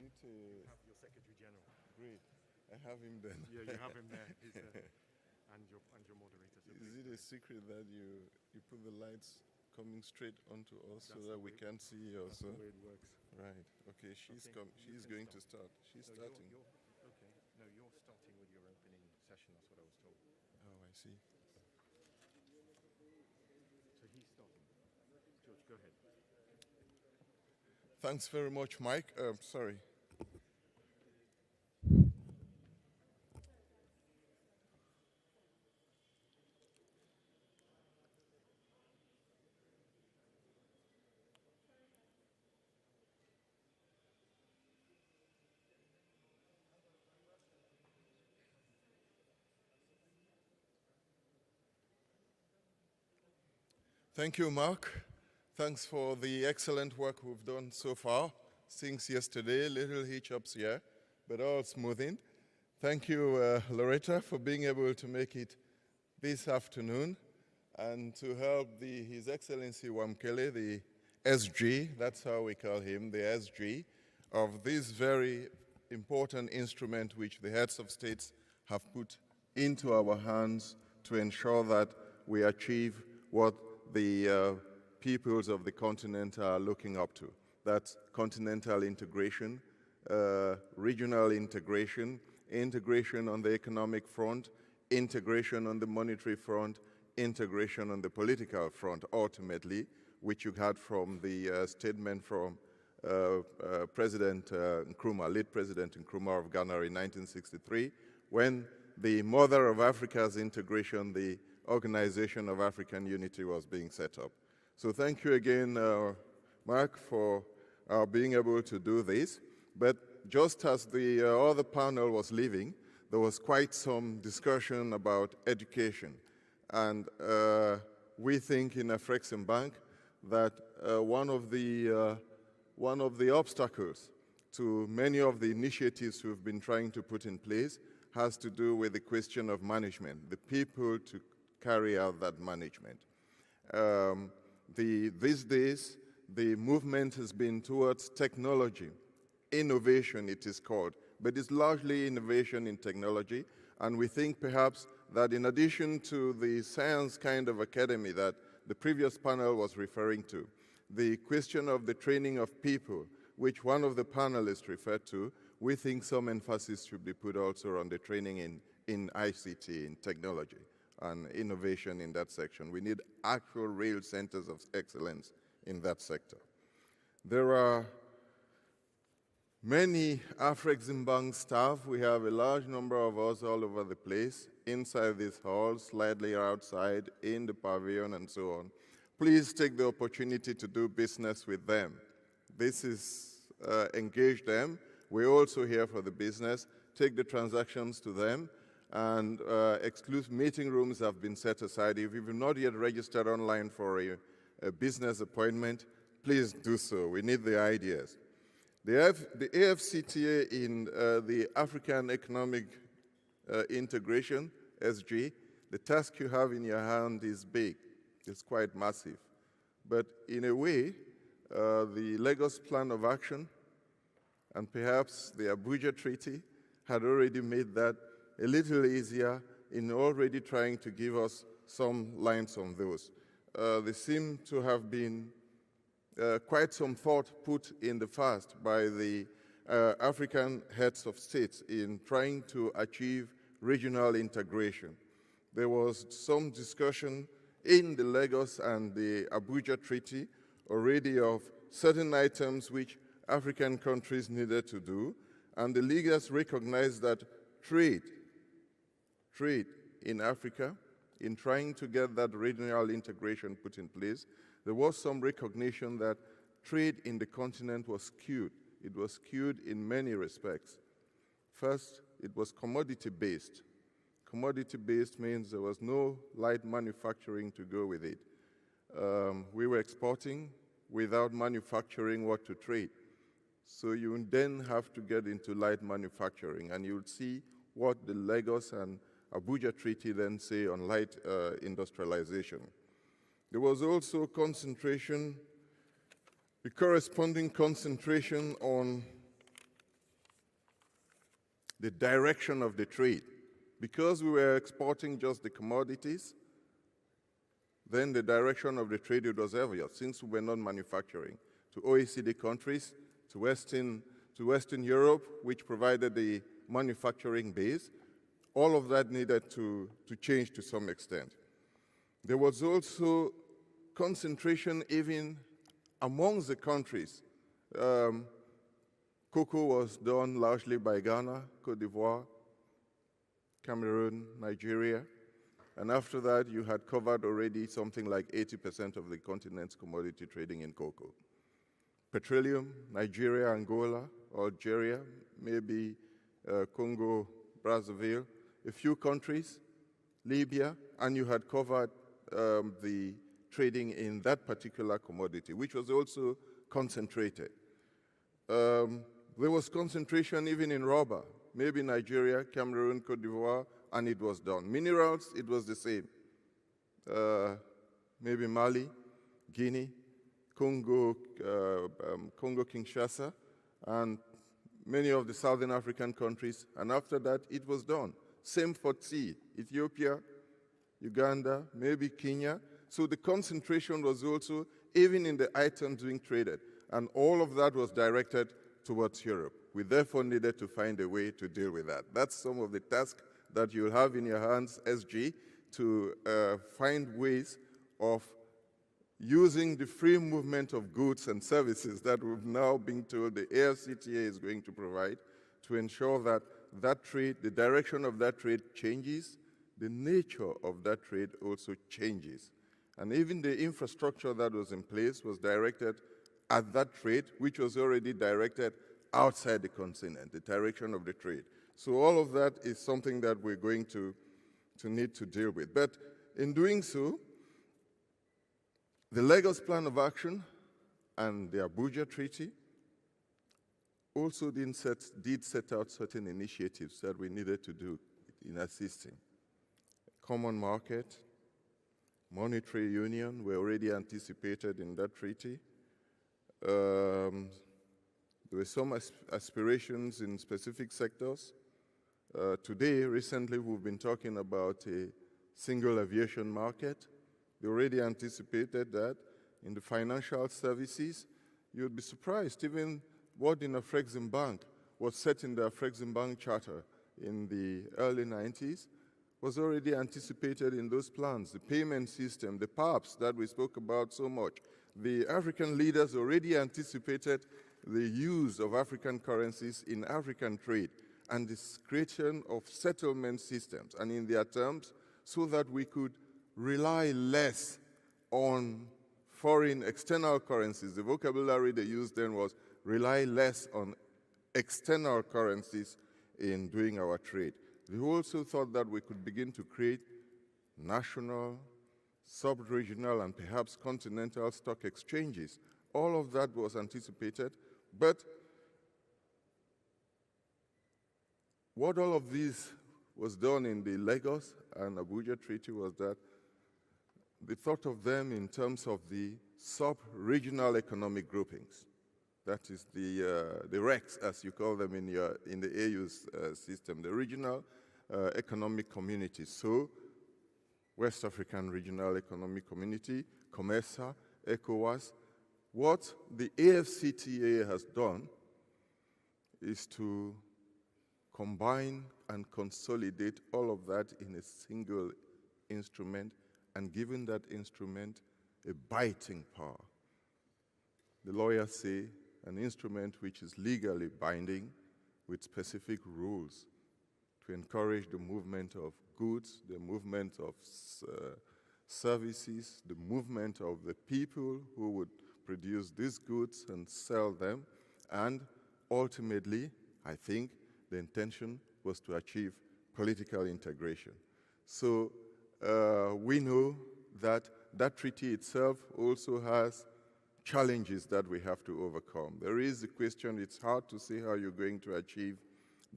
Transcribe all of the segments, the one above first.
it? You have your Secretary General. Great. I have him then. Yeah, you have him there. He's and your moderator. So Is it a secret that you put the lights coming straight onto us so that we can't see you also? also? That's the way it works. Right. Okay. She's going to start. She's starting. Okay. No, you're starting with your opening session. That's what I was told. Oh, I see. So he's starting. George, go ahead. Thanks very much, Mike. Sorry. Thank you, Mark. Thanks for the excellent work we've done so far since yesterday. Little hitch-ups here, but all smoothing. Thank you, Loretta, for being able to make it this afternoon and to help His Excellency Wamkele, the SG, that's how we call him, the SG, of this very important instrument which the heads of states have put into our hands to ensure that we achieve what the peoples of the continent are looking up to. That's continental integration, regional integration, integration on the economic front, integration on the monetary front, integration on the political front, ultimately, which you had from the statement from President Nkrumah, late President Nkrumah of Ghana in 1963, when the mother of Africa's integration, the Organization of African Unity, was being set up. So thank you again, Mark, for being able to do this. But just as the other panel was leaving, there was quite some discussion about education. And we think in Afreximbank that one of the obstacles to many of the initiatives we've been trying to put in place has to do with the question of management, the people to carry out that management. These days, the movement has been towards technology. Innovation, it is called, but it's largely innovation in technology, and we think perhaps that in addition to the science kind of academy that the previous panel was referring to, the question of the training of people, which one of the panelists referred to, we think some emphasis should be put also on the training in ICT, in technology, and innovation in that section. We need actual real centers of excellence in that sector. There are many Afreximbank staff. We have a large number of us all over the place, inside this hall, slightly outside, in the pavilion, and so on. Please take the opportunity to do business with them. This is engage them. We're also here for the business. Take the transactions to them, and exclusive meeting rooms have been set aside. If you've not yet registered online for a business appointment, please do so. We need the ideas. The AFCTA in the African Economic Integration, SG, the task you have in your hand is big. It's quite massive. But in a way, the Lagos Plan of Action and perhaps the Abuja Treaty had already made that a little easier in already trying to give us some lines on those. They seem to have been quite some thought put in the past by the African heads of states in trying to achieve regional integration. There was some discussion in the Lagos and the Abuja Treaty already of certain items which African countries needed to do, and the leaders recognized that trade in Africa, in trying to get that regional integration put in place, there was some recognition that trade in the continent was skewed. It was skewed in many respects. First, it was commodity-based. Commodity-based means there was no light manufacturing to go with it. We were exporting without manufacturing what to trade. So you then have to get into light manufacturing, and you'll see what the Lagos and Abuja Treaty then say on light industrialization. There was also concentration, the corresponding concentration on the direction of the trade. Because we were exporting just the commodities, then the direction of the trade was obvious, since we were not manufacturing. To OECD countries, to Western Europe, which provided the manufacturing base, all of that needed to change to some extent. There was also concentration even amongst the countries. Cocoa was done largely by Ghana, Cote d'Ivoire, Cameroon, Nigeria, and after that you had covered already something like 80% of the continent's commodity trading in cocoa. Petroleum, Nigeria, Angola, Algeria, maybe Congo, Brazzaville, a few countries, Libya, and you had covered the trading in that particular commodity, which was also concentrated. There was concentration even in rubber, maybe Nigeria, Cameroon, Cote d'Ivoire, and it was done. Minerals, it was the same. Maybe Mali, Guinea, Congo, Kinshasa, and many of the Southern African countries, and after that, it was done. Same for tea, Ethiopia, Uganda, maybe Kenya. So the concentration was also even in the items being traded, and all of that was directed towards Europe. We therefore needed to find a way to deal with that. That's some of the tasks that you'll have in your hands, SG, to find ways of using the free movement of goods and services that we've now been told the AFCTA is going to provide to ensure that that trade, the direction of that trade changes, the nature of that trade also changes. And even the infrastructure that was in place was directed at that trade, which was already directed outside the continent, the direction of the trade. So all of that is something that we're going to need to deal with. But in doing so, the Lagos Plan of Action and the Abuja Treaty also did set out certain initiatives that we needed to do in assisting. Common market, monetary union were already anticipated in that treaty. There were some aspirations in specific sectors. Today, recently, we've been talking about a single aviation market. They already anticipated that in the financial services. You'd be surprised, even what in Afreximbank was set in the Afreximbank Charter in the early 90s was already anticipated in those plans. The payment system, the PAPs that we spoke about so much, the African leaders already anticipated the use of African currencies in African trade and the creation of settlement systems, and in their terms, so that we could rely less on foreign external currencies. The vocabulary they used then was rely less on external currencies in doing our trade. They also thought that we could begin to create national, sub-regional, and perhaps continental stock exchanges. All of that was anticipated, but what all of this was done in the Lagos and Abuja Treaty was that they thought of them in terms of the sub-regional economic groupings. That is the RECs, as you call them in the AU's system, the regional economic communities. So, West African Regional Economic Community, COMESA, ECOWAS. What the AFCTA has done is to combine and consolidate all of that in a single instrument and giving that instrument a biting power. The lawyers say an instrument which is legally binding with specific rules to encourage the movement of goods, the movement of services, the movement of the people who would produce these goods and sell them, and ultimately, I think, the intention was to achieve political integration. So we know that that treaty itself also has challenges that we have to overcome. There is a question, it's hard to see how you're going to achieve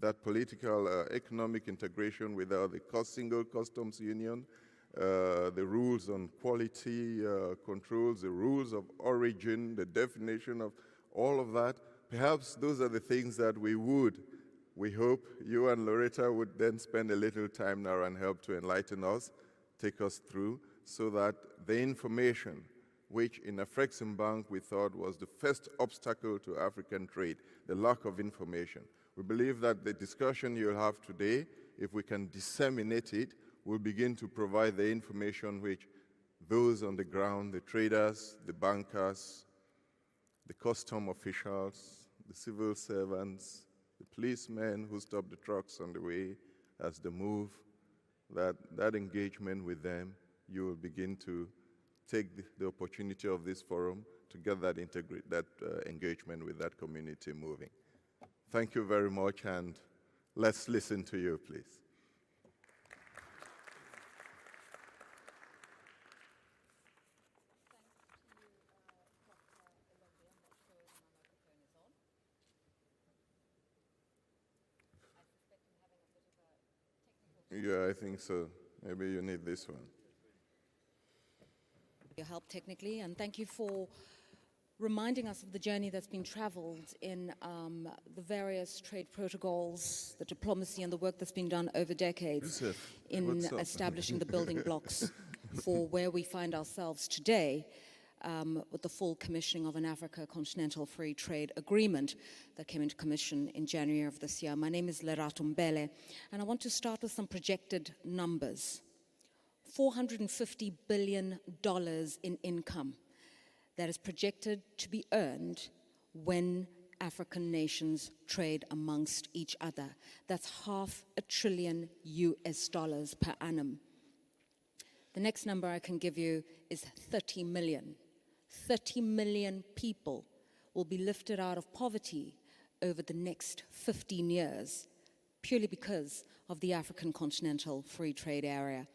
that political economic integration without the single customs union, the rules on quality controls, the rules of origin, the definition of all of that. Perhaps those are the things that we would We hope you and Loretta would then spend a little time now and help to enlighten us, take us through, so that the information which in Afreximbank we thought was the first obstacle to African trade, the lack of information. We believe that the discussion you'll have today, if we can disseminate it, will begin to provide the information which those on the ground, the traders, the bankers, the custom officials, the civil servants, the policemen who stop the trucks on the way as they move, that engagement with them, you will begin to take the opportunity of this forum to get that engagement with that community moving. Thank you very much, and let's listen to you, please. Yeah, I think so. Maybe you need this one. Your help technically, and thank you for reminding us of the journey that's been traveled in the various trade protocols, the diplomacy, and the work that's been done over decades in establishing the building blocks for where we find ourselves today with the full commissioning of an Africa Continental Free Trade Agreement that came into commission in January of this year. My name is Lerato Mbele, and I want to start with some projected numbers. $450 billion in income that is projected to be earned when African nations trade amongst each other. That's $500 billion US per annum. The next number I can give you is 30 million. 30 million people will be lifted out of poverty over the next 15 years, purely because of the African Continental Free Trade Area.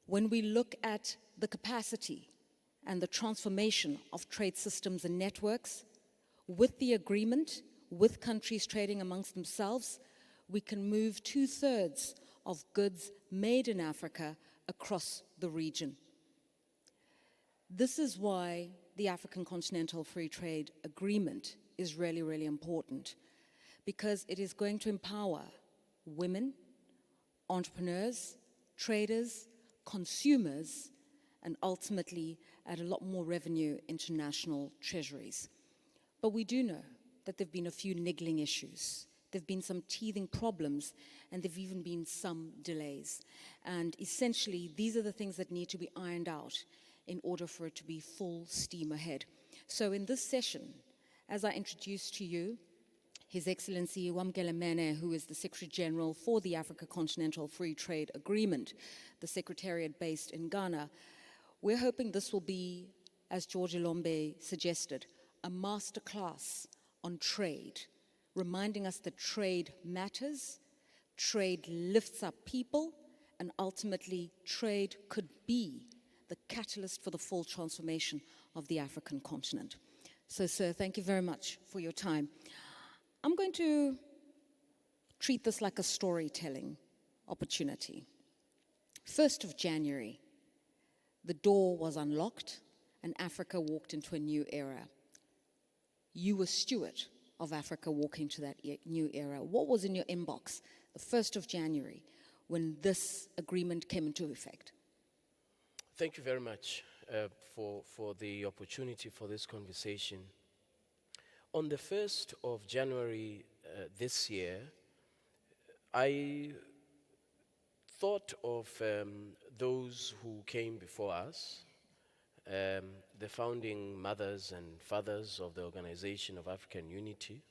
When we look at the capacity and the transformation of trade systems and networks, with the agreement, with countries trading amongst themselves, we can move 2/3 of goods made in Africa across the region. This is why the African Continental Free Trade Agreement is really, really important, because it is going to empower women, entrepreneurs, traders, consumers, and ultimately add a lot more revenue into national treasuries. But we do know that there have been a few niggling issues. There have been some teething problems, and there have even been some delays. And essentially, these are the things that need to be ironed out in order for it to be full steam ahead. So in this session, as I introduce to you His Excellency Wamkele Mene, who is the Secretary General for the Africa Continental Free Trade Agreement, the Secretariat based in Ghana, we're hoping this will be, as George Ilombe suggested, a masterclass on trade, reminding us that trade matters, trade lifts up people, and ultimately trade could be the catalyst for the full transformation of the African continent. So, sir, thank you very much for your time. I'm going to treat this like a storytelling opportunity. 1st of January, the door was unlocked and Africa walked into a new era. You were steward of Africa walking to that new era. What was in your inbox the 1st of January when this agreement came into effect? Thank you very much for the opportunity for this conversation. On the 1st of January this year, I thought of those who came before us, the founding mothers and fathers of the Organization of African Unity,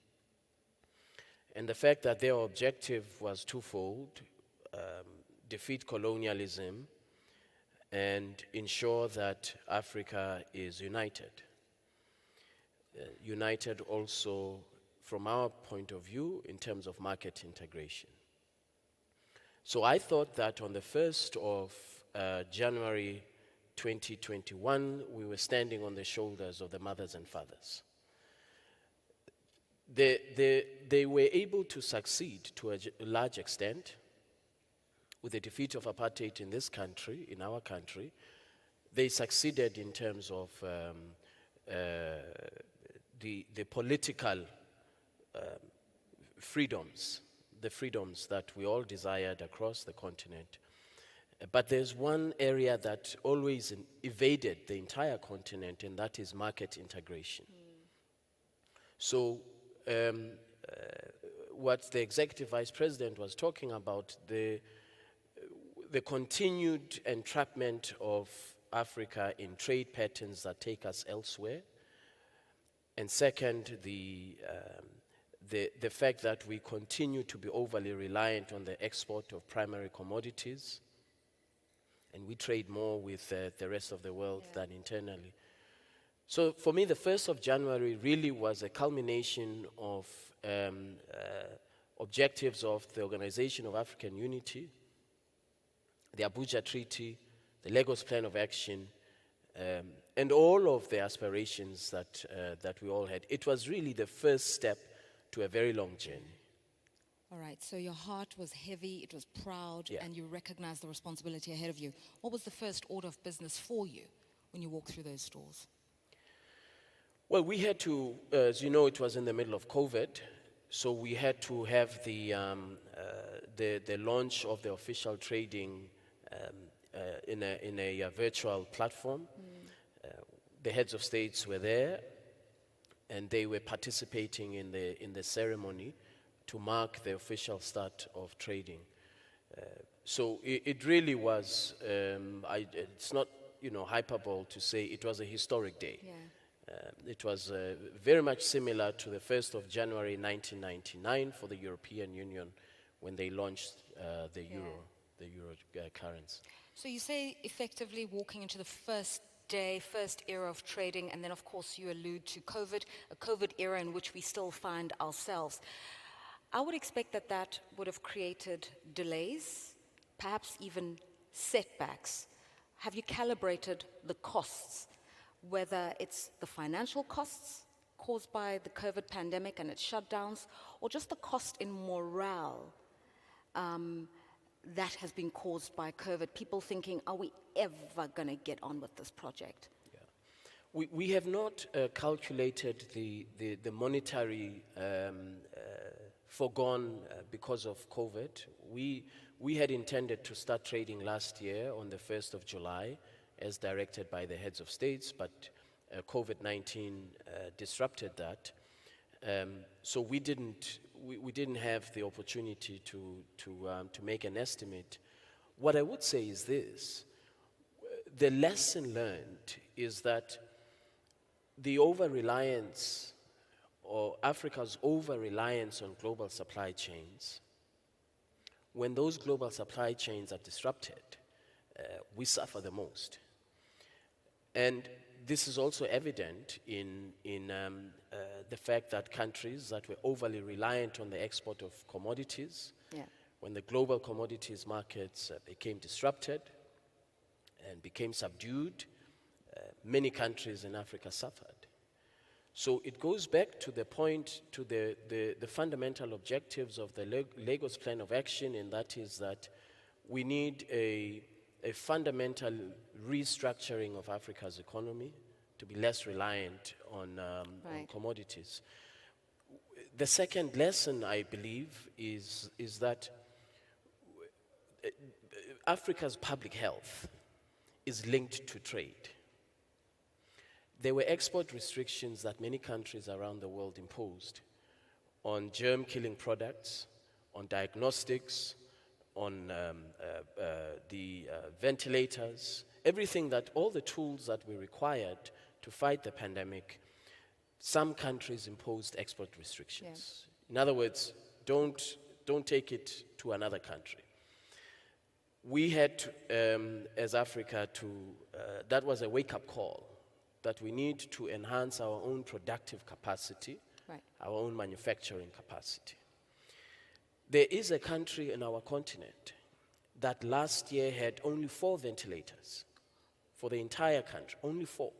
and the fact that their objective was twofold: defeat colonialism and ensure that Africa is united. United also from our point of view in terms of market integration. So I thought that on the 1st of January 2021, we were standing on the shoulders of the mothers and fathers. They were able to succeed to a large extent with the defeat of apartheid in this country, in our country. They succeeded in terms of the political freedoms, the freedoms that we all desired across the continent. But there's one area that always evaded the entire continent, and that is market integration. So what the executive vice president was talking about, the continued entrapment of Africa in trade patterns that take us elsewhere. And second, the fact that we continue to be overly reliant on the export of primary commodities, and we trade more with the rest of the world than internally. So for me, the 1st of January really was a culmination of objectives of the Organization of African Unity, the Abuja Treaty, the Lagos Plan of Action, and all of the aspirations that we all had. It was really the first step to a very long journey. All right, so your heart was heavy, it was proud, and you recognized the responsibility ahead of you. What was the first order of business for you when you walked through those stores? Well, we had to, as you know, it was in the middle of COVID, so we had to have the launch of the official trading in a virtual platform. The heads of states were there, and they were participating in the ceremony to mark the official start of trading. So it really was, it's not, hyperbole to say it was a historic day. Yeah. It was very much similar to the 1st of January 1999 for the European Union when they launched the euro currency. So you say effectively walking into the first era of trading, and then of course you allude to COVID, a COVID era in which we still find ourselves. I would expect that would have created delays, perhaps even setbacks. Have you calibrated the costs, whether it's the financial costs caused by the COVID pandemic and its shutdowns, or just the cost in morale that has been caused by COVID? People thinking, are we ever going to get on with this project? Yeah. We have not calculated the monetary foregone because of COVID. We had intended to start trading last year on the 1st of July as directed by the heads of states, but COVID-19 disrupted that. So we didn't have the opportunity to make an estimate. What I would say is this: the lesson learned is that the over-reliance, or Africa's over-reliance on global supply chains, when those global supply chains are disrupted, we suffer the most. And this is also evident in the fact that countries that were overly reliant on the export of commodities, when the global commodities markets became disrupted and became subdued, many countries in Africa suffered. So it goes back to the point, to the fundamental objectives of the Lagos Plan of Action, and that is that we need a fundamental restructuring of Africa's economy to be less reliant on commodities. The second lesson, I believe, is that Africa's public health is linked to trade. There were export restrictions that many countries around the world imposed on germ-killing products, on diagnostics, on the ventilators, everything that, all the tools that were required to fight the pandemic. Some countries imposed export restrictions. In other words, don't take it to another country. We had, as Africa, that was a wake-up call, that we need to enhance our own productive capacity, our own manufacturing capacity. There is a country in our continent that last year had only 4 ventilators for the entire country, only 4.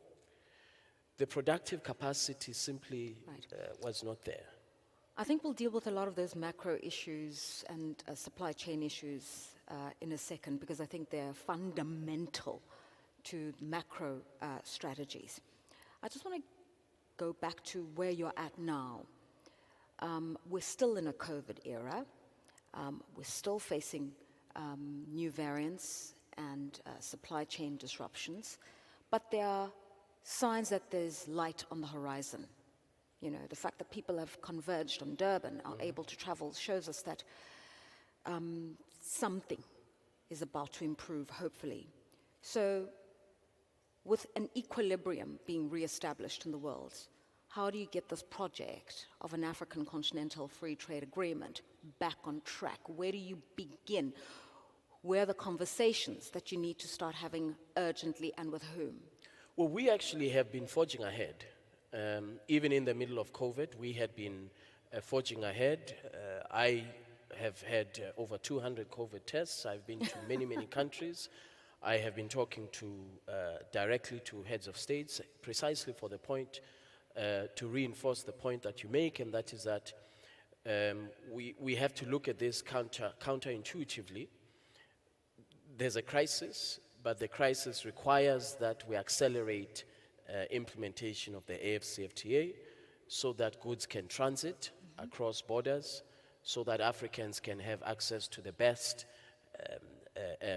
The productive capacity simply was not there. I think we'll deal with a lot of those macro issues and supply chain issues in a second, because I think they're fundamental to macro strategies. I just want to go back to where you're at now. We're still in a COVID era. We're still facing new variants and supply chain disruptions, but there are signs that there's light on the horizon. You know, the fact that people have converged on Durban, are able to travel, shows us that something is about to improve, hopefully. So, with an equilibrium being reestablished in the world, how do you get this project of an African continental free trade agreement back on track? Where do you begin? Where are the conversations that you need to start having urgently, and with whom? Well, we actually have been forging ahead. Even in the middle of COVID, we had been forging ahead. I have had over 200 COVID tests. I've been to many, many countries. I have been talking directly to heads of states, precisely for the point, to reinforce the point that you make, and that is that we have to look at this counterintuitively. There's a crisis, but the crisis requires that we accelerate implementation of the AfCFTA so that goods can transit across borders, so that Africans can have access to the best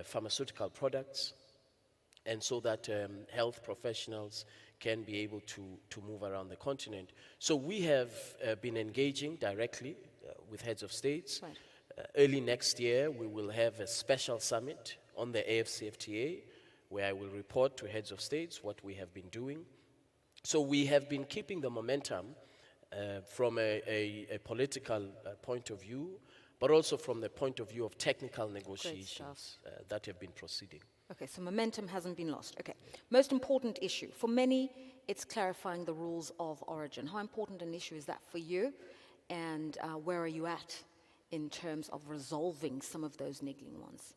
pharmaceutical products, and so that health professionals can be able to move around the continent. So we have been engaging directly with heads of states. Right. Early next year, we will have a special summit on the AfCFTA, where I will report to heads of states what we have been doing. So we have been keeping the momentum from a political point of view, but also from the point of view of technical negotiations that have been proceeding. Okay, so momentum hasn't been lost. Okay, most important issue. For many, it's clarifying the rules of origin. How important an issue is that for you? And where are you at in terms of resolving some of those niggling ones?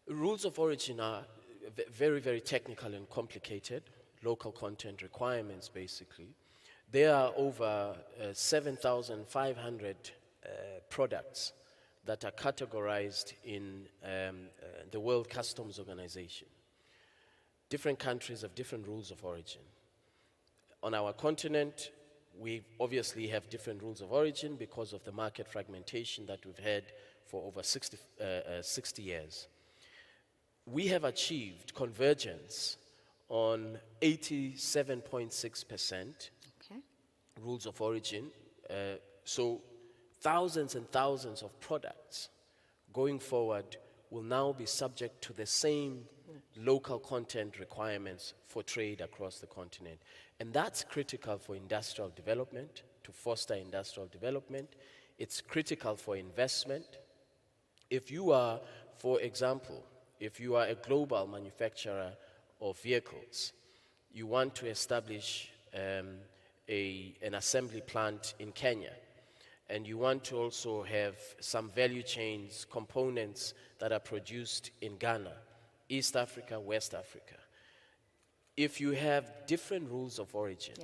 Rules of origin are very, very technical and complicated. Local content requirements, basically. There are over 7,500 products that are categorized in the World Customs Organization. Different countries have different rules of origin. On our continent, we obviously have different rules of origin because of the market fragmentation that we've had for over 60 years. We have achieved convergence on 87.6% rules of origin. So thousands and thousands of products going forward will now be subject to the same local content requirements for trade across the continent. And that's critical for industrial development, to foster industrial development. It's critical for investment. If you are, for example, if you are a global manufacturer of vehicles, you want to establish an assembly plant in Kenya, and you want to also have some value chains, components that are produced in Ghana, East Africa, West Africa. If you have different rules of origin,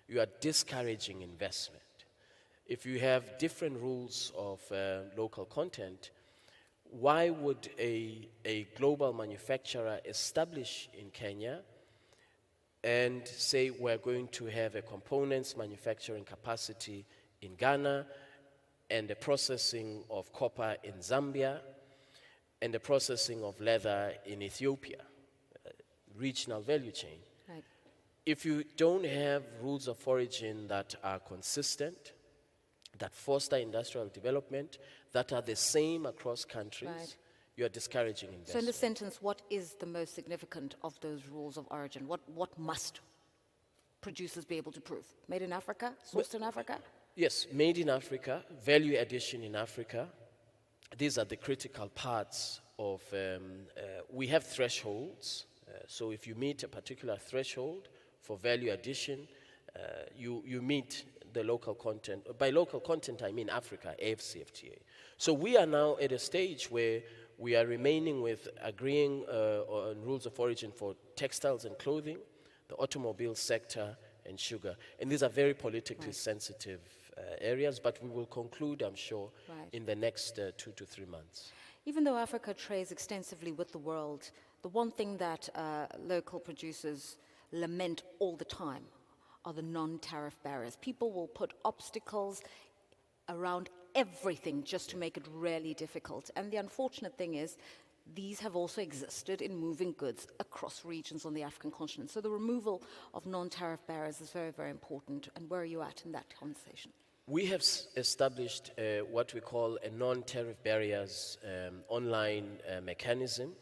you are discouraging investment. If you have different rules of local content, why would a global manufacturer establish in Kenya and say we're going to have a components manufacturing capacity in Ghana and the processing of copper in Zambia and the processing of leather in Ethiopia, regional value chain? Right. If you don't have rules of origin that are consistent, that foster industrial development, that are the same across countries, you are discouraging investment. So in the sentence, what is the most significant of those rules of origin? What must producers be able to prove? Made in Africa? Sourced in Africa? Yes, made in Africa, value addition in Africa. These are the critical parts of, we have thresholds. So if you meet a particular threshold for value addition, you meet the local content. By local content, I mean Africa, AfCFTA. So we are now at a stage where we are remaining with agreeing on rules of origin for textiles and clothing, the automobile sector, and sugar. And these are very politically sensitive areas, but we will conclude, I'm sure, in the next 2 to 3 months. Even though Africa trades extensively with the world, the one thing that local producers lament all the time are the non-tariff barriers. People will put obstacles around everything just to make it really difficult. And the unfortunate thing is, these have also existed in moving goods across regions on the African continent. So the removal of non-tariff barriers is very, very important. And where are you at in that conversation? We have established what we call a non-tariff barriers online mechanism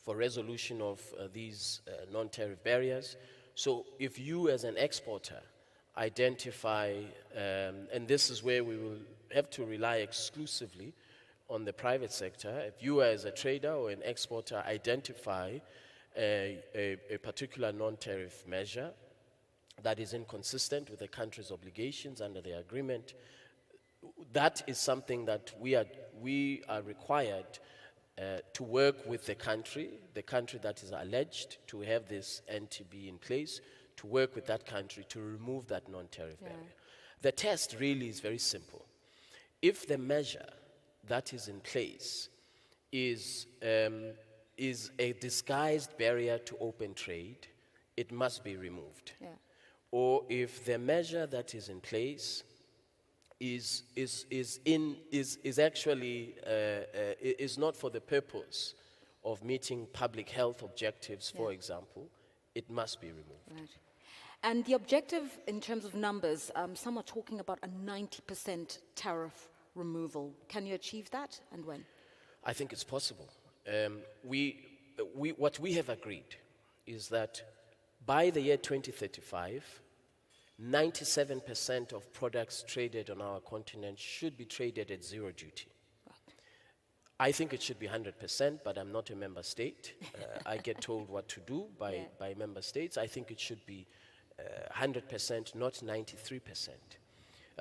for resolution of these non-tariff barriers. So if you as an exporter identify, and this is where we will have to rely exclusively on the private sector, if you as a trader or an exporter identify a particular non-tariff measure that is inconsistent with the country's obligations under the agreement, that is something that we are required to work with the country that is alleged to have this NTB in place, to work with that country to remove that non-tariff barrier. The test really is very simple. If the measure that is in place is a disguised barrier to open trade, it must be removed. Yeah. Or if the measure that is in place is actually is not for the purpose of meeting public health objectives, for example, it must be removed. Right. And the objective in terms of numbers, some are talking about a 90% tariff removal. Can you achieve that, and when? I think it's possible. What we have agreed is that by the year 2035, 97% of products traded on our continent should be traded at zero duty. I think it should be 100%, but I'm not a member state. I get told what to do by member states. I think it should be 100%, not 93%.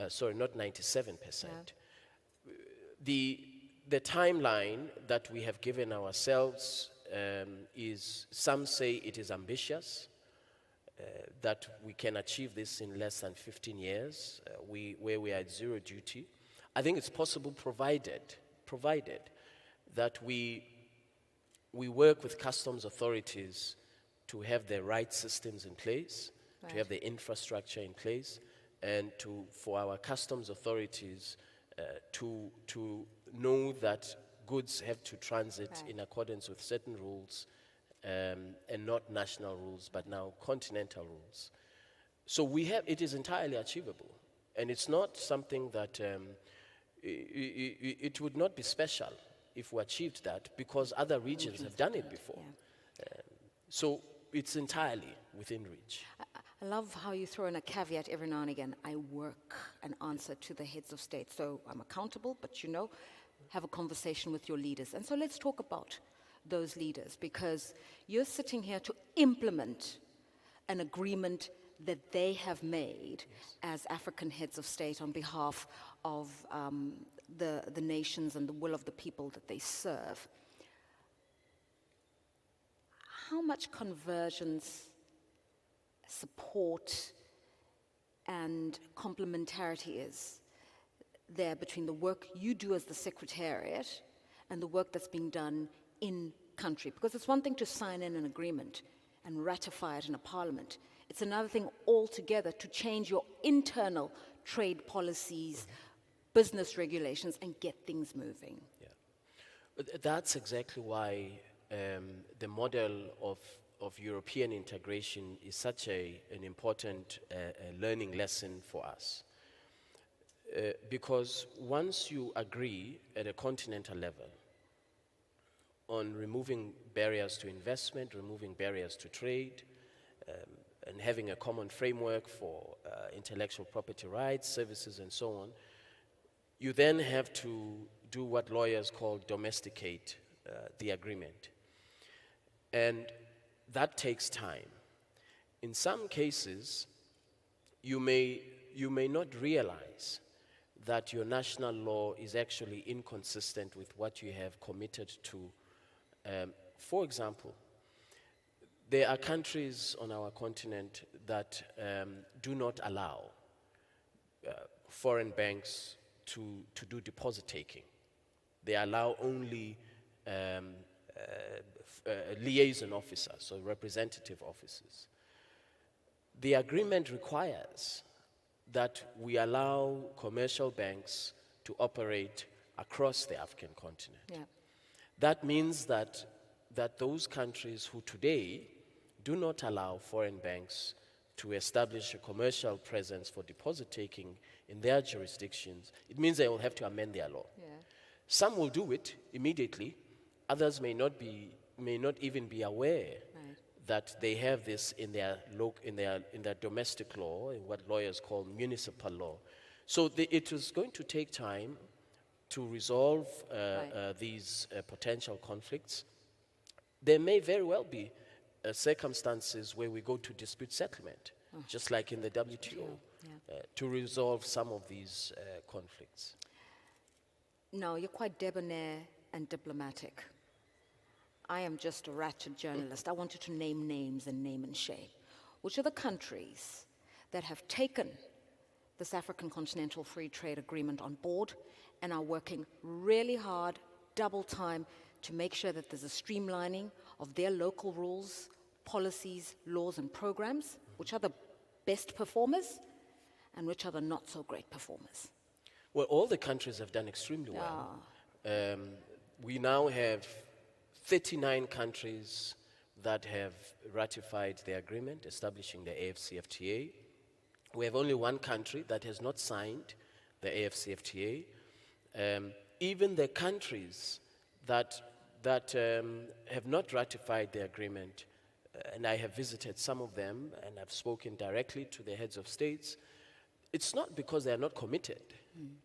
Sorry, not 97%. The timeline that we have given ourselves is, some say it is ambitious, that we can achieve this in less than 15 years, where we are at zero duty. I think it's possible provided that we work with customs authorities to have the right systems in place, to have the infrastructure in place, and for our customs authorities to know that goods have to transit in accordance with certain rules, and not national rules, but now continental rules. So it is entirely achievable. And it's not something that, it would not be special if we achieved that, because other regions have done it before. So it's entirely within reach. I love how you throw in a caveat every now and again. I work and answer to the heads of state. So I'm accountable, but have a conversation with your leaders. And so let's talk about those leaders, because you're sitting here to implement an agreement that they have made as African heads of state on behalf of the nations and the will of the people that they serve. How much convergence, support, and complementarity is there between the work you do as the Secretariat and the work that's being done in country? Because it's one thing to sign in an agreement and ratify it in a parliament. It's another thing altogether to change your internal trade policies, business regulations, and get things moving. Yeah. That's exactly why the model of European integration is such an important learning lesson for us. Because once you agree at a continental level on removing barriers to investment, removing barriers to trade, and having a common framework for intellectual property rights, services, and so on, you then have to do what lawyers call domesticate the agreement. And that takes time. In some cases, you may not realize that your national law is actually inconsistent with what you have committed to. For example, there are countries on our continent that do not allow foreign banks to do deposit taking. They allow only liaison officers, so representative officers. The agreement requires that we allow commercial banks to operate across the African continent. Yeah. That means that those countries who today do not allow foreign banks to establish a commercial presence for deposit taking in their jurisdictions, it means they will have to amend their law. Yeah. Some will do it immediately. Others may not even be aware Right. that they have this in their domestic law, in what lawyers call municipal law. So it is going to take time to resolve these potential conflicts. There may very well be circumstances where we go to dispute settlement, just like in the WTO, to resolve some of these conflicts. No, you're quite debonair and diplomatic. I am just a ratchet journalist. I want you to name names and name and shame. Which are the countries that have taken this African Continental Free Trade Agreement on board and are working really hard, double time, to make sure that there's a streamlining of their local rules, policies, laws, and programs? Which are the best performers and which are the not so great performers? Well, all the countries have done extremely well. We now have 39 countries that have ratified the agreement establishing the AFCFTA. We have only one country that has not signed the AFCFTA. Even the countries that have not ratified the agreement, and I have visited some of them and I've spoken directly to the heads of states, it's not because they are not committed,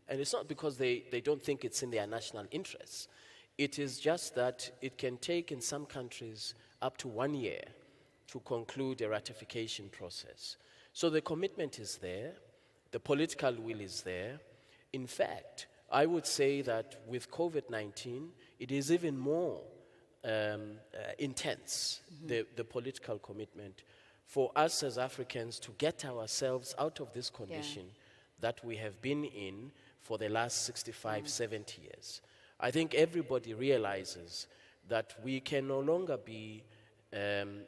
and it's not because they don't think it's in their national interests. It is just that it can take in some countries up to 1 year to conclude a ratification process. So the commitment is there, the political will is there. In fact, I would say that with COVID-19, it is even more intense, the political commitment, for us as Africans to get ourselves out of this condition that we have been in for the last 65, 70 years. I think everybody realizes that we can no longer be in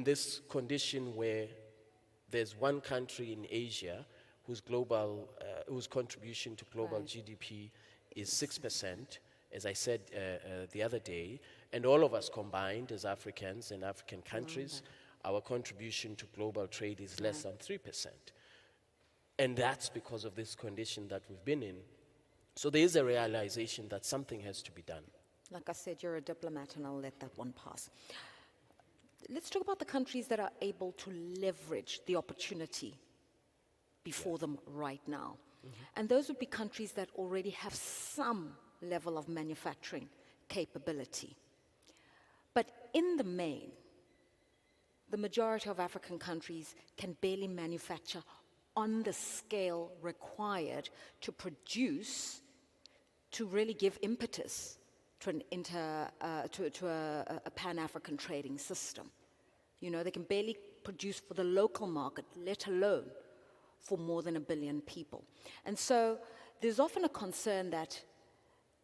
this condition where there's one country in Asia whose contribution to global GDP is 6%, as I said the other day, and all of us combined as Africans and African countries, our contribution to global trade is less than 3%. And that's because of this condition that we've been in. So there is a realization that something has to be done. Like I said, you're a diplomat, and I'll let that one pass. Let's talk about the countries that are able to leverage the opportunity before them right now. And those would be countries that already have some level of manufacturing capability. But in the main, the majority of African countries can barely manufacture on the scale required to produce, to really give impetus to a Pan-African trading system. You know, they can barely produce for the local market, let alone for more than 1 billion people. And so there's often a concern that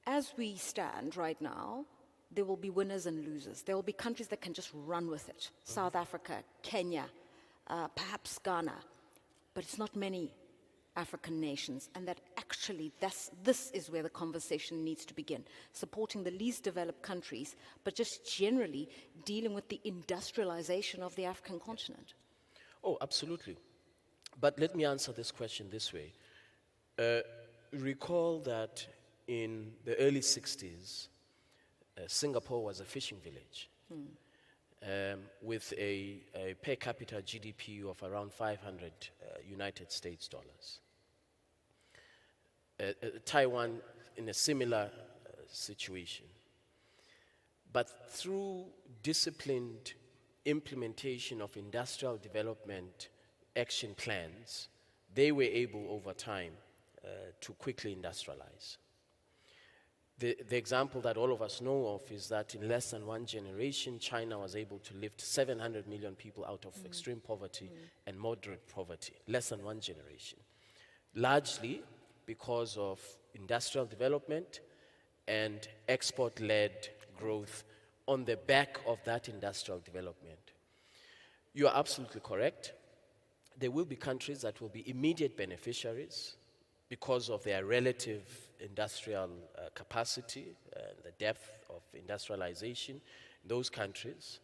as we stand right now, there will be winners and losers. There will be countries that can just run with it. South Africa, Kenya, perhaps Ghana, but it's not many African nations, and that actually this is where the conversation needs to begin, supporting the least developed countries, but just generally dealing with the industrialization of the African continent. Oh, absolutely. But let me answer this question this way. Recall that in the early 60s, Singapore was a fishing village with a per capita GDP of around 500 United States dollars. Taiwan in a similar situation. But through disciplined implementation of industrial development action plans, they were able over time to quickly industrialize. The example that all of us know of is that in less than 1 generation, China was able to lift 700 million people out of extreme poverty and moderate poverty, less than 1 generation. Largely because of industrial development and export-led growth on the back of that industrial development. You are absolutely correct. there will be countries that will be immediate beneficiaries because of their relative industrial capacity and the depth of industrialization in those countries.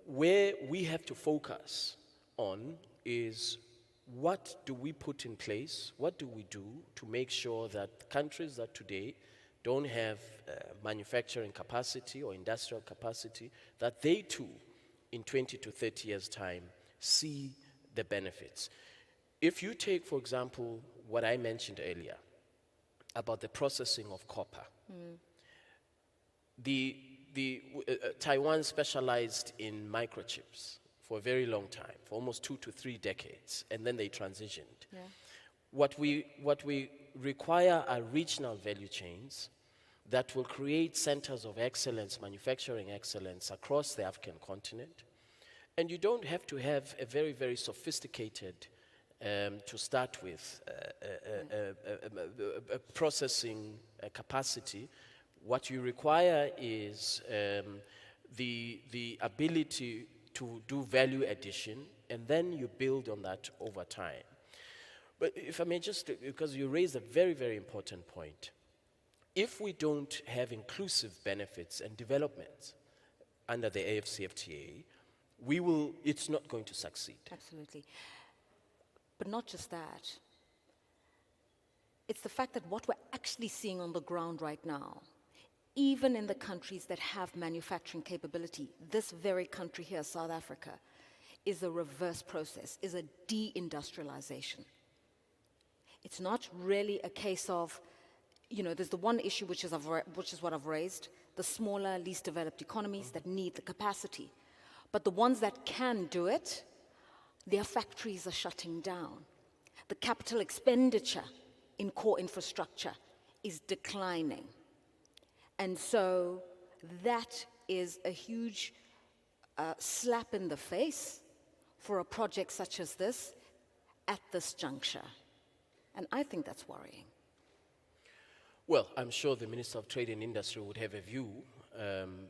Where we have to focus on is what do we put in place, what do we do to make sure that countries that today don't have manufacturing capacity or industrial capacity, that they too, in 20 to 30 years' time, see the benefits. If you take, for example, what I mentioned earlier about the processing of copper, Taiwan specialized in microchips for a very long time, for almost 2 to 3 decades, and then they transitioned. Yeah. What we require are regional value chains that will create centers of excellence, manufacturing excellence across the African continent. And you don't have to have a very, very sophisticated, to start with, processing capacity. What you require is the ability to do value addition, and then you build on that over time. But if I may just, because you raised a very, very important point, if we don't have inclusive benefits and development under the AFCFTA, it's not going to succeed. Absolutely. But not just that. It's the fact that what we're actually seeing on the ground right now, even in the countries that have manufacturing capability, this very country here, South Africa, is a reverse process, is a deindustrialization. It's not really a case of, there's the one issue which is what I've raised, the smaller, least developed economies that need the capacity. But the ones that can do it, their factories are shutting down. The capital expenditure in core infrastructure is declining. And so that is a huge slap in the face for a project such as this at this juncture. And I think that's worrying. Well, I'm sure the Minister of Trade and Industry would have a view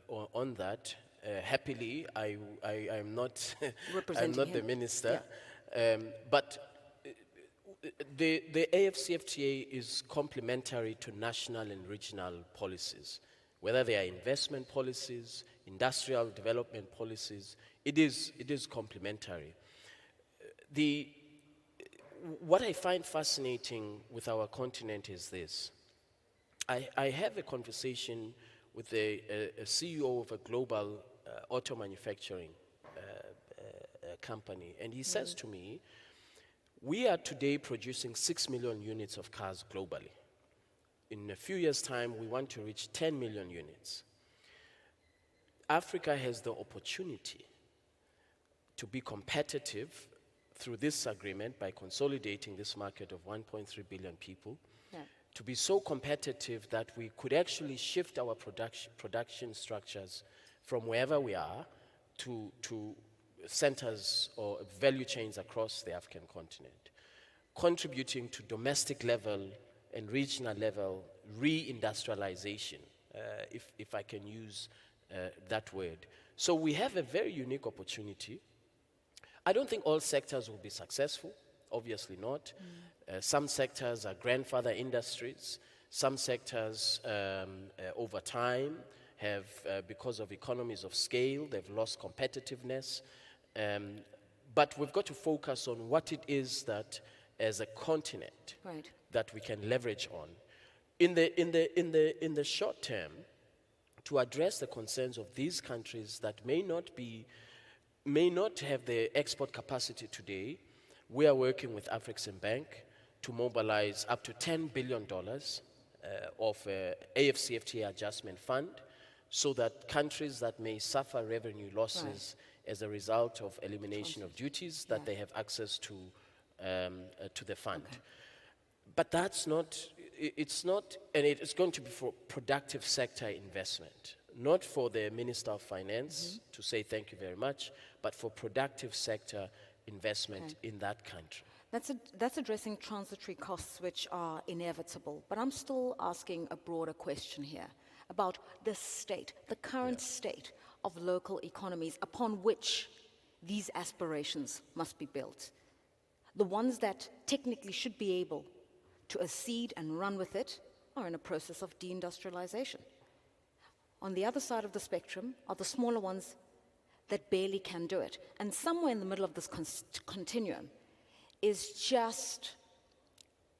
on that. Happily, I'm not, I'm not the minister. Yeah. But the AFCFTA is complementary to national and regional policies, whether they are investment policies, industrial development policies. It is complementary. What I find fascinating with our continent is this. I have a conversation with a CEO of a global auto manufacturing company, and he says to me, we are today producing 6 million units of cars globally. In a few years' time, we want to reach 10 million units. Africa has the opportunity to be competitive through this agreement by consolidating this market of 1.3 billion people, to be so competitive that we could actually shift our production structures from wherever we are to centers or value chains across the African continent, contributing to domestic level and regional level re-industrialization, if I can use that word. So we have a very unique opportunity. I don't think all sectors will be successful, obviously not. Some sectors are grandfather industries. Some sectors, over time, have, because of economies of scale, they've lost competitiveness. But we've got to focus on what it is that, as a continent, that we can leverage on. In the short term, to address the concerns of these countries that may not have the export capacity today, we are working with Afrexim Bank to mobilize up to $10 billion of AFCFTA adjustment fund, so that countries that may suffer revenue losses as a result of elimination of duties, that they have access to the fund. But that's not, it's not, and it's going to be for productive sector investment, not for the Minister of Finance to say thank you very much, but for productive sector investment in that country. That's addressing transitory costs which are inevitable, but I'm still asking a broader question here about the state, the current state of local economies upon which these aspirations must be built. The ones that technically should be able to accede and run with it are in a process of deindustrialization. On the other side of the spectrum are the smaller ones that barely can do it. And somewhere in the middle of this continuum is just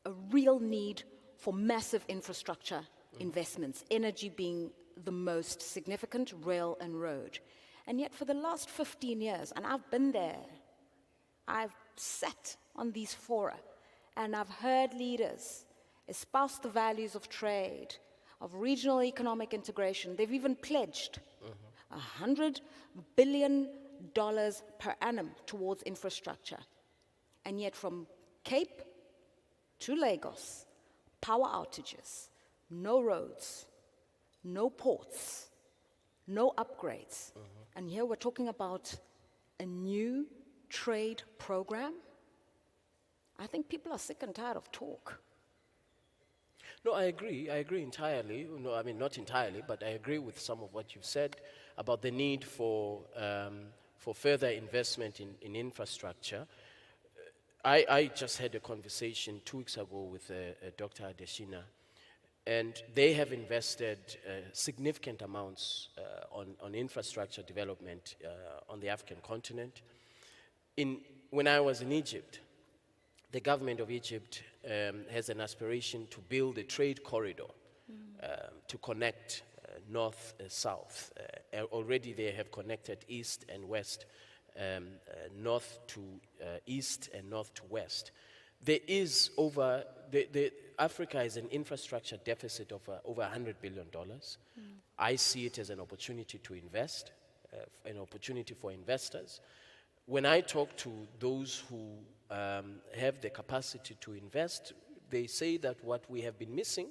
a real need for massive infrastructure investments, energy being the most significant, rail and road. And yet for the last 15 years, and I've been there, I've sat on these fora, and I've heard leaders espouse the values of trade, of regional economic integration. They've even pledged $100 billion per annum towards infrastructure. And yet from Cape to Lagos, power outages, no roads, no ports, no upgrades. And here we're talking about a new trade program. I think people are sick and tired of talk. No, I agree entirely. No, I mean, not entirely, but I agree with some of what you've said about the need for further investment in infrastructure. I just had a conversation 2 weeks ago with Dr. Adeshina, and they have invested significant amounts on infrastructure development on the African continent. When I was in Egypt, the government of Egypt has an aspiration to build a trade corridor to connect north-south. Already they have connected east and west, north to east and north to west. There is Africa has an infrastructure deficit of over $100 billion. I see it as an opportunity to invest, an opportunity for investors. When I talk to those who have the capacity to invest, they say that what we have been missing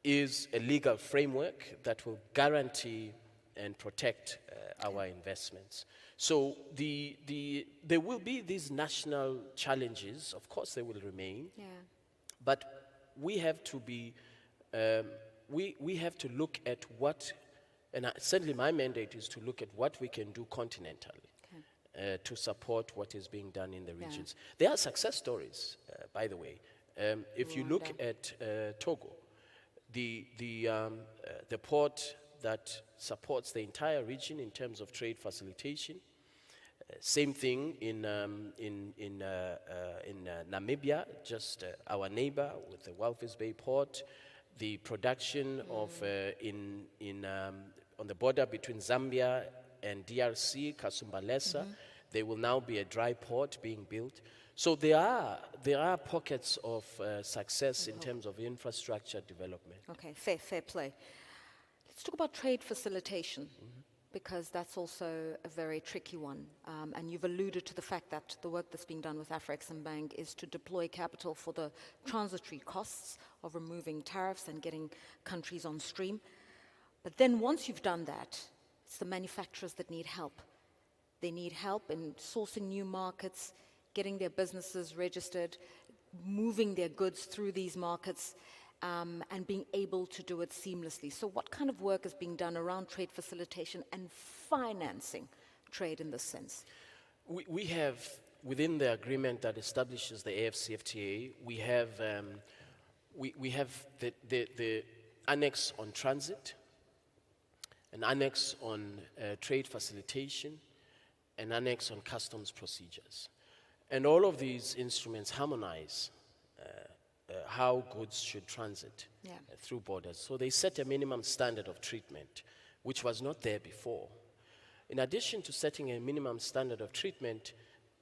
is a legal framework that will guarantee and protect our investments. So there will be these national challenges. Of course, they will remain. Yeah. But we have to be, we have to look at what, and certainly my mandate is to look at what we can do continentally. To support what is being done in the regions. There are success stories, by the way. If you look at Togo, the port that supports the entire region in terms of trade facilitation. Same thing in Namibia, just our neighbor with the Walvis Bay port. The production of on the border between Zambia and DRC, Kasumbalesa, there will now be a dry port being built. So there are pockets of success in terms of infrastructure development. Okay, fair play. Let's talk about trade facilitation, because that's also a very tricky one. And you've alluded to the fact that the work that's being done with Afreximbank is to deploy capital for the transitory costs of removing tariffs and getting countries on stream. But then once you've done that, it's the manufacturers that need help. They need help in sourcing new markets, getting their businesses registered, moving their goods through these markets, and being able to do it seamlessly. So what kind of work is being done around trade facilitation and financing trade in this sense? We have, within the agreement that establishes the AfCFTA, we have the annex on transit, an annex on trade facilitation, an annex on customs procedures. And all of these instruments harmonize how goods should transit through borders. So they set a minimum standard of treatment, which was not there before. In addition to setting a minimum standard of treatment,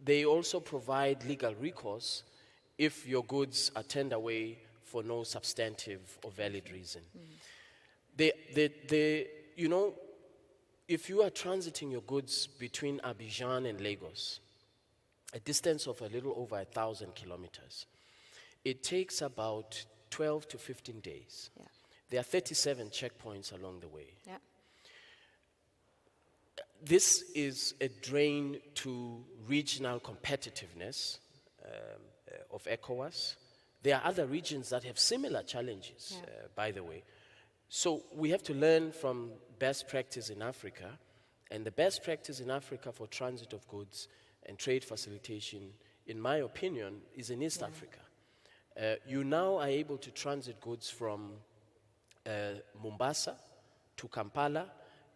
they also provide legal recourse if your goods are turned away for no substantive or valid reason. You know, if you are transiting your goods between Abidjan and Lagos, a distance of a little over 1,000 kilometers, it takes about 12 to 15 days. Yeah. There are 37 checkpoints along the way. Yeah. This is a drain to regional competitiveness of ECOWAS. There are other regions that have similar challenges, by the way. So we have to learn from best practice in Africa And the best practice in Africa for transit of goods and trade facilitation, in my opinion, is in East Africa. You now are able to transit goods from Mombasa to Kampala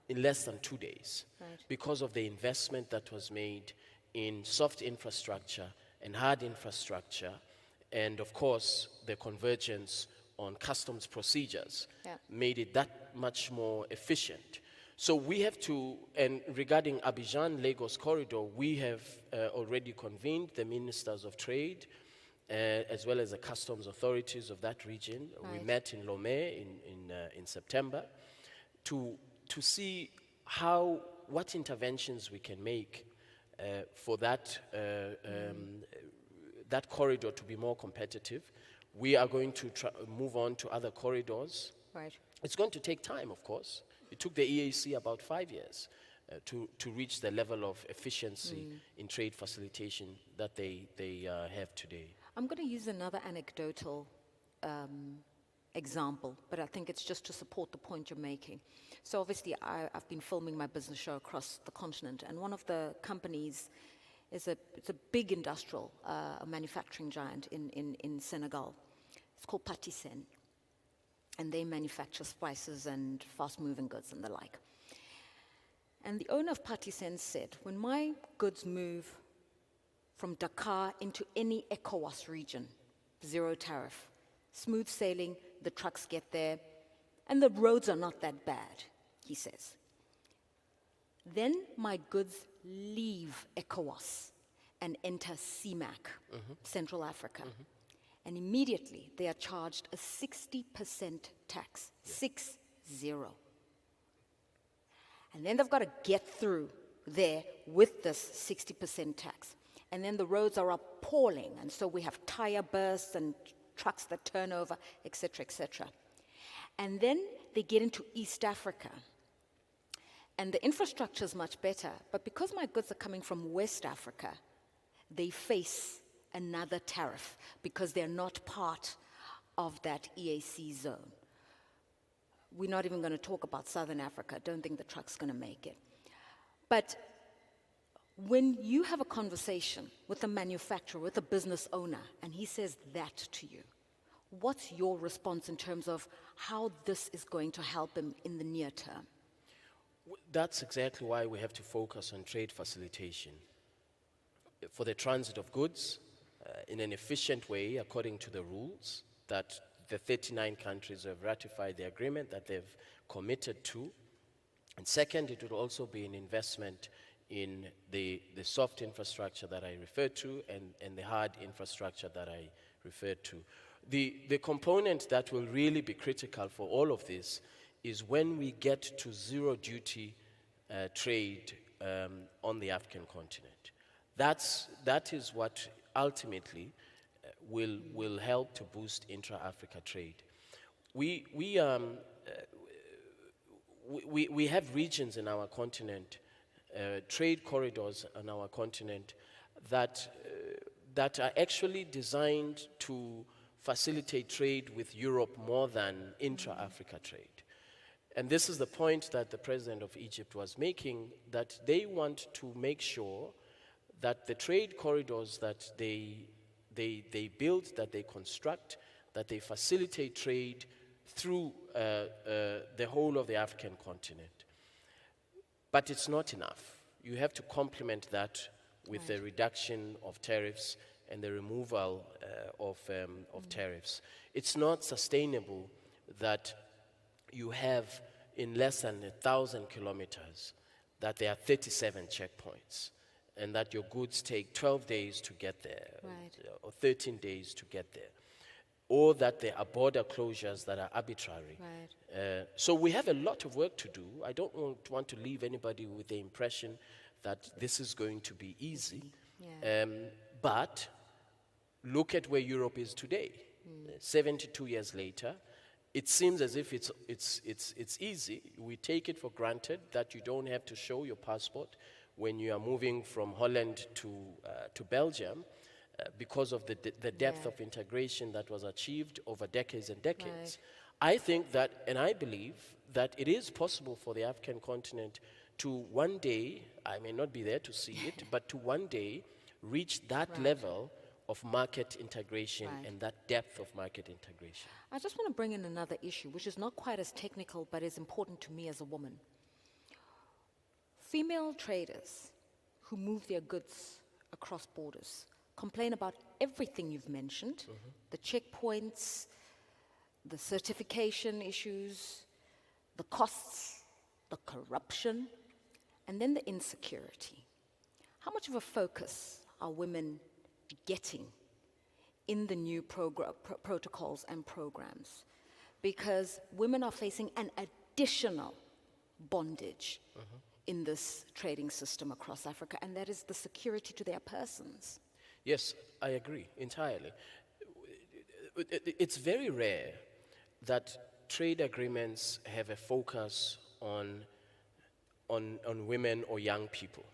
in less than 2 days because of the investment that was made in soft infrastructure and hard infrastructure, and of course the convergence on customs procedures made it that much more efficient. So we have to, and regarding Abidjan-Lagos corridor, we have already convened the ministers of trade as well as the customs authorities of that region. We met in Lomé in September to see what interventions we can make for that that corridor to be more competitive. We are going to move on to other corridors. Right. It's going to take time, of course. It took the EAC about 5 years to reach the level of efficiency in trade facilitation that they have today. I'm going to use another anecdotal example, but I think it's just to support the point you're making. So obviously I've been filming my business show across the continent, and one of the companies it's a big industrial manufacturing giant in Senegal. It's called Patisen, and they manufacture spices and fast-moving goods and the like. And the owner of Patisen said, when my goods move from Dakar into any ECOWAS region, 0 tariff, smooth sailing, the trucks get there, and the roads are not that bad, he says. Then my goods leave ECOWAS and enter CMAC, Central Africa. And immediately they are charged a 60% tax, 60. And then they've got to get through there with this 60% tax. And then the roads are appalling, and so we have tire bursts and trucks that turn over, et cetera, et cetera. And then they get into East Africa, and the infrastructure is much better, but because my goods are coming from West Africa, they face another tariff because they're not part of that EAC zone. We're not even going to talk about Southern Africa. I don't think the truck's going to make it. But when you have a conversation with a manufacturer, with a business owner, and he says that to you, what's your response in terms of how this is going to help him in the near term? That's exactly why we have to focus on trade facilitation for the transit of goods in an efficient way according to the rules that the 39 countries have ratified the agreement that they've committed to. And second, it would also be an investment in the soft infrastructure that I referred to and the hard infrastructure that I referred to. The component that will really be critical for all of this is when we get to zero duty trade on the African continent. That is what ultimately will help to boost intra-Africa trade. We have regions in our continent, trade corridors on our continent that are actually designed to facilitate trade with Europe more than intra-Africa trade. And this is the point that the president of Egypt was making, that they want to make sure that the trade corridors that they build, that they construct, that they facilitate trade through the whole of the African continent. But it's not enough. You have to complement that with the reduction of tariffs and the removal of tariffs. It's not sustainable that you have in less than 1,000 kilometers that there are 37 checkpoints and that your goods take 12 days to get there, or 13 days to get there, or that there are border closures that are arbitrary. So we have a lot of work to do. I don't want to leave anybody with the impression that this is going to be easy. But look at where Europe is today. 72 years later, it seems as if it's easy. We take it for granted that you don't have to show your passport when you are moving from Holland to Belgium because of the depth of integration that was achieved over decades and decades. I think that, and I believe that it is possible for the African continent to one day, I may not be there to see it, but to one day reach that level of market integration and that depth of market integration. I just want to bring in another issue, which is not quite as technical, but is important to me as a woman. Female traders who move their goods across borders complain about everything you've mentioned, the checkpoints, the certification issues, the costs, the corruption, and then the insecurity. How much of a focus are women getting in the new protocols and programs? Because women are facing an additional bondage in this trading system across Africa, and that is the security to their persons. Yes, I agree entirely. It's very rare that trade agreements have a focus on women or young people.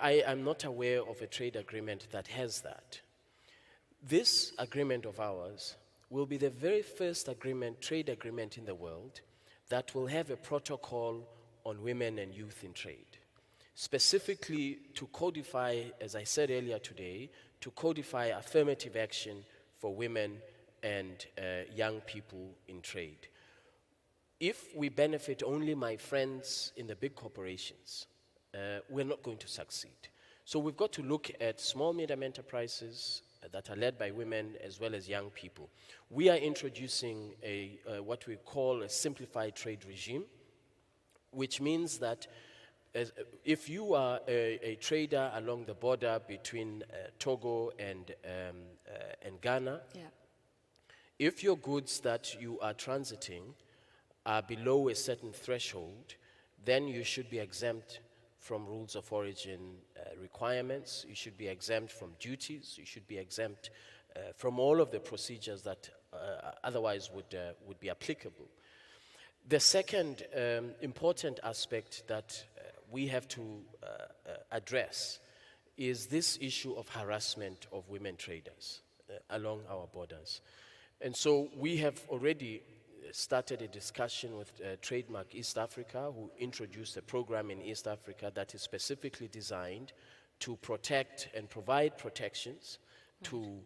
I am not aware of a trade agreement that has that. This agreement of ours will be the very first trade agreement in the world that will have a protocol on women and youth in trade, specifically to codify, as I said earlier today, to codify affirmative action for women and young people in trade. If we benefit only my friends in the big corporations, we're not going to succeed. So we've got to look at small, medium enterprises that are led by women as well as young people. We are introducing what we call a simplified trade regime, which means that if you are a trader along the border between Togo and Ghana, if your goods that you are transiting are below a certain threshold, then you should be exempt from rules of origin requirements, you should be exempt from duties, you should be exempt from all of the procedures that otherwise would be applicable. The second important aspect that we have to address is this issue of harassment of women traders along our borders. And so we have already started a discussion with Trademark East Africa, who introduced a program in East Africa that is specifically designed to protect and provide protections to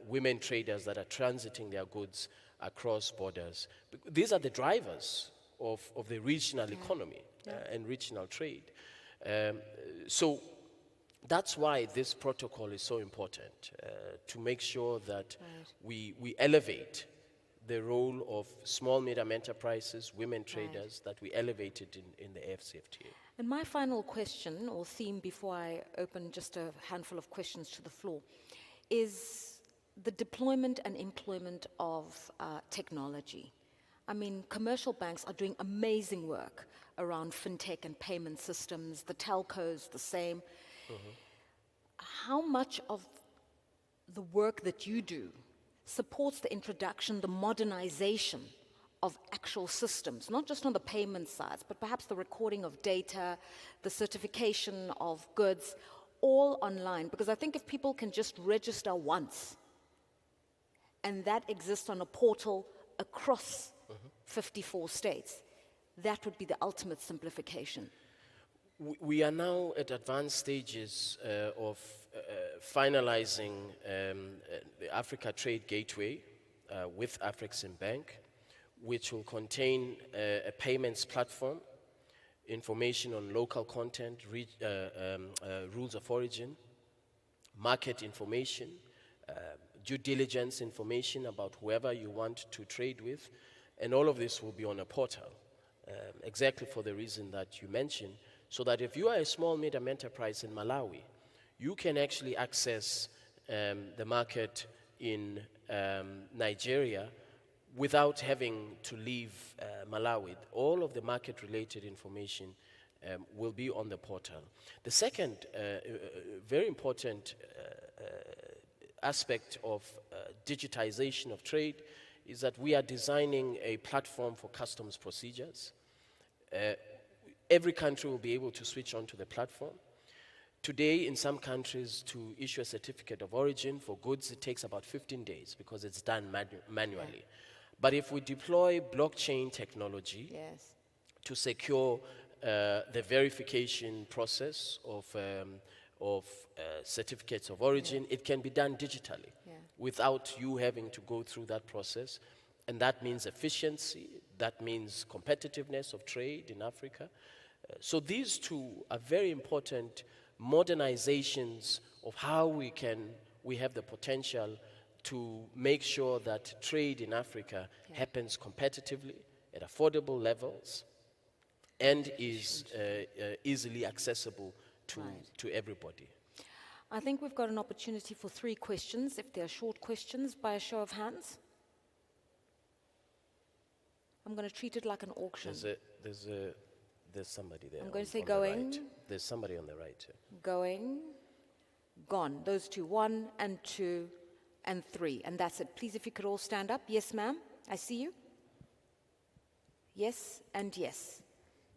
women traders that are transiting their goods across borders. These are the drivers of the regional economy and regional trade. So that's why this protocol is so important, to make sure that we elevate the role of small, medium enterprises, women traders, that we elevated in the AFCFTA. And my final question or theme before I open just a handful of questions to the floor is the deployment and employment of technology. I mean, commercial banks are doing amazing work around fintech and payment systems, the telcos the same. How much of the work that you do supports the introduction, the modernization of actual systems, not just on the payment sides, but perhaps the recording of data, the certification of goods, all online? Because I think if people can just register once, and that exists on a portal across 54 states, that would be the ultimate simplification. We are now at advanced stages of finalizing the Africa Trade Gateway with Afreximbank, which will contain a payments platform, information on local content, rules of origin, market information, due diligence information about whoever you want to trade with, and all of this will be on a portal, exactly for the reason that you mentioned, so that if you are a small, medium enterprise in Malawi, you can actually access the market in Nigeria without having to leave Malawi. All of the market-related information will be on the portal. The second very important aspect of digitization of trade is that we are designing a platform for customs procedures. Every country will be able to switch onto the platform. Today, in some countries, to issue a certificate of origin for goods, it takes about 15 days because it's done manually. Yeah. But if we deploy blockchain technology to secure the verification process of certificates of origin, it can be done digitally without you having to go through that process. And that means efficiency, that means competitiveness of trade in Africa. So these two are very important modernizations of how we have the potential to make sure that trade in Africa happens competitively at affordable levels and is easily accessible to everybody. I think we've got an opportunity for 3 questions, if they're short questions, by a show of hands. I'm going to treat it like an auction. There's somebody there. I'm going to say on the going. right. There's somebody on the right. Going, gone. Those 2, 1 and 2 and 3, and that's it. Please, if you could all stand up. Yes, ma'am, I see you. Yes and yes,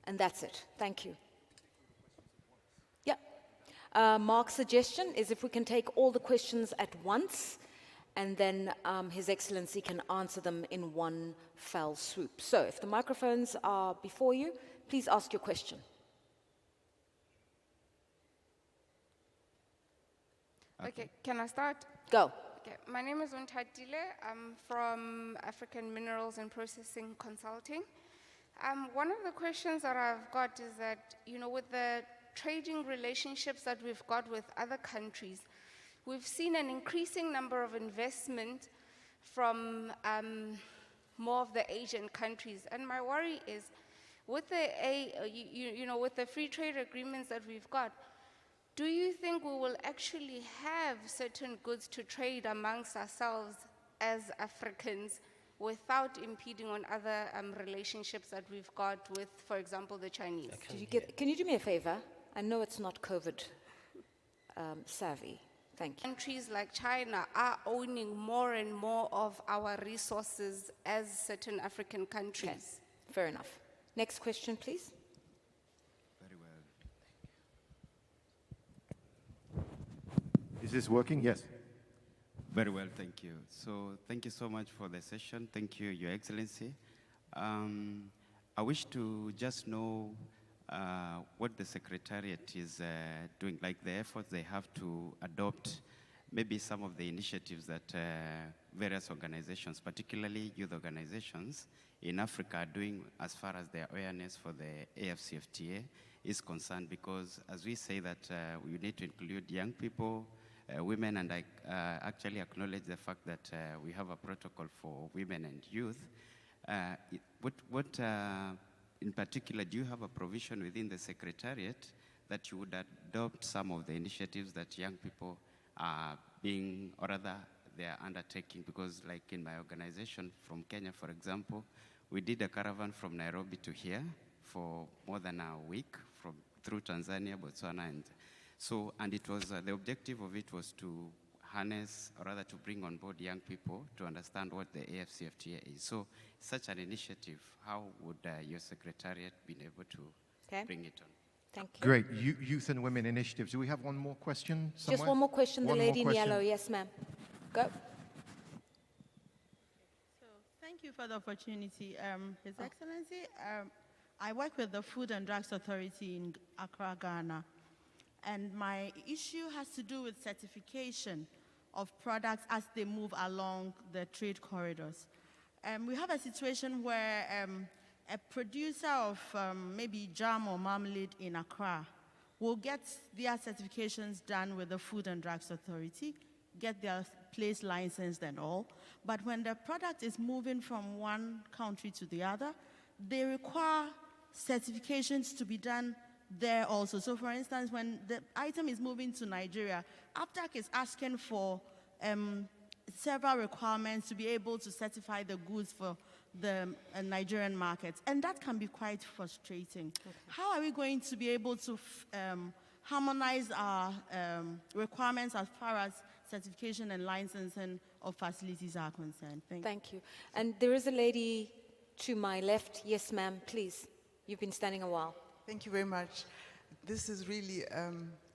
and that's it. Thank you. Yeah. Mark's suggestion is if we can take all the questions at once, and then His Excellency can answer them in one fell swoop. So if the microphones are before you, please ask your question. Okay, can I start? Go. Okay, my name is Untatile. I'm from African Minerals and Processing Consulting. One of the questions that I've got is that, you know, with the trading relationships that we've got with other countries, we've seen an increasing number of investment from more of the Asian countries. And my worry is, with with the free trade agreements that we've got, do you think we will actually have certain goods to trade amongst ourselves as Africans without impeding on other relationships that we've got with, for example, the Chinese? Can you do me a favor? I know it's not COVID savvy. Thank you. Countries like China are owning more and more of our resources as certain African countries. Okay. Fair enough. Next question, please. Very well. Is this working? Yes. Very well, thank you. So thank you so much for the session. Thank you, Your Excellency. I wish to just know what the Secretariat is doing, like the efforts they have to adopt maybe some of the initiatives that various organizations, particularly youth organizations in Africa, are doing as far as their awareness for the AFCFTA is concerned, because as we say that we need to include young people, women, and I actually acknowledge the fact that we have a protocol for women and youth. In particular, do you have a provision within the Secretariat that you would adopt some of the initiatives that young people are being, or rather they are undertaking? Because like in my organization from Kenya, for example, we did a caravan from Nairobi to here for more than a week through Tanzania, Botswana, and it was, the objective of it was to harness, or rather to bring on board young people to understand what the AFCFTA is. So such an initiative, how would your Secretariat be able to bring it on? Thank you. Great. Youth and Women Initiatives. Do we have one more question somewhere? Just one more question. The lady in yellow. Yes, ma'am. Go. So thank you for the opportunity. His Excellency, I work with the Food and Drugs Authority in Accra, Ghana. And my issue has to do with certification of products as they move along the trade corridors. We have a situation where a producer of maybe jam or marmalade in Accra will get their certifications done with the Food and Drugs Authority, get their place licensed and all. But when the product is moving from one country to the other, they require certifications to be done there also. So for instance, when the item is moving to Nigeria, APTAC is asking for several requirements to be able to certify the goods for the Nigerian markets, and that can be quite frustrating. Okay. How are we going to be able to harmonize our requirements as far as certification and licensing of facilities are concerned? Thank you. And there is a lady to my left. Yes, ma'am, please. You've been standing a while. Thank you very much. This is really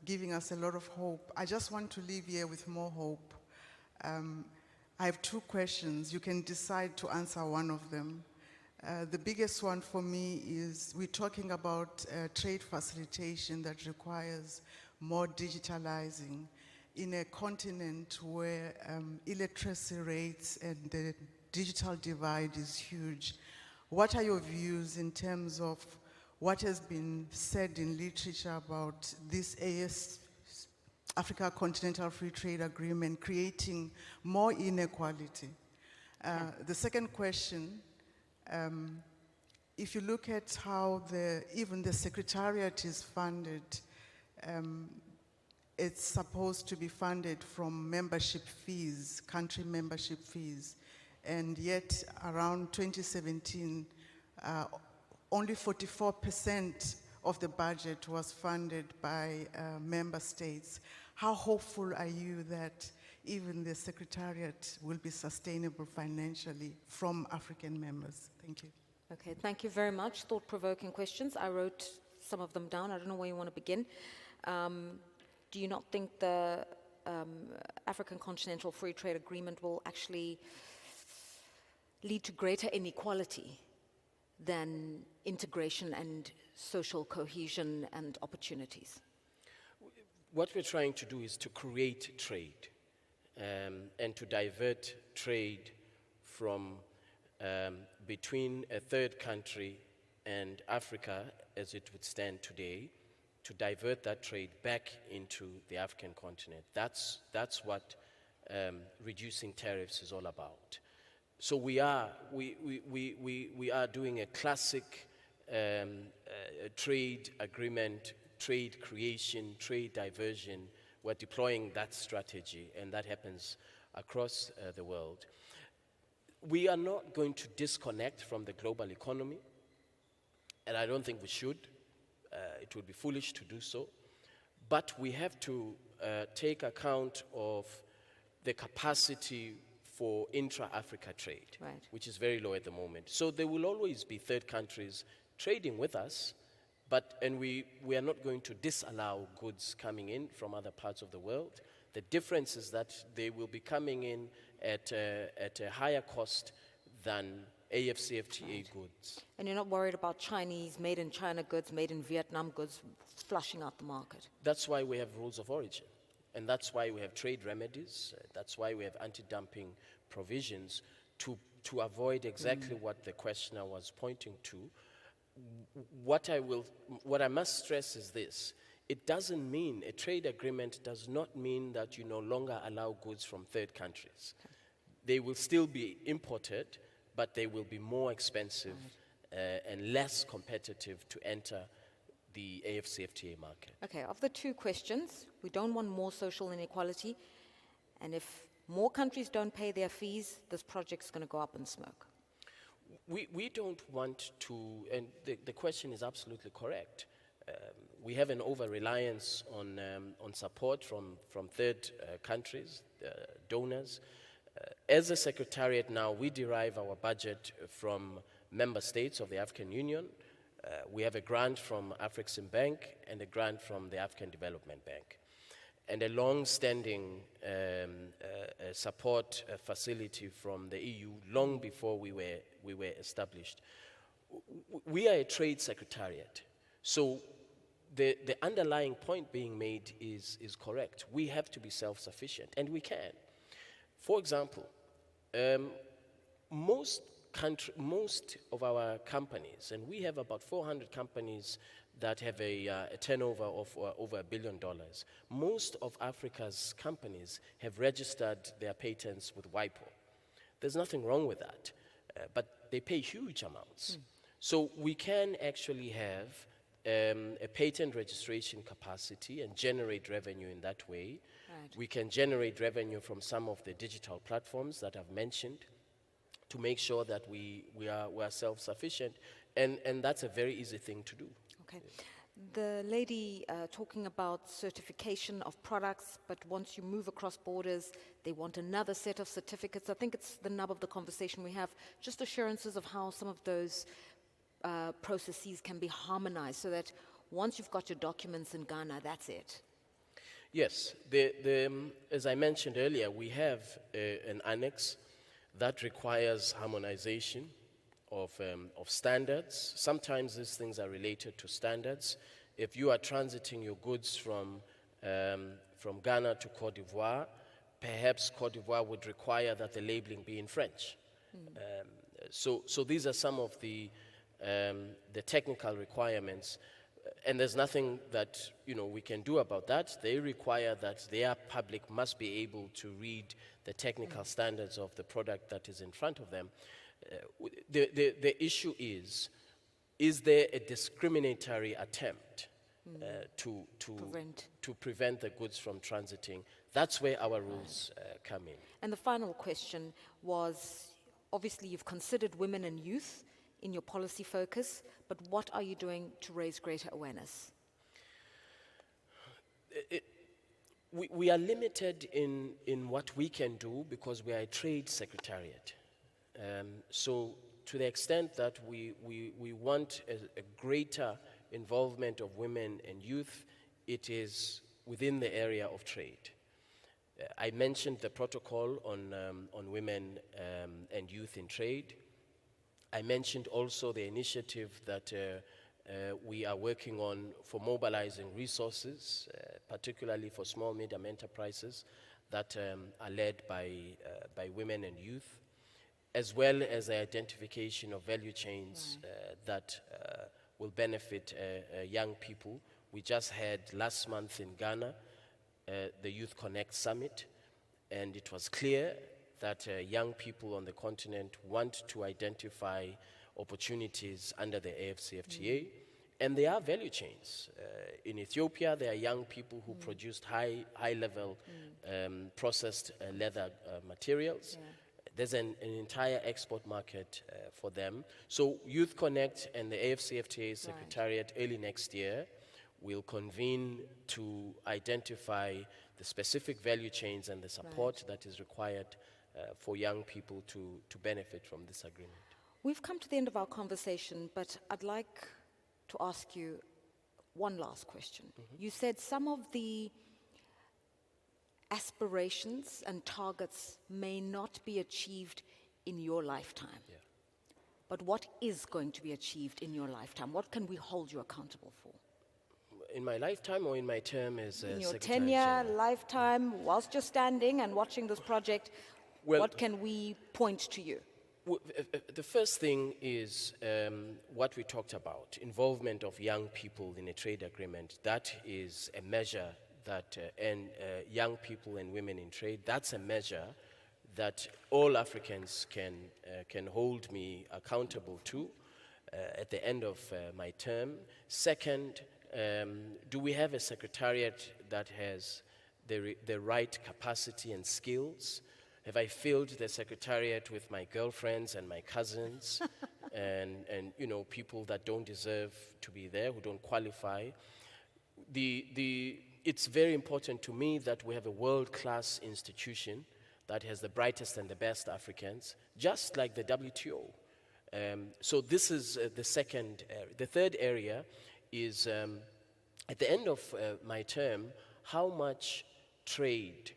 giving us a lot of hope. I just want to leave here with more hope. I have 2 questions. You can decide to answer one of them. The biggest one for me is we're talking about trade facilitation that requires more digitalizing in a continent where illiteracy rates and the digital divide is huge. What are your views in terms of what has been said in literature about this Africa Continental Free Trade Agreement creating more inequality? The second question, if you look at how even the Secretariat is funded, it's supposed to be funded from membership fees, country membership fees, and yet around 2017, only 44% of the budget was funded by member states. How hopeful are you that even the Secretariat will be sustainable financially from African members? Thank you. Okay, thank you very much. Thought-provoking questions. I wrote some of them down. I don't know where you want to begin. Do you not think the African Continental Free Trade Agreement will actually lead to greater inequality than integration and social cohesion and opportunities? What we're trying to do is to create trade and to divert trade from between a third country and Africa as it would stand today, to divert that trade back into the African continent. That's what reducing tariffs is all about. So we are doing a classic trade agreement, trade creation, trade diversion. We're deploying that strategy, and that happens across the world. We are not going to disconnect from the global economy, and I don't think we should. It would be foolish to do so. But we have to take account of the capacity for intra-Africa trade, Right. which is very low at the moment. So there will always be third countries trading with us, and we are not going to disallow goods coming in from other parts of the world. The difference is that they will be coming in at a higher cost than AFCFTA goods. And you're not worried about Chinese, made in China goods, made in Vietnam goods flushing out the market? That's why we have rules of origin. And that's why we have trade remedies. That's why we have anti-dumping provisions to avoid exactly what the questioner was pointing to. What I must stress is this. It doesn't mean, a trade agreement does not mean that you no longer allow goods from third countries. They will still be imported, but they will be more expensive and less competitive to enter the AFCFTA market. Okay, of the two questions, we don't want more social inequality, and if more countries don't pay their fees, this project's going to go up in smoke. We don't want to, and the question is absolutely correct. We have an over-reliance on support from third countries, donors. As a Secretariat now, we derive our budget from member states of the African Union. We have a grant from Afrexim Bank and a grant from the African Development Bank, and a long-standing support facility from the EU long before we were established. We are a trade secretariat, so the underlying point being made is correct. We have to be self-sufficient, and we can. For example, most of our companies, and we have about 400 companies that have a turnover of over $1 billion. Most of Africa's companies have registered their patents with WIPO. There's nothing wrong with that, but they pay huge amounts. So we can actually have a patent registration capacity and generate revenue in that way. Right. We can generate revenue from some of the digital platforms that I've mentioned to make sure that we are self-sufficient, and that's a very easy thing to do. Okay. The lady talking about certification of products, but once you move across borders, they want another set of certificates. I think it's the nub of the conversation we have, just assurances of how some of those processes can be harmonized so that once you've got your documents in Ghana, that's it. Yes, as I mentioned earlier, we have an annex that requires harmonization of standards. Sometimes these things are related to standards. If you are transiting your goods from Ghana to Cote d'Ivoire, perhaps Cote d'Ivoire would require that the labeling be in French. So these are some of the technical requirements, and there's nothing that we can do about that. They require that their public must be able to read the technical standards of the product that is in front of them. The issue is there a discriminatory attempt to prevent the goods from transiting? That's where our rules come in. And the final question was, obviously you've considered women and youth in your policy focus, but what are you doing to raise greater awareness? We are limited in what we can do because we are a trade secretariat. So to the extent that we want a greater involvement of women and youth, it is within the area of trade. I mentioned the protocol on women and youth in trade. I mentioned also the initiative that we are working on for mobilizing resources, particularly for small, medium enterprises that are led by women and youth, as well as the identification of value chains that will benefit young people. We just had last month in Ghana the Youth Connect Summit, and it was clear that young people on the continent want to identify opportunities under the AFCFTA, and there are value chains. In Ethiopia, there are young people who produced high-level processed leather materials. There's an entire export market for them. So Youth Connect and the AFCFTA Secretariat early next year will convene to identify the specific value chains and the support that is required for young people to benefit from this agreement. We've come to the end of our conversation, but I'd like to ask you one last question. You said some of the aspirations and targets may not be achieved in your lifetime. But what is going to be achieved in your lifetime? What can we hold you accountable for? In my lifetime or in my term as in your Secretary tenure, General? lifetime, whilst you're standing and watching this project, what can we point to you? The first thing is what we talked about, involvement of young people in a trade agreement. That is a measure that, and young people and women in trade, that's a measure that all Africans can hold me accountable to at the end of my term. Second, do we have a secretariat that has the right capacity and skills? Have I filled the secretariat with my girlfriends and my cousins and people that don't deserve to be there, who don't qualify? It's very important to me that we have a world-class institution that has the brightest and the best Africans, just like the WTO. So this is the second area. The third area is, at the end of my term, how much trade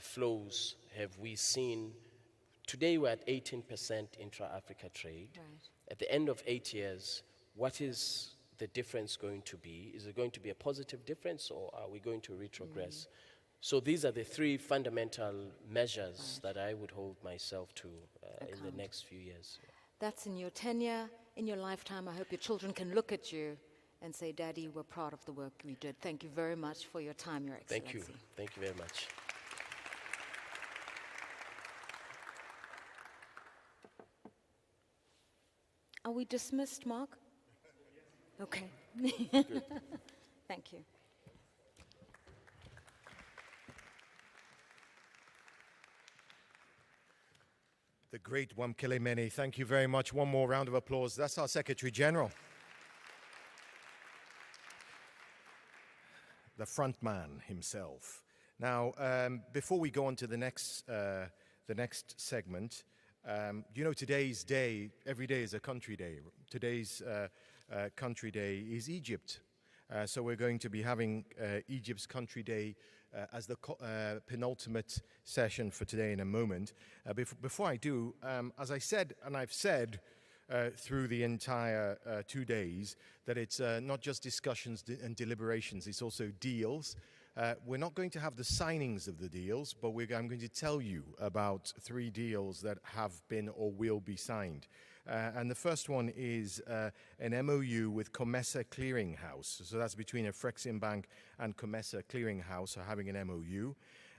flows have we seen? Today we're at 18% intra-Africa trade. At the end of 8 years, what is the difference going to be? Is it going to be a positive difference, or are we going to retrogress? So these are the three fundamental measures that I would hold myself to in the next few years. That's in your tenure, in your lifetime. I hope your children can look at you and say, Daddy, we're proud of the work we did. Thank you very much for your time, Your Excellency. Thank you. Thank you very much. Are we dismissed, Mark? Okay. Thank you. The great Wamkele Mene, thank you very much. One more round of applause. That's our Secretary General. The front man himself. Now, before we go on to the next segment, today's day, every day is a country day. Today's country day is Egypt. So we're going to be having Egypt's country day as the penultimate session for today in a moment. Before I do, as I said, and I've said through the entire 2 days that it's not just discussions and deliberations, it's also deals. We're not going to have the signings of the deals, but I'm going to tell you about 3 deals that have been or will be signed. And the first one is an MOU with Comesa Clearing House. So that's between Afreximbank and Comesa Clearing House are having an MOU.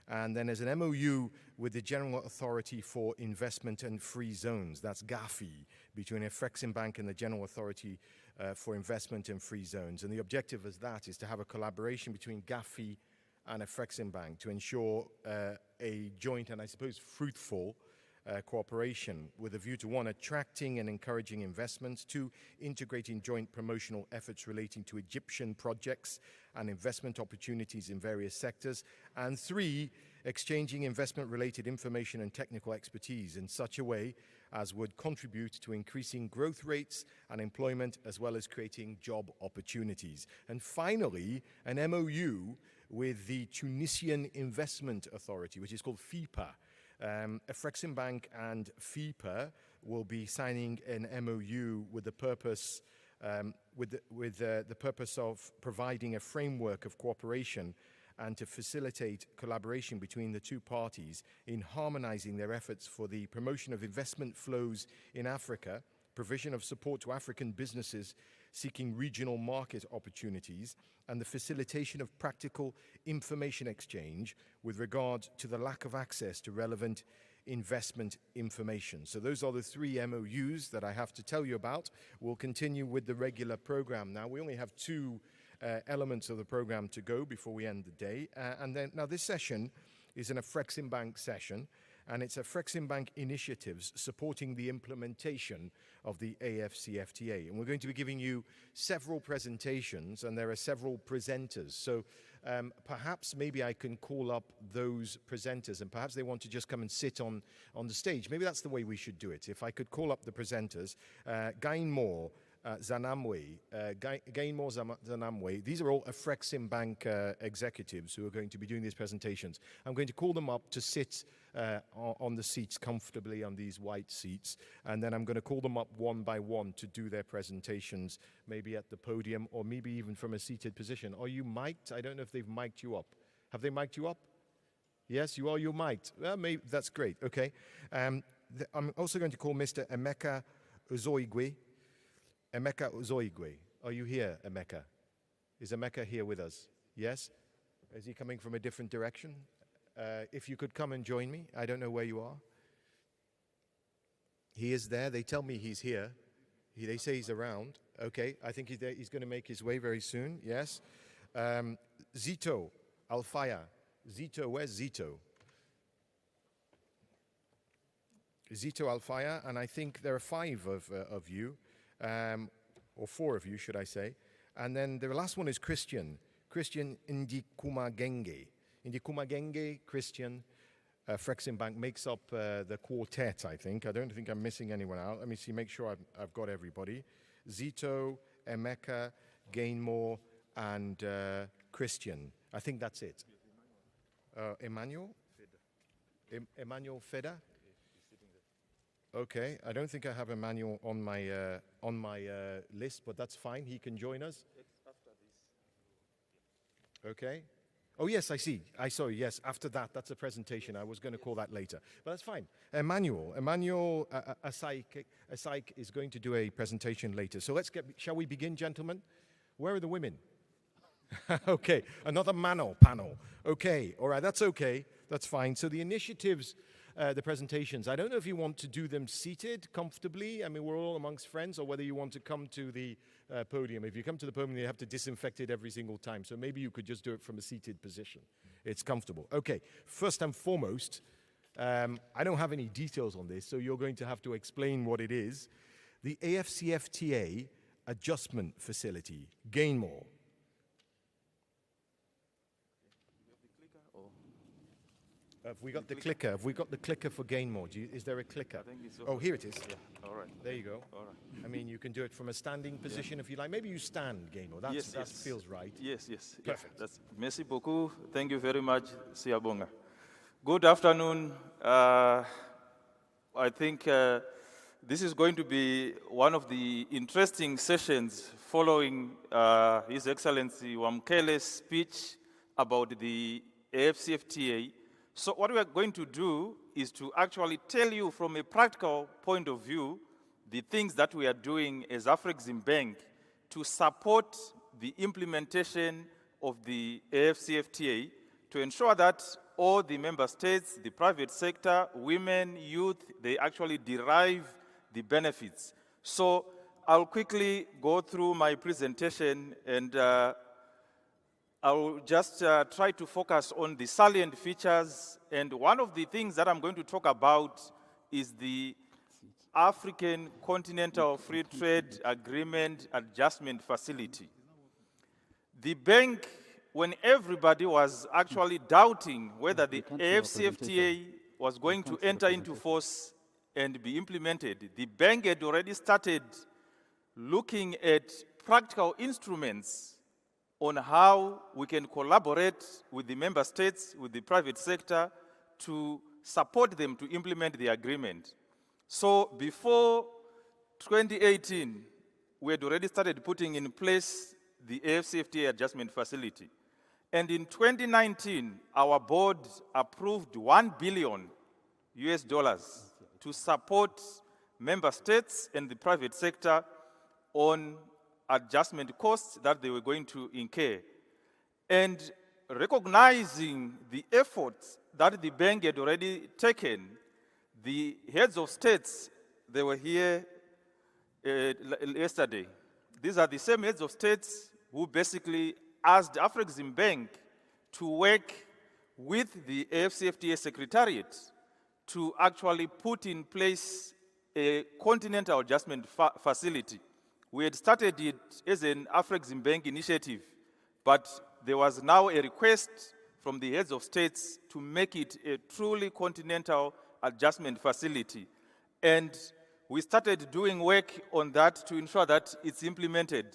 And then there's an MOU with the General Authority for Investment and Free Zones. That's GAFI, between Afreximbank and the General Authority for Investment and Free Zones. And the objective of that is to have a collaboration between GAFI and Afreximbank to ensure a joint and, I suppose, fruitful cooperation with a view to 1, attracting and encouraging investments, 2, integrating joint promotional efforts relating to Egyptian projects and investment opportunities in various sectors, and 3, exchanging investment-related information and technical expertise in such a way as would contribute to increasing growth rates and employment, as well as creating job opportunities. And finally, an MOU with the Tunisian Investment Authority, which is called FIPA. Afreximbank and FIPA will be signing an MOU with the purpose the purpose of providing a framework of cooperation and to facilitate collaboration between the 2 parties in harmonizing their efforts for the promotion of investment flows in Africa, provision of support to African businesses seeking regional market opportunities, and the facilitation of practical information exchange with regard to the lack of access to relevant investment information. So those are the 3 MOUs that I have to tell you about. We'll continue with the regular program now. We only have 2 elements of the program to go before we end the day. And then now this session is an Afreximbank session, and it's Afreximbank initiatives supporting the implementation of the AFCFTA. And we're going to be giving you several presentations, and there are several presenters. So perhaps maybe I can call up those presenters, and perhaps they want to just come and sit on the stage. Maybe that's the way we should do it. If I could call up the presenters, Gainmore Zanamwe, Zanamwe. These are all Afreximbank executives who are going to be doing these presentations. I'm going to call them up to sit on the seats comfortably on these white seats, and then I'm going to call them up one by one to do their presentations, maybe at the podium or maybe even from a seated position. Are you mic'd? I don't know if they've mic'd you up. Have they mic'd you up? Yes, you are. You're mic'd. Well, maybe that's great. Okay. I'm also going to call Mr. Emeka Uzoigwe. Emeka Uzoigwe. Are you here, Emeka? Is Emeka here with us? Yes? Is he coming from a different direction? If you could come and join me. I don't know where you are. He is there. They tell me he's here. They say he's around. Okay, I think he's going to make his way very soon. Yes. Zito Alfaya. Zito, where's Zito? Zito Alfaya, and I think there are 5 of you. Or 4 of you, should I say. And then the last one is Christian Ndikumagenge. Ndikumagenge, Christian, Afreximbank makes up the quartet, I think. I don't think I'm missing anyone out. Let me see, make sure I've got everybody. Zito, Emeka, Gainmore, and Christian. I think that's it. Emmanuel? Emmanuel Feda? Okay, I don't think I have Emmanuel on my list, but that's fine. He can join us. Okay. Oh yes, I see. I saw. Yes, after that, that's a presentation. I was going to call that later, but that's fine. Emmanuel Asaik is going to do a presentation later. So shall we begin, gentlemen? Where are the women? Okay, another panel. Okay, all right, that's okay. That's fine. So the initiatives. The presentations. I don't know if you want to do them seated comfortably. I mean, we're all amongst friends, or whether you want to come to the podium. If you come to the podium, you have to disinfect it every single time. So maybe you could just do it from a seated position. It's comfortable. Okay, first and foremost, I don't have any details on this, so you're going to have to explain what it is. The AFCFTA Adjustment Facility, Gainmore. Have we got the clicker? Have we got the clicker for Gainmore? Is there a clicker? I think it's oh, here it is. Yeah, all right. There you go. All right. I mean, you can do it from a standing position if you like. Maybe you stand, Gainmore. That feels right. Yes. Perfect. Yeah, merci beaucoup. Thank you very much, Siabonga. Good afternoon. I think This is going to be one of the interesting sessions following His Excellency Wamkele's speech about the AFCFTA. So what we are going to do is to actually tell you from a practical point of view the things that we are doing as Afrexim Bank to support the implementation of the AFCFTA to ensure that all the member states, the private sector, women, youth, they actually derive the benefits. So I'll quickly go through my presentation and I'll just try to focus on the salient features. And one of the things that I'm going to talk about is the African Continental Free Trade Agreement Adjustment Facility. The bank, when everybody was actually doubting whether the AFCFTA was going to enter into force and be implemented, the bank had already started looking at practical instruments on how we can collaborate with the member states, with the private sector, to support them to implement the agreement. So before 2018, we had already started putting in place the AFCFTA adjustment facility. And in 2019, our board approved $1 billion to support member states and the private sector on adjustment costs that they were going to incur. And recognizing the efforts that the bank had already taken, the heads of states, they were here yesterday. These are the same heads of states who basically asked Afrexim Bank to work with the AFCFTA Secretariat to actually put in place a continental adjustment facility. We had started it as an Afrexim Bank initiative, but there was now a request from the heads of states to make it a truly continental adjustment facility. And we started doing work on that to ensure that it's implemented.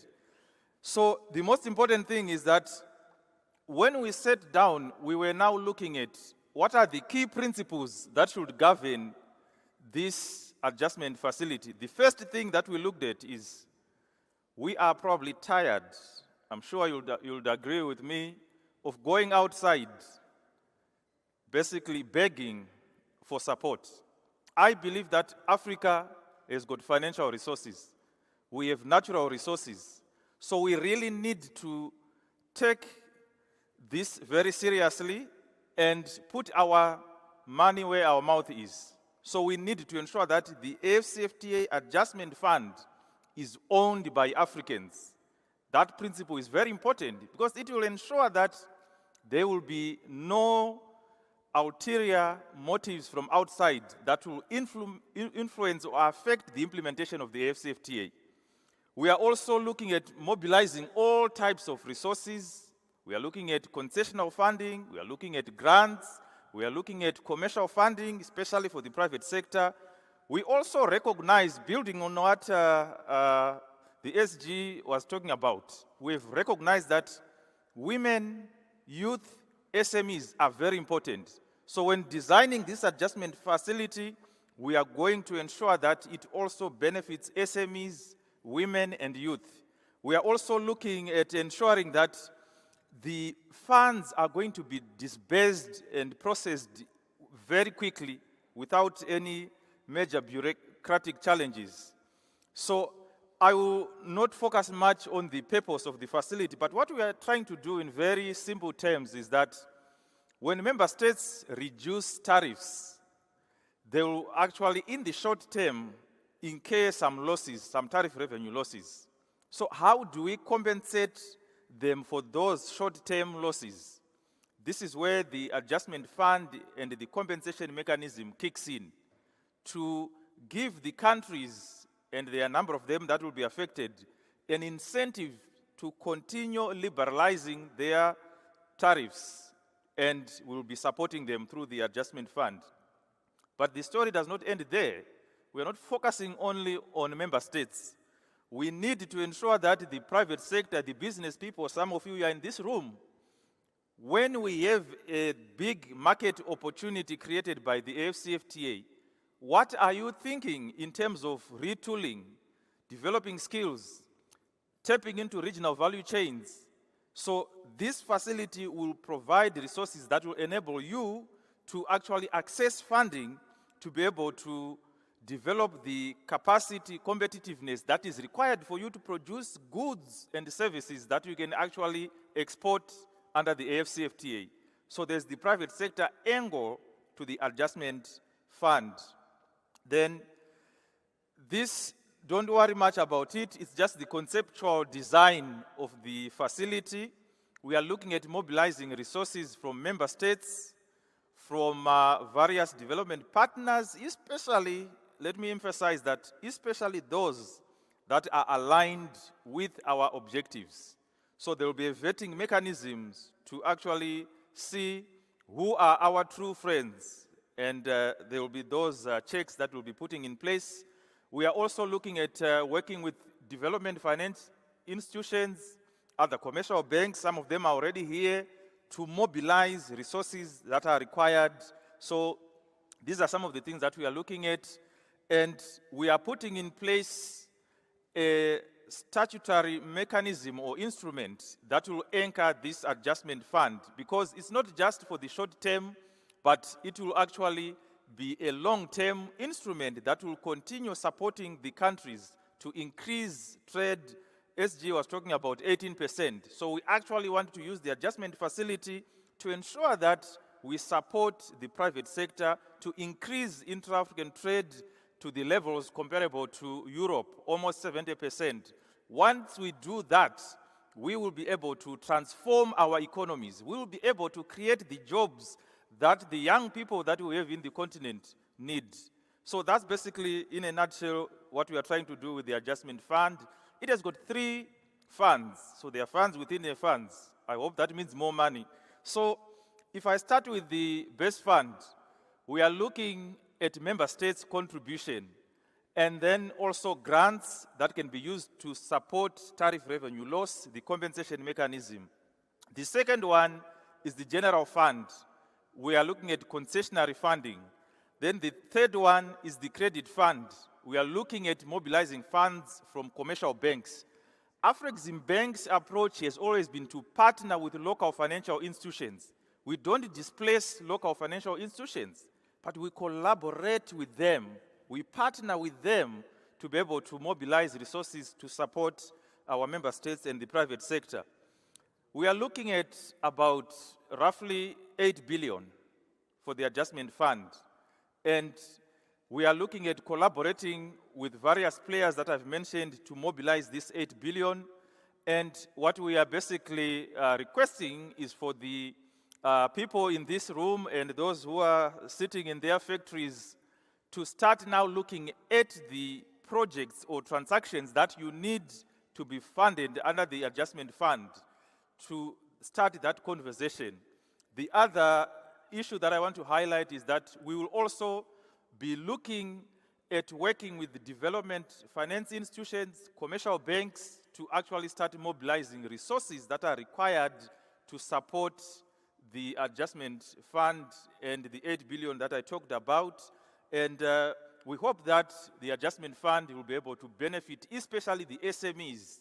So the most important thing is that when we sat down, we were now looking at what are the key principles that should govern this adjustment facility. The first thing that we looked at is we are probably tired, I'm sure you'll agree with me, of going outside, basically begging for support. I believe that Africa has got financial resources. We have natural resources. So we really need to take this very seriously and put our money where our mouth is. So we need to ensure that the AFCFTA Adjustment Fund is owned by Africans. That principle is very important because it will ensure that there will be no ulterior motives from outside that will influence or affect the implementation of the AFCFTA. We are also looking at mobilizing all types of resources. We are looking at concessional funding. We are looking at grants. We are looking at commercial funding, especially for the private sector. We also recognize, building on what the SG was talking about, we've recognized that women, youth, SMEs are very important. So when designing this adjustment facility, we are going to ensure that it also benefits SMEs, women, and youth. We are also looking at ensuring that the funds are going to be disbursed and processed very quickly without any major bureaucratic challenges. So I will not focus much on the purpose of the facility, but what we are trying to do in very simple terms is that when member states reduce tariffs, they will actually, in the short term, incur some losses, some tariff revenue losses. So how do we compensate them for those short-term losses? This is where the adjustment fund and the compensation mechanism kicks in to give the countries, and there are a number of them that will be affected, an incentive to continue liberalizing their tariffs, and we'll be supporting them through the adjustment fund. But the story does not end there. We're not focusing only on member states. We need to ensure that the private sector, the business people, some of you are in this room, when we have a big market opportunity created by the AFCFTA, what are you thinking in terms of retooling, developing skills, tapping into regional value chains? So this facility will provide resources that will enable you to actually access funding to be able to develop the capacity, competitiveness that is required for you to produce goods and services that you can actually export under the AFCFTA. So there's the private sector angle to the adjustment fund. Then this, don't worry much about it, it's just the conceptual design of the facility. We are looking at mobilizing resources from member states, from various development partners, especially, let me emphasize that, especially those that are aligned with our objectives. So there will be a vetting mechanisms to actually see who are our true friends, and there will be those checks that we'll be putting in place. We are also looking at working with development finance institutions, other commercial banks, some of them are already here, to mobilize resources that are required. So these are some of the things that we are looking at, and we are putting in place a statutory mechanism or instrument that will anchor this adjustment fund, because it's not just for the short term, but it will actually be a long-term instrument that will continue supporting the countries to increase trade. SG was talking about 18%. So we actually want to use the adjustment facility to ensure that we support the private sector to increase intra-African trade to the levels comparable to Europe, almost 70%. Once we do that, we will be able to transform our economies. We will be able to create the jobs that the young people that we have in the continent need. So that's basically, in a nutshell, what we are trying to do with the adjustment fund. It has got 3 funds, so there are funds within the funds. I hope that means more money. So if I start with the base fund, we are looking at member states' contribution, and then also grants that can be used to support tariff revenue loss, the compensation mechanism. The second one is the general fund. We are looking at concessionary funding. Then the third one is the credit fund. We are looking at mobilizing funds from commercial banks. Afrexim Bank's approach has always been to partner with local financial institutions. We don't displace local financial institutions, but we collaborate with them. We partner with them to be able to mobilize resources to support our member states and the private sector. We are looking at about roughly 8 billion for the adjustment fund. And we are looking at collaborating with various players that I've mentioned to mobilize this 8 billion. And what we are basically requesting is for the people in this room and those who are sitting in their factories to start now looking at the projects or transactions that you need to be funded under the adjustment fund to start that conversation. The other issue that I want to highlight is that we will also be looking at working with the development finance institutions, commercial banks, to actually start mobilizing resources that are required to support the adjustment fund and the 8 billion that I talked about. And we hope that the adjustment fund will be able to benefit, especially the SMEs,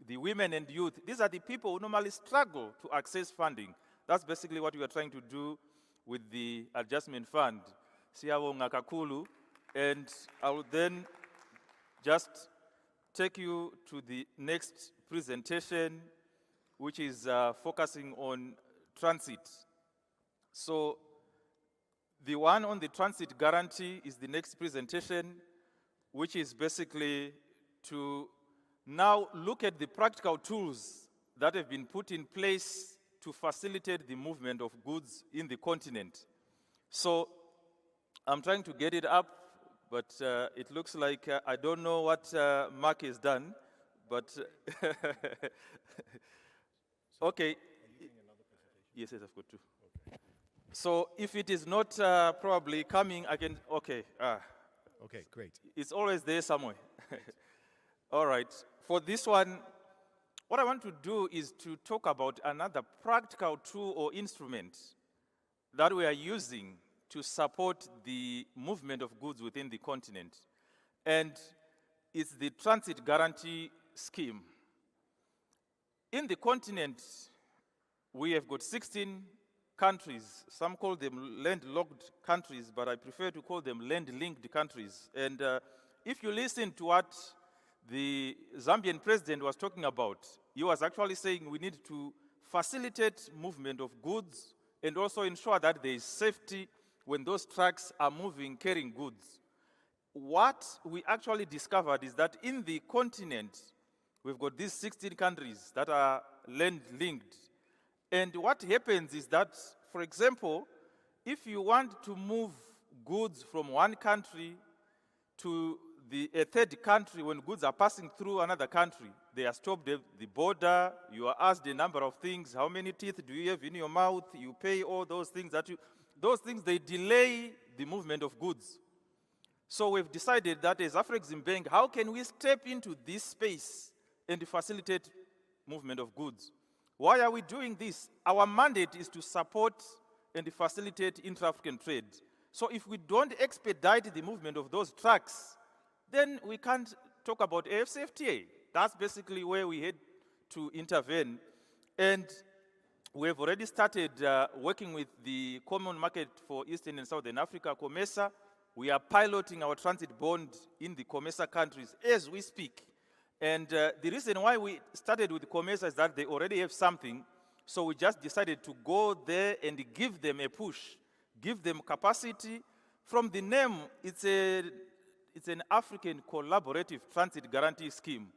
the women and youth. These are the people who normally struggle to access funding. That's basically what we are trying to do with the adjustment fund. Siyabonga kakhulu, and I will then just take you to the next presentation, which is focusing on transit. So the one on the transit guarantee is the next presentation, which is basically to now look at the practical tools that have been put in place to facilitate the movement of goods in the continent. So I'm trying to get it up, but it looks like I don't know what Mark has done, but okay. Yes, I've got two. Okay. So if it is not probably coming, I can, okay. Okay, great. It's always there somewhere. All right. For this one, what I want to do is to talk about another practical tool or instrument that we are using to support the movement of goods within the continent. And it's the Transit Guarantee Scheme. In the continent, we have got 16 countries. Some call them landlocked countries, but I prefer to call them land-linked countries. And if you listen to what the Zambian president was talking about, he was actually saying we need to facilitate movement of goods and also ensure that there is safety when those trucks are moving, carrying goods. What we actually discovered is that in the continent, we've got these 16 countries that are land-linked. And what happens is that, for example, if you want to move goods from one country to a third country, when goods are passing through another country, they are stopped at the border, you are asked a number of things, how many teeth do you have in your mouth, you pay all those things they delay the movement of goods. So we've decided that as Afreximbank, how can we step into this space and facilitate movement of goods? Why are we doing this? Our mandate is to support and facilitate intra-African trade. So if we don't expedite the movement of those trucks, then we can't talk about AfCFTA. That's basically where we had to intervene. And we have already started working with the Common Market for Eastern and Southern Africa, COMESA. We are piloting our transit bond in the COMESA countries as we speak. And the reason why we started with COMESA is that they already have something. So we just decided to go there and give them a push, give them capacity. From the name, it's an African collaborative transit guarantee scheme.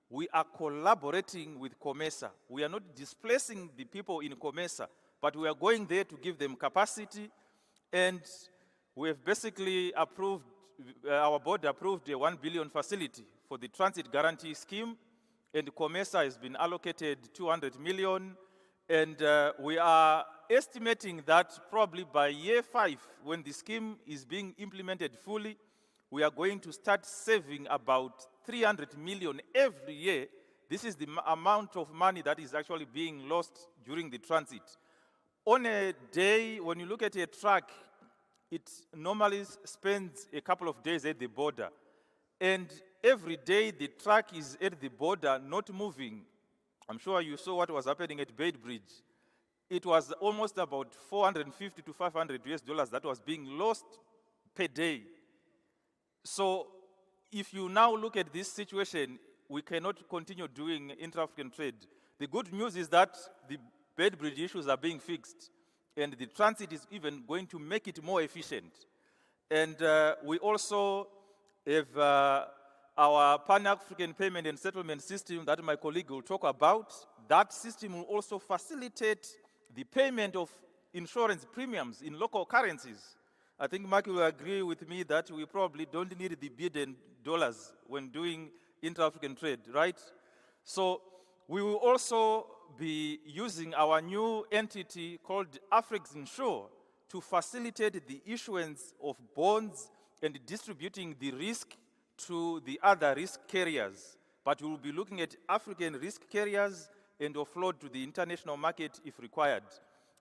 We are collaborating with COMESA. We are not displacing the people in COMESA, but we are going there to give them capacity. And we have basically approved, our board approved a 1 billion facility for the transit guarantee scheme. And COMESA has been allocated 200 million. And we are estimating that probably by year 5, when the scheme is being implemented fully, we are going to start saving about 300 million every year. This is the amount of money that is actually being lost during the transit. On a day, when you look at a truck, it normally spends a couple of days at the border. And every day the truck is at the border, not moving. I'm sure you saw what was happening at Bait Bridge. It was almost about 450 to 500 US dollars that was being lost per day. So if you now look at this situation, we cannot continue doing intra-African trade. The good news is that the Bait Bridge issues are being fixed, and the transit is even going to make it more efficient. And we also have our Pan-African payment and settlement system that my colleague will talk about. That system will also facilitate the payment of insurance premiums in local currencies. I think Mark will agree with me that we probably don't need the billion dollars when doing intra-African trade, right? So we will also be using our new entity called Afreximbank to facilitate the issuance of bonds and distributing the risk to the other risk carriers. But we will be looking at African risk carriers and offload to the international market if required.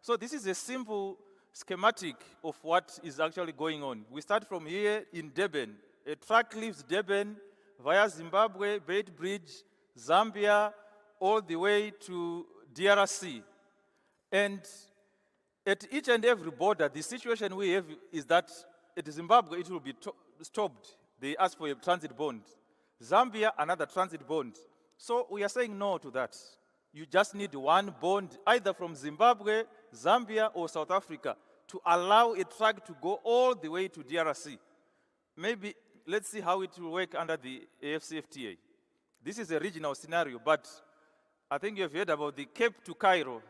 So this is a simple schematic of what is actually going on. We start from here in Durban. A truck leaves Durban via Zimbabwe, Bait Bridge, Zambia, all the way to DRC. And at each and every border, the situation we have is that at Zimbabwe, it will be stopped. They ask for a transit bond. Zambia, another transit bond. So we are saying no to that. You just need one bond, either from Zimbabwe, Zambia, or South Africa, to allow a truck to go all the way to DRC. Maybe, let's see how it will work under the AfCFTA. This is a regional scenario, but I think you've heard about the Cape to Cairo.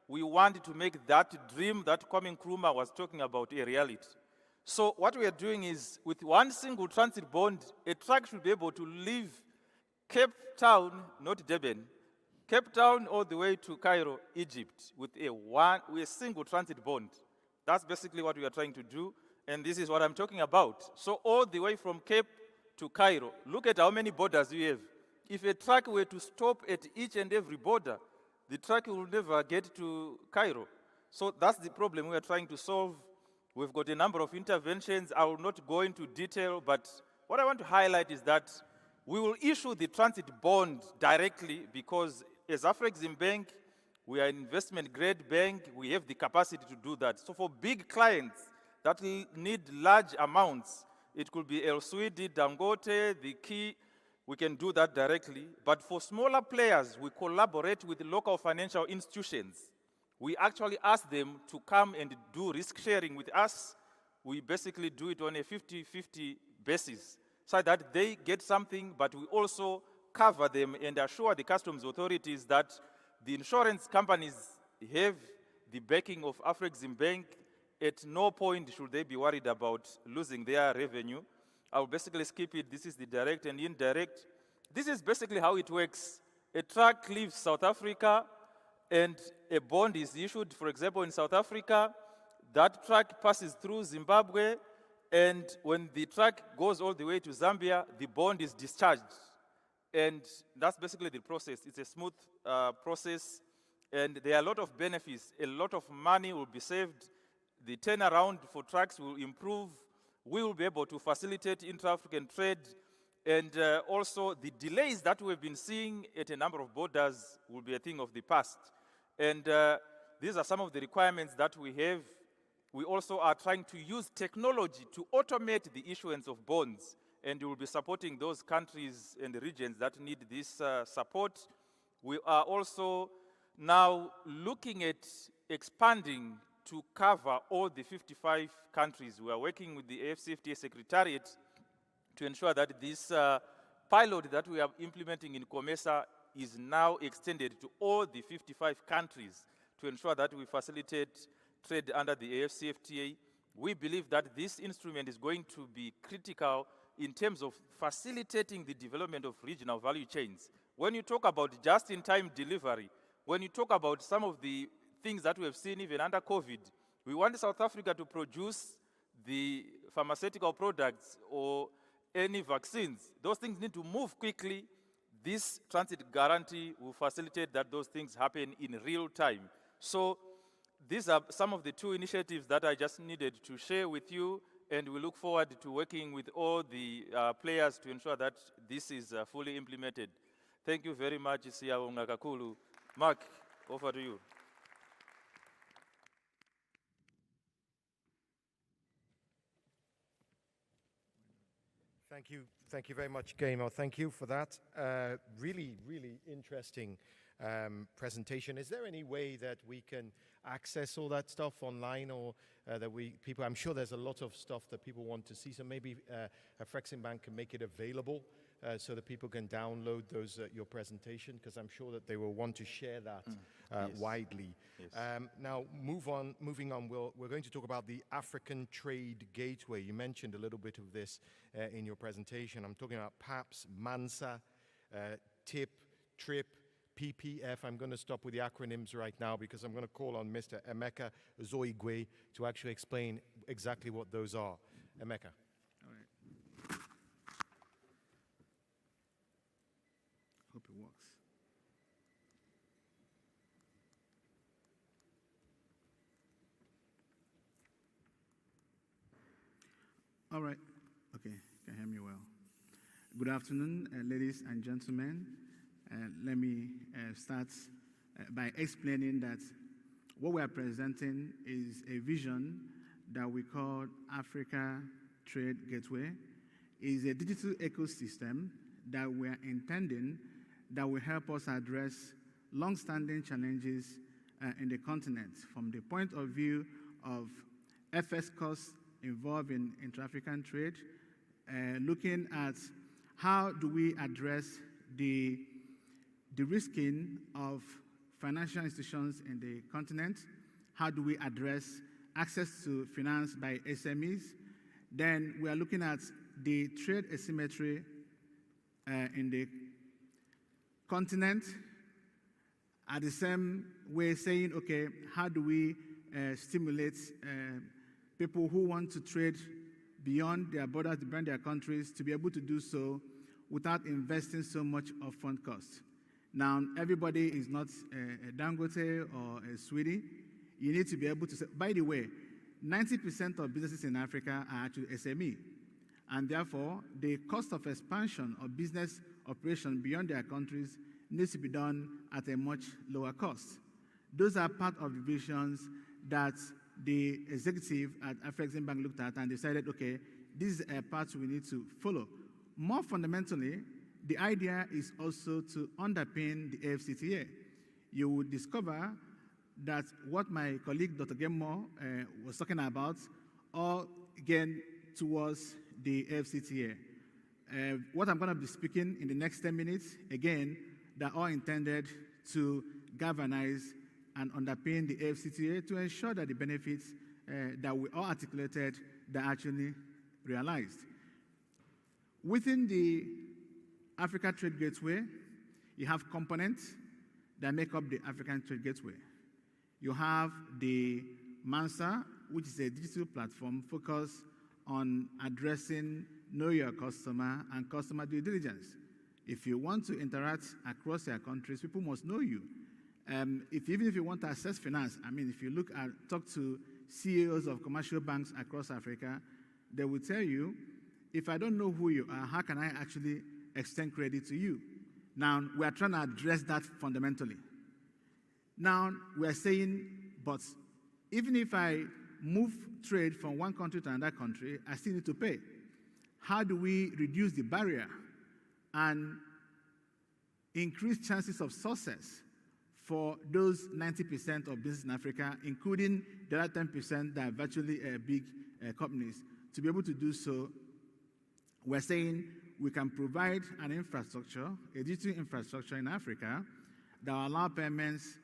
We want to make that dream that Kwame Nkrumah was talking about a reality. So what we are doing is, with one single transit bond, a truck should be able to leave Cape Town, not Durban, Cape Town all the way to Cairo, Egypt, with a single transit bond. That's basically what we are trying to do, and this is what I'm talking about. So all the way from Cape to Cairo, look at how many borders we have. If a truck were to stop at each and every border, the truck will never get to Cairo. So that's the problem we are trying to solve We've got a number of interventions. I will not go into detail, but what I want to highlight is that we will issue the transit bond directly because as Afrexim Bank, we are an investment grade bank. We have the capacity to do that. So for big clients that need large amounts, it could be El Swidi, Dangote, the key, we can do that directly. But for smaller players, we collaborate with local financial institutions. We actually ask them to come and do risk sharing with us. We basically do it on a 50-50 basis so that they get something, but we also cover them and assure the customs authorities that the insurance companies have the backing of Afrexim Bank. At no point should they be worried about losing their revenue. I'll basically skip it. This is the direct and indirect. This is basically how it works. A truck leaves South Africa and a bond is issued. For example, in South Africa, that truck passes through Zimbabwe, and when the truck goes all the way to Zambia, the bond is discharged. And that's basically the process. It's a smooth process, and there are a lot of benefits. A lot of money will be saved. The turnaround for trucks will improve. We will be able to facilitate intra-African trade, and also the delays that we've been seeing at a number of borders will be a thing of the past. And these are some of the requirements that we have. We also are trying to use technology to automate the issuance of bonds, and we will be supporting those countries and the regions that need this support. We are also now looking at expanding to cover all the 55 countries. We are working with the AFCFTA Secretariat to ensure that this pilot that we are implementing in COMESA is now extended to all the 55 countries to ensure that we facilitate trade under the AFCFTA. We believe that this instrument is going to be critical in terms of facilitating the development of regional value chains. When you talk about just-in-time delivery, when you talk about some of the things that we have seen even under COVID, we want South Africa to produce the pharmaceutical products or any vaccines. Those things need to move quickly. This transit guarantee will facilitate that those things happen in real time. So these are some of the two initiatives that I just needed to share with you, and we look forward to working with all the players to ensure that this is fully implemented. Thank you very much, Siyabonga kakhulu. Mark, over to you. Thank you very much, Gamer. Thank you for that. Really interesting presentation. Is there any way that we can access all that stuff online, or that people? I'm sure there's a lot of stuff that people want to see. So maybe Afrexim Bank can make it available so that people can download those your presentation, because I'm sure that they will want to share that Yes. widely. Yes. Now, moving on, we're going to talk about the African Trade Gateway. You mentioned a little bit of this in your presentation. I'm talking about PAPS, MANSA, TIP, TRIP, PPF. I'm going to stop with the acronyms right now because I'm going to call on Mr. Emeka Zoigwe to actually explain exactly what those are. Emeka. All right. Hope it works. All right. Okay, you can hear me well. Good afternoon, ladies and gentlemen. Let me start by explaining that what we are presenting is a vision that we call Africa Trade Gateway. It is a digital ecosystem that we are intending that will help us address long-standing challenges in the continent from the point of view of FS costs involved in intra-African trade, looking at how do we address the de-risking of financial institutions in the continent, how do we address access to finance by SMEs. Then we are looking at the trade asymmetry in the continent, at the same way saying, okay, how do we stimulate people who want to trade beyond their borders, beyond their countries, to be able to do so without investing so much upfront cost. Now, everybody is not a Dangote or a Swidi. You need to be able to say, by the way, 90% of businesses in Africa are actually SME. And therefore, the cost of expansion of business operation beyond their countries needs to be done at a much lower cost. Those are part of the visions that the executive at Afrexim Bank looked at and decided, okay, this is a path we need to follow. More fundamentally, the idea is also to underpin the AFCTA. You will discover that what my colleague Dr. Gemmo was talking about, all again towards the AFCTA. What I'm going to be speaking in the next 10 minutes, again, they're all intended to galvanize and underpin the AFCTA to ensure that the benefits that we all articulated are actually realized. Within the Africa Trade Gateway, you have components that make up the African Trade Gateway. You have the MANSA, which is a digital platform focused on addressing know your customer and customer due diligence. If you want to interact across your countries, people must know you. Even if you want to access finance, I mean, if you talk to CEOs of commercial banks across Africa, they will tell you, if I don't know who you are, how can I actually extend credit to you? Now, we are trying to address that fundamentally. Now, we are saying, but even if I move trade from one country to another country, I still need to pay. How do we reduce the barrier and increase chances of success for those 90% of business in Africa, including the other 10% that are virtually big companies? To be able to do so, we're saying we can provide an infrastructure, a digital infrastructure in Africa that will allow payments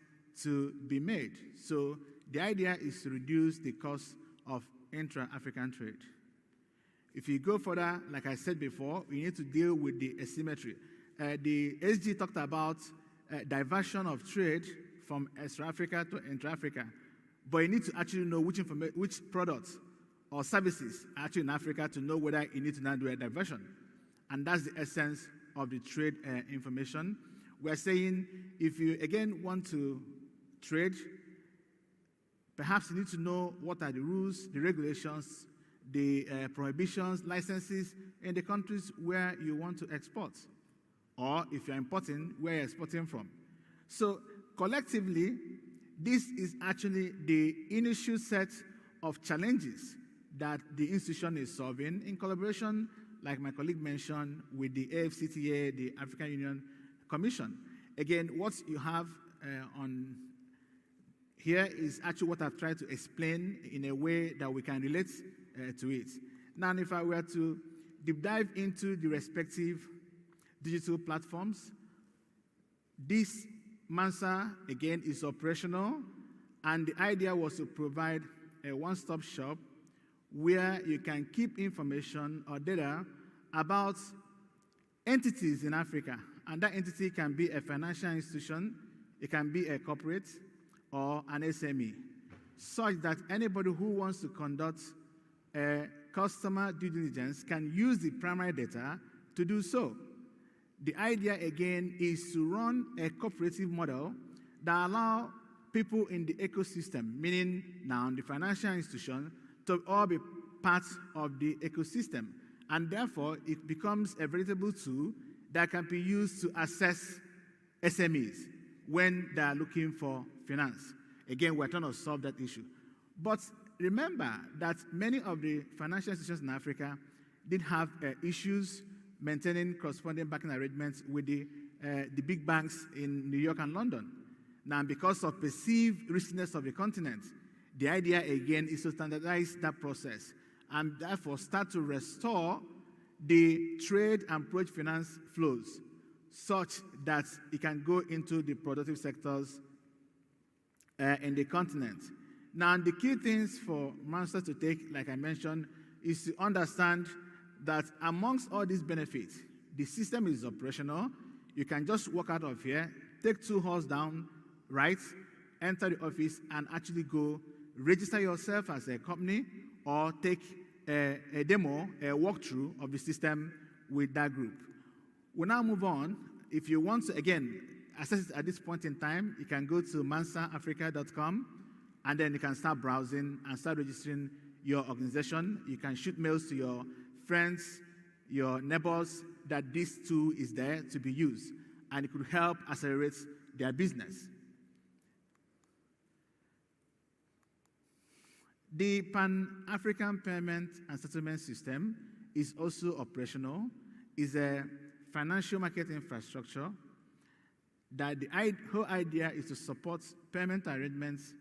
to be made. So the idea is to reduce the cost of intra-African trade. If you go further, like I said before, we need to deal with the asymmetry. The SG talked about diversion of trade from extra-Africa to intra-Africa, but you need to actually know which products or services are actually in Africa to know whether you need to now do a diversion. And that's the essence of the trade information. We're saying if you, again, want to trade, perhaps you need to know what are the rules, the regulations, the prohibitions, licenses in the countries where you want to export, or if you're importing, where you're exporting from. So collectively, this is actually the initial set of challenges that the institution is solving in collaboration, like my colleague mentioned, with the AFCTA, the African Union Commission. Again, what you have on here is actually what I've tried to explain in a way that we can relate to it. Now, if I were to deep dive into the respective digital platforms, this MANSA, again, is operational, and the idea was to provide a one-stop shop where you can keep information or data about entities in Africa. And that entity can be a financial institution, it can be a corporate, or an SME, such that anybody who wants to conduct a customer due diligence can use the primary data to do so. The idea, again, is to run a cooperative model that allows people in the ecosystem, meaning now the financial institution, to all be part of the ecosystem. And therefore, it becomes a veritable tool that can be used to assess SMEs when they are looking for finance. Again, we're trying to solve that issue. But remember that many of the financial institutions in Africa did have issues maintaining corresponding banking arrangements with the big banks in New York and London. Now, because of perceived riskiness of the continent, the idea, again, is to standardize that process and therefore start to restore the trade and project finance flows such that it can go into the productive sectors in the continent. Now, the key things for MANSA to take, like I mentioned, is to understand that amongst all these benefits, the system is operational. You can just walk out of here, take 2 halls down, right, enter the office, and actually go register yourself as a company or take a demo, a walkthrough of the system with that group. We'll now move on. If you want to, again, access it at this point in time, you can go to mansaafrica.com. and then you can start browsing and start registering your organization. You can shoot mails to your friends, your neighbors, that this tool is there to be used, and it could help accelerate their business. The Pan-African Payment and Settlement System is also operational. It's a financial market infrastructure that the whole idea is to support payment arrangements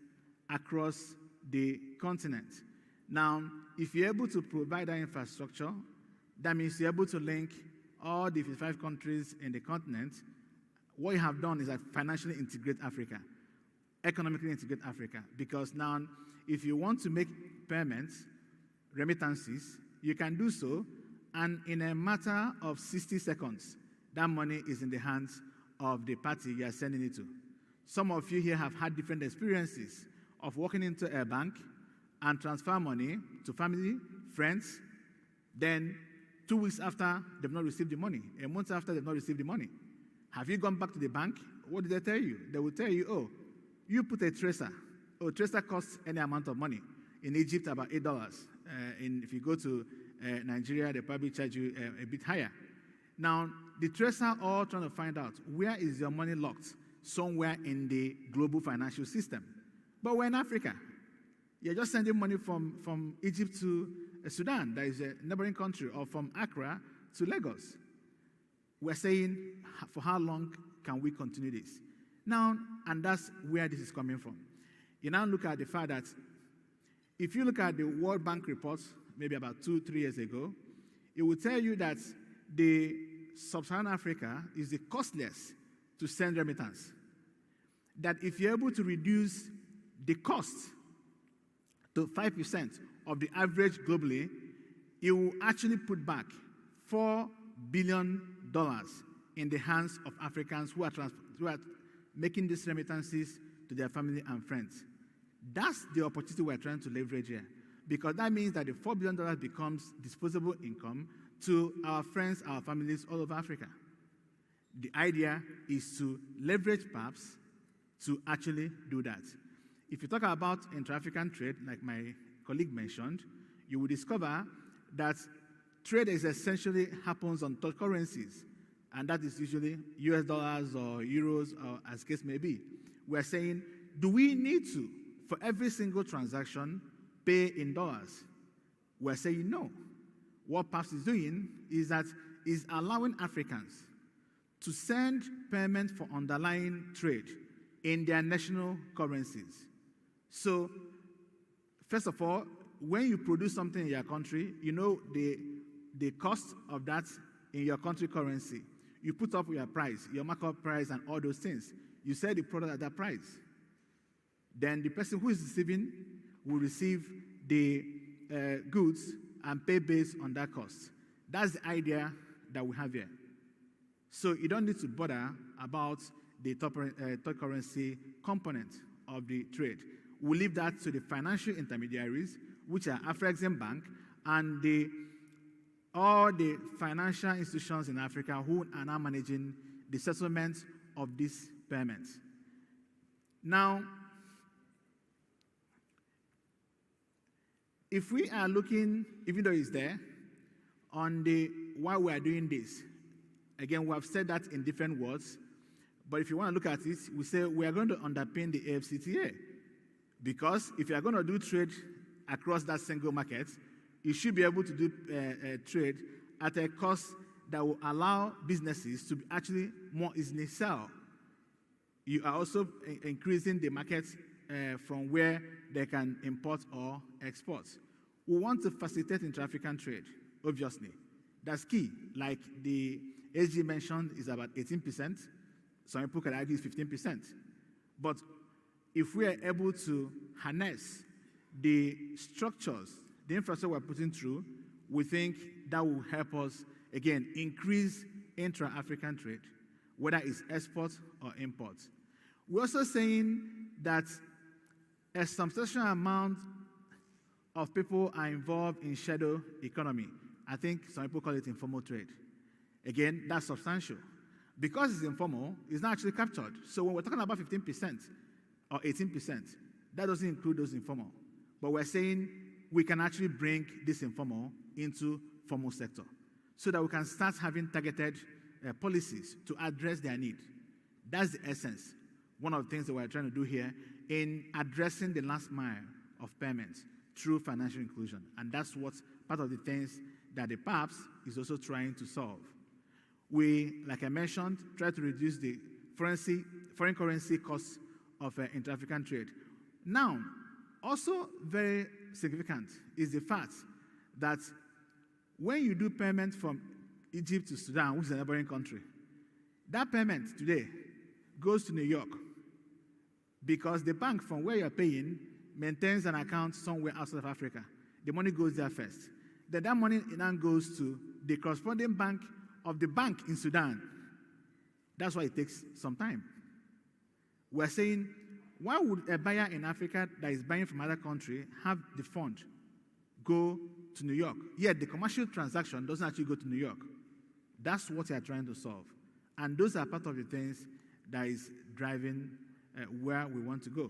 across the continent. Now, if you're able to provide that infrastructure, that means you're able to link all the 55 countries in the continent. What you have done is that financially integrate Africa, economically integrate Africa, because now if you want to make payments, remittances, you can do so, and in a matter of 60 seconds, that money is in the hands of the party you are sending it to. Some of you here have had different experiences of walking into a bank and transfer money to family, friends, then 2 weeks after, they've not received the money. A month after, they've not received the money. Have you gone back to the bank? What did they tell you? They will tell you, oh, you put a tracer. Oh, tracer costs any amount of money. In Egypt, about $8. If you go to Nigeria, they probably charge you a bit higher. Now, the tracer all trying to find out, where is your money locked? Somewhere in the global financial system. But we're in Africa. You're just sending money from Egypt to Sudan, that is a neighboring country, or from Accra to Lagos. We're saying, for how long can we continue this? Now, and that's where this is coming from. You now look at the fact that if you look at the World Bank reports, maybe about 2-3 years ago, it will tell you that the Sub-Saharan Africa is the costliest to send remittance. That if you're able to reduce the cost to 5% of the average globally, it will actually put back $4 billion in the hands of Africans who are making these remittances to their family and friends. That's the opportunity we're trying to leverage here, because that means that the $4 billion becomes disposable income to our friends, our families all over Africa. The idea is to leverage PAPs to actually do that. If you talk about intra-African trade, like my colleague mentioned, you will discover that trade is essentially happens on third currencies, and that is usually US dollars or euros, or as case may be. We're saying, do we need to, for every single transaction, pay in dollars? We're saying no. What PAPS is doing is that is allowing Africans to send payment for underlying trade in their national currencies. So, first of all, when you produce something in your country, you know the cost of that in your country currency. You put up your price, your markup price, and all those things. You sell the product at that price. Then the person who is receiving will receive the goods and pay based on that cost. That's the idea that we have here. So you don't need to bother about the third currency component of the trade. We leave that to the financial intermediaries, which are Afrexim Bank and all the financial institutions in Africa who are now managing the settlement of these payments. Now, if we are looking, even though it's there, on why we are doing this, again, we have said that in different words, but if you want to look at it, we say we are going to underpin the AFCTA, because if you are going to do trade across that single market, you should be able to do trade at a cost that will allow businesses to actually more easily sell. You are also increasing the market from where they can import or export. We want to facilitate intra-African trade, obviously. That's key. Like the SG mentioned is about 18%. Some people can argue it's 15%. But if we are able to harness the structures, the infrastructure we're putting through, we think that will help us, again, increase intra-African trade, whether it's export or import. We're also saying that a substantial amount of people are involved in shadow economy. I think some people call it informal trade. Again, that's substantial. Because it's informal, it's not actually captured. So when we're talking about 15% or 18%, That doesn't include those informal. But we're saying we can actually bring this informal into formal sector so that we can start having targeted policies to address their need. That's the essence. One of the things that we're trying to do here in addressing the last mile of payments through financial inclusion. And that's what's part of the things that the PAPS is also trying to solve. We, like I mentioned, try to reduce the foreign currency costs of intra-African trade. Now, also very significant is the fact that when you do payment from Egypt to Sudan, which is a neighboring country, that payment today goes to New York because the bank from where you're paying maintains an account somewhere outside of Africa. The money goes there first. Then that money then goes to the corresponding bank of the bank in Sudan. That's why it takes some time. We're saying, why would a buyer in Africa that is buying from another country have the fund go to New York? Yet the commercial transaction doesn't actually go to New York. That's what they are trying to solve. And those are part of the things that is driving where we want to go.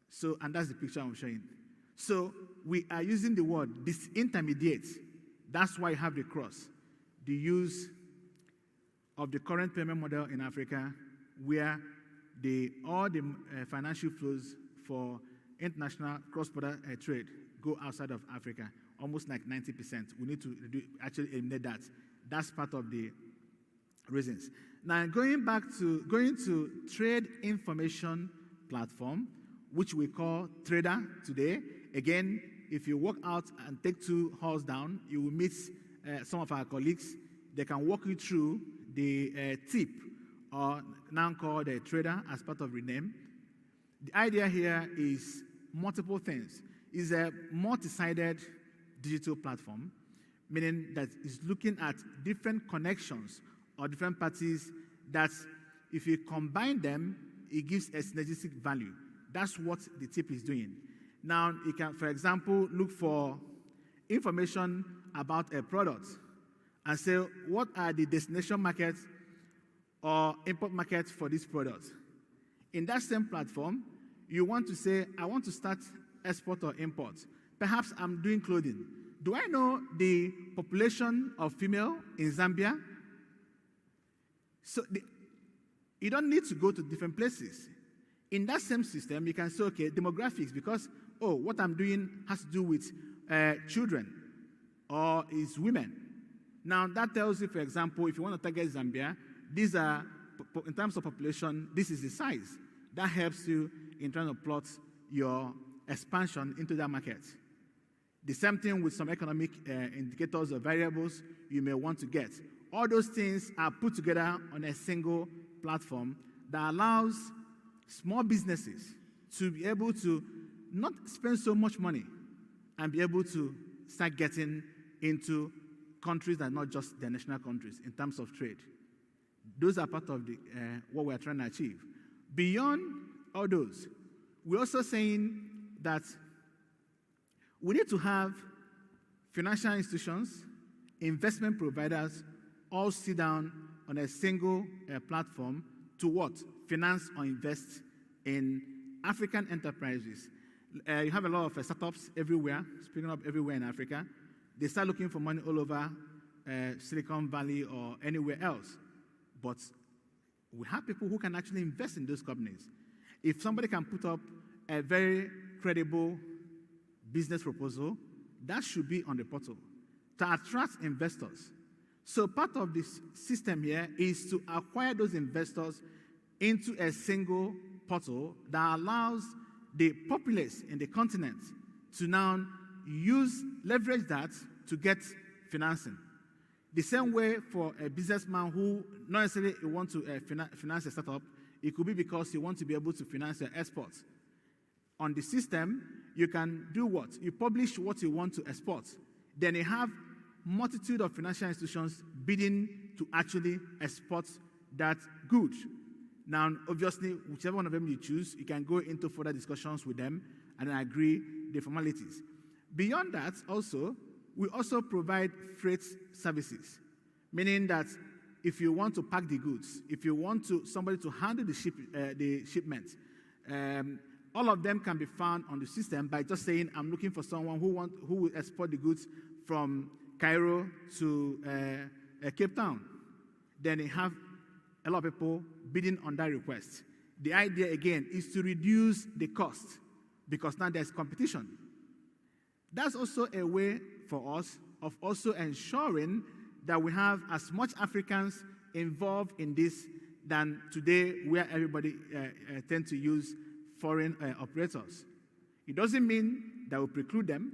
So, and that's the picture I'm showing. So, we are using the word disintermediate. That's why you have the cross. The use of the current payment model in Africa, where all the financial flows for international cross-border trade go outside of Africa, almost like 90%. We need to actually eliminate that. That's part of the reasons. Now, going to trade information platform, which we call Trader today. Again, if you walk out and take 2 halls down, you will meet some of our colleagues. They can walk you through the tip, or now called a Trader as part of rename. The idea here is multiple things. It's a multi-sided digital platform, meaning that it's looking at different connections or different parties that if you combine them, it gives a synergistic value. That's what the tip is doing. Now, you can, for example, look for information about a product and say, what are the destination markets or import markets for this product? In that same platform, you want to say, I want to start export or import. Perhaps I'm doing clothing. Do I know the population of female in Zambia? So you don't need to go to different places. In that same system, you can say, okay, demographics, because, oh, what I'm doing has to do with children or is women. Now, that tells you, for example, if you want to target Zambia, these are, in terms of population, this is the size. That helps you in trying to plot your expansion into that market. The same thing with some economic indicators or variables you may want to get. All those things are put together on a single platform that allows small businesses to be able to not spend so much money and be able to start getting into countries that are not just their national countries in terms of trade. Those are part of what we're trying to achieve. Beyond all those, we're also saying that we need to have financial institutions, investment providers, all sit down on a single platform to what? Finance or invest in African enterprises. You have a lot of startups everywhere, springing up everywhere in Africa. They start looking for money all over Silicon Valley or anywhere else. But we have people who can actually invest in those companies. If somebody can put up a very credible business proposal, that should be on the portal to attract investors. So part of this system here is to acquire those investors into a single portal that allows the populace in the continent to now leverage that to get financing. The same way for a businessman who not necessarily wants to finance a startup, it could be because you want to be able to finance your exports. On the system, you can do what? You publish what you want to export. Then you have multitude of financial institutions bidding to actually export that good. Now, obviously, whichever one of them you choose, you can go into further discussions with them and then agree the formalities. Beyond that, also, we also provide freight services, meaning that if you want to pack the goods, if you want somebody to handle the shipment, All of them can be found on the system by just saying, I'm looking for someone who will export the goods from Cairo to Cape Town. Then they have a lot of people bidding on that request. The idea, again, is to reduce the cost because now there's competition. That's also a way for us of also ensuring that we have as much Africans involved in this than today where everybody tend to use foreign operators. It doesn't mean that we preclude them,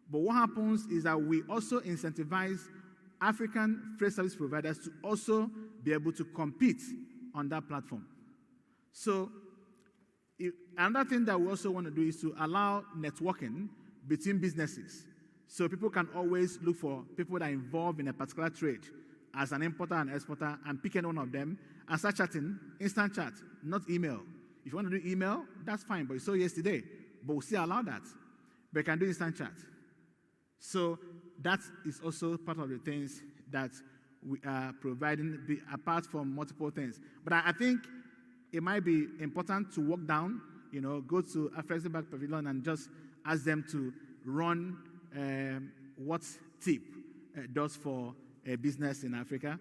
but what happens is that we also incentivize African freight service providers to also be able to compete on that platform. So another thing that we also want to do is to allow networking between businesses. So people can always look for people that are involved in a particular trade as an importer and exporter and pick any one of them and start chatting, instant chat, not email. If you want to do email, that's fine, but you saw yesterday. But we'll still allow that. But you can do instant chat. So that is also part of the things that we are providing, apart from multiple things. But I think it might be important to walk down, go to a Flexible Bank Pavilion and just ask them to run what TIP does for a business in Africa.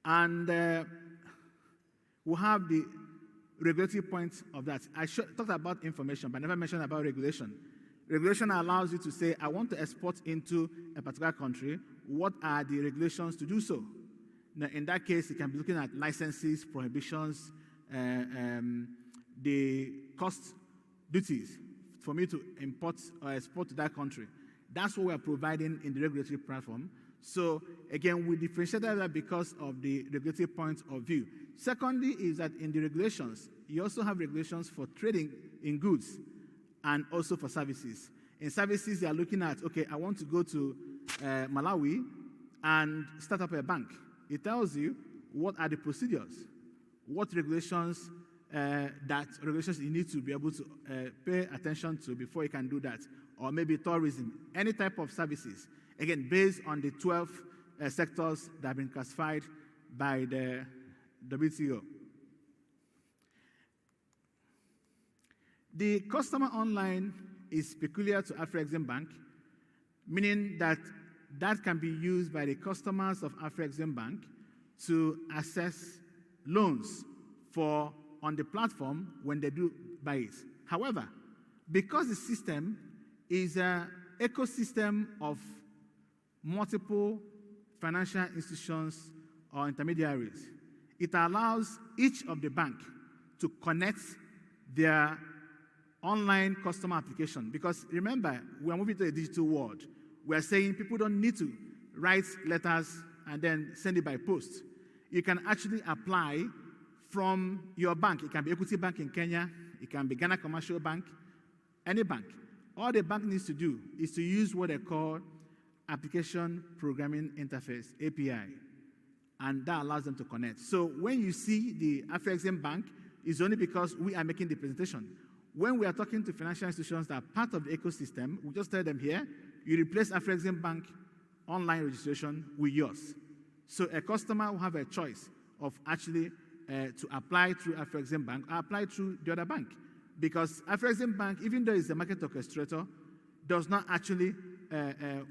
And we'll have the regulatory points of that. I talked about information, but I never mentioned about regulation. Regulation allows you to say, I want to export into a particular country. What are the regulations to do so? Now, in that case, you can be looking at licenses, prohibitions, the cost duties for me to import or export to that country. That's what we are providing in the regulatory platform. So, again, we differentiated that because of the regulatory point of view. Secondly is that in the regulations, you also have regulations for trading in goods and also for services. In services, you are looking at, okay, I want to go to Malawi and start up a bank. It tells you what are the procedures, what regulations you need to be able to pay attention to before you can do that, or maybe tourism, any type of services. Again, based on the 12 sectors that have been classified by the WTO. The customer online is peculiar to Afrexim Bank, meaning that that can be used by the customers of Afrexim Bank to access loans on the platform when they do buy it. However, because the system is an ecosystem of multiple financial institutions or intermediaries, it allows each of the bank to connect their online customer application. Because remember, we are moving to a digital world. We are saying people don't need to write letters and then send it by post. You can actually apply from your bank. It can be Equity Bank in Kenya. It can be Ghana Commercial Bank, any bank. All the bank needs to do is to use what they call Application Programming Interface, API, and that allows them to connect. So when you see the Afrexim Bank, it's only because we are making the presentation. When we are talking to financial institutions that are part of the ecosystem, we just tell them here, you replace Afrexim Bank online registration with yours. So a customer will have a choice of actually to apply through Afrexim Bank or apply through the other bank. Because Afrexim Bank, even though it's a market orchestrator, does not actually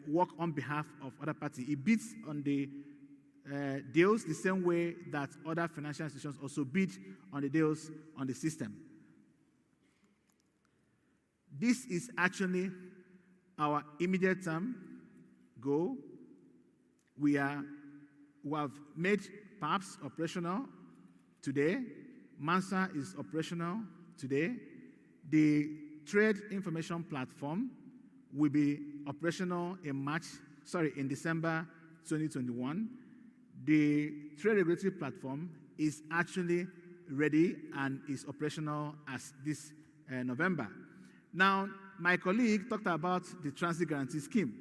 work on behalf of other parties. It bids on the deals the same way that other financial institutions also bid on the deals on the system. This is actually our immediate term goal. We have made PAPS operational today. Mansa is operational today. The Trade Information Platform will be operational in December 2021. The Trade Regulatory Platform is actually ready and is operational as this November. Now, my colleague talked about the Transit Guarantee Scheme.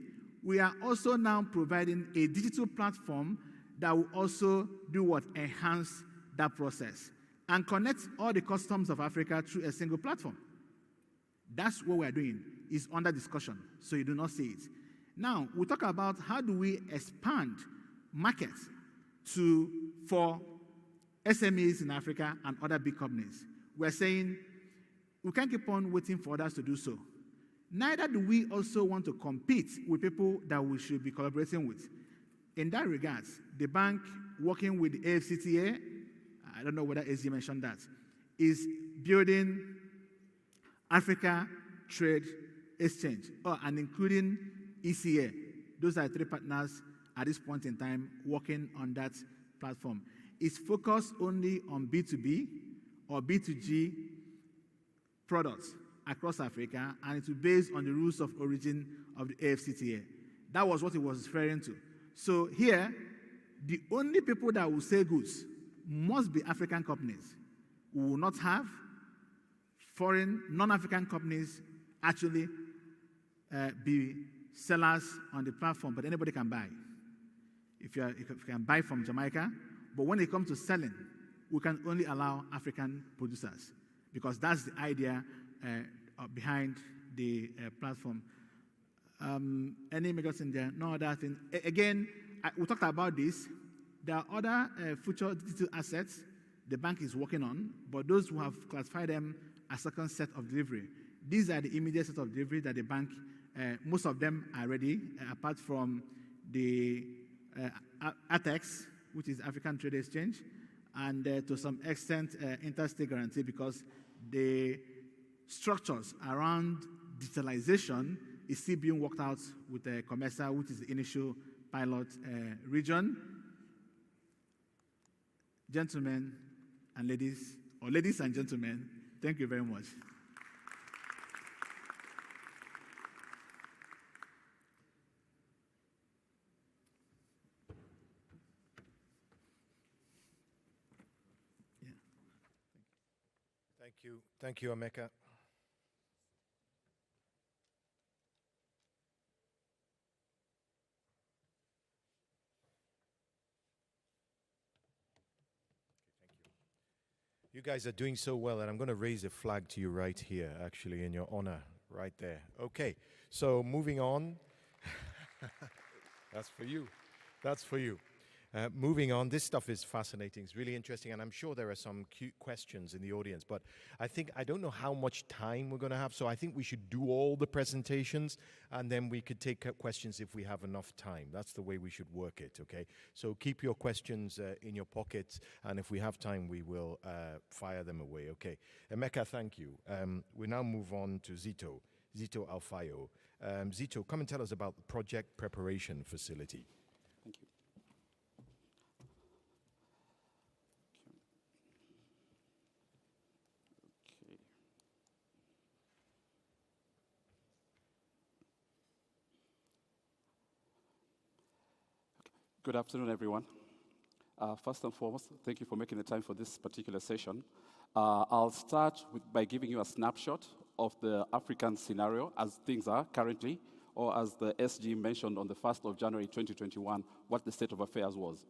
We are also now providing a digital platform that will also do what? Enhance that process and connect all the customs of Africa through a single platform. That's what we're doing. It's under discussion, so you do not see it. Now, we talk about how do we expand markets for SMEs in Africa and other big companies. we're saying we can't keep on waiting for others to do so. Neither do we also want to compete with people that we should be collaborating with. In that regard, the bank working with the AFCTA, I don't know whether AZ mentioned that, is building Africa Trade Exchange, and including ECA. Those are 3 partners at this point in time working on that platform. It's focused only on B2B or B2G products across Africa, and it will be based on the rules of origin of the AFCTA. That was what it was referring to. So here, the only people that will sell goods must be African companies. We will not have foreign, non-African companies actually be sellers on the platform, but anybody can buy. If you can buy from Jamaica, but when it comes to selling, we can only allow African producers, because that's the idea behind the platform. Any measures in there? No other thing. Again, we talked about this. There are other future digital assets the bank is working on, but those who have classified them as second set of delivery. These are the immediate set of delivery that the bank, most of them are ready, apart from the ATEX, which is African Trade Exchange, and to some extent interstate guarantee, because the structures around digitalization is still being worked out with COMESA, which is the initial pilot region. Gentlemen and ladies, or ladies and gentlemen, thank you very much. Thank you, Emeka. You guys are doing so well, and I'm going to raise a flag to you right here, actually, in your honor, right there. Okay, so moving on. That's for you. That's for you. Moving on, this stuff is fascinating. It's really interesting, and I'm sure there are some cute questions in the audience, but I don't know how much time we're going to have, so I think we should do all the presentations, and then we could take questions if we have enough time. That's the way we should work it, okay? So keep your questions in your pockets, and if we have time, we will fire them away, okay? Emeka, thank you. We now move on to Zito Alfayo. Zito, come and tell us about the project preparation facility. Thank you. Good afternoon, everyone. First and foremost, thank you for making the time for this particular session. I'll start by giving you a snapshot of the African scenario as things are currently, or as the SG mentioned on the 1st of January 2021, what the state of affairs was.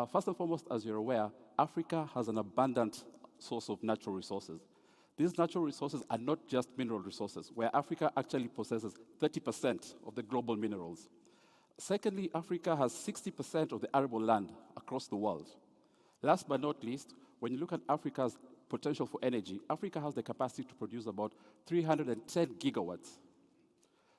First and foremost, as you're aware, Africa has an abundant source of natural resources. These natural resources are not just mineral resources, where Africa actually possesses 30% of the global minerals. Secondly, Africa has 60% of the arable land across the world. Last but not least, when you look at Africa's potential for energy, Africa has the capacity to produce about 310 gigawatts.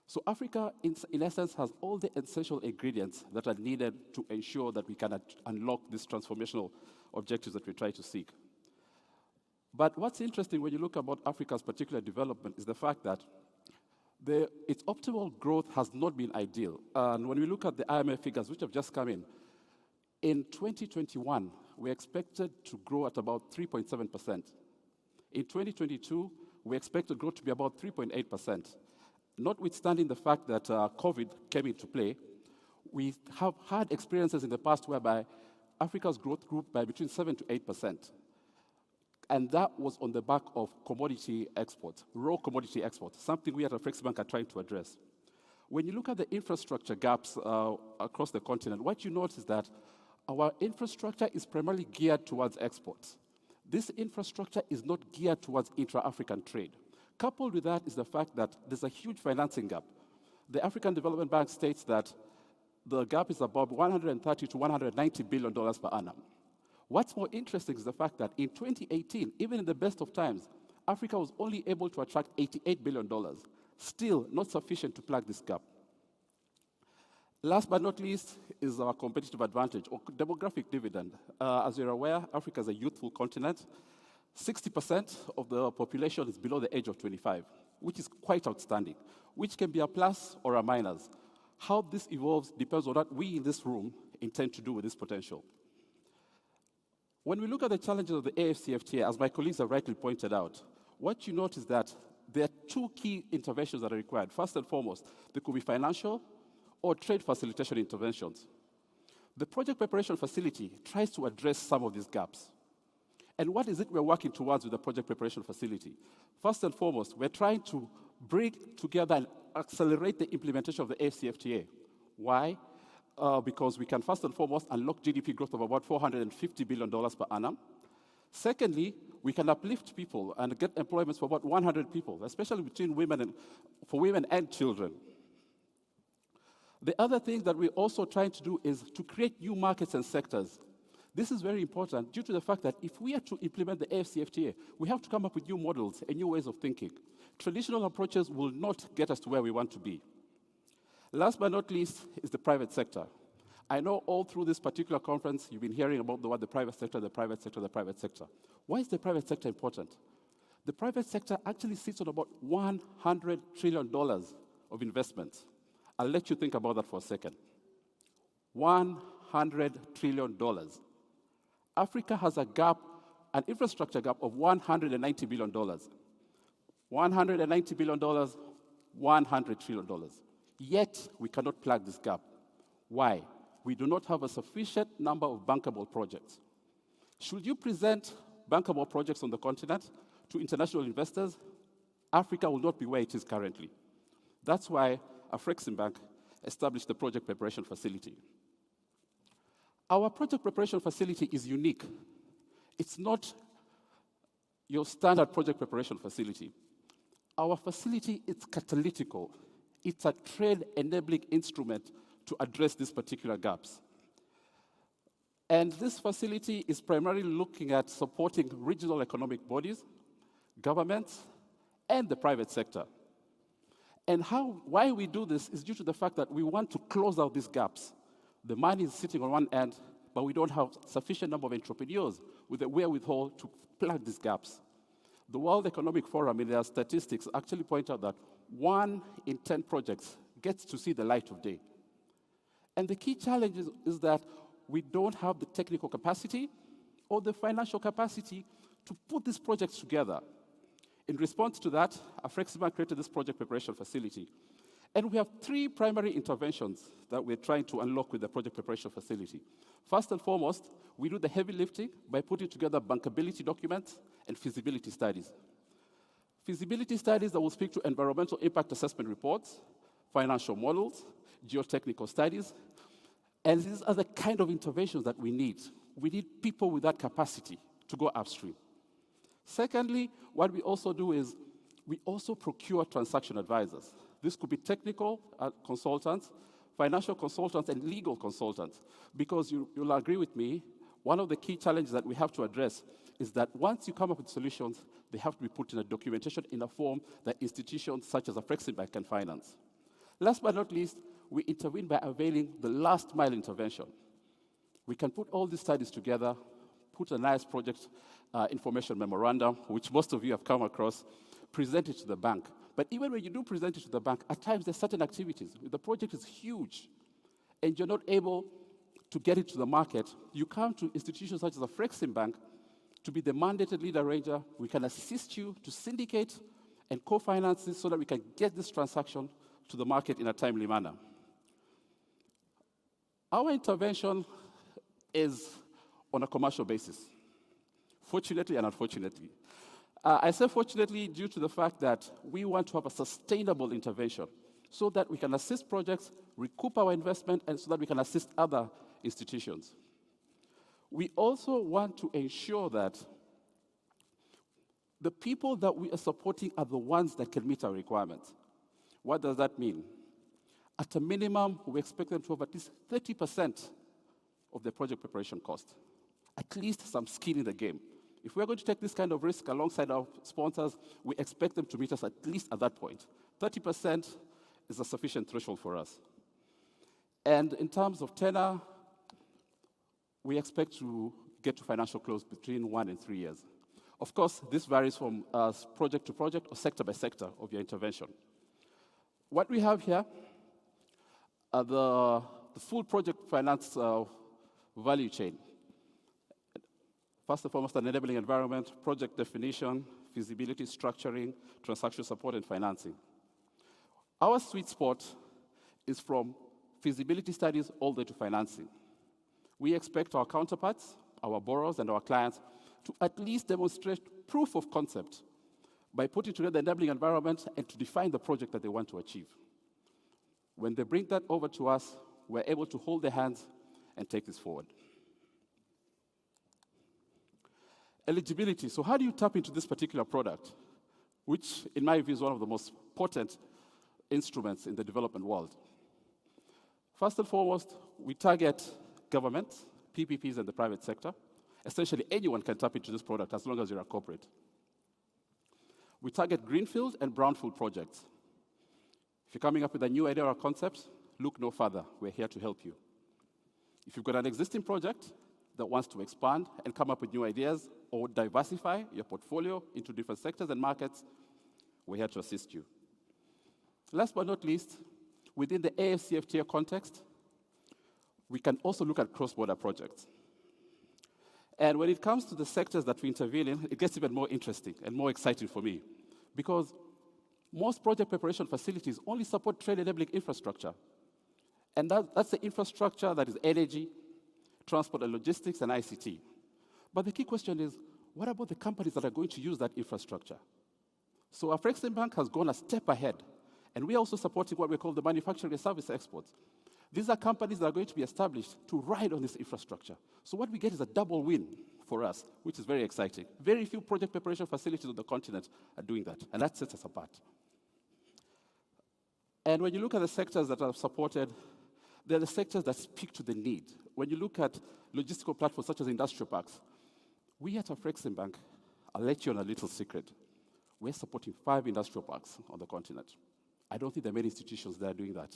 So Africa, in essence, has all the essential ingredients that are needed to ensure that we can unlock these transformational objectives that we try to seek. But what's interesting when you look about Africa's particular development is the fact that its optimal growth has not been ideal. And when we look at the IMF figures, which have just come in 2021, we expected to grow at about 3.7%. In 2022, we expect the growth to be about 3.8%. Notwithstanding the fact that COVID came into play, we have had experiences in the past whereby Africa's growth grew by between 7 to 8%. And that was on the back of commodity exports, raw commodity exports, something we at Afreximbank are trying to address. When you look at the infrastructure gaps across the continent, what you notice is that our infrastructure is primarily geared towards exports. This infrastructure is not geared towards intra-African trade. Coupled with that is the fact that there's a huge financing gap. The African Development Bank states that the gap is about $130 to $190 billion per annum. What's more interesting is the fact that in 2018, even in the best of times, Africa was only able to attract $88 billion, still not sufficient to plug this gap. Last but not least is our competitive advantage, or demographic dividend. As you're aware, Africa is a youthful continent. 60% of the population is below the age of 25, which is quite outstanding, which can be a plus or a minus. How this evolves depends on what we in this room intend to do with this potential. When we look at the challenges of the AFCFTA, as my colleagues have rightly pointed out, what you notice is that there are two key interventions that are required. First and foremost, there could be financial or trade facilitation interventions. The project preparation facility tries to address some of these gaps. And what is it we're working towards with the project preparation facility? First and foremost, we're trying to bring together and accelerate the implementation of the AFCFTA. Why? Because we can first and foremost unlock GDP growth of about $450 billion per annum. Secondly, we can uplift people and get employment for about 100 people, especially between for women and children. The other thing that we're also trying to do is to create new markets and sectors. This is very important due to the fact that if we are to implement the AFCFTA, we have to come up with new models and new ways of thinking. Traditional approaches will not get us to where we want to be. Last but not least is the private sector. I know all through this particular conference, you've been hearing about the private sector, the private sector, the private sector. Why is the private sector important? The private sector actually sits on about $100 trillion of investments. I'll let you think about that for a second. $100 trillion. Africa has a gap, an infrastructure gap of $190 billion. $190 billion, $100 trillion. Yet, we cannot plug this gap. Why? We do not have a sufficient number of bankable projects. Should you present bankable projects on the continent to international investors, Africa will not be where it is currently. That's why Afreximbank established the project preparation facility. Our project preparation facility is unique. It's not your standard project preparation facility. Our facility is catalytical. It's a trade-enabling instrument to address these particular gaps. And this facility is primarily looking at supporting regional economic bodies, governments, and the private sector. And why we do this is due to the fact that we want to close out these gaps. The money is sitting on one end, but we don't have sufficient number of entrepreneurs with the wherewithal to plug these gaps. The World Economic Forum, in their statistics, actually point out that 1 in 10 projects gets to see the light of day. And the key challenge is that we don't have the technical capacity or the financial capacity to put these projects together. In response to that, Afreximbank created this project preparation facility. And we have 3 primary interventions that we're trying to unlock with the project preparation facility. First and foremost, we do the heavy lifting by putting together bankability documents and feasibility studies. Feasibility studies that will speak to environmental impact assessment reports, financial models, geotechnical studies, and these are the kind of interventions that we need. We need people with that capacity to go upstream. Secondly, what we also do is we also procure transaction advisors. This could be technical consultants, financial consultants, and legal consultants. Because you'll agree with me, one of the key challenges that we have to address is that once you come up with solutions, they have to be put in a documentation in a form that institutions such as Afreximbank can finance. Last but not least, we intervene by availing the last mile intervention. We can put all these studies together, put a nice project information memorandum, which most of you have come across, present it to the bank. But even when you do present it to the bank, at times there's certain activities. If the project is huge and you're not able to get it to the market, you come to institutions such as Afreximbank to be the mandated lead arranger. We can assist you to syndicate and co-finance this so that we can get this transaction to the market in a timely manner. Our intervention is on a commercial basis, fortunately and unfortunately. I say fortunately due to the fact that we want to have a sustainable intervention so that we can assist projects, recoup our investment, and so that we can assist other institutions. We also want to ensure that the people that we are supporting are the ones that can meet our requirements. What does that mean? At a minimum, we expect them to have at least 30% of their project preparation cost. at least some skin in the game. If we're going to take this kind of risk alongside our sponsors, we expect them to meet us at least at that point. 30% is a sufficient threshold for us. And in terms of tenor, we expect to get to financial close between 1 and 3 years. Of course, this varies from project to project or sector by sector of your intervention. What we have here are the full project finance value chain. First and foremost, an enabling environment, project definition, feasibility, structuring, transaction support, and financing. Our sweet spot is from feasibility studies all the way to financing. We expect our counterparts, our borrowers, and our clients to at least demonstrate proof of concept by putting together the enabling environment and to define the project that they want to achieve. When they bring that over to us, we're able to hold their hands and take this forward. Eligibility. So how do you tap into this particular product, which in my view is one of the most potent instruments in the development world? First and foremost, we target government, PPPs, and the private sector. Essentially, anyone can tap into this product as long as you're a corporate. We target greenfield and brownfield projects. If you're coming up with a new idea or a concept, look no further. We're here to help you. If you've got an existing project that wants to expand and come up with new ideas or diversify your portfolio into different sectors and markets, we're here to assist you. Last but not least, within the AFCFTA context, we can also look at cross-border projects. And when it comes to the sectors that we intervene in, it gets even more interesting and more exciting for me, because most project preparation facilities only support trade-enabling infrastructure. And that's the infrastructure that is energy, transport and logistics, and ICT. But the key question is, what about the companies that are going to use that infrastructure? So Afreximbank has gone a step ahead, and we are also supporting what we call the manufacturing and service exports. These are companies that are going to be established to ride on this infrastructure. So what we get is a double win for us, which is very exciting. Very few project preparation facilities on the continent are doing that, and that sets us apart. And when you look at the sectors that are supported, they're the sectors that speak to the need. When you look at logistical platforms such as industrial parks, we at Afreximbank, I'll let you on a little secret. We're supporting 5 industrial parks on the continent. I don't think there are many institutions that are doing that.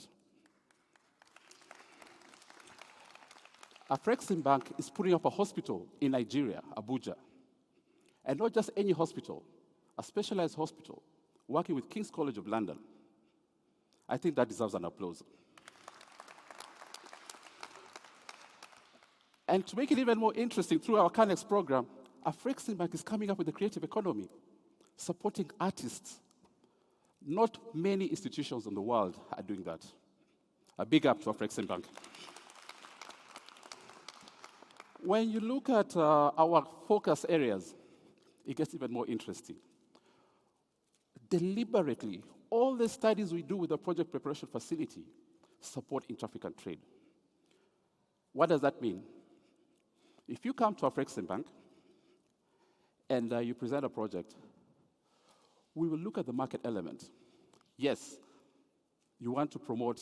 Afreximbank is putting up a hospital in Nigeria, Abuja. And not just any hospital, a specialized hospital, working with King's College of London. I think that deserves an applause. And to make it even more interesting, through our CANEX program, Afreximbank is coming up with a creative economy, supporting artists. Not many institutions in the world are doing that. A big up to Afreximbank. When you look at our focus areas, it gets even more interesting. Deliberately, all the studies we do with the project preparation facility support intra-African trade. What does that mean? If you come to Afreximbank and you present a project, we will look at the market element. Yes, you want to promote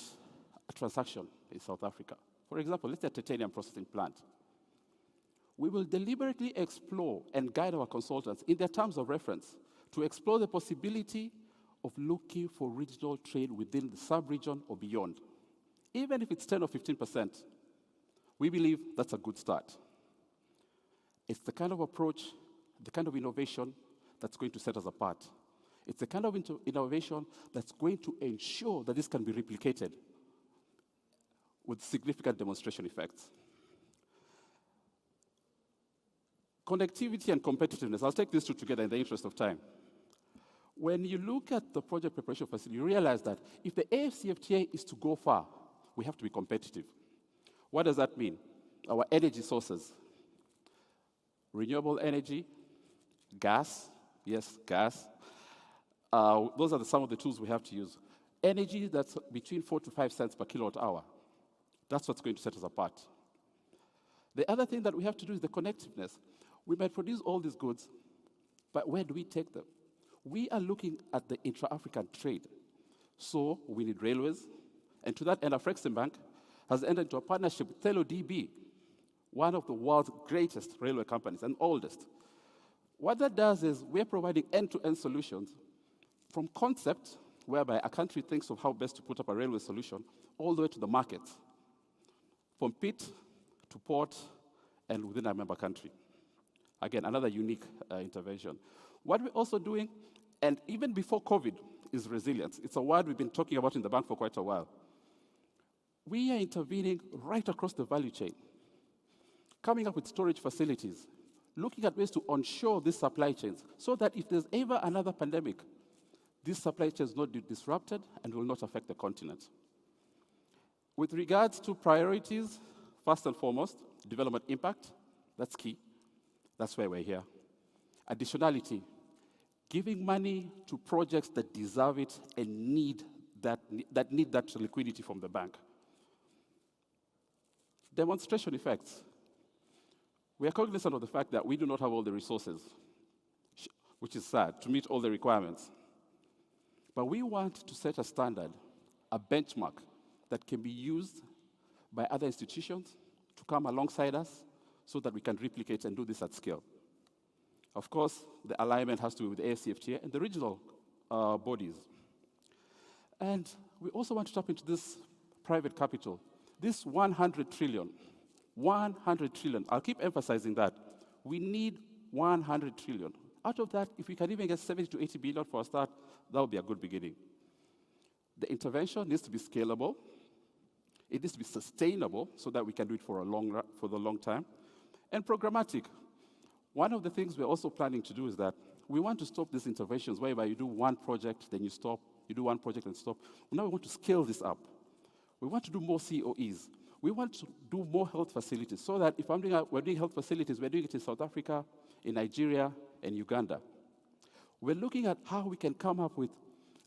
a transaction in South Africa. For example, let's say a titanium processing plant. We will deliberately explore and guide our consultants in their terms of reference to explore the possibility of looking for regional trade within the sub-region or beyond. Even if it's 10 or 15%, we believe that's a good start. It's the kind of approach, the kind of innovation that's going to set us apart. It's the kind of innovation that's going to ensure that this can be replicated with significant demonstration effects. Connectivity and competitiveness. I'll take these two together in the interest of time. When you look at the project preparation facility, you realize that if the AFCFTA is to go far, we have to be competitive. What does that mean? Our energy sources. Renewable energy, gas, yes, gas. Those are some of the tools we have to use. Energy that's between 4 to 5 cents per kilowatt hour. That's what's going to set us apart. The other thing that we have to do is the connectiveness. We might produce all these goods, but where do we take them? We are looking at the intra-African trade. So we need railways. And to that end, Afreximbank has entered into a partnership with TeloDB, one of the world's greatest railway companies and oldest. What that does is we're providing end-to-end solutions from concept, whereby a country thinks of how best to put up a railway solution, all the way to the market, from pit to port and within a member country. Again, another unique intervention. What we're also doing, and even before COVID, is resilience. It's a word we've been talking about in the bank for quite a while. We are intervening right across the value chain, coming up with storage facilities, looking at ways to onshore these supply chains so that if there's ever another pandemic, these supply chains will not be disrupted and will not affect the continent. With regards to priorities, first and foremost, development impact, that's key. That's why we're here. Additionality, giving money to projects that deserve it and need that liquidity from the bank. Demonstration effects. We are cognizant of the fact that we do not have all the resources, which is sad, to meet all the requirements. But we want to set a standard, a benchmark that can be used by other institutions to come alongside us so that we can replicate and do this at scale. Of course, the alignment has to be with the AFCFTA and the regional bodies. And we also want to tap into this private capital, this 100 trillion, 100 trillion. I'll keep emphasizing that. We need 100 trillion. Out of that, if we can even get 70 to 80 billion for a start, that would be a good beginning. The intervention needs to be scalable. It needs to be sustainable so that we can do it for the long time. And programmatic. One of the things we're also planning to do is that we want to stop these interventions whereby you do one project, then you stop, you do one project and stop. Now we want to scale this up. We want to do more COEs. We want to do more health facilities so that if we're doing health facilities, we're doing it in South Africa, in Nigeria, and Uganda. We're looking at how we can come up with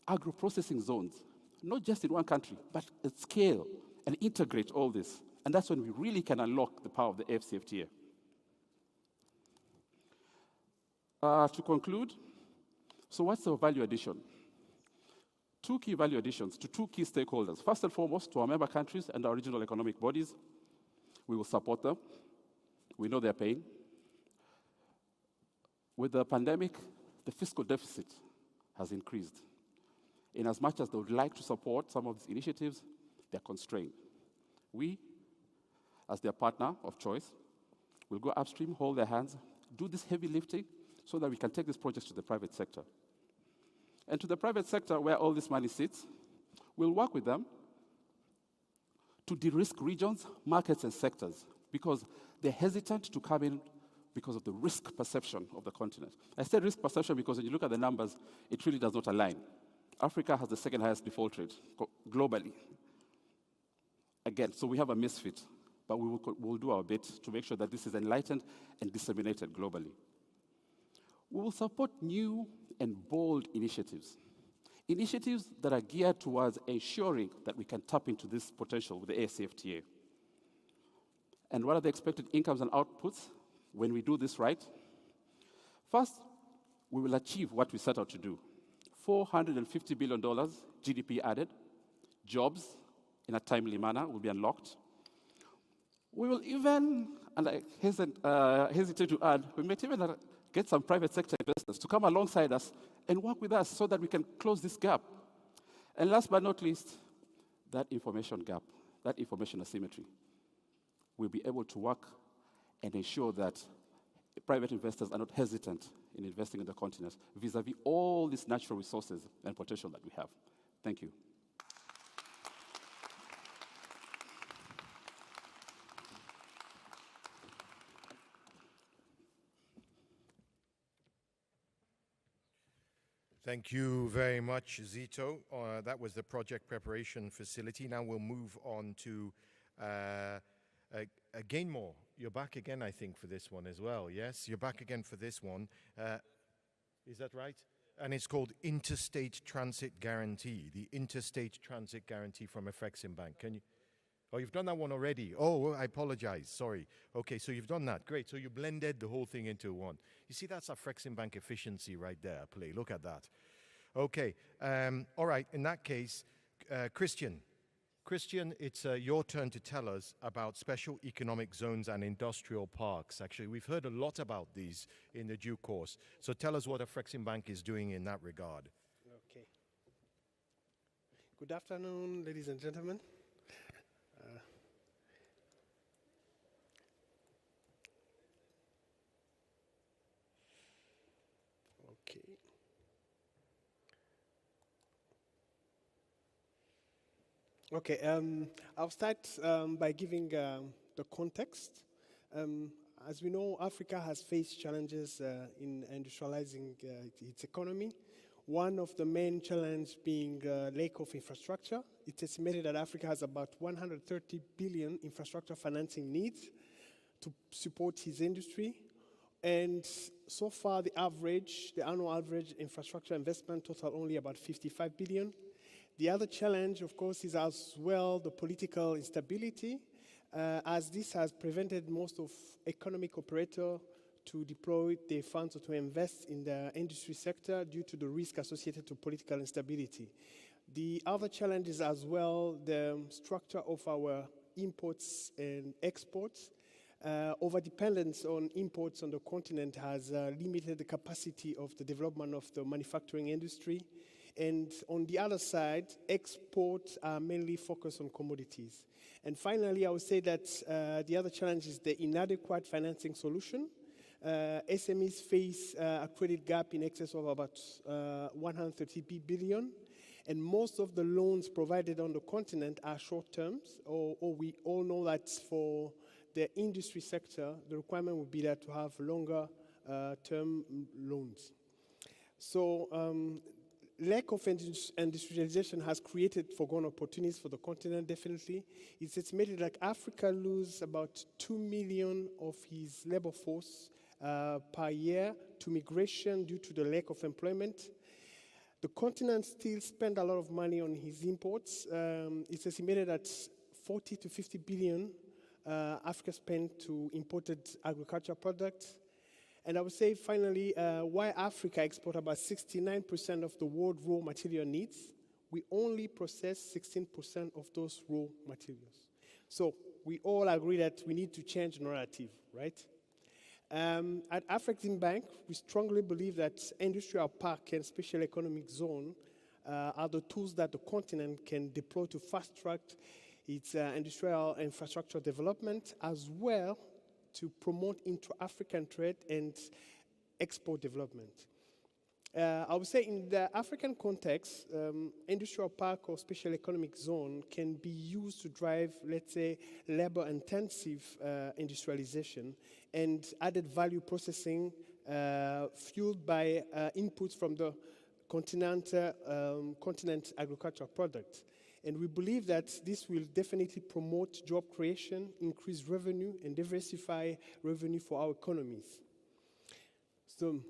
agro-processing zones, not just in one country, but at scale, and integrate all this. And that's when we really can unlock the power of the AFCFTA. To conclude, so what's the value addition? Two key value additions to two key stakeholders. First and foremost, to our member countries and our regional economic bodies. We will support them. We know they're paying. With the pandemic, the fiscal deficit has increased. In as much as they would like to support some of these initiatives, they're constrained. We, as their partner of choice, will go upstream, hold their hands, do this heavy lifting so that we can take these projects to the private sector. And to the private sector, where all this money sits, we'll work with them to de-risk regions, markets, and sectors because they're hesitant to come in because of the risk perception of the continent. I said risk perception because when you look at the numbers, it really does not align. Africa has the second highest default rate globally. Again, so we have a misfit, but we'll do our bit to make sure that this is enlightened and disseminated globally. We will support new and bold initiatives. Initiatives that are geared towards ensuring that we can tap into this potential with the AFCFTA. And what are the expected incomes and outputs when we do this right? First, we will achieve what we set out to do. $450 billion GDP added, jobs in a timely manner will be unlocked. We will even, and I hesitate to add, we might even get some private sector investors to come alongside us and work with us so that we can close this gap. And last but not least, that information gap, that information asymmetry. We'll be able to work and ensure that private investors are not hesitant in investing in the continent vis-a-vis all these natural resources and potential that we have. Thank you. Thank you very much, Zito. That was the project preparation facility. Now we'll move on to again more. You're back again, I think, for this one as well. Yes, you're back again for this one. Is that right? And it's called Interstate Transit Guarantee, the Interstate Transit Guarantee from Afreximbank. Can you? Oh, you've done that one already. Oh, I apologize. Sorry. Okay, so you've done that. Great. So you blended the whole thing into one. You see, that's Afreximbank efficiency right there. Play. Look at that. Okay. All right. In that case, Christian, Christian, it's your turn to tell us about special economic zones and industrial parks. Actually, we've heard a lot about these in the due course. So tell us what Afreximbank is doing in that regard. Okay. Good afternoon, ladies and gentlemen. Okay. Okay, I'll start by giving the context. As we know, Africa has faced challenges in industrializing its economy. One of the main challenges being lack of infrastructure. It's estimated that Africa has about 130 billion infrastructure financing needs to support its industry. And so far, the annual average infrastructure investment total only about 55 billion. The other challenge, of course, is as well the political instability, as this has prevented most of economic operators to deploy their funds or to invest in the industry sector due to the risk associated to political instability. The other challenge is as well the structure of our imports and exports. Overdependence on imports on the continent has limited the capacity of the development of the manufacturing industry. And on the other side, exports are mainly focused on commodities. And finally, I would say that the other challenge is the inadequate financing solution. SMEs face a credit gap in excess of about 130 billion. And most of the loans provided on the continent are short terms, or we all know that for the industry sector, the requirement would be that to have longer term loans. So lack of industrialization has created forgone opportunities for the continent, definitely. It's estimated that Africa loses about 2 million of his labor force per year to migration due to the lack of employment. The continent still spends a lot of money on his imports. It's estimated that 40 to 50 billion Africa spent to imported agricultural products. And I would say, finally, why Africa exports about 69% of the world raw material needs, we only process 16% of those raw materials. So we all agree that we need to change the narrative, right? At Afreximbank, we strongly believe that industrial park and special economic zone are the tools that the continent can deploy to fast-track its industrial infrastructure development, as well to promote intra-African trade and export development. I would say in the African context, industrial park or special economic zone can be used to drive, let's say, labor-intensive industrialization and added value processing fueled by inputs from the continent agricultural products. And we believe that this will definitely promote job creation, increase revenue, and diversify revenue for our economies. So,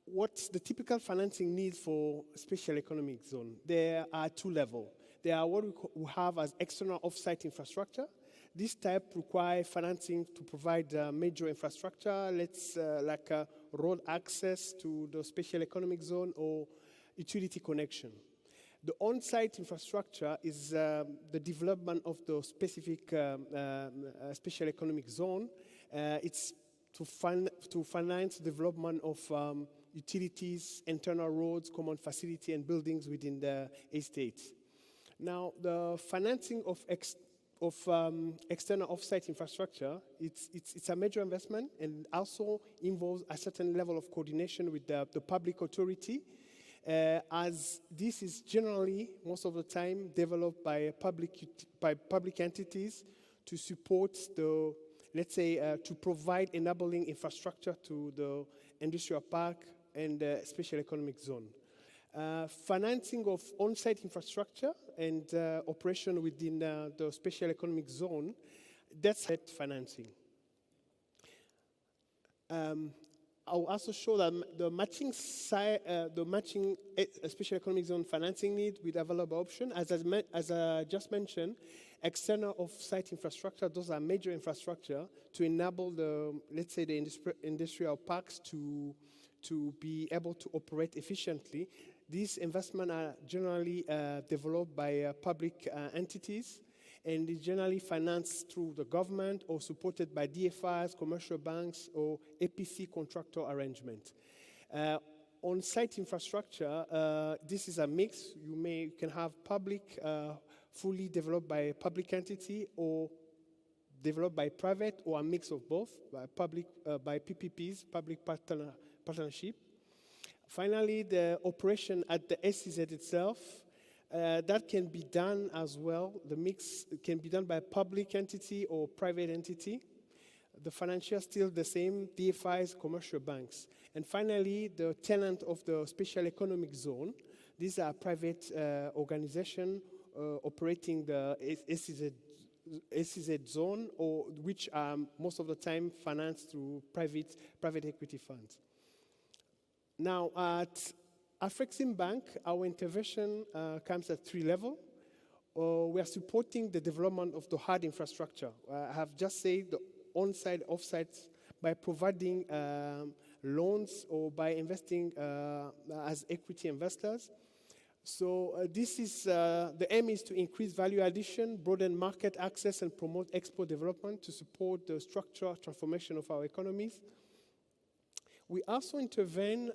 what's the typical financing needs for special economic zone? There are two levels. There are what we have as external off-site infrastructure. This type require financing to provide major infrastructure, like road access to the special economic zone or utility connection. The on-site infrastructure is the development of the specific special economic zone. It's to finance the development of utilities, internal roads, common facility, and buildings within the estate. Now, the financing of external off-site infrastructure, it's a major investment and also involves a certain level of coordination with the public authority, as this is generally, most of the time, developed by public entities to support the, let's say, to provide enabling infrastructure to the industrial park and the special economic zone. Financing of on-site infrastructure and operation within the special economic zone, that's financing. I'll also show that the matching special economic zone financing need with available option. As I just mentioned, external off-site infrastructure, those are major infrastructure to enable the, let's say, the industrial parks to be able to operate efficiently. These investments are generally developed by public entities, and is generally financed through the government or supported by DFIs, commercial banks, or APC contractor arrangement. On-site infrastructure, this is a mix. You can have public, fully developed by a public entity, or developed by private, or a mix of both, by PPPs, public partnership. Finally, the operation at the SEZ itself, that can be done as well. The mix can be done by a public entity or private entity. The financial still the same, DFIs, commercial banks. And finally, the tenant of the special economic zone. These are private organizations operating the SEZ zone, or which are most of the time financed through private equity funds. Now, at Afreximbank, our intervention comes at 3 levels. We are supporting the development of the hard infrastructure. I have just said the on-site, off-site, by providing loans or by investing as equity investors. So this is, the aim is to increase value addition, broaden market access, and promote export development to support the structural transformation of our economies. We also intervene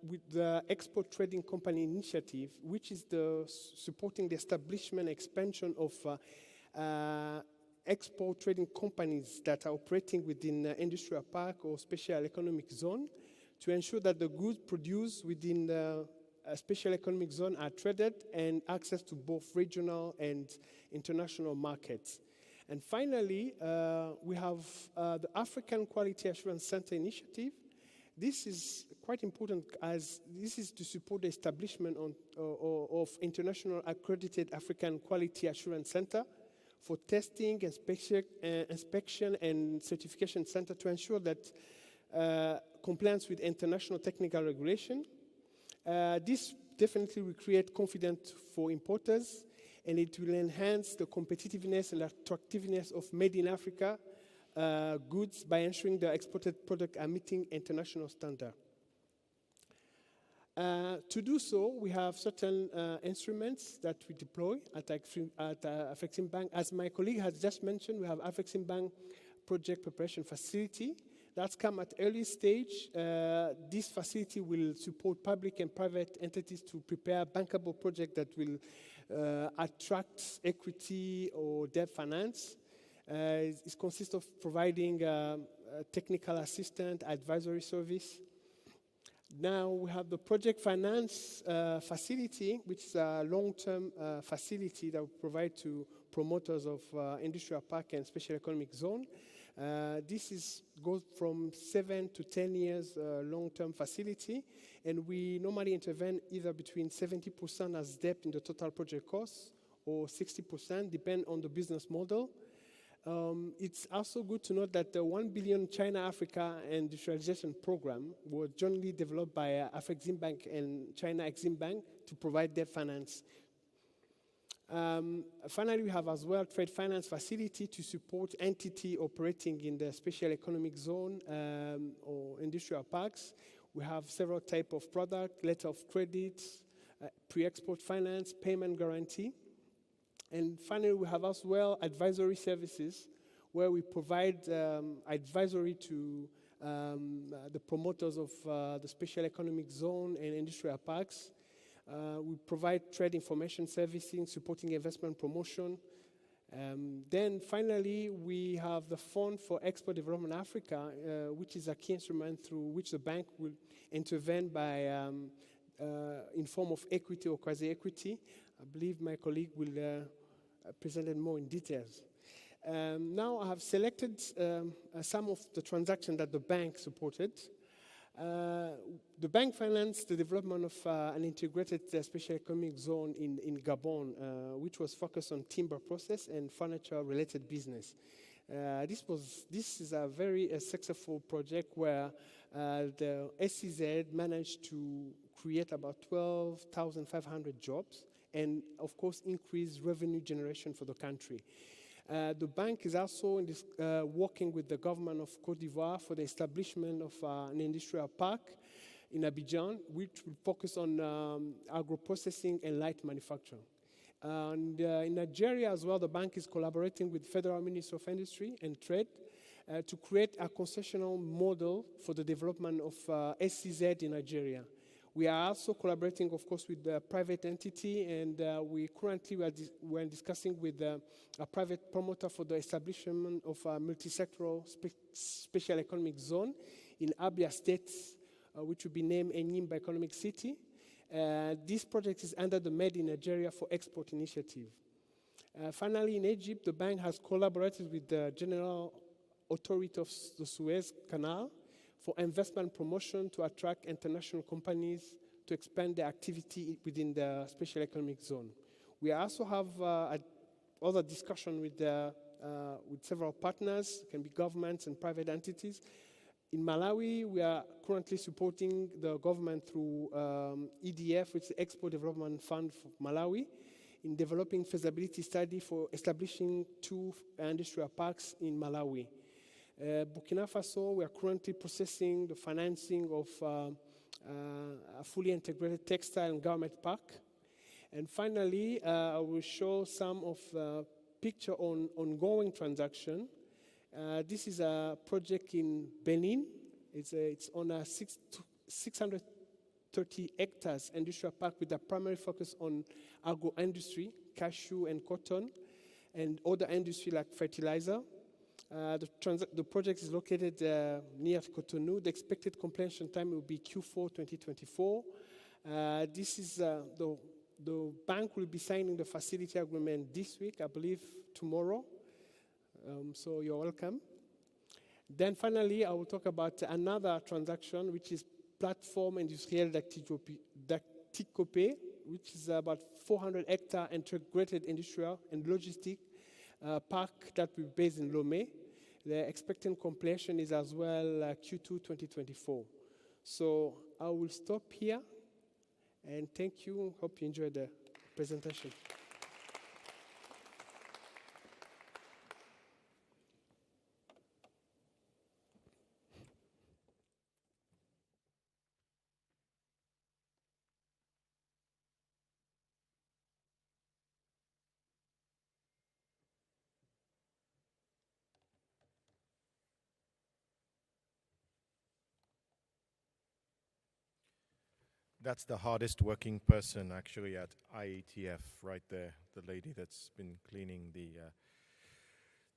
with the Export Trading Company Initiative, which is supporting the establishment and expansion of export trading companies that are operating within the industrial park or special economic zone, to ensure that the goods produced within the special economic zone are traded and access to both regional and international markets. And finally, we have the African Quality Assurance Center Initiative. This is quite important, as this is to support the establishment of international accredited African Quality Assurance Center for testing, inspection, and certification center to ensure that compliance with international technical regulation. This definitely will create confidence for importers, and it will enhance the competitiveness and attractiveness of made in Africa goods by ensuring the exported products are meeting international standards. To do so, we have certain instruments that we deploy at Afreximbank. As my colleague has just mentioned, we have Afreximbank Project Preparation Facility. That's come at early stage. This facility will support public and private entities to prepare bankable projects that will attract equity or debt finance. It consists of providing technical assistance, advisory service. Now we have the project finance facility, which is a long-term facility that will provide to promoters of industrial park and special economic zone. This goes from 7 to 10 years long-term facility, and we normally intervene either between 70% as debt in the total project cost or 60%, depending on the business model. It's also good to note that the 1 billion China-Africa industrialization program was jointly developed by Afreximbank and China Exim Bank to provide debt finance. Finally, we have as well trade finance facility to support entity operating in the special economic zone or industrial parks. We have several types of products, letter of credit, pre-export finance, payment guarantee. And finally, we have as well advisory services, where we provide advisory to the promoters of the special economic zone and industrial parks. We provide trade information servicing, supporting investment promotion. Then finally, we have the Fund for Export Development Africa, which is a key instrument through which the bank will intervene by in form of equity or quasi-equity. I believe my colleague will present it more in details. Now I have selected some of the transactions that the bank supported. The bank financed the development of an integrated special economic zone in Gabon, which was focused on timber process and furniture-related business. This is a very successful project where the SEZ managed to create about 12,500 jobs and, of course, increase revenue generation for the country. The bank is also in this, working with the government of Côte d'Ivoire for the establishment of an industrial park in Abidjan, which will focus on agro-processing and light manufacturing. And in Nigeria as well, the bank is collaborating with Federal Ministry of Industry and Trade to create a concessional model for the development of SCZ in Nigeria. We are also collaborating, of course, with the private entity, and we currently we're discussing with a private promoter for the establishment of a multi-sectoral special economic zone in Abia State, which will be named Enyimba Economic City. This project is under the Made in Nigeria for Export initiative. Finally, in Egypt, the bank has collaborated with the General Authority of the Suez Canal for investment promotion to attract international companies to expand their activity within the special economic zone. We also have other discussion with several partners, can be governments and private entities. In Malawi, we are currently supporting the government through EDF, which is the Export Development Fund for Malawi, in developing feasibility study for establishing 2 industrial parks in Malawi. Burkina Faso, we are currently processing the financing of a fully integrated textile and garment park. And finally, I will show some of the picture on ongoing transaction. This is a project in Benin. It's on a 630 hectares industrial park with a primary focus on agro-industry, cashew and cotton, and other industry like fertilizer. The project is located near Cotonou. The expected completion time will be Q4 2024. This is the bank will be signing the facility agreement this week, I believe tomorrow. So you're welcome. Then finally, I will talk about another transaction, which is Platform Industrielle d'Acticope, which is about 400 hectare integrated industrial and logistic park that will be based in Lomé. The expected completion is as well Q2 2024. So I will stop here, and thank you. Hope you enjoyed the presentation. That's the hardest working person actually at IETF, right there, the lady that's been cleaning the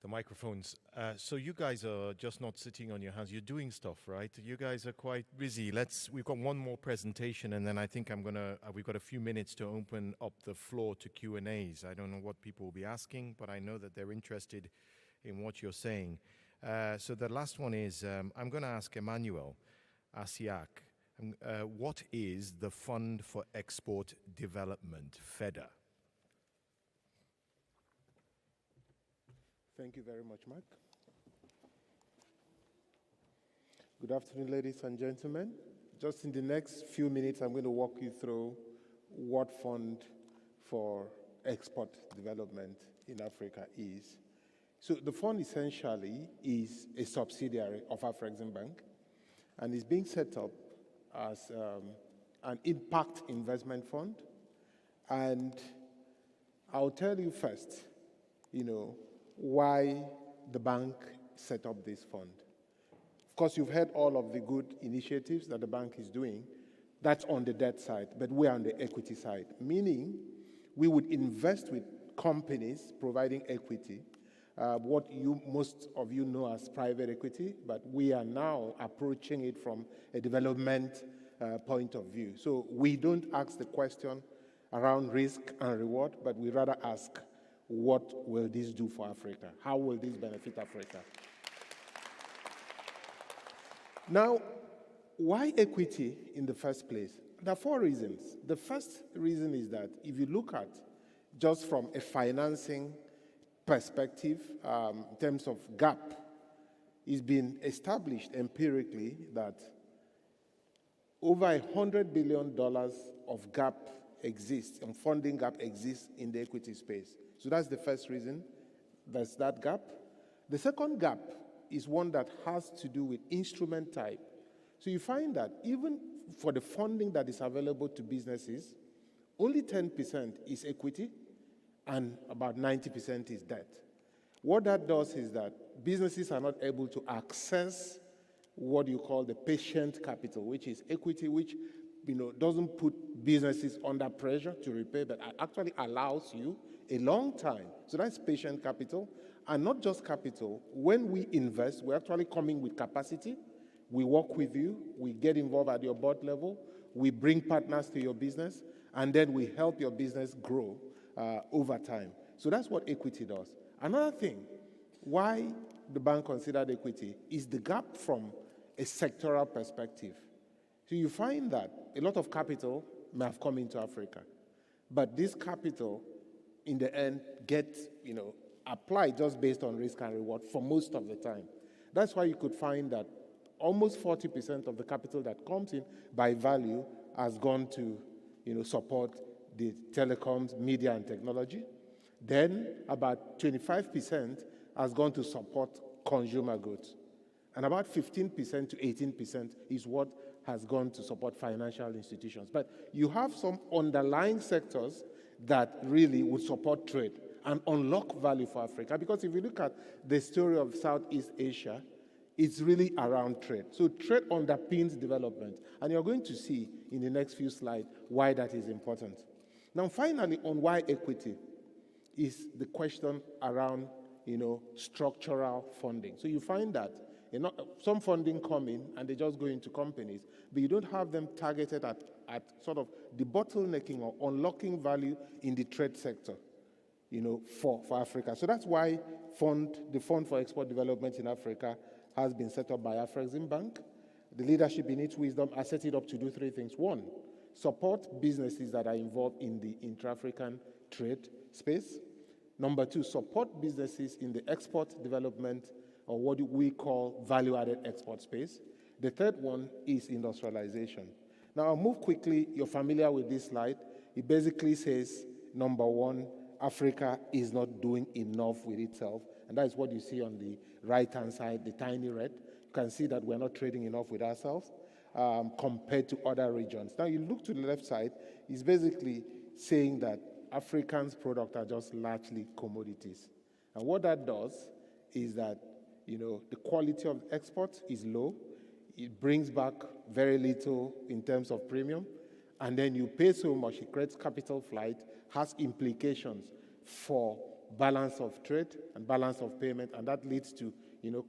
microphones. So you guys are just not sitting on your hands, you're doing stuff, right? You guys are quite busy. We've got one more presentation, and then I think we've got a few minutes to open up the floor to Q&As. I don't know what people will be asking, but I know that they're interested in what you're saying. So the last one is, I'm gonna ask Emmanuel Asiak, what is the Fund for Export Development, FEDA? Thank you very much, Mark. Good afternoon, ladies and gentlemen. Just in the next few minutes, I'm going to walk you through what Fund for Export Development in Africa is. So the fund essentially is a subsidiary of Afreximbank, and is being set up as an impact investment fund. And I'll tell you first, why the bank set up this fund. Of course, you've heard all of the good initiatives that the bank is doing. That's on the debt side, but we're on the equity side, meaning we would invest with companies providing equity, what most of you know as private equity, but we are now approaching it from a development point of view. So we don't ask the question around risk and reward, but we rather ask, what will this do for Africa? How will this benefit Africa? Now, why equity in the first place? There are 4 reasons. The first reason is that if you look at just from a financing perspective, in terms of gap, it's been established empirically that over $100 billion of gap exists, and funding gap exists in the equity space. So that's the first reason, there's that gap. The second gap is one that has to do with instrument type. So you find that even for the funding that is available to businesses, only 10% is equity and about 90% is debt. What that does is that businesses are not able to access what you call the patient capital, which is equity, which doesn't put businesses under pressure to repay, but actually allows you a long time. So that's patient capital. And not just capital. When we invest, we're actually coming with capacity. We work with you. We get involved at your board level. We bring partners to your business. And then we help your business grow over time. So that's what equity does. Another thing, why the bank considered equity is the gap from a sectoral perspective. So you find that a lot of capital may have come into Africa, but this capital, in the end, gets applied just based on risk and reward for most of the time. That's why you could find that almost 40% of the capital that comes in by value has gone to support the telecoms, media, and technology. Then about 25% has gone to support consumer goods. And about 15% to 18% is what has gone to support financial institutions. But you have some underlying sectors that really would support trade and unlock value for Africa. Because if you look at the story of Southeast Asia, it's really around trade. So trade underpins development. And you're going to see in the next few slides why that is important. Now, finally, on why equity is the question around, structural funding. So you find that some funding come in and they just go into companies, but you don't have them targeted at sort of the bottlenecking or unlocking value in the trade sector, for Africa. So that's why the Fund for Export Development in Africa has been set up by Afrexim Bank. The leadership in its wisdom has set it up to do three things. One, support businesses that are involved in the intra-African trade space. Number two, support businesses in the export development, or what we call value-added export space. The third one is industrialization. Now, I'll move quickly. You're familiar with this slide. It basically says, number one, Africa is not doing enough with itself. And that is what you see on the right-hand side, the tiny red. You can see that we're not trading enough with ourselves compared to other regions. Now, you look to the left side, it's basically saying that Africans' products are just largely commodities. And what that does is that, the quality of exports is low. It brings back very little in terms of premium. And then you pay so much, it creates capital flight, has implications for balance of trade and balance of payment, and that leads to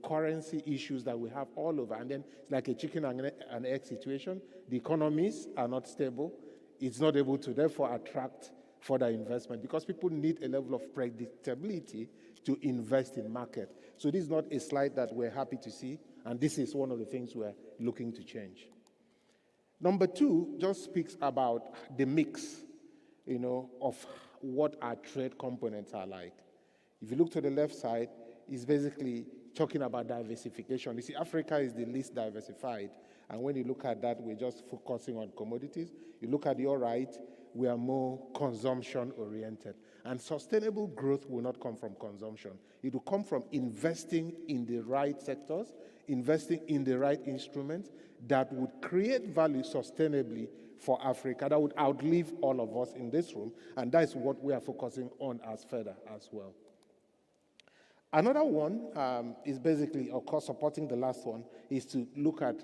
currency issues that we have all over. And then it's like a chicken and egg situation. The economies are not stable. It's not able to therefore attract further investment because people need a level of predictability to invest in market. So this is not a slide that we're happy to see, and this is one of the things we're looking to change. Number two just speaks about the mix, of what our trade components are like. If you look to the left side, it's basically talking about diversification. You see, Africa is the least diversified, and when you look at that, we're just focusing on commodities. You look at your right, we are more consumption-oriented. And sustainable growth will not come from consumption. It will come from investing in the right sectors, investing in the right instruments that would create value sustainably for Africa, that would outlive all of us in this room, and that's what we are focusing on as FEDA as well. Another one is basically, of course, supporting the last one, is to look at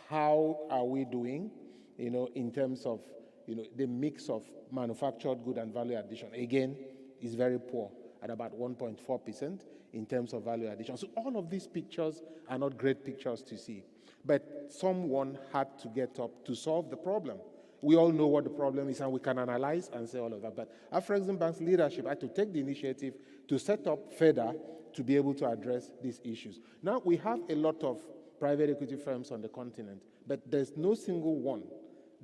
how are we doing, in terms of, the mix of manufactured good and value addition. Again, is very poor at about 1.4% in terms of value addition. So all of these pictures are not great pictures to see, but someone had to get up to solve the problem. We all know what the problem is, and we can analyze and say all of that, but Afrexim Bank's leadership had to take the initiative to set up FEDA to be able to address these issues. Now, we have a lot of private equity firms on the continent, but there's no single one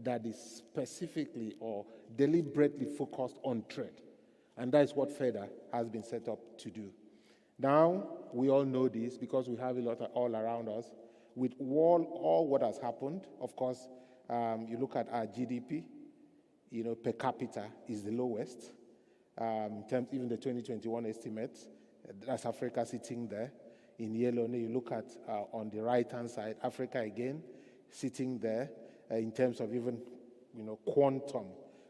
that is specifically or deliberately focused on trade. And that's what FEDA has been set up to do. Now, we all know this because we have a lot all around us. With all what has happened, of course, you look at our GDP, per capita is the lowest. In terms, even the 2021 estimates, that's Africa sitting there in yellow. You look at on the right-hand side, Africa again, sitting there. in terms of even, quantum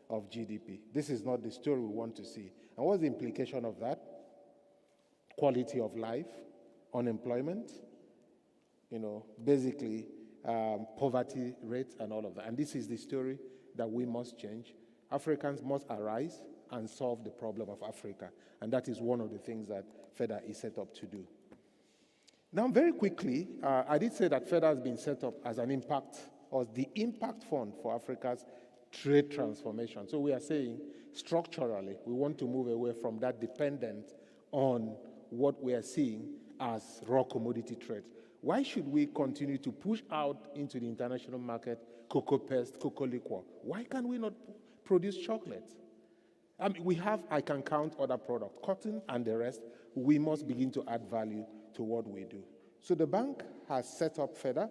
of GDP. This is not the story we want to see. And what's the implication of that? Quality of life, unemployment, basically poverty rates and all of that. And this is the story that we must change. Africans must arise and solve the problem of Africa. And that is one of the things that FEDA is set up to do. Now, very quickly, I did say that FEDA has been set up as an impact, or the impact fund for Africa's trade transformation. So we are saying, structurally, we want to move away from that dependence on what we are seeing as raw commodity trade. Why should we continue to push out into the international market cocoa paste, cocoa liquor? Why can we not produce chocolate? I mean, I can count other products, cotton and the rest. We must begin to add value to what we do. So the bank has set up FEDA,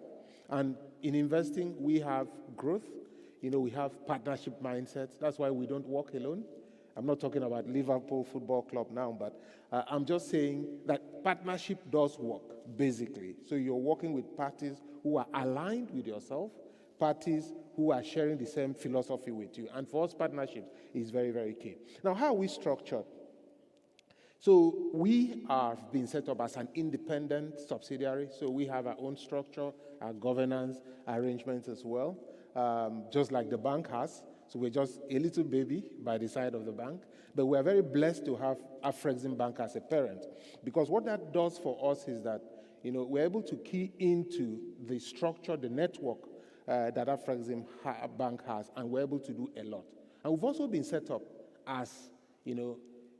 and in investing, we have growth. We have partnership mindsets. That's why we don't work alone. I'm not talking about Liverpool Football Club now, but I'm just saying that partnership does work, basically. So you're working with parties who are aligned with yourself, parties who are sharing the same philosophy with you. And for us, partnership is very, very key. Now, how are we structured? So we have been set up as an independent subsidiary. So we have our own structure, our governance arrangements as well, just like the bank has. So we're just a little baby by the side of the bank. But we're very blessed to have Afrexim Bank as a parent. Because what that does for us is that, we're able to key into the structure, the network that Afrexim Bank has, and we're able to do a lot. And we've also been set up as,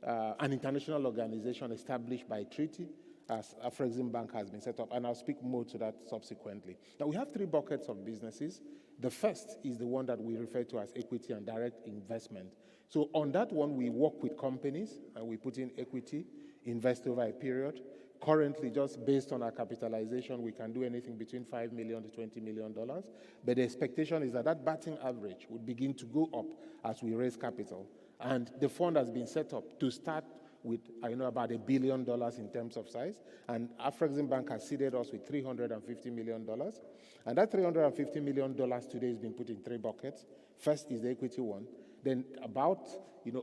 an international organization established by treaty, as Afrexim Bank has been set up, and I'll speak more to that subsequently. Now, we have 3 buckets of businesses. The first is the one that we refer to as equity and direct investment. So on that one, we work with companies, and we put in equity, invest over a period. Currently, just based on our capitalization, we can do anything between $5 million to $20 million. But the expectation is that that batting average would begin to go up as we raise capital. And the fund has been set up to start with, about $1 billion in terms of size. And Afrexim Bank has seeded us with $350 million. And that $350 million today is being put in 3 buckets. First is the equity one. Then about,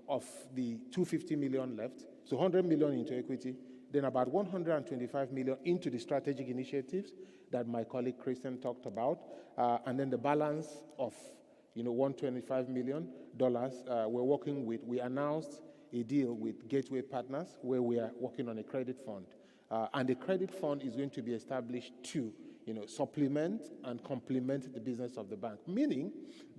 of the $250 million left, so $100 million into equity, then about $125 million into the strategic initiatives that my colleague Christian talked about. And then the balance of, $125 million, we're working with, we announced a deal with Gateway Partners where we are working on a credit fund. And the credit fund is going to be established to, supplement and complement the business of the bank, meaning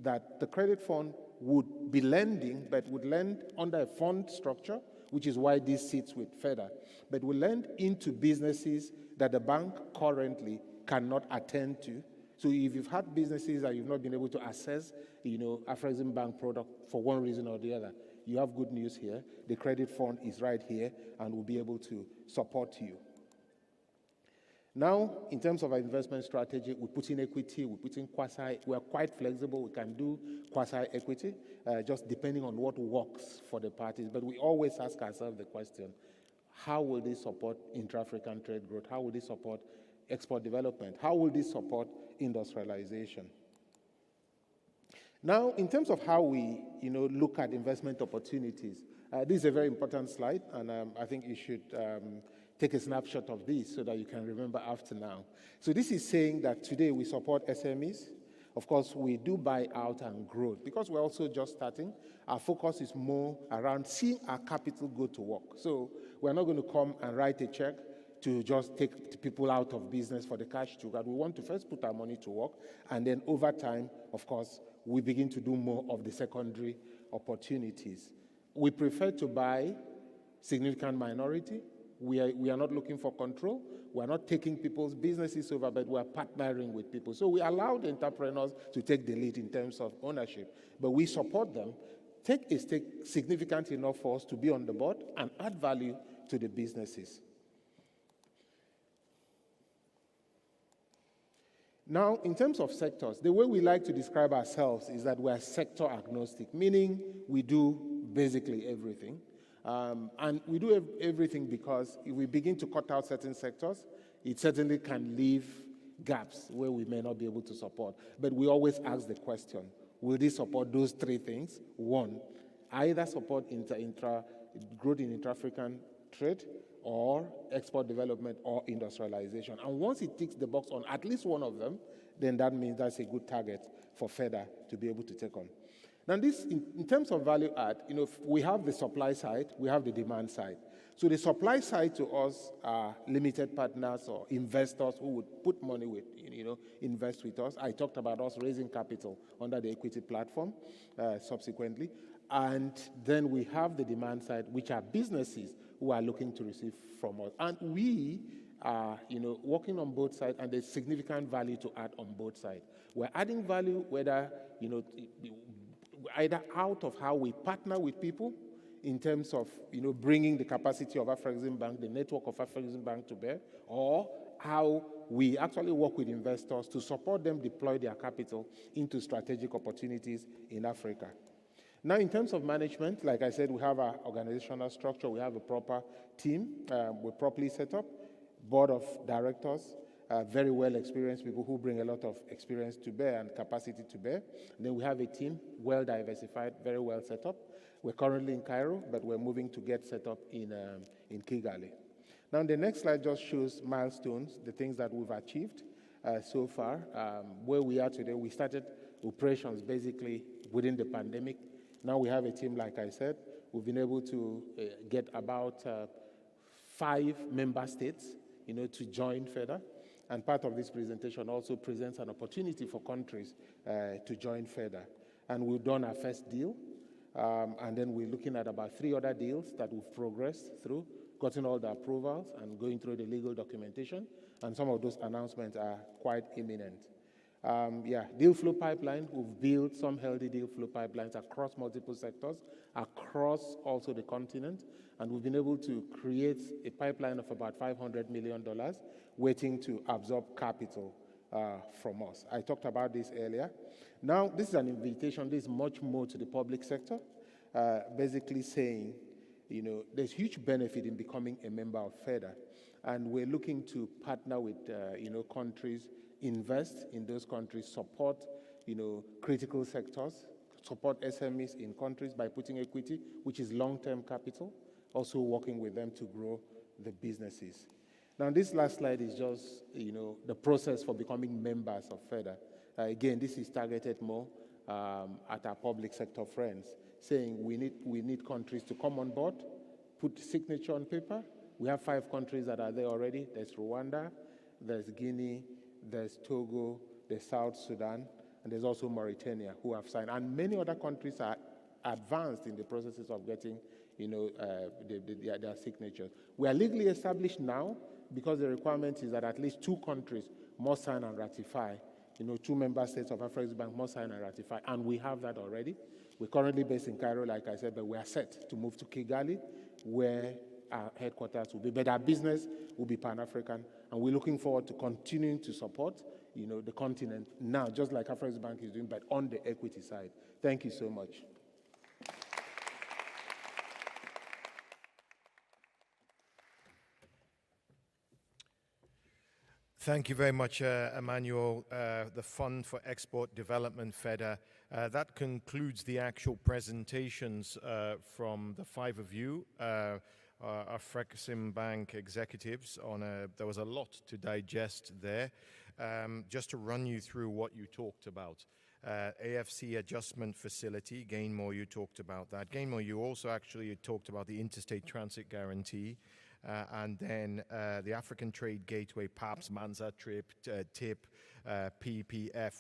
that the credit fund would be lending, but would lend under a fund structure, which is why this sits with FEDA, but will lend into businesses that the bank currently cannot attend to. So if you've had businesses that you've not been able to access, Afrexim Bank product for one reason or the other, you have good news here. The credit fund is right here and will be able to support you. Now, in terms of our investment strategy, we put in equity, we put in quasi. We're quite flexible. We can do quasi-equity, just depending on what works for the parties. But we always ask ourselves the question, how will this support intra-African trade growth? How will this support export development? How will this support industrialization? Now, in terms of how we, look at investment opportunities, this is a very important slide, and I think you should take a snapshot of this so that you can remember after now. So this is saying that today we support SMEs. Of course, we do buy out and grow. Because we're also just starting, our focus is more around seeing our capital go to work. So we're not going to come and write a check to just take people out of business for the cash to God. We want to first put our money to work, and then over time, of course, we begin to do more of the secondary opportunities. We prefer to buy significant minority. We are not looking for control. We're not taking people's businesses over, but we're partnering with people. So we allow the entrepreneurs to take the lead in terms of ownership, but we support them, take a stake significant enough for us to be on the board and add value to the businesses. Now, in terms of sectors, the way we like to describe ourselves is that we're sector agnostic, meaning we do basically everything. And we do everything because if we begin to cut out certain sectors, it certainly can leave gaps where we may not be able to support. But we always ask the question, will this support those three things? One, either support growth in intra-African trade, or export development, or industrialization. And once it ticks the box on at least one of them, then that means that's a good target for FEDA to be able to take on. Now this, in terms of value add, we have the supply side, we have the demand side. So the supply side to us are limited partners or investors who would put money with, invest with us. I talked about us raising capital under the equity platform subsequently. And then we have the demand side, which are businesses who are looking to receive from us. And we are, working on both sides, and there's significant value to add on both sides. We're adding value whether, either out of how we partner with people in terms of, bringing the capacity of Afreximbank, the network of Afreximbank to bear, or how we actually work with investors to support them deploy their capital into strategic opportunities in Africa. Now, in terms of management, like I said, we have our organizational structure. We have a proper team. We're properly set up. Board of directors, very well experienced people who bring a lot of experience to bear and capacity to bear. And then we have a team, well diversified, very well set up. We're currently in Cairo, but we're moving to get set up in Kigali. Now, the next slide just shows milestones, the things that we've achieved so far. Where we are today, we started operations basically within the pandemic. Now we have a team, like I said. We've been able to get about 5 member states, to join FEDA. And part of this presentation also presents an opportunity for countries to join FEDA. And we've done our first deal. And then we're looking at about 3 other deals that we've progressed through, gotten all the approvals and going through the legal documentation. And some of those announcements are quite imminent. Deal flow pipeline, we've built some healthy deal flow pipelines across multiple sectors, across also the continent, and we've been able to create a pipeline of about $500 million waiting to absorb capital from us. I talked about this earlier. Now, this is an invitation. This is much more to the public sector, basically saying, there's huge benefit in becoming a member of FEDA, and we're looking to partner with, countries, invest in those countries, support, critical sectors, support SMEs in countries by putting equity, which is long-term capital, also working with them to grow the businesses. Now, this last slide is just, the process for becoming members of FEDA. Again, this is targeted more at our public sector friends, saying we need countries to come on board, put signature on paper. We have 5 countries that are there already. There's Rwanda, there's Guinea, there's Togo, there's South Sudan, and there's also Mauritania who have signed. And many other countries are advanced in the processes of getting, their signatures. We are legally established now because the requirement is that at least 2 countries must sign and ratify. 2 member states of Afreximbank must sign and ratify, and we have that already. We're currently based in Cairo, like I said, but we are set to move to Kigali, where our headquarters will be. But our business will be Pan-African, and we're looking forward to continuing to support, the continent now, just like Afreximbank is doing, but on the equity side. Thank you so much. Thank you very much, Emmanuel. The Fund for Export Development, FEDA. That concludes the actual presentations from the 5 of you, Afreximbank executives. There was a lot to digest there. Just to run you through what you talked about. AFC Adjustment Facility, Gainmore, you talked about that. Gainmore, you also actually talked about the Interstate Transit Guarantee. And then the African Trade Gateway, PAPS, Manza, TIP, PPF,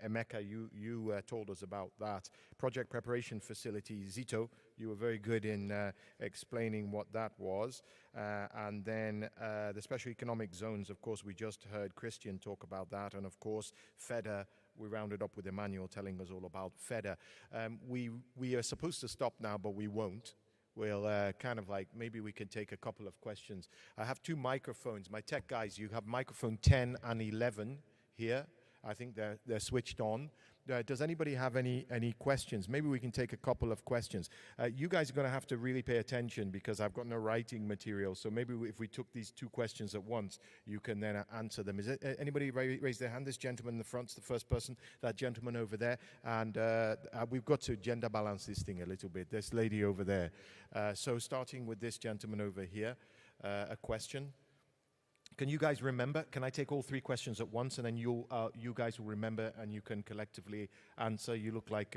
Emeka, you told us about that. Project Preparation Facility, Zito, you were very good in explaining what that was. And then the Special Economic Zones, of course, we just heard Christian talk about that. And of course, FEDA, we rounded up with Emmanuel telling us all about FEDA. We are supposed to stop now, but we won't. We'll maybe we can take a couple of questions. I have 2 microphones. My tech guys, you have microphone 10 and 11 here. I think they're switched on. does anybody have any questions? Maybe we can take a couple of questions. You guys are going to have to really pay attention because I've got no writing material. So maybe if we took these two questions at once, you can then answer them. Is it anybody raise their hand? This gentleman in the front's the first person. That gentleman over there, and we've got to gender balance this thing a little bit. This lady over there. So starting with this gentleman over here, a question. Can you guys remember? Can I take all three questions at once, and then you guys will remember, and you can collectively answer? You look like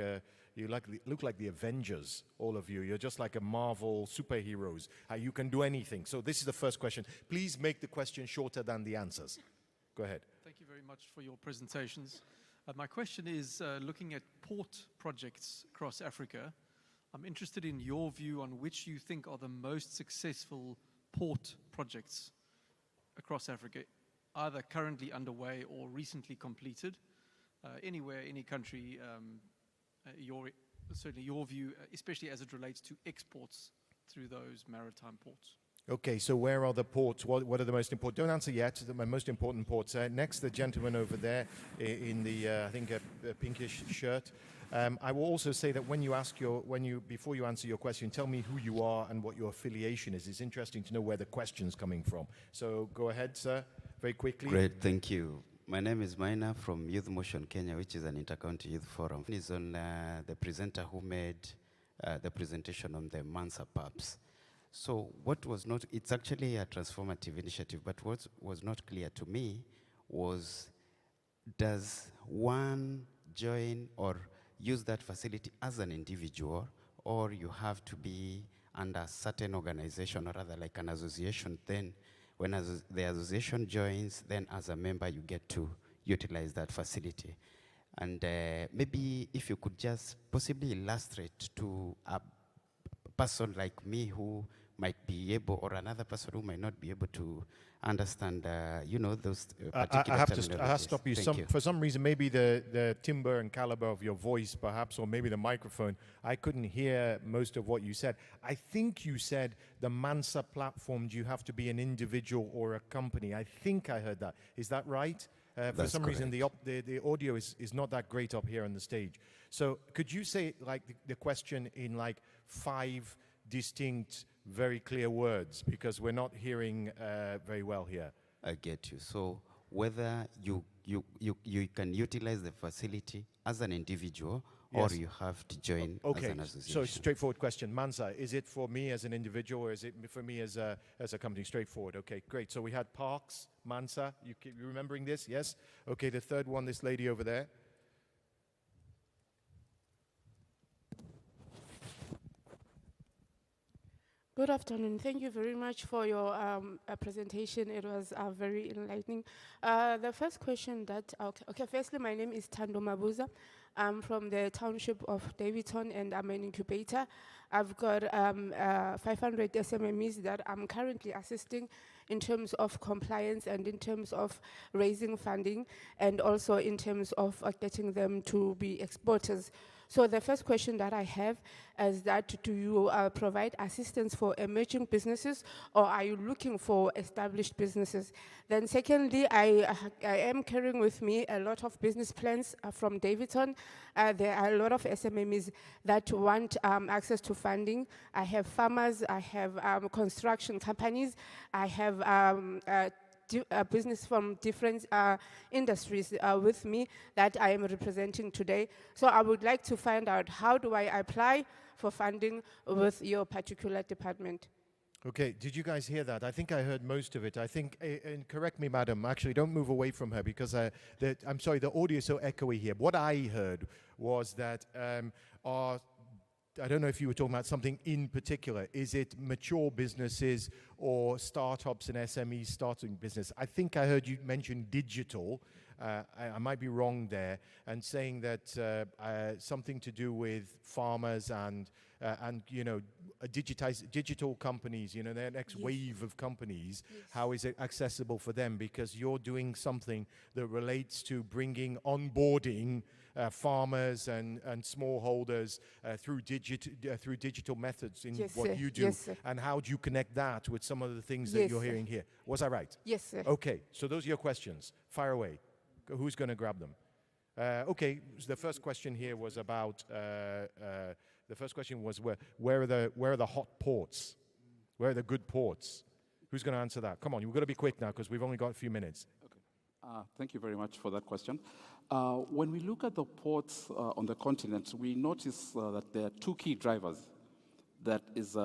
look like the Avengers, all of you. You're just like a Marvel superheroes. You can do anything. So this is the first question. Please make the question shorter than the answers. Go ahead. Thank you very much for your presentations. My question is looking at port projects across Africa. I'm interested in your view on which you think are the most successful port projects across Africa, either currently underway or recently completed, anywhere, any country, certainly your view, especially as it relates to exports through those maritime ports. Okay, so where are the ports? What are the most important? Don't answer yet. The most important ports. Next, the gentleman over there in the, I think, a pinkish shirt. I will also say that before you answer your question, tell me who you are and what your affiliation is. It's interesting to know where the question's coming from. So go ahead, sir, very quickly. Great, thank you. My name is Maina from Youth Motion Kenya, which is an inter-county youth forum. It's on the presenter who made the presentation on the Mansa PAPs. So it's actually a transformative initiative, but what was not clear to me was, does one join or use that facility as an individual, or you have to be under a certain organization, or rather like an association? Then when the association joins, then as a member you get to utilize that facility. And maybe if you could just possibly illustrate to a person like me who might be able, or another person who might not be able to understand, those particular I have to stop you. For some reason, maybe the timbre and caliber of your voice, perhaps, or maybe the microphone, I couldn't hear most of what you said. I think you said the Mansa platform, do you have to be an individual or a company? I think I heard that. Is that right? For some reason, the audio is not that great up here on the stage. So could you say like the question in like 5 distinct, very clear words, because we're not hearing very well here? I get you. So whether you can utilize the facility as an individual, yes, or you have to join as an association. So straightforward question. Mansa, is it for me as an individual, or is it for me as a company? Straightforward. Okay, great. So we had Parks, Mansa. You remembering this? Yes? Okay, the third one, this lady over there. Good afternoon. Thank you very much for your presentation. It was very enlightening. The first question firstly, my name is Tando Mabuza. I'm from the township of Davidson, and I'm an incubator. I've got 500 SMMEs that I'm currently assisting in terms of compliance and in terms of raising funding, and also in terms of getting them to be exporters. So the first question that I have is that, do you provide assistance for emerging businesses, or are you looking for established businesses? Then secondly, I am carrying with me a lot of business plans from Davidson. There are a lot of SMMEs that want access to funding. I have farmers, I have construction companies, I have business from different industries with me that I am representing today. So I would like to find out, how do I apply for funding with your particular department? Okay, did you guys hear that? I think I heard most of it. I think, and correct me, madam, actually don't move away from her, because I'm sorry, the audio is so echoey here. What I heard was that I don't know if you were talking about something in particular. Is it mature businesses or startups and SMEs starting business? I think I heard you mention digital. I might be wrong there, and saying that something to do with farmers and digital companies, the next wave of companies. Yes. How is it accessible for them? Because you're doing something that relates to bringing onboarding farmers and smallholders through digital methods in what you do. Yes, sir. And how do you connect that with some of the things that you're hearing here? Was I right? Yes, sir. Okay, so those are your questions. Fire away. Who's going to grab them? Okay, so the first question here was about, the first question was where are the hot ports? Where are the good ports? Who's going to answer that? Come on, you've got to be quick now because we've only got a few minutes. Okay. Thank you very much for that question. When we look at the ports on the continent, we notice that there are two key drivers that is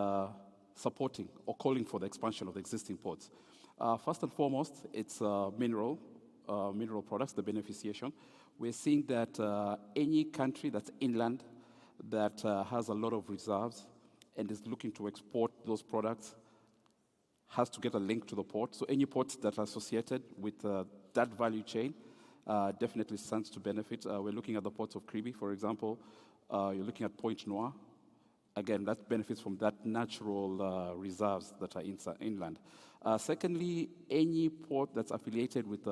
supporting or calling for the expansion of the existing ports. First and foremost, it's mineral products, the beneficiation. We're seeing that any country that's inland that has a lot of reserves and is looking to export those products has to get a link to the port. So any ports that are associated with that value chain definitely stands to benefit. We're looking at the ports of Kribi, for example. You're looking at Point Noir. Again, that benefits from that natural reserves that are inland. Secondly, any port that's affiliated with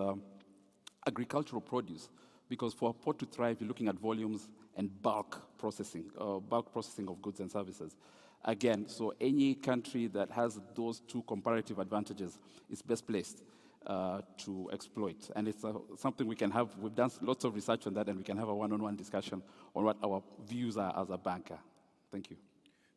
agricultural produce, because for a port to thrive, you're looking at volumes and bulk processing of goods and services. Again, so any country that has those two comparative advantages is best placed to exploit. And it's something we can have. We've done lots of research on that, and we can have a one-on-one discussion on what our views are as a banker. Thank you.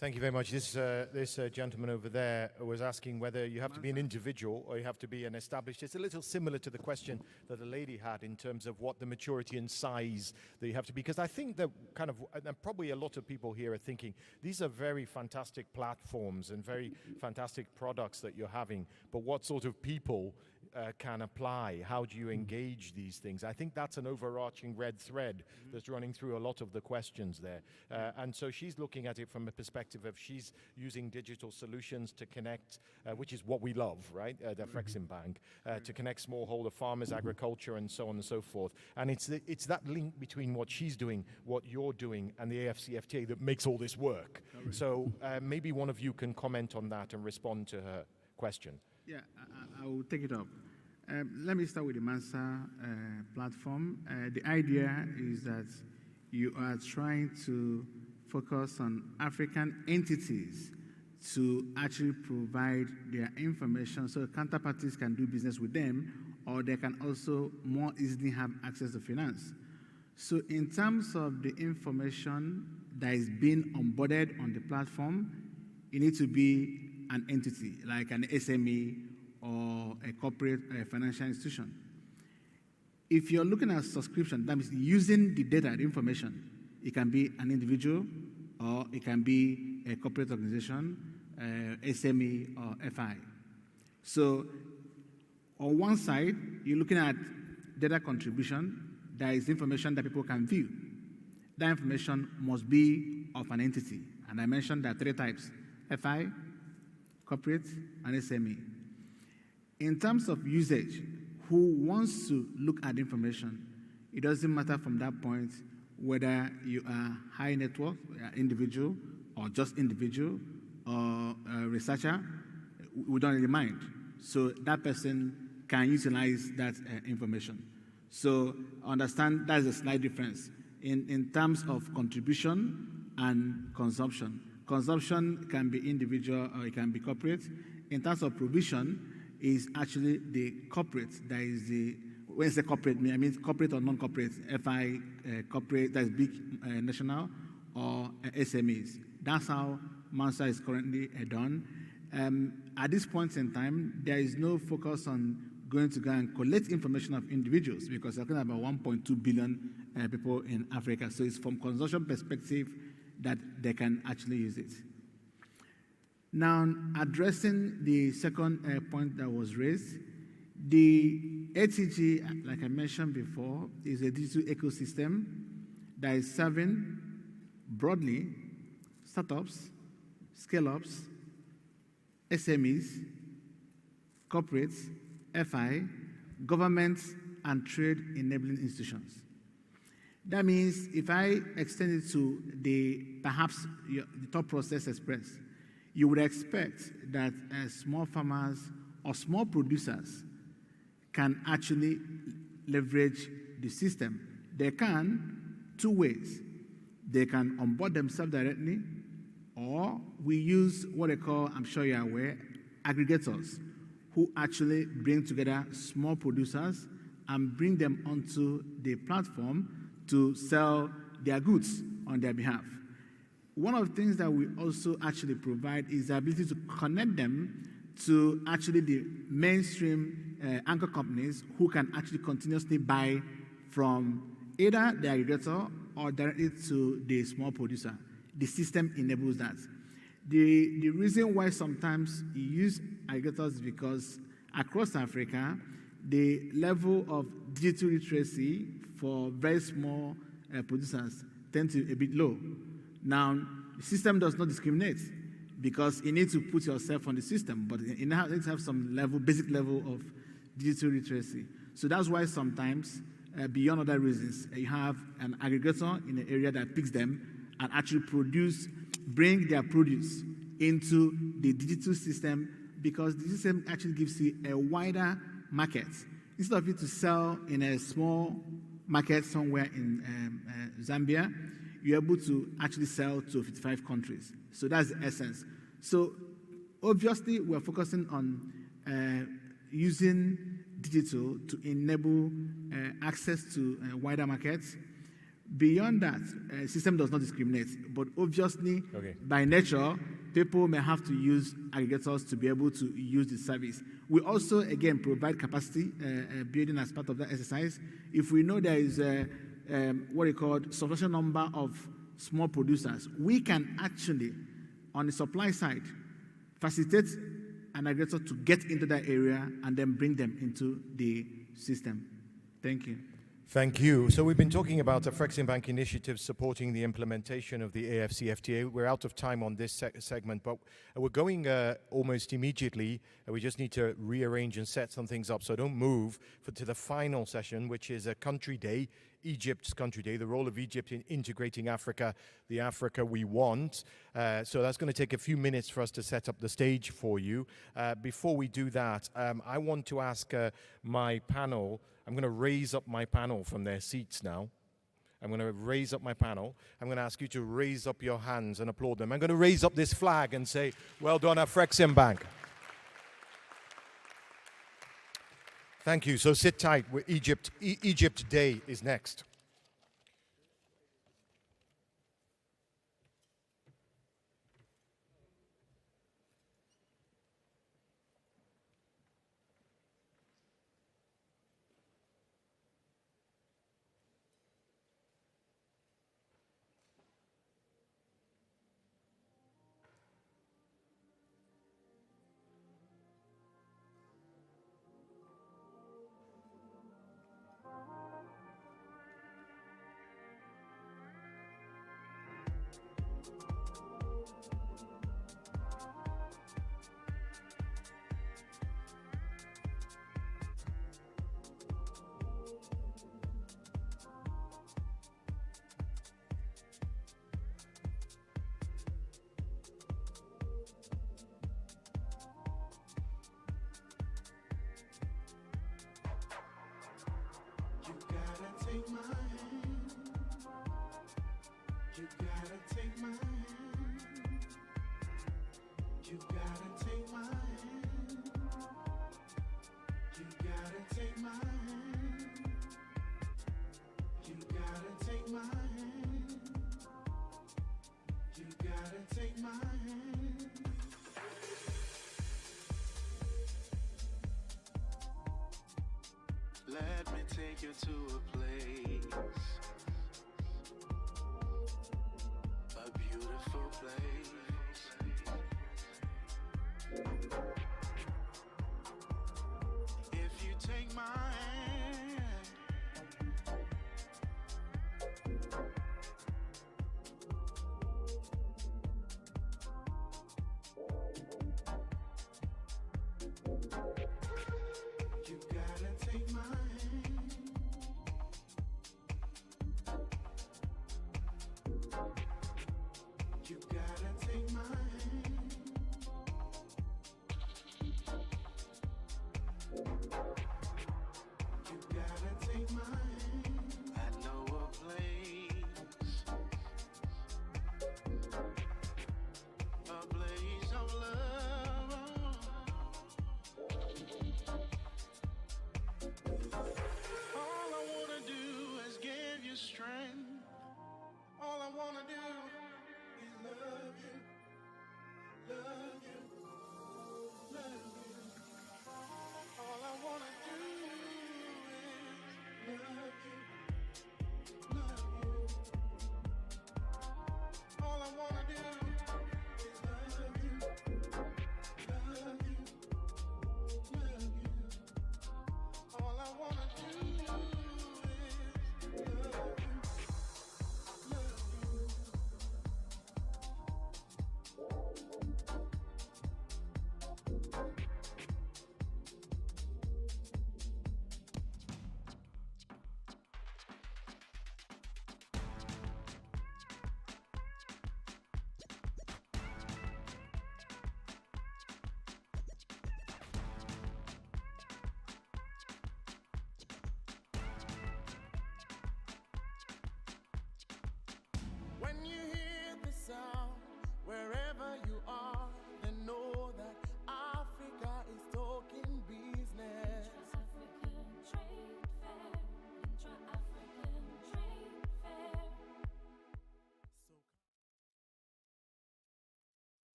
Thank you very much. This gentleman over there was asking whether you have to be an individual or you have to be an established. It's a little similar to the question that the lady had in terms of what the maturity and size that you have to be. Because I think that kind of, and probably a lot of people here are thinking, these are very fantastic platforms and very fantastic products that you're having, but what sort of people can apply? How do you engage these things? I think that's an overarching red thread that's running through a lot of the questions there. And so she's looking at it from a perspective of she's using digital solutions to connect, which is what we love, right? The Frexim Bank, to connect smallholder farmers, agriculture, and so on and so forth. And it's that link between what she's doing, what you're doing, and the AFCFTA that makes all this work. So maybe one of you can comment on that and respond to her question. Yeah, I will take it up. Let me start with the Mansa platform. The idea is that you are trying to focus on African entities to actually provide their information so counterparties can do business with them, or they can also more easily have access to finance. So in terms of the information that is being onboarded on the platform, it needs to be an entity, like an SME or a corporate financial institution. If you're looking at subscription, that means using the data, the information, it can be an individual or it can be a corporate organization, SME or FI. So on one side, you're looking at data contribution. There is information that people can view. That information must be of an entity. And I mentioned there are three types: FI, corporate, and SME. In terms of usage, who wants to look at information, it doesn't matter from that point whether you are high net worth, individual, or just individual, or a researcher, we don't really mind. So that person can utilize that information. So understand that's a slight difference in terms of contribution and consumption. Consumption can be individual or it can be corporate. In terms of provision, is actually the corporate that is the, when I say corporate, I mean corporate or non-corporate, FI, corporate, that is big national, or SMEs. That's how Mansa is currently done. At this point in time, there is no focus on going to go and collect information of individuals because we're talking about 1.2 billion people in Africa. So it's from consumption perspective that they can actually use it. Now, addressing the second point that was raised, the ATG, like I mentioned before, is a digital ecosystem that is serving broadly startups, scale-ups, SMEs, corporates, FI, governments, and trade-enabling institutions. That means if I extend it to perhaps the top process express, you would expect that small farmers or small producers can actually leverage the system. They can two ways. They can onboard themselves directly, or we use what they call, I'm sure you're aware, aggregators, who actually bring together small producers and bring them onto the platform to sell their goods on their behalf. One of the things that we also actually provide is the ability to connect them to actually the mainstream anchor companies who can actually continuously buy from either the aggregator or directly to the small producer. The system enables that. The reason why sometimes you use aggregators is because across Africa, the level of digital literacy for very small producers tends to be a bit low. Now, the system does not discriminate because you need to put yourself on the system, but you need to have some level, basic level of digital literacy. So that's why sometimes, beyond other reasons, you have an aggregator in an area that picks them and actually bring their produce into the digital system, because the system actually gives you a wider market. Instead of you to sell in a small market somewhere in Zambia, you're able to actually sell to 55 countries. So that's the essence. So obviously, we're focusing on using digital to enable access to wider markets. Beyond that, the system does not discriminate, but obviously, by nature, people may have to use aggregators to be able to use the service. We also, again, provide capacity building as part of that exercise. If we know there is what we call sufficient number of small producers, we can actually, on the supply side, facilitate an aggregator to get into that area and then bring them into the system. Thank you. Thank you. So we've been talking about the Afreximbank initiative supporting the implementation of the AFCFTA. We're out of time on this segment, but we're going almost immediately. We just need to rearrange and set some things up. So don't move to the final session, which is a country day, Egypt's country day, the role of Egypt in integrating Africa, the Africa we want. So that's going to take a few minutes for us to set up the stage for you. Before we do that, I want to ask my panel. I'm going to raise up my panel from their seats now. I'm going to raise up my panel. I'm going to ask you to raise up your hands and applaud them. I'm going to raise up this flag and say, well done, Afreximbank. Thank you. So sit tight. Egypt Day is next. Let me take you to a place, a beautiful place. If you take my hand, you gotta take my hand.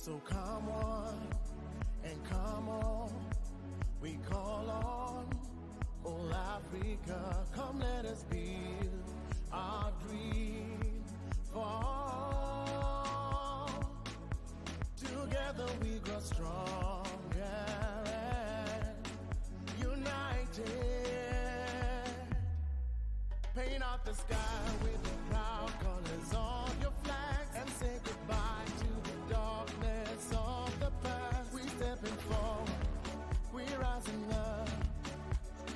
So come on and come on, we call on all Africa. Come let us build our dream for together we grow stronger and united. Paint out the sky with the proud colors of your flags and say goodbye to the darkness of the past. We stepping forward, we're rising up.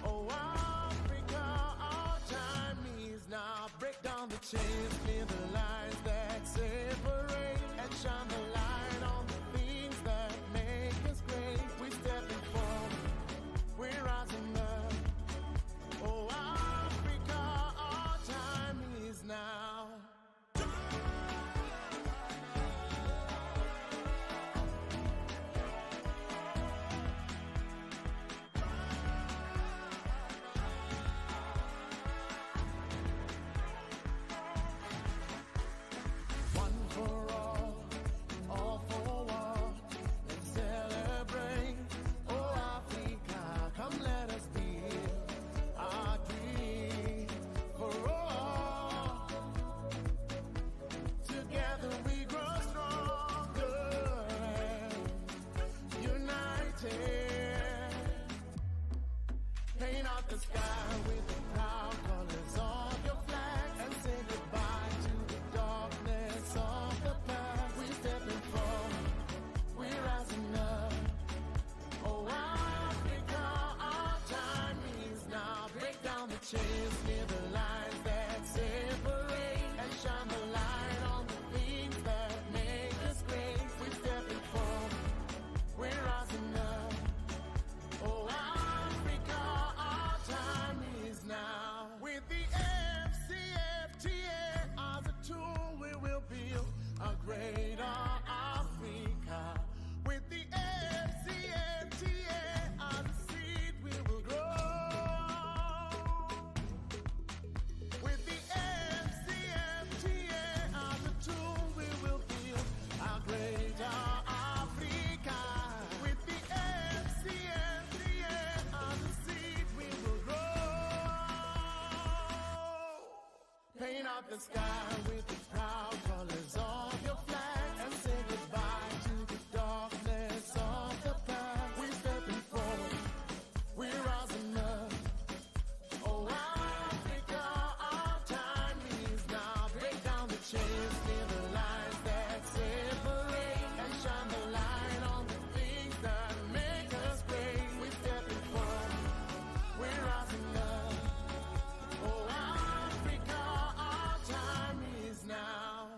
Oh, Africa, our time is now. Break down the chains, clear the lines that separate, and shine the light on the things that make us great. We stepping forward, we're rising up. Oh, Africa, our time is now. One for all for one. Let's celebrate. Oh, Africa, come let us build our dream for all. Together we grow stronger and united. Paint out the sky with the proud colors of your flag and say goodbye to the darkness of the past. We stepping forward, we're rising up. Oh, Africa, our time is now. Break down the chains, clear the lines that separate, and shine the light on the things that make us great. We stepping forward, we're rising up. Oh, Africa, our time is now. With the FCFTA as a tool, we will build a greater Africa. With the FCFTA as a seed, we will grow. With the FCFTA as a tool, we will build a greater Africa. With the FCFTA as a seed, we will grow. Paint out the sky with the proud colors of your flag and say goodbye to the darkness of the past. We're stepping forward, we're rising up. Oh, Africa, our time is now. Break down the chains, clear the lines that separate, and shine the light on the things that make us great. We're stepping forward, we're rising up. Oh, Africa, our time is now.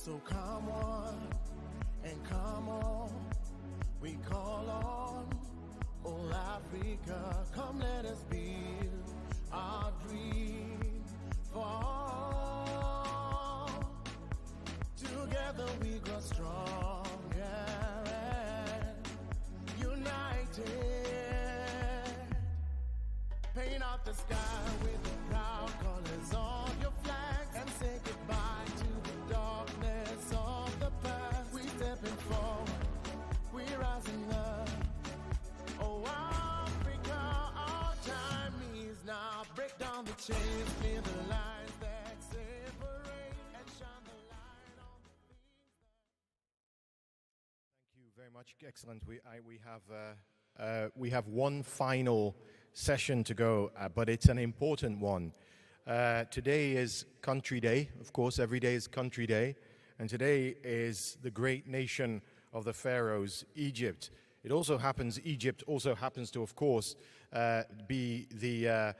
So come on and come on, we call on all Africa. Come let us build our dream fall. Together we grow stronger and united. Paint out the sky with the proud colors of your flags and say goodbye to the darkness of the past. We stepping forward, we rising up. Oh, Africa, our time is now. Break down the chains, clear the lines that separate, and shine the light on the things that... Thank you very much. Excellent. We have one final session to go, but it's an important one. Today is Country Day. Of course, every day is Country Day. And today is the great nation of the pharaohs, Egypt. Egypt also happens to, of course, be the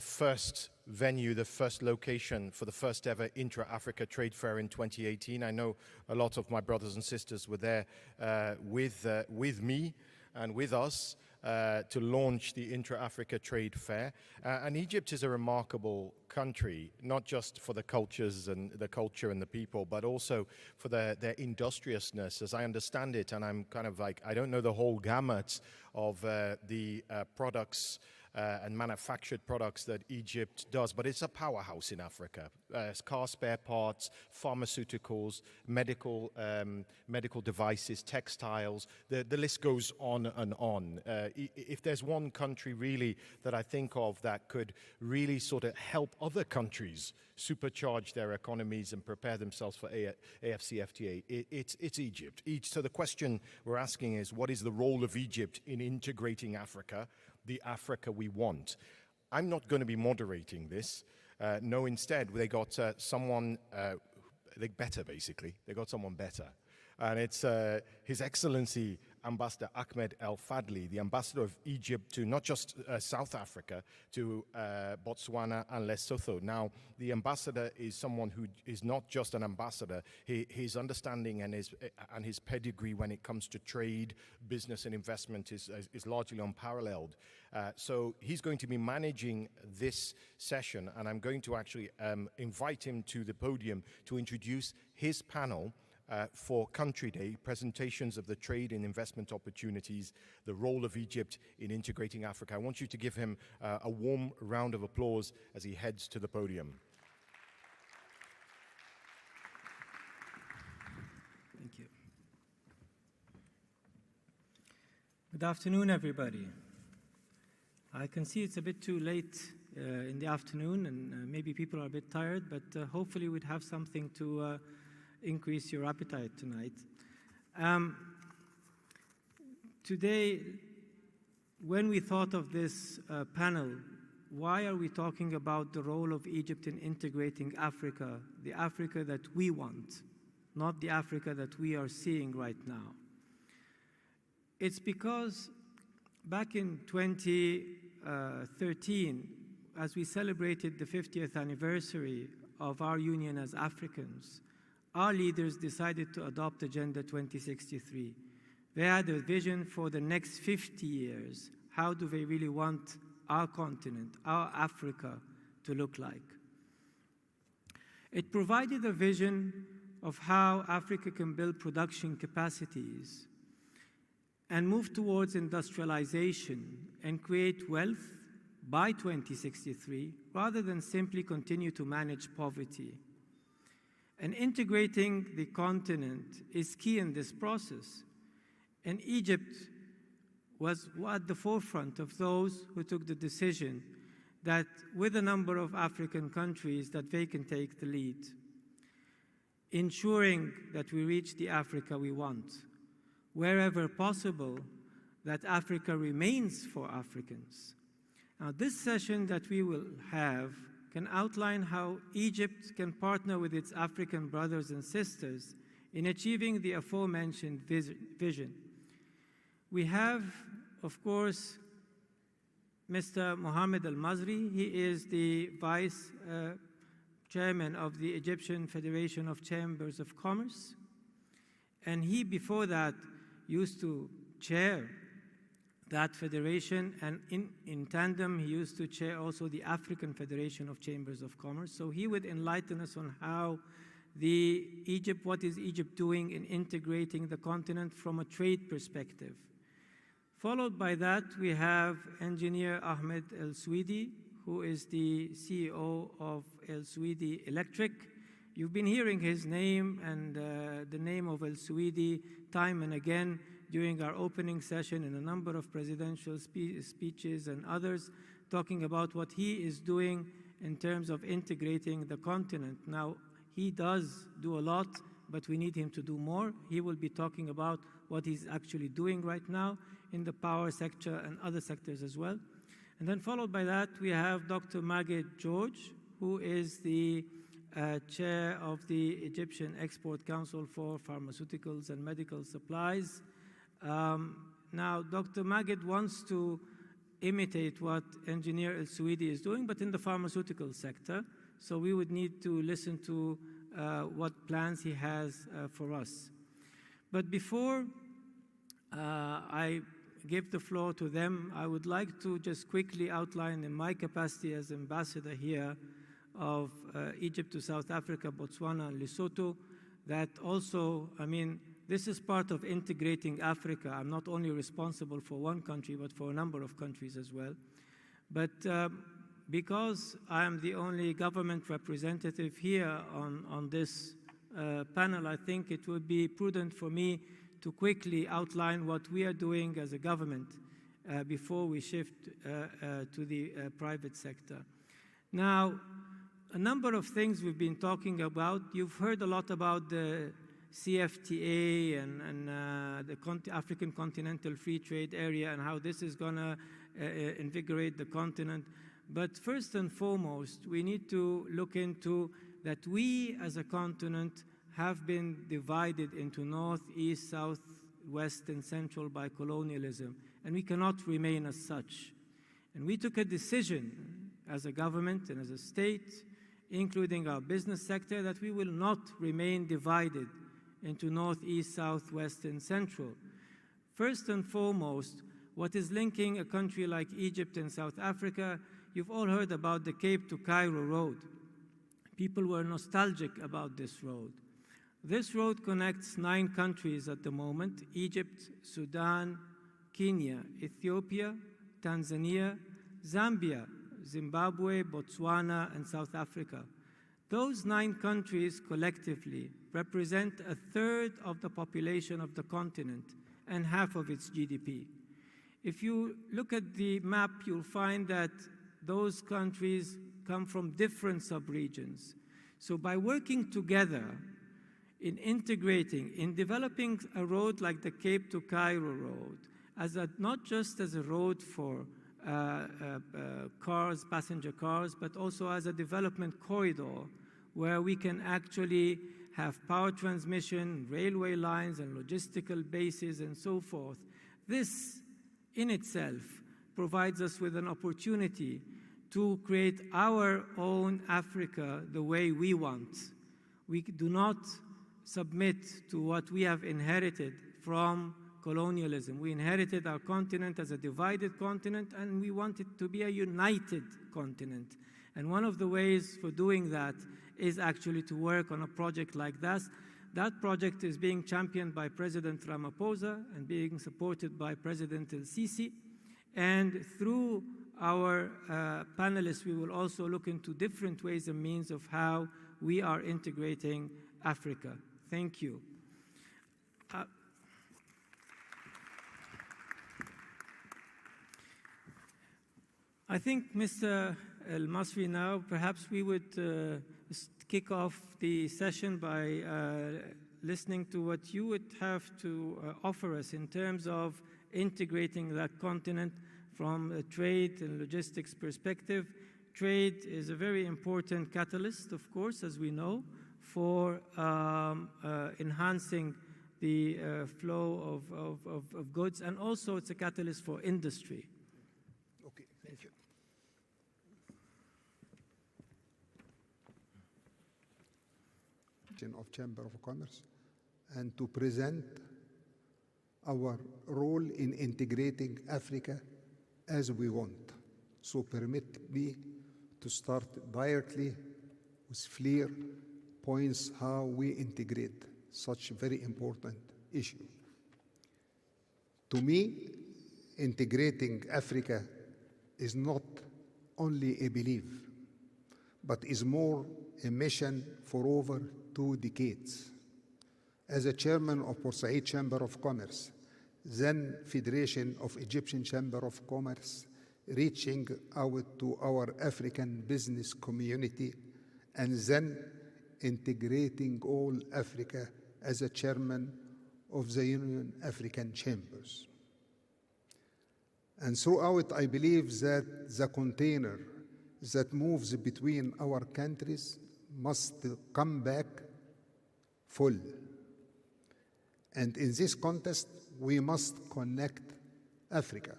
first venue, the first location for the first ever Intra-Africa Trade Fair in 2018. I know a lot of my brothers and sisters were there with me and with us to launch the Intra-Africa Trade Fair. And Egypt is a remarkable country, not just for the cultures and the culture and the people, but also for their industriousness, as I understand it. And I'm kind of like, I don't know the whole gamut of the products and manufactured products that Egypt does, but it's a powerhouse in Africa. Car spare parts, pharmaceuticals, medical devices, textiles, the list goes on and on. If there's one country really that I think of that could really sort of help other countries supercharge their economies and prepare themselves for AFCFTA, it's Egypt. So the question we're asking is, what is the role of Egypt in integrating Africa, the Africa we want? I'm not going to be moderating this. No, instead, they got someone better, basically. They got someone better. And it's His Excellency Ambassador Ahmed El Fadli, the ambassador of Egypt to not just South Africa, to Botswana and Lesotho. Now, the ambassador is someone who is not just an ambassador. His understanding and his pedigree when it comes to trade, business, and investment is largely unparalleled. So he's going to be managing this session, and I'm going to actually invite him to the podium to introduce his panel for Country Day, presentations of the trade and investment opportunities, the role of Egypt in integrating Africa. I want you to give him a warm round of applause as he heads to the podium. Thank you. Good afternoon, everybody. I can see it's a bit too late in the afternoon, and maybe people are a bit tired, but hopefully we'd have something to increase your appetite tonight. Today, when we thought of this panel, why are we talking about the role of Egypt in integrating Africa, the Africa that we want, not the Africa that we are seeing right now? It's because back in 2013, as we celebrated the 50th anniversary of our union as Africans, our leaders decided to adopt Agenda 2063. They had a vision for the next 50 years. How do they really want our continent, our Africa, to look like? It provided a vision of how Africa can build production capacities and move towards industrialization and create wealth by 2063, rather than simply continue to manage poverty. And integrating the continent is key in this process. And Egypt was at the forefront of those who took the decision that with a number of African countries that they can take the lead, ensuring that we reach the Africa we want. Wherever possible, that Africa remains for Africans. Now, this session that we will have can outline how Egypt can partner with its African brothers and sisters in achieving the aforementioned vision. We have, of course, Mr. Mohamed Al-Mazri. He is the Vice chairman of the Egyptian Federation of Chambers of Commerce. And he, before that, used to chair that federation, and in tandem, he used to chair also the African Federation of Chambers of Commerce. So he would enlighten us on how what is Egypt doing in integrating the continent from a trade perspective. Followed by that, we have engineer Ahmed El-Swidi, who is the CEO of El-Swidi Electric. You've been hearing his name and the name of El-Swidi time and again during our opening session in a number of presidential speeches and others, talking about what he is doing in terms of integrating the continent. Now, he does do a lot, but we need him to do more. He will be talking about what he's actually doing right now in the power sector and other sectors as well. And then followed by that, we have Dr. Maged George, who is the chair of the Egyptian Export Council for Pharmaceuticals and Medical Supplies. Now, Dr. Maged wants to imitate what engineer El-Swidi is doing, but in the pharmaceutical sector. So we would need to listen to what plans he has for us. But before I give the floor to them, I would like to just quickly outline in my capacity as ambassador here of Egypt to South Africa, Botswana, and Lesotho, that also, I mean, this is part of integrating Africa. I'm not only responsible for one country, but for a number of countries as well. But because I am the only government representative here on this panel, I think it would be prudent for me to quickly outline what we are doing as a government before we shift to the private sector. Now, a number of things we've been talking about. You've heard a lot about the CFTA and the African Continental Free Trade Area and how this is going to invigorate the continent. But first and foremost, we need to look into that we as a continent have been divided into north, east, south, west, and central by colonialism, and we cannot remain as such. And we took a decision as a government and as a state, including our business sector, that we will not remain divided into north, east, south, west, and central. First and foremost, what is linking a country like Egypt and South Africa, you've all heard about the Cape to Cairo road. People were nostalgic about this road. This road connects 9 countries at the moment: Egypt, Sudan, Kenya, Ethiopia, Tanzania, Zambia, Zimbabwe, Botswana, and South Africa. Those 9 countries collectively represent 1/3 of the population of the continent and half of its GDP. If you look at the map, you'll find that those countries come from different sub-regions. So by working together in integrating, in developing a road like the Cape to Cairo road, not just as a road for cars, passenger cars, but also as a development corridor where we can actually have power transmission, railway lines, and logistical bases, and so forth. This in itself provides us with an opportunity to create our own Africa the way we want. We do not submit to what we have inherited from colonialism. We inherited our continent as a divided continent, and we want it to be a united continent. And one of the ways for doing that is actually to work on a project like that. That project is being championed by President Ramaphosa and being supported by President El-Sisi. And through our panelists, we will also look into different ways and means of how we are integrating Africa. Thank you. I think, Mr. El-Masri, now perhaps we would kick off the session by listening to what you would have to offer us in terms of integrating that continent from a trade and logistics perspective. Trade is a very important catalyst, of course, as we know, for enhancing the flow of goods, and also it's a catalyst for industry. Okay, thank you. question of Chamber of Commerce and to present our role in integrating Africa as we want. So permit me to start directly with clear points how we integrate such a very important issue. To me, integrating Africa is not only a belief, but is more a mission for over 2 decades. As a chairman of Port Said Chamber of Commerce, then Federation of Egyptian Chamber of Commerce, reaching out to our African business community, and then integrating all Africa as a chairman of the Union African Chambers. And throughout, I believe that the container that moves between our countries must come back full. And in this context, we must connect Africa.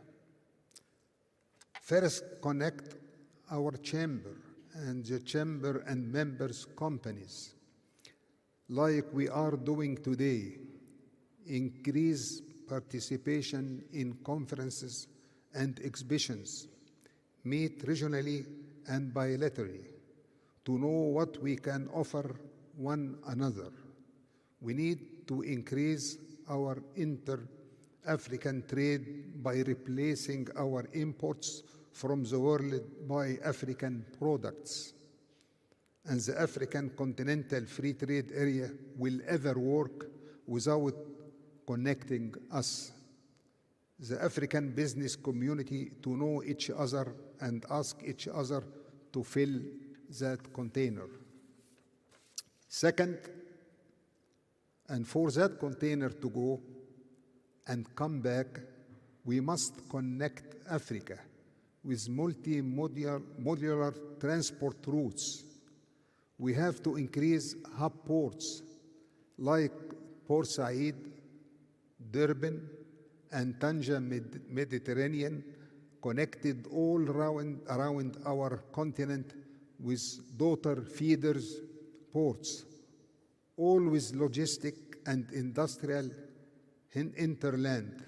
First, connect our chamber and the chamber and members companies, like we are doing today. Increase participation in conferences and exhibitions, meet regionally and bilaterally to know what we can offer one another. We need to increase our inter-African trade by replacing our imports from the world by African products. And the African Continental Free Trade Area will ever work without connecting us, the African business community, to know each other and ask each other to fill that container. Second, and for that container to go and come back, we must connect Africa with multi-modular transport routes. We have to increase hub ports like Port Said, Durban, and Tanja Mediterranean, connected all around our continent with daughter feeders ports, all with logistic and industrial hinterland,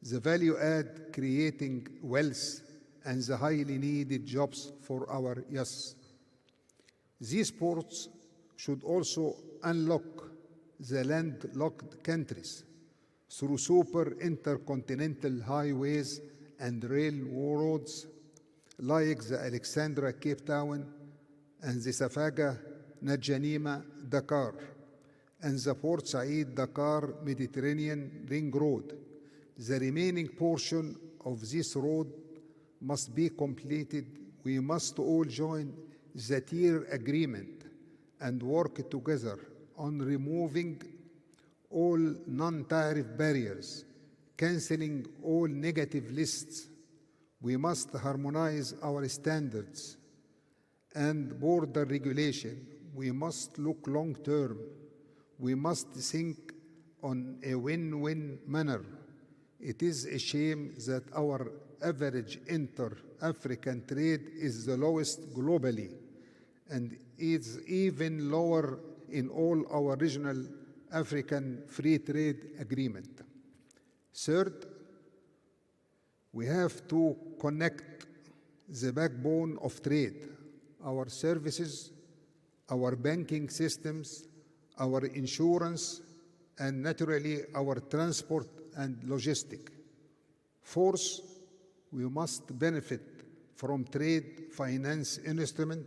the value add creating wealth and the highly needed jobs for our youth. These ports should also unlock the landlocked countries through super intercontinental highways and railroads like the Alexandra Cape Town and the Safaga Najanima Dakar and the Port Said Dakar Mediterranean Ring Road. The remaining portion of this road must be completed. We must all join the tier agreement and work together on removing all non-tariff barriers, canceling all negative lists. We must harmonize our standards and border regulation. We must look long-term. We must think on a win-win manner. It is a shame that our average inter-African trade is the lowest globally and is even lower in all our regional African free trade agreement. Third, we have to connect the backbone of trade, our services, our banking systems, our insurance, and naturally our transport and logistic. Fourth, we must benefit from trade finance instrument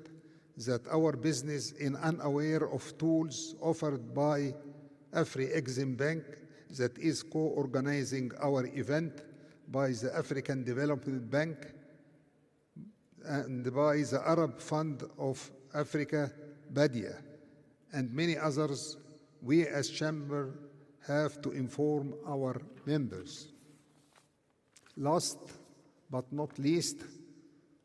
that our business is unaware of tools offered by Afri-Exim Bank that is co-organizing our event by the African Development Bank and by the Arab Fund of Africa, Badia, and many others. We as Chamber have to inform our members. Last but not least,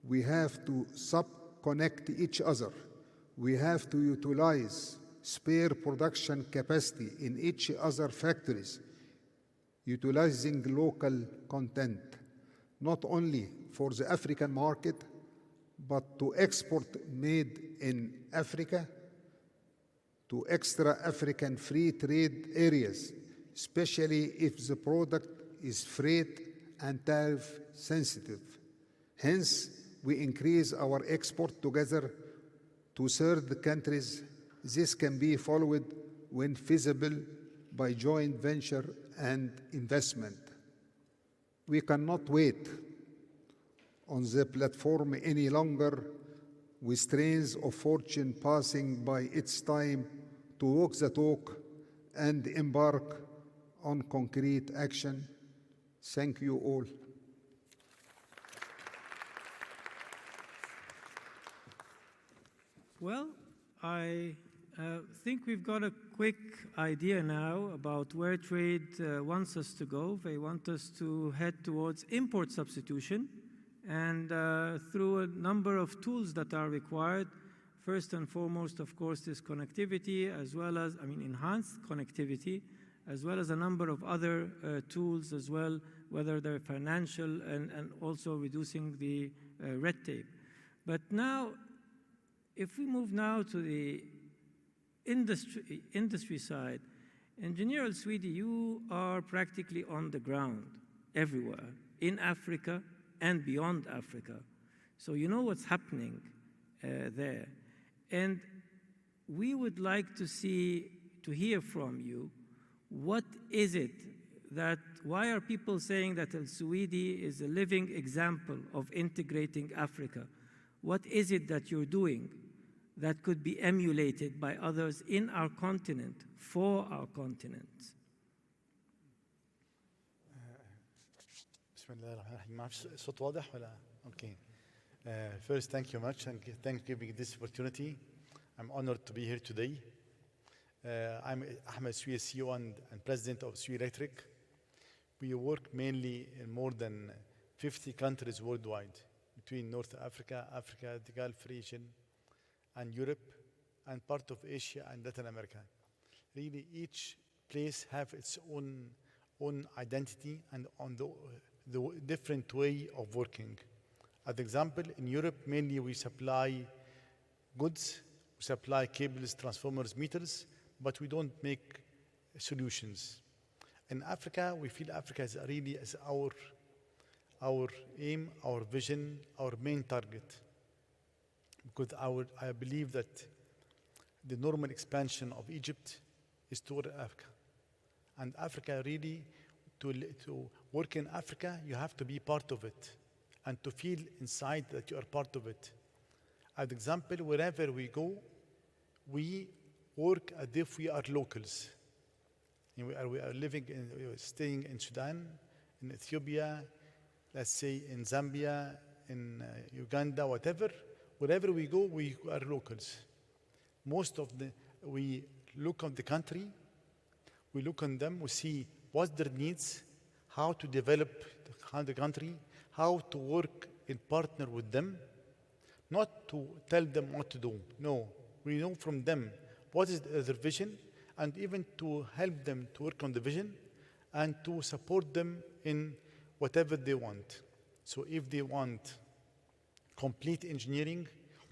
we have to sub-connect each other. We have to utilize spare production capacity in each other factories, utilizing local content, not only for the African market, but to export made in Africa to extra-African free trade areas, especially if the product is freight and tariff sensitive. Hence, we increase our export together to third countries. This can be followed when feasible by joint venture and investment. We cannot wait on the platform any longer, with trains of fortune passing by. It's time to walk the talk and embark on concrete action. Thank you all. Well, I think we've got a quick idea now about where trade wants us to go. They want us to head towards import substitution, and through a number of tools that are required. First and foremost, of course, is connectivity, as well as, enhanced connectivity, as well as a number of other tools as well, whether they're financial and also reducing the red tape. But now, if we move now to the industry side, Engineer El-Swedi, you are practically on the ground everywhere, in Africa and beyond Africa. So you know what's happening there. And we would like to hear from you, what is it why are people saying that El-Swedi is a living example of integrating Africa? What is it that you're doing that could be emulated by others in our continent, for our continent? بسم الله الرحمن الرحيم. ما اعرف الصوت واضح ولا؟ Okay. First, thank you much, and thank you for giving this opportunity. I'm honored to be here today. I'm Ahmed Sui, CEO and President of Sui Electric. We work mainly in more than 50 countries worldwide, between North Africa, Africa, the Gulf region, and Europe, and part of Asia and Latin America. Really, each place have its own identity and on the different way of working. As example, in Europe, mainly we supply goods, we supply cables, transformers, meters, but we don't make solutions. In Africa, we feel Africa is really our aim, our vision, our main target. Because I believe that the normal expansion of Egypt is toward Africa. And Africa really, to work in Africa, you have to be part of it and to feel inside that you are part of it. As example, wherever we go, we work as if we are locals. And we are living, staying in Sudan, in Ethiopia, let's say in Zambia, in Uganda, whatever. Wherever we go, we are locals. We look on the country, we look on them, we see what their needs, how to develop the country, how to work in partner with them, not to tell them what to do. No, we know from them what is their vision, and even to help them to work on the vision and to support them in whatever they want. So if they want complete engineering,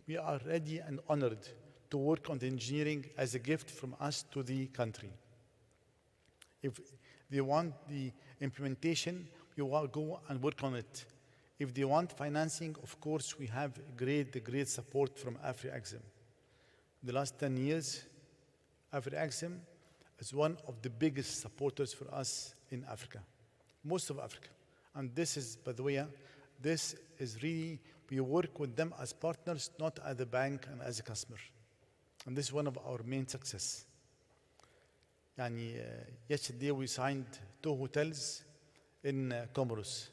we are ready and honored to work on the engineering as a gift from us to the country. If they want the implementation, we will go and work on it. If they want financing, of course, we have great support from Afri-Exim. The last 10 years, Afri-Exim is one of the biggest supporters for us in Africa, most of Africa. And this is, by the way, this is really, we work with them as partners, not as a bank and as a customer. And this is one of our main success. Yesterday we signed 2 hotels in Comoros.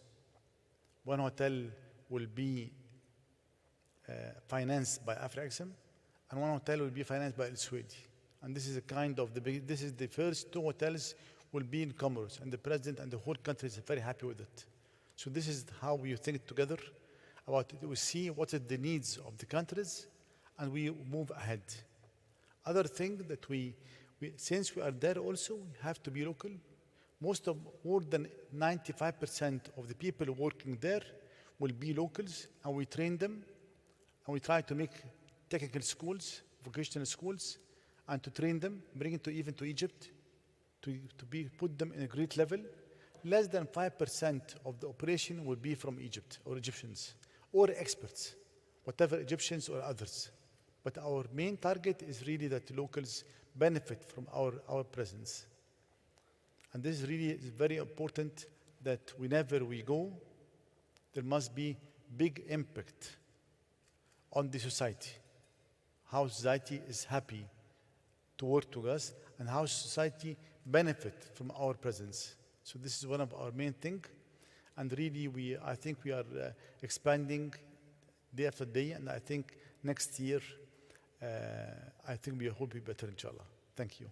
One hotel will be financed by Afri-Exim, and one hotel will be financed by El-Swedi. And this is this is the first 2 hotels will be in Comoros, and the president and the whole country is very happy with it. So this is how we think together about it. We see what are the needs of the countries, and we move ahead. Other thing that since we are there also, we have to be local. More than 95% of the people working there will be locals, and we train them, and we try to make technical schools, vocational schools, and to train them, bring it even to Egypt, put them in a great level. Less than 5% of the operation will be from Egypt or Egyptians or experts, whatever Egyptians or others. But our main target is really that the locals benefit from our presence. And this really is very important, that whenever we go, there must be big impact on the society. How society is happy to work to us and how society benefit from our presence. So this is one of our main things. And really, I think we are expanding day after day. And I think next year, I think we will be better, inshallah. Thank you.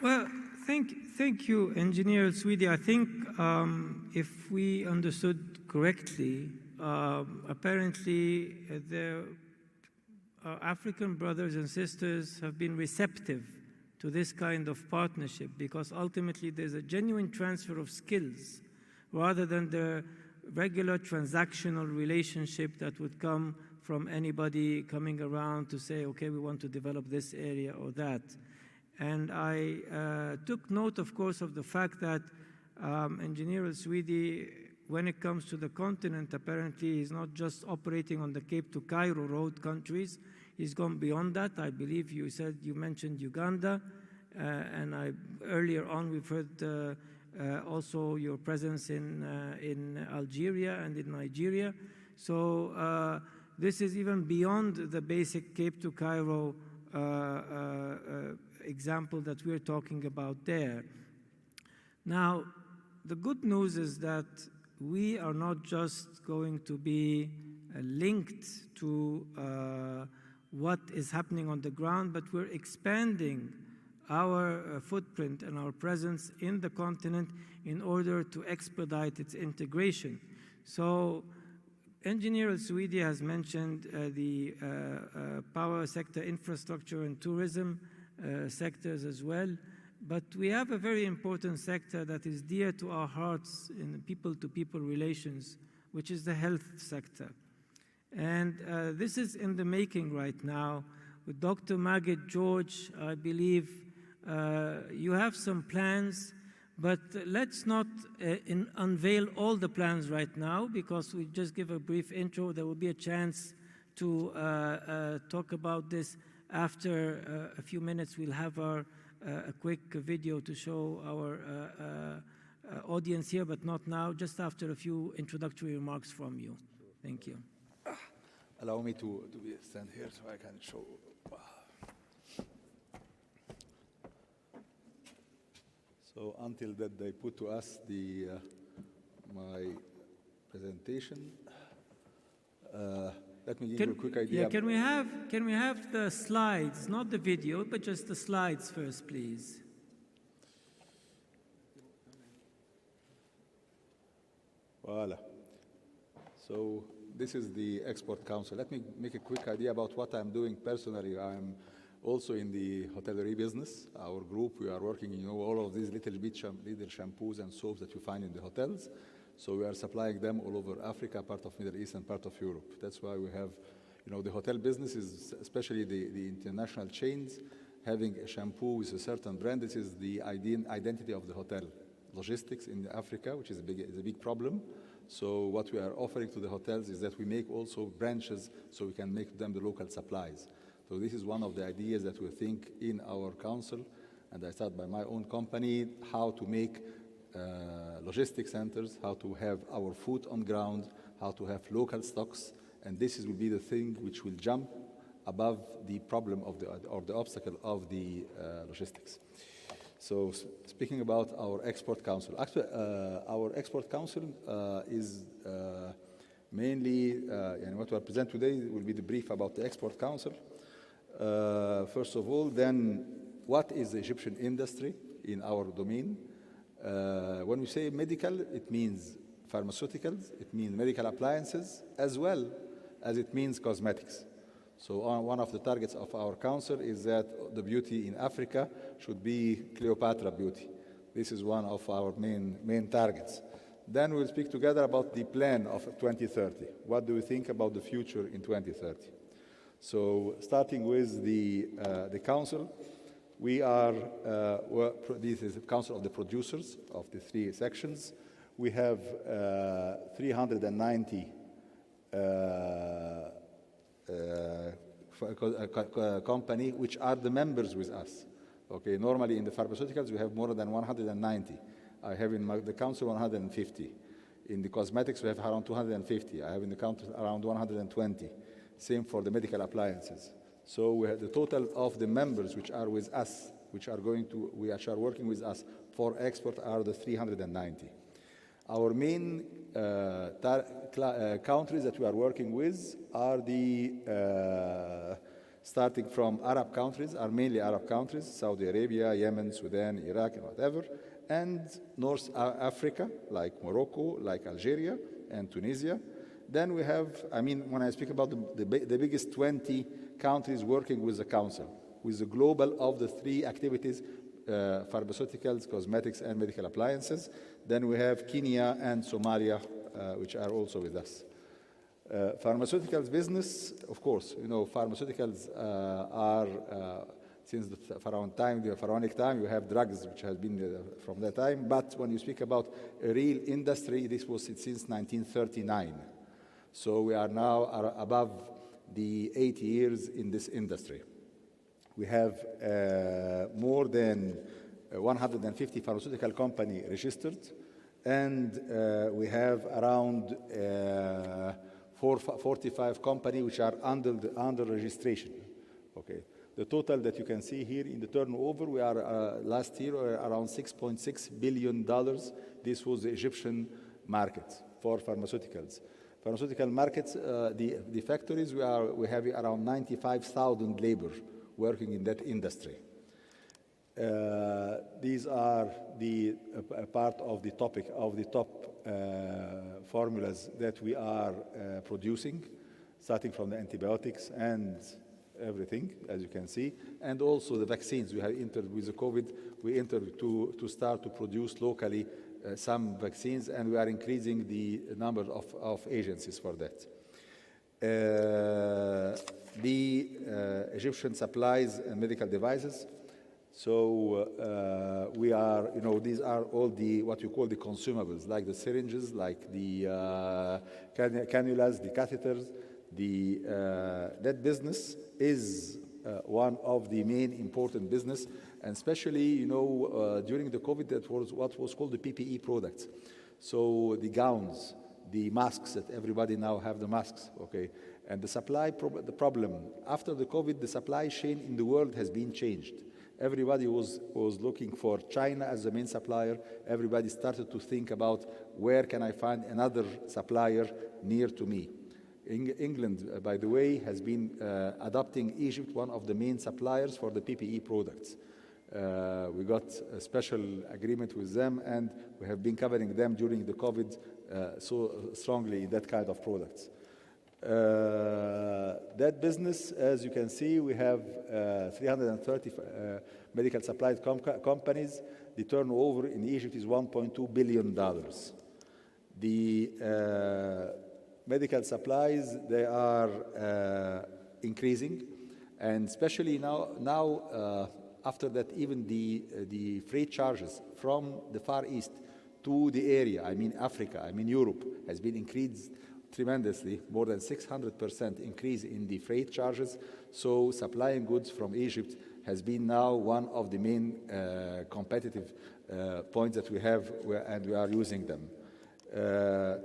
Well, thank you, Engineer Swedi. I think if we understood correctly, apparently the African brothers and sisters have been receptive to this kind of partnership, because ultimately there's a genuine transfer of skills rather than the regular transactional relationship that would come from anybody coming around to say, okay, we want to develop this area or that. And I took note, of course, of the fact that Engineer Swedi, when it comes to the continent, apparently he's not just operating on the Cape to Cairo road countries. He's gone beyond that. I believe you mentioned Uganda, and earlier on we've heard also your presence in Algeria and in Nigeria. So this is even beyond the basic Cape to Cairo example that we're talking about there. Now, the good news is that we are not just going to be linked to what is happening on the ground, but we're expanding our footprint and our presence in the continent in order to expedite its integration. So Engineer Swedi has mentioned the power sector, infrastructure and tourism sectors as well. But we have a very important sector that is dear to our hearts in people-to-people relations, which is the health sector. And this is in the making right now. With Dr. Magid George, I believe you have some plans, but let's not unveil all the plans right now, because we just give a brief intro. There will be a chance to talk about this after a few minutes. We'll have a quick video to show our audience here, but not now, just after a few introductory remarks from you. Thank you. Allow me to stand here so I can show. So until that they put to us my presentation, let me give you a quick idea. Yeah, can we have the slides, not the video, but just the slides first, please? Voila. So this is the Export Council. Let me make a quick idea about what I'm doing personally. I'm also in the hotellerie business. Our group, we are working, all of these little shampoos and soaps that you find in the hotels. So we are supplying them all over Africa, part of Middle East and part of Europe. That's why we have, the hotel business is, especially the international chains, having a shampoo with a certain brand. This is the identity of the hotel. Logistics in Africa, which is a big problem. So what we are offering to the hotels is that we make also branches so we can make them the local supplies. So this is one of the ideas that we think in our council, and I start by my own company, how to make logistic centers, how to have our food on ground, how to have local stocks, and this will be the thing which will jump above the problem of the obstacle of the logistics. So speaking about our Export Council, actually our Export Council is mainly, and what we present today will be the brief about the Export Council. First of all, then, what is the Egyptian industry in our domain? When we say medical, it means pharmaceuticals, it means medical appliances, as well as it means cosmetics. So one of the targets of our council is that the beauty in Africa should be Cleopatra beauty. This is one of our main targets. Then we'll speak together about the plan of 2030. What do we think about the future in 2030? So starting with the council, we are, this is the council of the producers of the three sections. We have 390 company which are the members with us. Okay, normally in the pharmaceuticals we have more than 190. I have in the council 150. In the cosmetics we have around 250. I have in the council around 120. Same for the medical appliances. So we have the total of the members which are with us, which are working with us for export are the 390. Our main countries that we are working with are the starting from Arab countries, are mainly Arab countries, Saudi Arabia, Yemen, Sudan, Iraq, and whatever, and North Africa, like Morocco, like Algeria, and Tunisia. Then we have, I mean, when I speak about the biggest 20 countries working with the Council, with the global of the three activities, pharmaceuticals, cosmetics, and medical appliances. Then we have Kenya and Somalia, which are also with us. Pharmaceuticals business, of course, you know, pharmaceuticals are, since the pharaonic time, you have drugs, which has been from that time. But when you speak about a real industry, this was since 1939. So we are now above the 80 years in this industry. We have more than 150 pharmaceutical companies registered, and we have around 45 companies which are under registration. Okay. The total that you can see here in the turnover, we are last year around $6.6 billion. This was the Egyptian market for pharmaceuticals. Pharmaceutical markets, the factories, we have around 95,000 labor working in that industry. These are the part of the topic of the top formulas that we are producing, starting from the antibiotics and everything, as you can see, and also the vaccines. We have entered with the COVID, we entered to start to produce locally some vaccines, and we are increasing the number of agencies for that. The Egyptian supplies and medical devices. So we are, you know, these are all the, what you call the consumables, like the syringes, like the cannulas, the catheters. That business is one of the main important business, and especially, you know, during the COVID, that was what was called the PPE products. So the gowns, the masks, that everybody now have the masks, okay? And the supply, the problem, after the COVID, the supply chain in the world has been changed. Everybody was looking for China as the main supplier. Everybody started to think about where can I find another supplier near to me. England, by the way, has been adopting Egypt, one of the main suppliers for the PPE products. We got a special agreement with them, and we have been covering them during the COVID so strongly in that kind of products. That business, as you can see, we have 330 medical supplies companies. The turnover in Egypt is $1.2 billion. The medical supplies, they are increasing, and especially now after that, even the freight charges from the Far East to the area, I mean Africa, I mean Europe, has been increased tremendously, more than 600% increase in the freight charges. So supplying goods from Egypt has been now one of the main competitive points that we have, and we are using them.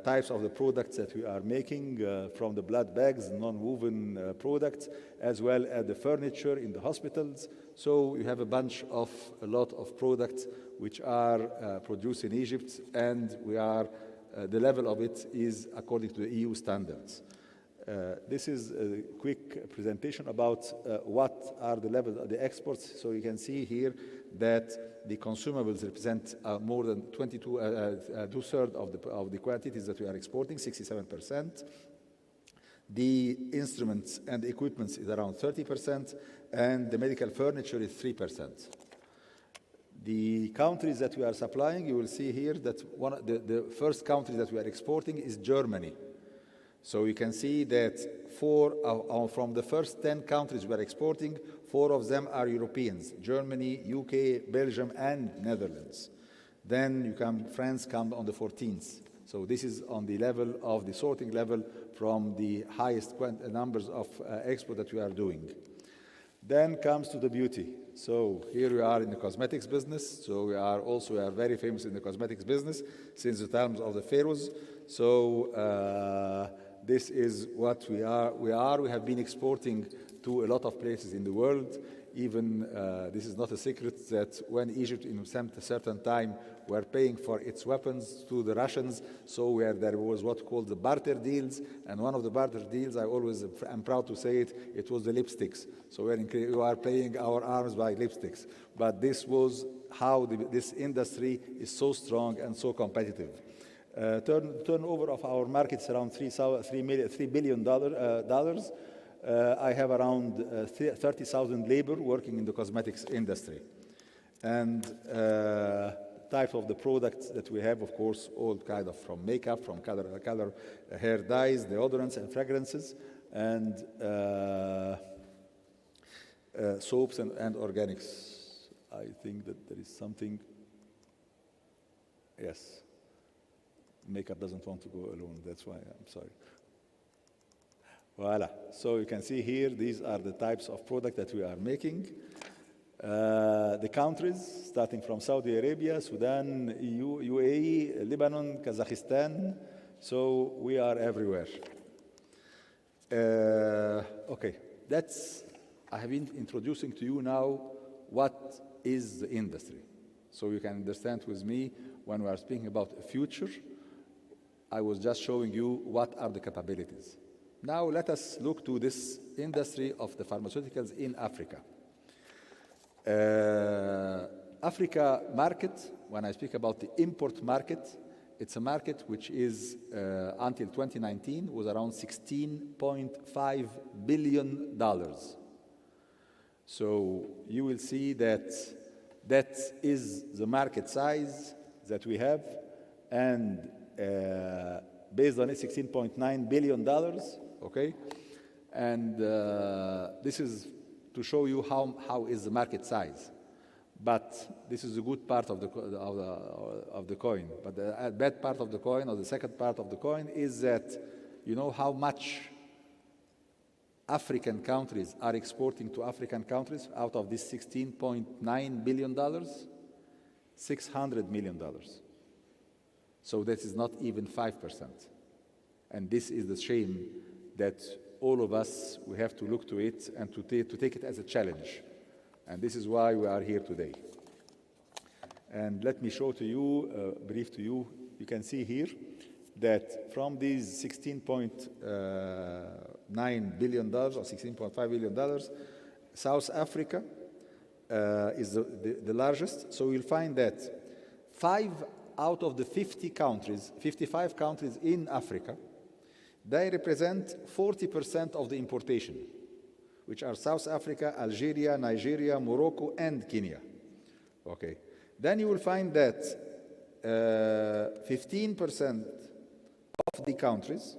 Types of the products that we are making, from the blood bags, non-woven products, as well as the furniture in the hospitals. So you have a lot of products which are produced in Egypt, and we are the level of it is according to the EU standards. This is a quick presentation about what are the levels of the exports. So you can see here that the consumables represent more than two-thirds of the quantities that we are exporting, 67%. The instruments and equipment is around 30%, and the medical furniture is 3%. The countries that we are supplying, you will see here that the first country that we are exporting is Germany. So you can see that from the first 10 countries we are exporting, 4 of them are Europeans: Germany, UK, Belgium, and Netherlands. Then France comes on the 14th. So this is on the level of the sorting level from the highest numbers of export that we are doing. Then comes to the beauty. So here we are in the cosmetics business. So we are very famous in the cosmetics business since the times of the pharaohs. So this is what we are. We have been exporting to a lot of places in the world. Even this is not a secret that when Egypt in a certain time were paying for its weapons to the Russians, so where there was what called the barter deals, and one of the barter deals, I'm proud to say it was the lipsticks. So we are paying our arms by lipsticks. But this was how this industry is so strong and so competitive. Turnover of our market is around $3 billion. I have around 30,000 labor working in the cosmetics industry. And type of the products that we have, of course, all kind of from makeup, from color hair dyes, deodorants and fragrances, and soaps and organics. I think that there is something. Yes. Makeup doesn't want to go alone. That's why I'm sorry. Voila. So you can see here, these are the types of product that we are making. The countries, starting from Saudi Arabia, Sudan, UAE, Lebanon, Kazakhstan. So we are everywhere. Okay, I have been introducing to you now what is the industry. So you can understand with me when we are speaking about a future, I was just showing you what are the capabilities. Now let us look to this industry of the pharmaceuticals in Africa. Africa market, when I speak about the import market, it's a market which is, until 2019, was around $16.5 billion. So you will see that is the market size that we have, and based on it, $16.9 billion, okay? And this is to show you how is the market size. But this is a good part of the coin. But the bad part of the coin, or the second part of the coin, is that you know how much African countries are exporting to African countries out of this $16.9 billion? $600 million. So that is not even 5%. And this is the shame that all of us, we have to look to it and to take it as a challenge. And this is why we are here today. And let me show to you, brief to you, you can see here that from these $16.9 billion or $16.5 billion, South Africa is the largest. So you'll find that 5 out of the 55 countries in Africa, they represent 40% of the importation, which are South Africa, Algeria, Nigeria, Morocco, and Kenya. Okay. Then you will find that 15% of the countries,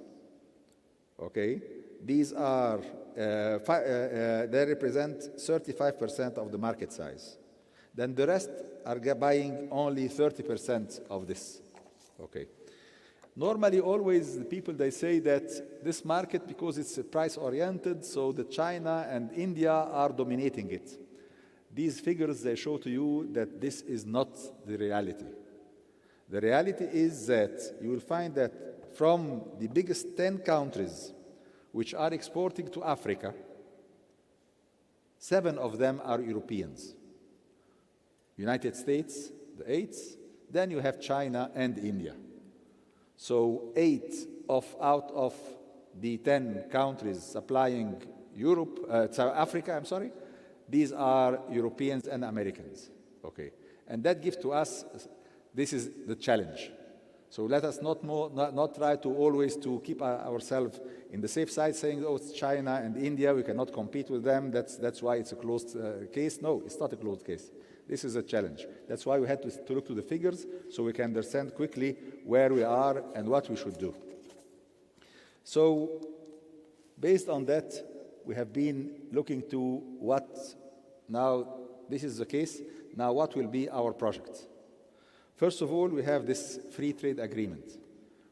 okay, these are, they represent 35% of the market size. Then the rest are buying only 30% of this, okay. Normally, always the people, they say that this market, because it's price-oriented, so that China and India are dominating it. These figures, they show to you that this is not the reality. The reality is that you will find that from the biggest 10 countries which are exporting to Africa, 7 of them are Europeans. United States, the 8th, then you have China and India. So 8 out of the 10 countries supplying Africa, I'm sorry, these are Europeans and Americans, okay? And that gives to us, this is the challenge. So let us not try to always to keep ourselves in the safe side, saying, oh, it's China and India, we cannot compete with them, that's why it's a closed case. No, it's not a closed case. This is a challenge. That's why we had to look to the figures so we can understand quickly where we are and what we should do. So based on that, we have been looking to what now, this is the case, now what will be our project? First of all, we have this free trade agreement.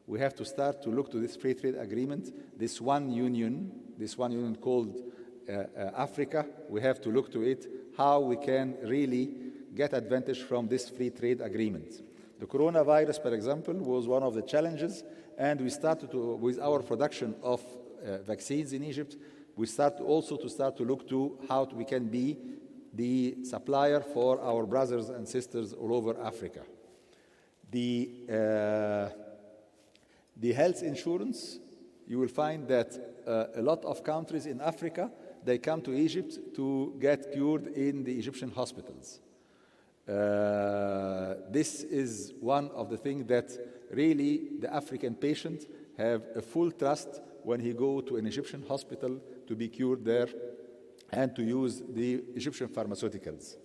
We have to start to look to this free trade agreement, this one union called Africa. We have to look to it, how we can really get advantage from this free trade agreement. The coronavirus, for example, was one of the challenges, and we started to, with our production of vaccines in Egypt, we start also to look to how we can be the supplier for our brothers and sisters all over Africa. The health insurance, you will find that a lot of countries in Africa, they come to Egypt to get cured in the Egyptian hospitals. This is one of the things that really the African patient have a full trust when he go to an Egyptian hospital to be cured there and to use the Egyptian pharmaceuticals.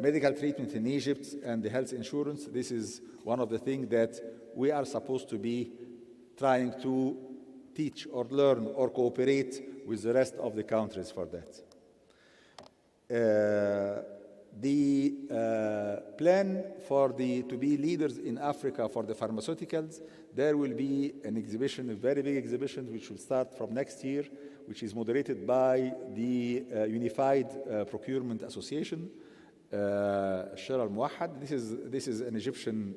Medical treatment in Egypt and the health insurance, this is one of the things that we are supposed to be trying to teach or learn or cooperate with the rest of the countries for that. The plan for to be leaders in Africa for the pharmaceuticals, there will be an exhibition, a very big exhibition, which will start from next year, which is moderated by the Unified Procurement Association, Shara al-Muwahhad. This is an Egyptian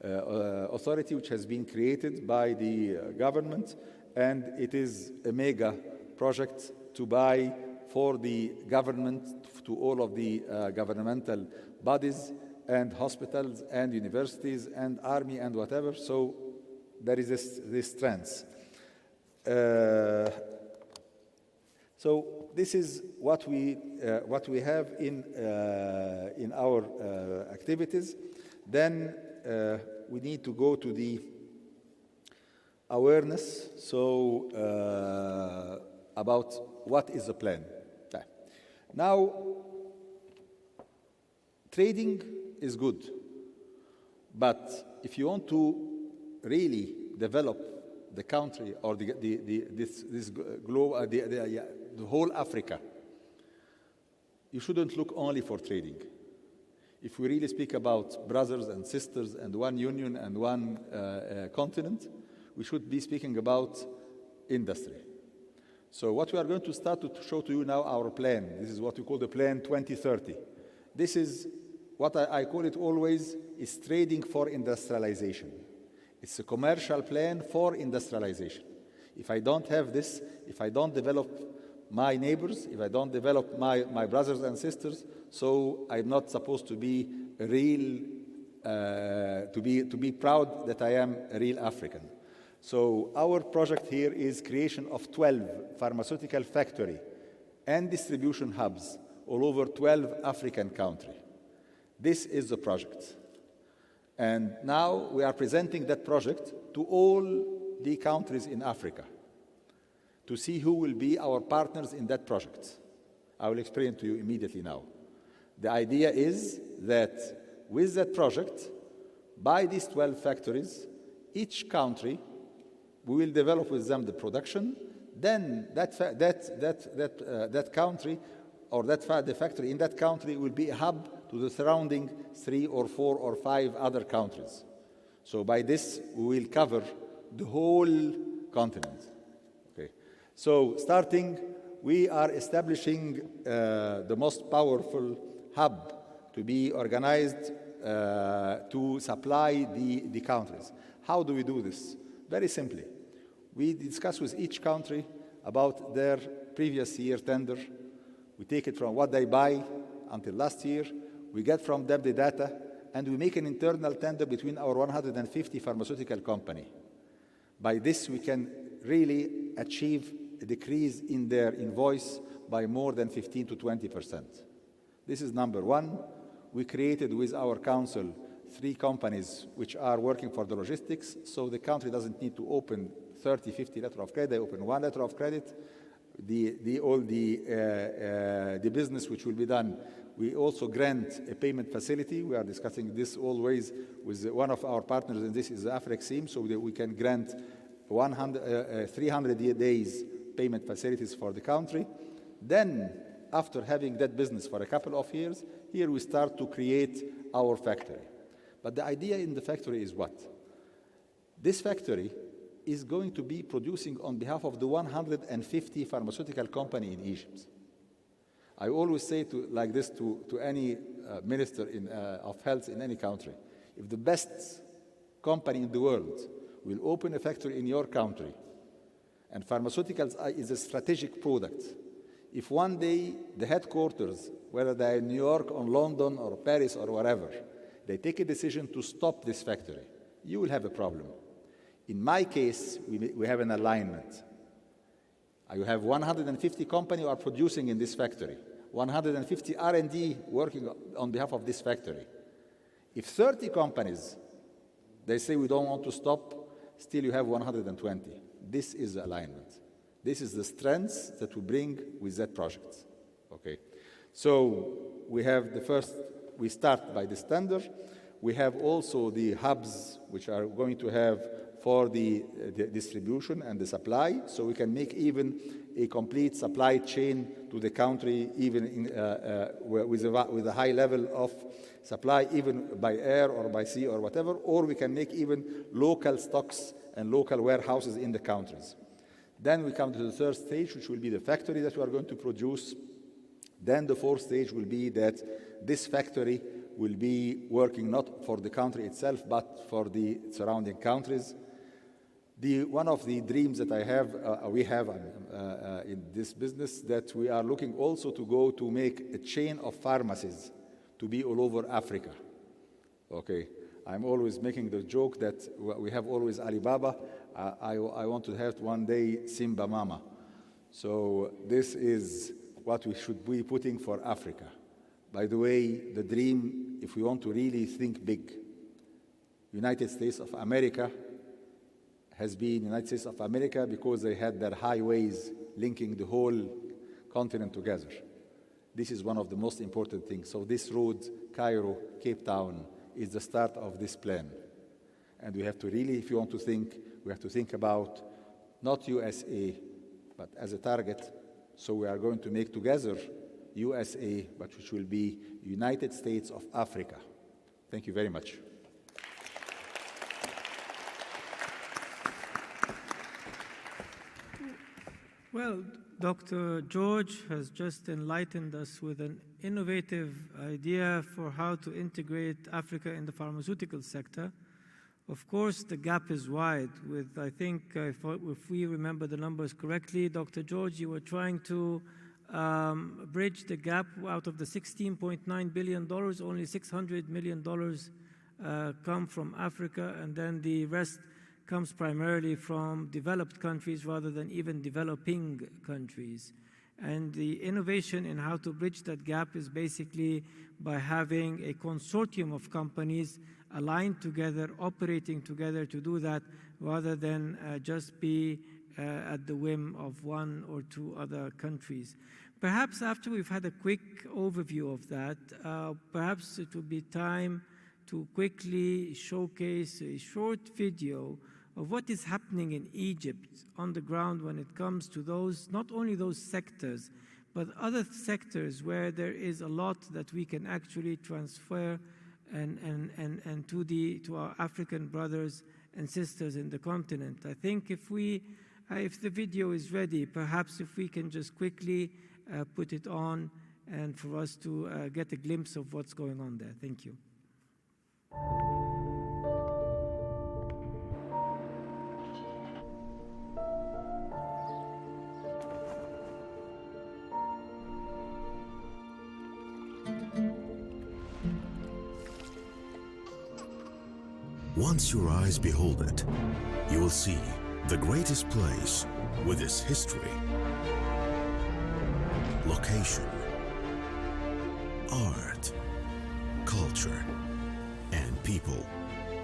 authority which has been created by the government, and it is a mega project to buy for the government, to all of the governmental bodies and hospitals and universities and army and whatever. So there is this trend. So this is what we have in our activities. Then we need to go to the awareness. So about what is the plan. Now, trading is good, but if you want to really develop the country or the whole Africa, you shouldn't look only for trading. If we really speak about brothers and sisters and one union and one continent, we should be speaking about industry. So what we are going to start to show to you now, our plan. This is what we call the Plan 2030. This is what I call it always, is trading for industrialization. It's a commercial plan for industrialization. If I don't have this, if I don't develop my neighbors, if I don't develop my brothers and sisters, so I'm not supposed to be a real, to be proud that I am a real African. So our project here is creation of 12 pharmaceutical factory and distribution hubs all over 12 African countries. This is the project. And now we are presenting that project to all the countries in Africa to see who will be our partners in that project. I will explain to you immediately now. The idea is that with that project, by these 12 factories, each country, we will develop with them the production. Then that country or the factory in that country will be a hub to the surrounding 3 or 4 or 5 other countries. So by this, we will cover the whole continent. Okay. So starting, we are establishing the most powerful hub to be organized to supply the countries. How do we do this? Very simply. We discuss with each country about their previous year tender. We take it from what they buy until last year. We get from them the data, and we make an internal tender between our 150 pharmaceutical company. By this, we can really achieve a decrease in their invoice by more than 15 to 20%. This is number one. We created with our council 3 companies which are working for the logistics, so the country doesn't need to open 30, 50 letters of credit. They open 1 letter of credit. All the business which will be done, we also grant a payment facility. We are discussing this always with one of our partners, and this is the AfrexIM, so that we can grant 300 days payment facilities for the country. Then, after having that business for a couple of years, here we start to create our factory. But the idea in the factory is what? This factory is going to be producing on behalf of the 150 pharmaceutical companies in Egypt. I always say like this to any minister of health in any country. If the best company in the world will open a factory in your country, and pharmaceuticals is a strategic product, if one day the headquarters, whether they're in New York or London or Paris or wherever, they take a decision to stop this factory, you will have a problem. In my case, we have an alignment. You have 150 companies who are producing in this factory, 150 R&D working on behalf of this factory. If 30 companies, they say we don't want to stop, still you have 120. This is the alignment. This is the strengths that we bring with that project. Okay. So we have we start by the standard. We have also the hubs which are going to have for the distribution and the supply, so we can make even a complete supply chain to the country, even with a high level of supply, even by air or by sea or whatever, or we can make even local stocks and local warehouses in the countries. Then we come to the third stage, which will be the factory that we are going to produce. Then the fourth stage will be that this factory will be working not for the country itself, but for the surrounding countries. One of the dreams that we have in this business, that we are looking also to go to make a chain of pharmacies to be all over Africa. Okay, I'm always making the joke that we have always Alibaba. I want to have one day Simba Mama. So this is what we should be putting for Africa. By the way, the dream, if we want to really think big, United States of America has been United States of America because they had their highways linking the whole continent together. This is one of the most important things. So this road, Cairo, Cape Town, is the start of this plan. And we have to really, if you want to think, we have to think about not USA, but as a target. So we are going to make together USA, but which will be United States of Africa. Thank you very much. Well, Dr. George has just enlightened us with an innovative idea for how to integrate Africa in the pharmaceutical sector. Of course, the gap is wide. I think, if we remember the numbers correctly, Dr. George, you were trying to bridge the gap. Out of the $16.9 billion, only $600 million come from Africa, and then the rest comes primarily from developed countries rather than even developing countries. And the innovation in how to bridge that gap is basically by having a consortium of companies aligned together, operating together to do that, rather than just be at the whim of one or two other countries. Perhaps after we've had a quick overview of that, perhaps it would be time to quickly showcase a short video of what is happening in Egypt on the ground when it comes to those, not only those sectors, but other sectors where there is a lot that we can actually transfer and to our African brothers and sisters in the continent. I think if the video is ready, perhaps if we can just quickly put it on and for us to get a glimpse of what's going on there. Thank you. Once your eyes behold it, you will see the greatest place with its history, location, art, culture, and people.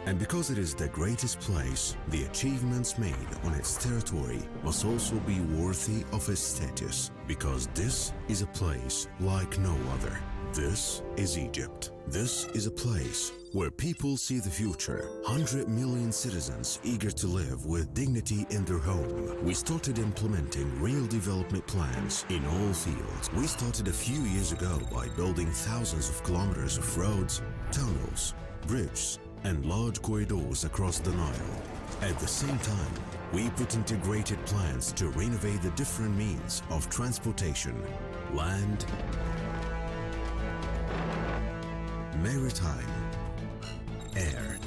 And because it is the greatest place, the achievements made on its territory must also be worthy of its status, because this is a place like no other. This is Egypt. This is a place where people see the future. 100 million citizens eager to live with dignity in their home. We started implementing real development plans in all fields. We started a few years ago by building thousands of kilometers of roads, tunnels, bridges, and large corridors across the Nile. At the same time, we put integrated plans to renovate the different means of transportation: land, maritime, air.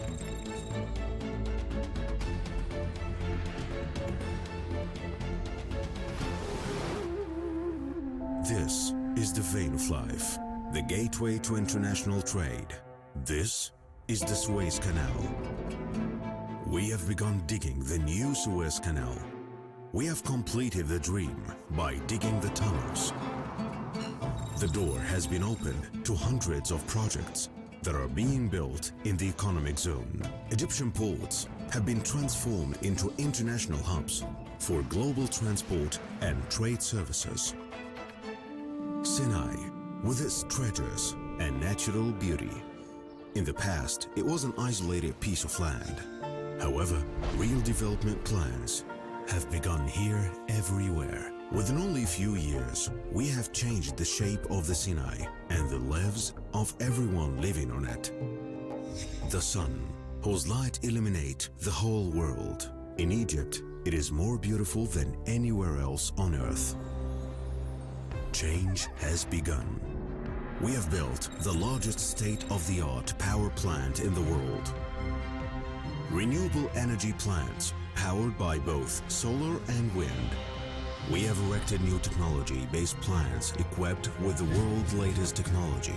This is the vein of life, the gateway to international trade. This is the Suez Canal. We have begun digging the new Suez Canal. We have completed the dream by digging the tunnels. The door has been opened to hundreds of projects that are being built in the economic zone. Egyptian ports have been transformed into international hubs for global transport and trade services. Sinai, with its treasures and natural beauty. In the past, it was an isolated piece of land. However, real development plans have begun here everywhere. Within only a few years, we have changed the shape of the Sinai and the lives of everyone living on it. The sun, whose light illuminates the whole world. In Egypt, it is more beautiful than anywhere else on earth. Change has begun. We have built the largest state-of-the-art power plant in the world. Renewable energy plants powered by both solar and wind. We have erected new technology-based plants equipped with the world's latest technology.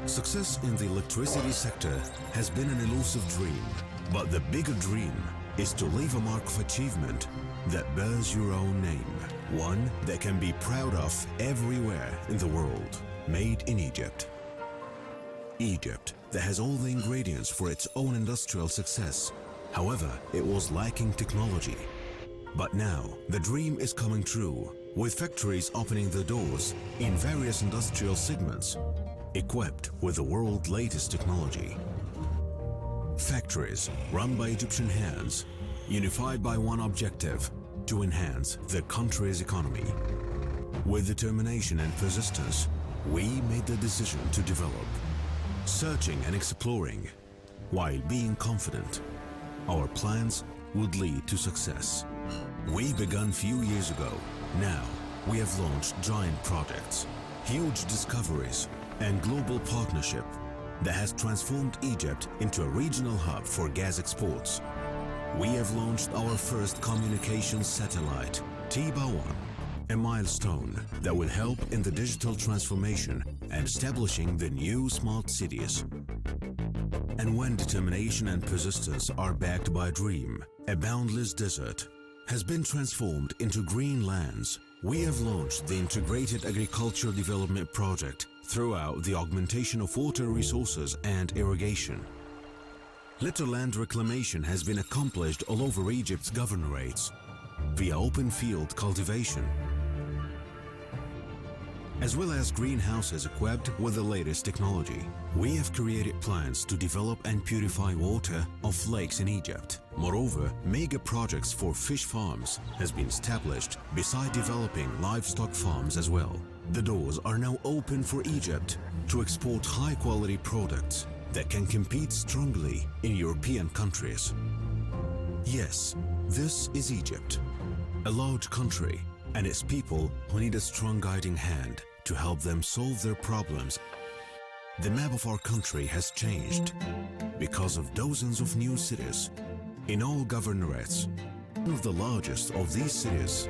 Success in the electricity sector has been an elusive dream, but the bigger dream is to leave a mark of achievement that bears your own name, one that can be proud of everywhere in the world, made in Egypt. Egypt, that has all the ingredients for its own industrial success. However, it was lacking technology. But now, the dream is coming true, with factories opening their doors in various industrial segments, equipped with the world's latest technology. Factories run by Egyptian hands, unified by one objective: to enhance the country's economy. With determination and persistence, we made the decision to develop, searching and exploring, while being confident our plans would lead to success. We began few years ago. Now, we have launched giant projects, huge discoveries, and global partnership that has transformed Egypt into a regional hub for gas exports. We have launched our first communications satellite, TIBA-1, a milestone that will help in the digital transformation and establishing the new smart cities. And when determination and persistence are backed by a dream, a boundless desert has been transformed into green lands. We have launched the Integrated Agriculture Development Project throughout the augmentation of water resources and irrigation. Litter land reclamation has been accomplished all over Egypt's governorates via open field cultivation, as well as greenhouses equipped with the latest technology. We have created plans to develop and purify water of lakes in Egypt. Moreover, mega projects for fish farms has been established beside developing livestock farms as well. The doors are now open for Egypt to export high-quality products that can compete strongly in European countries. Yes, this is Egypt, a large country, and its people who need a strong guiding hand to help them solve their problems. The map of our country has changed because of dozens of new cities in all governorates. One of the largest of these cities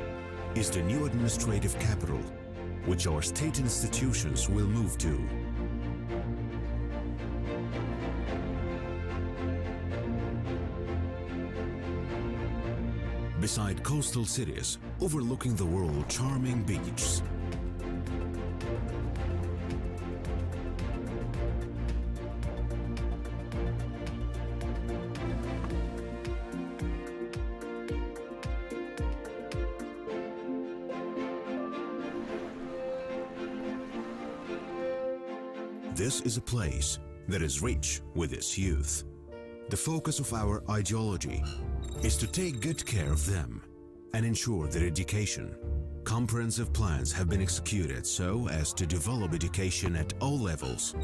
is the new administrative capital, which our state institutions will move to. Beside coastal cities, overlooking the world's charming beaches. This is a place that is rich with its youth. The focus of our ideology is to take good care of them and ensure their education. Comprehensive plans have been executed so as to develop education at all levels.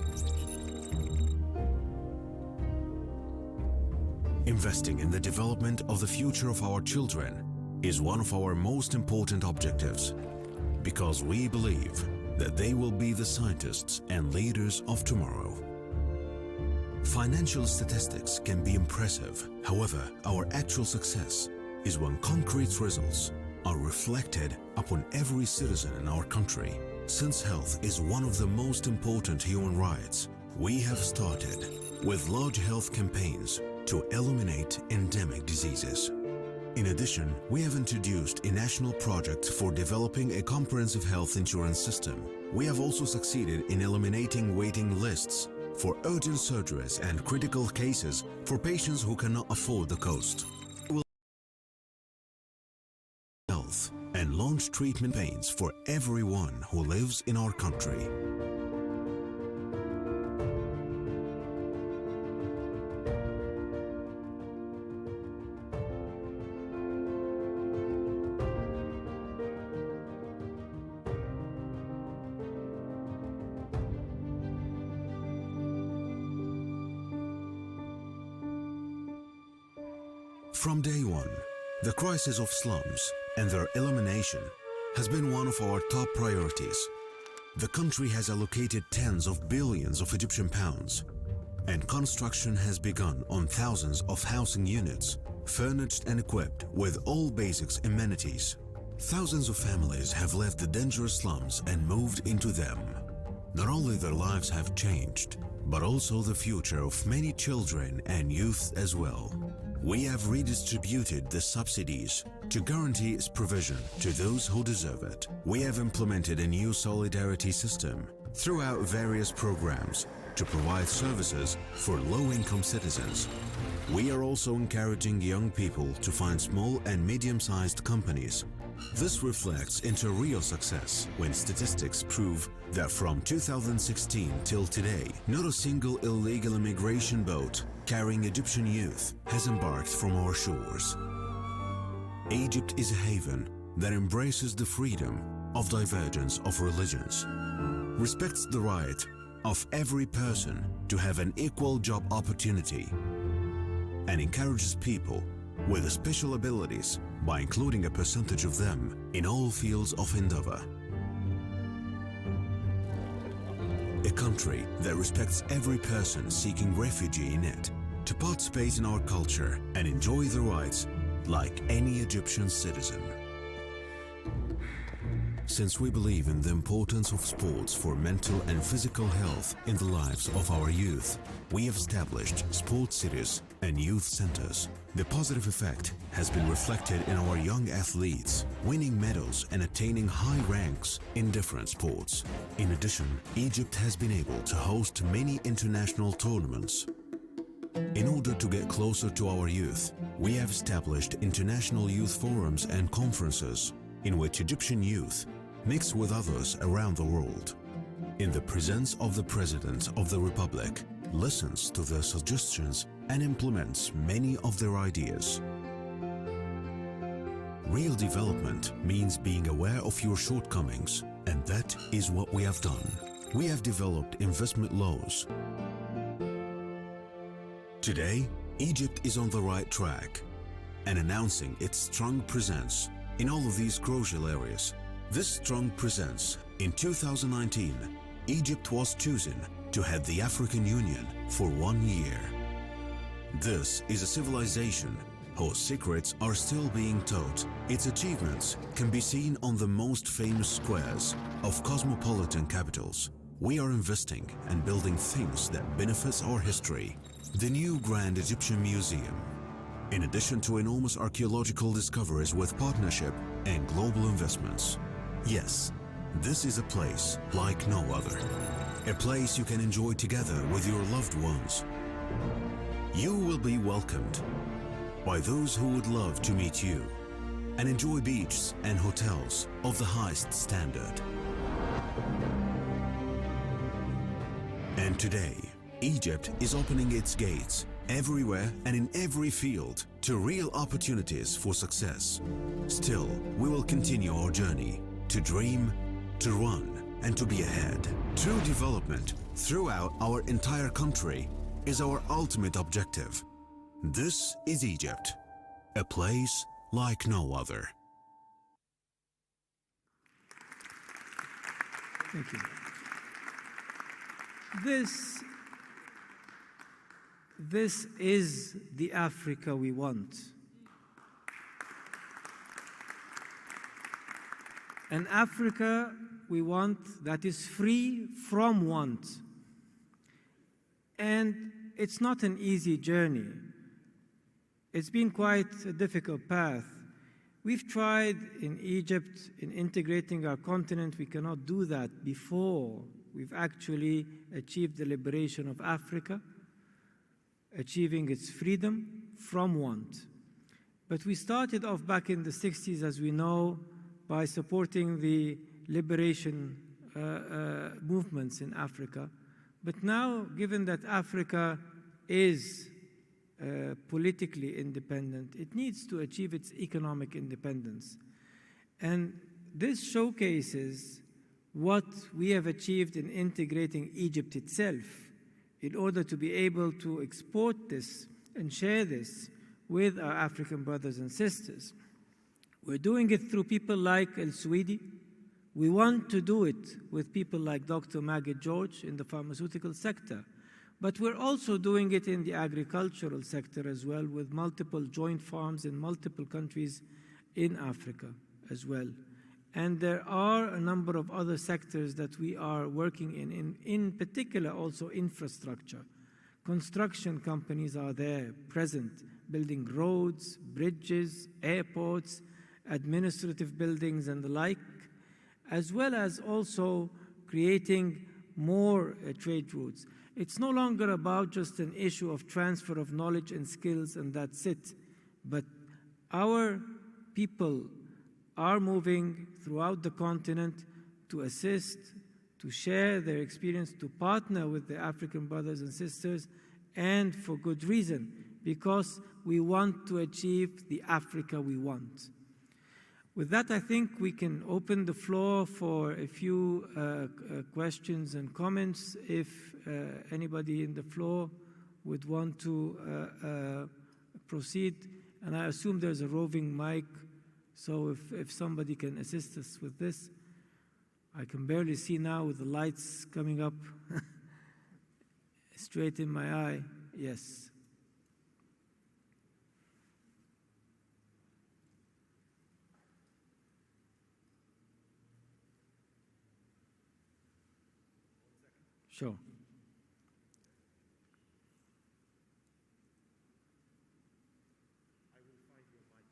Investing in the development of the future of our children is one of our most important objectives, because we believe that they will be the scientists and leaders of tomorrow. Financial statistics can be impressive. However, our actual success is when concrete results are reflected upon every citizen in our country. Since health is one of the most important human rights, we have started with large health campaigns to eliminate endemic diseases. In addition, we have introduced a national project for developing a comprehensive health insurance system. We have also succeeded in eliminating waiting lists for urgent surgeries and critical cases for patients who cannot afford the cost. Health and launch treatment campaigns for everyone who lives in our country. From day one, the crisis of slums and their elimination has been one of our top priorities. The country has allocated tens of billions of Egyptian pounds, and construction has begun on thousands of housing units, furnished and equipped with all basic amenities. Thousands of families have left the dangerous slums and moved into them. Not only their lives have changed, but also the future of many children and youth as well. We have redistributed the subsidies to guarantee its provision to those who deserve it. We have implemented a new solidarity system throughout various programs to provide services for low-income citizens. We are also encouraging young people to find small and medium-sized companies. This reflects into real success when statistics prove that from 2016 till today, not a single illegal immigration boat carrying Egyptian youth has embarked from our shores. Egypt is a haven that embraces the freedom of divergence of religions, respects the right of every person to have an equal job opportunity, and encourages people with special abilities by including a percentage of them in all fields of endeavor. A country that respects every person seeking refuge in it to participate in our culture and enjoy the rights like any Egyptian citizen. Since we believe in the importance of sports for mental and physical health in the lives of our youth, we have established sports cities and youth centers. The positive effect has been reflected in our young athletes winning medals and attaining high ranks in different sports. In addition, Egypt has been able to host many international tournaments. In order to get closer to our youth, we have established international youth forums and conferences in which Egyptian youth mix with others around the world. In the presence of the President of the Republic, listens to their suggestions and implements many of their ideas. Real development means being aware of your shortcomings, and that is what we have done. We have developed investment laws. Today, Egypt is on the right track and announcing its strong presence in all of these crucial areas. This strong presence in 2019, Egypt was chosen to head the African Union for 1 year. This is a civilization whose secrets are still being taught. Its achievements can be seen on the most famous squares of cosmopolitan capitals. We are investing and building things that benefits our history. The new Grand Egyptian Museum, in addition to enormous archaeological discoveries with partnership and global investments. Yes, this is a place like no other. A place you can enjoy together with your loved ones. You will be welcomed by those who would love to meet you and enjoy beaches and hotels of the highest standard. And today, Egypt is opening its gates everywhere and in every field to real opportunities for success. Still, we will continue our journey to dream, to run, and to be ahead. True development throughout our entire country is our ultimate objective. This is Egypt, a place like no other. Thank you. This is the Africa we want. An Africa we want that is free from want. And it's not an easy journey. It's been quite a difficult path. We've tried in Egypt in integrating our continent. We cannot do that before we've actually achieved the liberation of Africa, achieving its freedom from want. But we started off back in the 60s, as we know, by supporting the liberation movements in Africa. But now, given that Africa is politically independent, it needs to achieve its economic independence. And this showcases what we have achieved in integrating Egypt itself in order to be able to export this and share this with our African brothers and sisters. We're doing it through people like El Swedi. We want to do it with people like Dr. Magid George in the pharmaceutical sector. But we're also doing it in the agricultural sector as well, with multiple joint farms in multiple countries in Africa as well. And there are a number of other sectors that we are working in particular also infrastructure. Construction companies are there, present, building roads, bridges, airports, administrative buildings and the like, as well as also creating more trade routes. It's no longer about just an issue of transfer of knowledge and skills and that's it, but our people are moving throughout the continent to assist, to share their experience, to partner with the African brothers and sisters, and for good reason, because we want to achieve the Africa we want. With that, I think we can open the floor for a few questions and comments. If anybody in the floor would want to proceed, and I assume there's a roving mic, so if somebody can assist us with this. I can barely see now with the lights coming up straight in my eye. Yes. Sure. I will find your mic.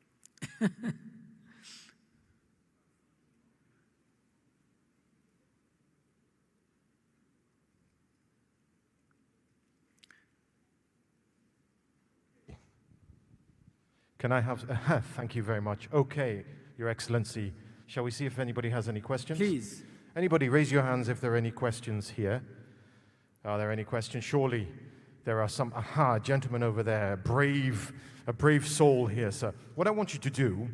Can I have, thank you very much. Okay, Your Excellency. Shall we see if anybody has any questions? Please. Anybody, raise your hands if there are any questions here. Are there any questions? Surely there are some. Aha, gentleman over there, a brave soul here, sir. What I want you to do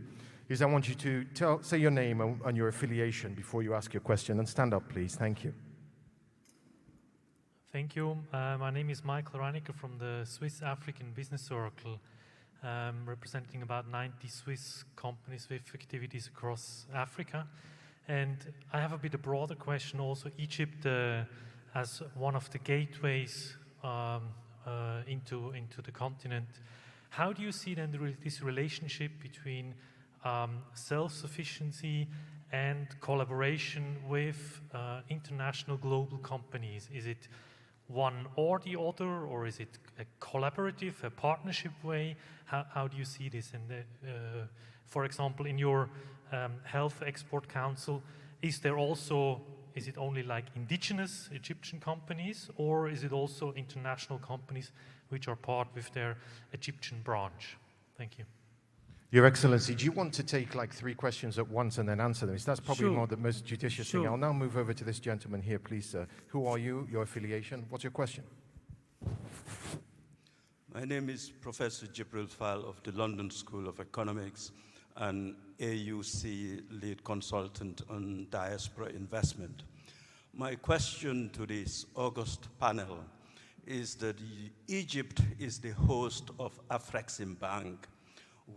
is I want you to say your name and your affiliation before you ask your question, and stand up, please. Thank you. Thank you. My name is Michael Reinicke from the Swiss African Business Circle, representing about 90 Swiss companies with activities across Africa. And I have a bit of broader question also. Egypt as one of the gateways into the continent. How do you see then this relationship between self-sufficiency and collaboration with international global companies? Is it one or the other, or is it a collaborative, a partnership way? How do you see this? And for example, in your Health Export Council, is it only like indigenous Egyptian companies, or is it also international companies which are part with their Egyptian branch? Thank you. Your Excellency, do you want to take like 3 questions at once and then answer them? That's probably Sure. more the most judicious Sure. thing. I'll now move over to this gentleman here, please, sir. Who are you, your affiliation? What's your question? My name is Professor Jibril Fall of the London School of Economics and AUC lead consultant on diaspora investment. My question to this August panel is that Egypt is the host of Afreximbank,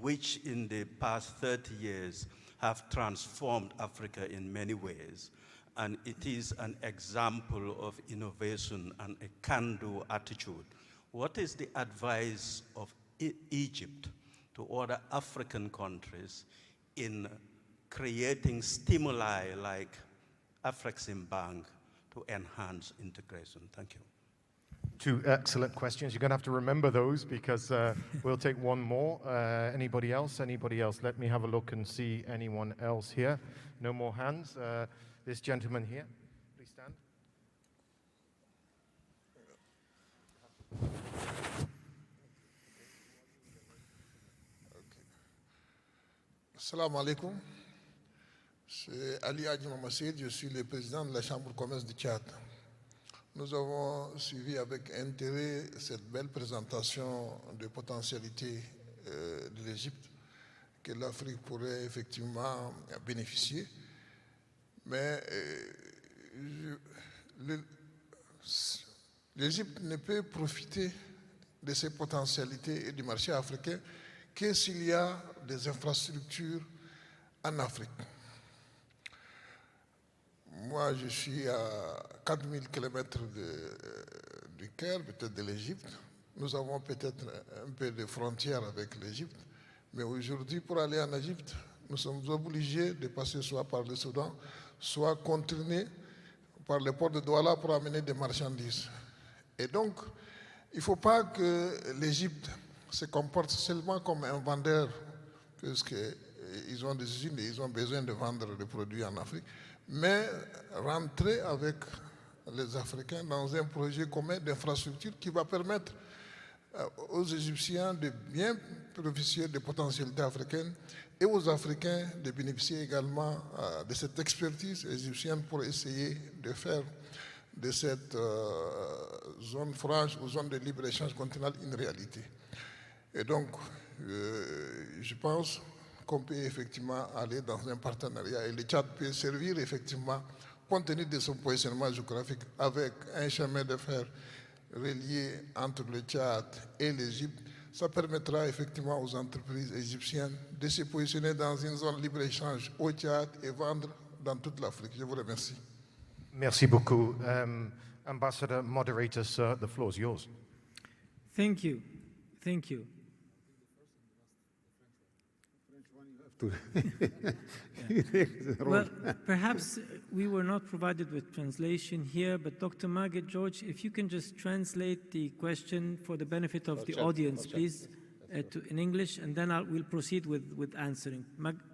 which in the past 30 years have transformed Africa in many ways. And it is an example of innovation and a can-do attitude. What is the advice of Egypt to other African countries in creating stimuli like Afreximbank to enhance integration? Thank you. Two excellent questions. You're going to have to remember those because we'll take one more. Anybody else? Anybody else? Let me have a look and see anyone else here. No more hands. This gentleman here, please stand. Assalamu alaikum. C'est Ali Adjima Massid, je suis le président de la Chambre de commerce du Tchad. Nous avons suivi avec intérêt cette belle présentation de potentialités de l'Égypte que l'Afrique pourrait effectivement bénéficier. Mais l'Égypte ne peut profiter de ces potentialités et du marché africain que s'il y a des infrastructures en Afrique. Moi, je suis à 4000 km du Caire, peut-être de l'Égypte. Nous avons peut-être un peu de frontières avec l'Égypte. Mais aujourd'hui, pour aller en Égypte, nous sommes obligés de passer soit par le Soudan, soit contourner par le port de Douala pour amener des marchandises. Et donc, il ne faut pas que l'Égypte se comporte seulement comme un vendeur, puisqu'ils ont des usines et ils ont besoin de vendre des produits en Afrique, mais rentrer avec les Africains dans un projet commun d'infrastructure qui va permettre aux Égyptiens de bien bénéficier des potentialités africaines et aux Africains de bénéficier également de cette expertise égyptienne pour essayer de faire de cette zone franche ou zone de libre-échange continental une réalité. Et donc, je pense qu'on peut effectivement aller dans un partenariat et le Tchad peut servir effectivement, compte tenu de son positionnement géographique, avec un chemin de fer relié entre le Tchad et l'Égypte. Ça permettra effectivement aux entreprises égyptiennes de se positionner dans une zone libre-échange au Tchad et vendre dans toute l'Afrique. Je vous remercie. Merci beaucoup. Ambassador, moderator, sir, the floor is yours. Thank you. Thank you. Well, perhaps we were not provided with translation here, but Dr. Margaret George, if you can just translate the question for the benefit of the audience, please, in English, and then we'll proceed with answering.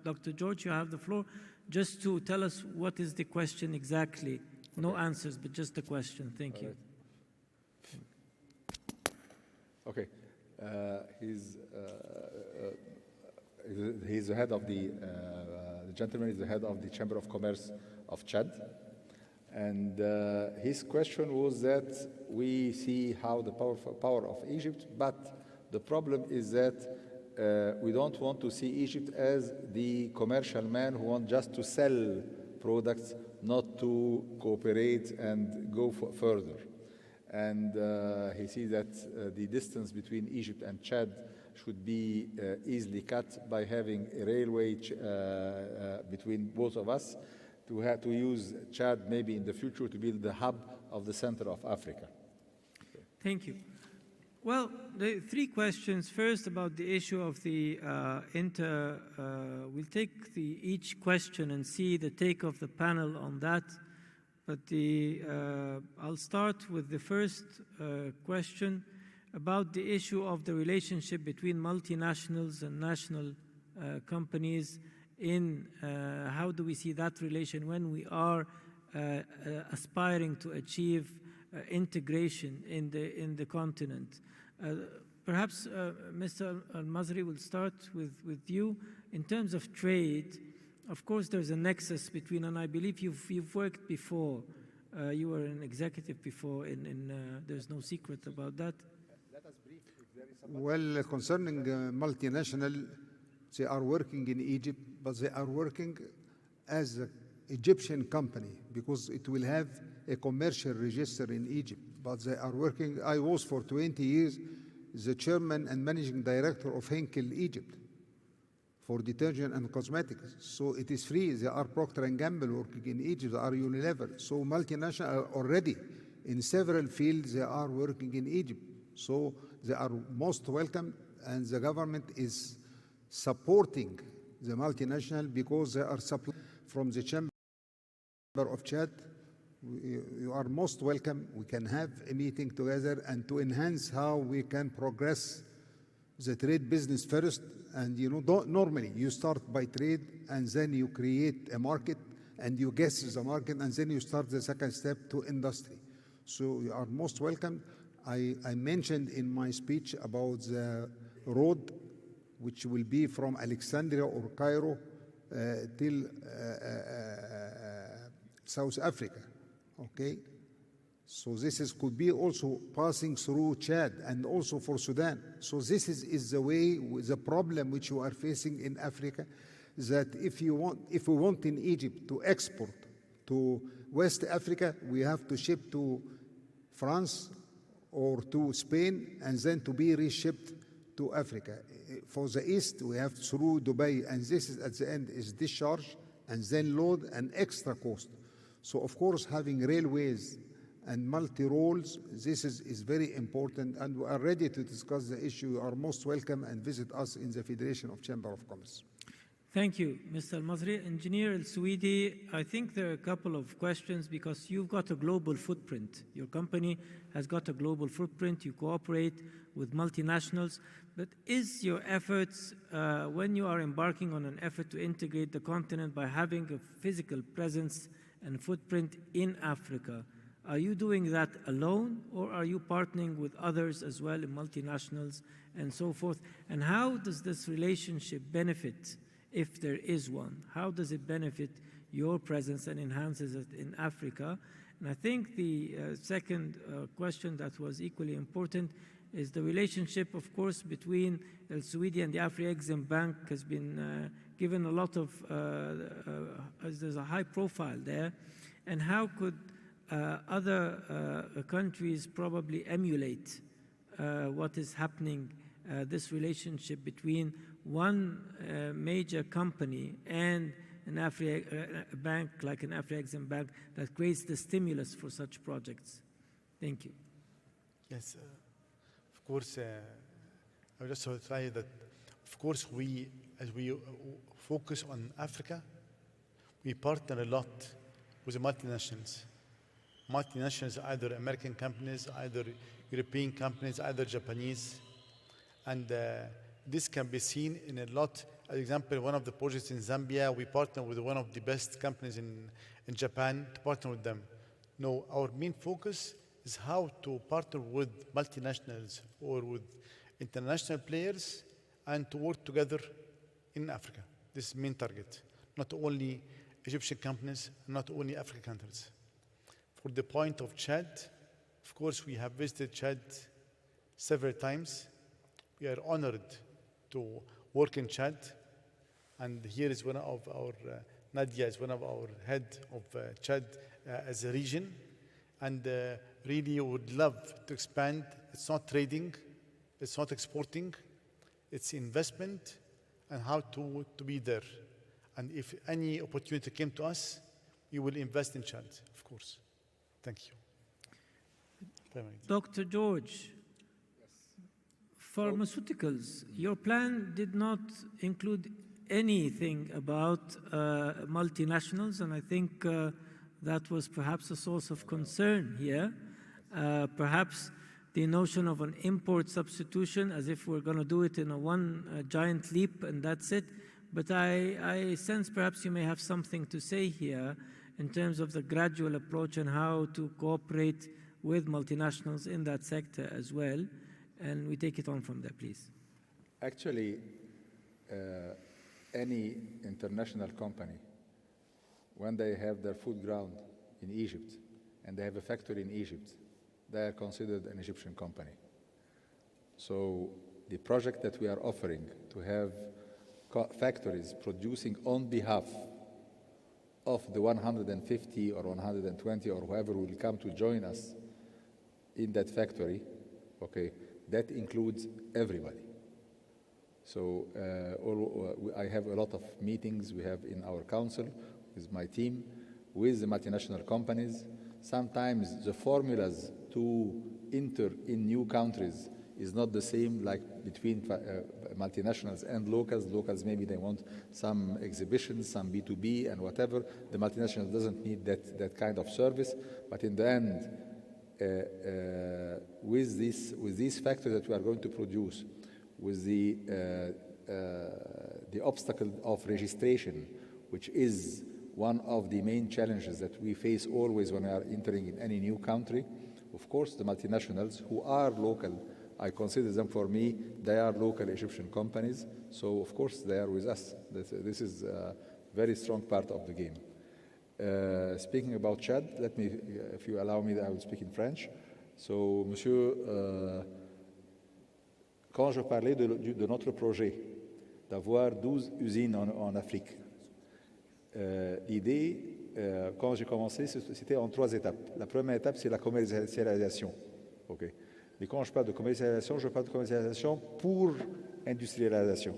Dr. George, you have the floor. Just to tell us what is the question exactly. No answers, but just the question. Thank you. Okay. He's the head of the gentleman is the head of the Chamber of Commerce of Chad. And his question was that we see how the power of Egypt, but the problem is that we don't want to see Egypt as the commercial man who wants just to sell products, not to cooperate and go further. And he sees that the distance between Egypt and Chad should be easily cut by having a railway between both of us to use Chad maybe in the future to build the hub of the center of Africa. Thank you. Well, the three questions. First, about the issue of the we'll take each question and see the take of the panel on that. But I'll start with the first question about the issue of the relationship between multinationals and national companies in how do we see that relation when we are aspiring to achieve integration in the continent. Perhaps Mr. Al-Mazri will start with you. In terms of trade, of course there's a nexus between, and I believe you've worked before, you were an executive before, there's no secret about that. Let us brief, if there is Well, concerning multinational, they are working in Egypt, but they are working as an Egyptian company because it will have a commercial register in Egypt. But they are working, I was for 20 years the chairman and managing director of Henkel Egypt for detergent and cosmetics. So it is free. They are Procter & Gamble working in Egypt, they are Unilever. So multinational are already in several fields, they are working in Egypt. So they are most welcome, and the government is supporting the multinational because they are supplying from the Chamber of Chad. You are most welcome. We can have a meeting together and to enhance how we can progress the trade business first. And normally you start by trade and then you create a market and you guess the market and then you start the second step to industry. So you are most welcome. I mentioned in my speech about the road which will be from Alexandria or Cairo till South Africa. Okay, so this could be also passing through Chad and also for Sudan. So this is the way, the problem which you are facing in Africa, that if we want in Egypt to export to West Africa, we have to ship to France or to Spain and then to be reshipped to Africa. For the East, we have through Dubai, and this is at the end is discharge and then load and extra cost. So of course, having railways and multi-roles, this is very important, and we are ready to discuss the issue. You are most welcome and visit us in the Federation of Chamber of Commerce. Thank you, Mr. Al-Masri. Engineer El-Suidi, I think there are a couple of questions because you've got a global footprint. Your company has got a global footprint. You cooperate with multinationals. But is your efforts, when you are embarking on an effort to integrate the continent by having a physical presence and footprint in Africa, are you doing that alone or are you partnering with others as well in multinationals and so forth? And how does this relationship benefit, if there is one, how does it benefit your presence and enhances it in Africa? And I think the second question that was equally important is the relationship, of course, between El-Suidi and the Afri-Exim Bank has been given a lot of, there's a high profile there. And how could other countries probably emulate what is happening, this relationship between one major company and an bank like an Afri-Exim Bank that creates the stimulus for such projects? Thank you. Yes, of course, I would just try that, of course, as we focus on Africa, we partner a lot with the multinationals. Multinationals, either American companies, either European companies, either Japanese. And this can be seen in a lot. As example, one of the projects in Zambia, we partner with one of the best companies in Japan to partner with them. No, our main focus is how to partner with multinationals or with international players and to work together in Africa. This is the main target. Not only Egyptian companies, not only African countries. For the point of Chad, of course, we have visited Chad several times. We are honored to work in Chad. And here is one of our, Nadia is one of our head of Chad as a region. And really would love to expand. It's not trading, it's not exporting, it's investment and how to be there. And if any opportunity came to us, we will invest in Chad, of course. Thank you. Dr. George, pharmaceuticals, your plan did not include anything about multinationals, and I think that was perhaps a source of concern here. Perhaps the notion of an import substitution, as if we're going to do it in a one giant leap and that's it. But I sense perhaps you may have something to say here in terms of the gradual approach and how to cooperate with multinationals in that sector as well. And we take it on from there, please. Actually, any international company, when they have their food ground in Egypt and they have a factory in Egypt, they are considered an Egyptian company. So the project that we are offering to have factories producing on behalf of the 150 or 120 or whoever will come to join us in that factory, okay, that includes everybody. So I have a lot of meetings we have in our council with my team, with the multinational companies. Sometimes the formulas to enter in new countries is not the same like between multinationals and locals. Locals, maybe they want some exhibitions, some B2B and whatever. The multinational doesn't need that kind of service. But in the end, with these factors that we are going to produce, with the obstacle of registration, which is one of the main challenges that we face always when we are entering in any new country. Of course, the multinationals who are local, I consider them, for me, they are local Egyptian companies. So, of course, they are with us. This is a very strong part of the game. Speaking about Chad, let me, if you allow me, I will speak in French. So, monsieur, quand je parlais de notre projet d'avoir 12 usines en Afrique, l'idée, quand j'ai commencé, c'était en 3 étapes. La première étape, c'est la commercialisation. Okay. Mais quand je parle de commercialisation, je parle de commercialisation pour industrialisation.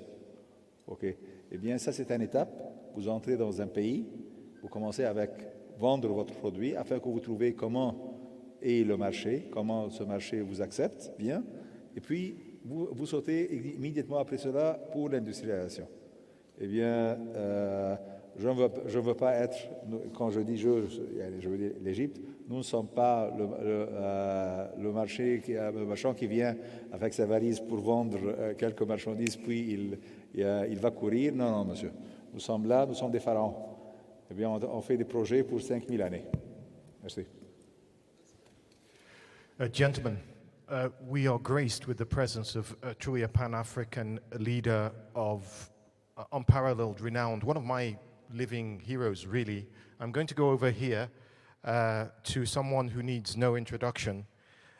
Okay. Eh bien, ça, c'est une étape. Vous entrez dans un pays, vous commencez avec vendre votre produit afin que vous trouviez comment est le marché, comment ce marché vous accepte bien, et puis vous sautez immédiatement après cela pour l'industrialisation. Eh bien, je ne veux pas être, quand je dis je veux dire l'Égypte, nous ne sommes pas le marchand qui vient avec sa valise pour vendre quelques marchandises, puis il va courir. Non, non, monsieur. Nous sommes là, nous sommes des pharaons. Eh bien, on fait des projets pour 5000 années. Merci. Gentlemen, we are graced with the presence of truly a Pan-African leader of unparalleled renown, one of my living heroes, really. I'm going to go over here to someone who needs no introduction,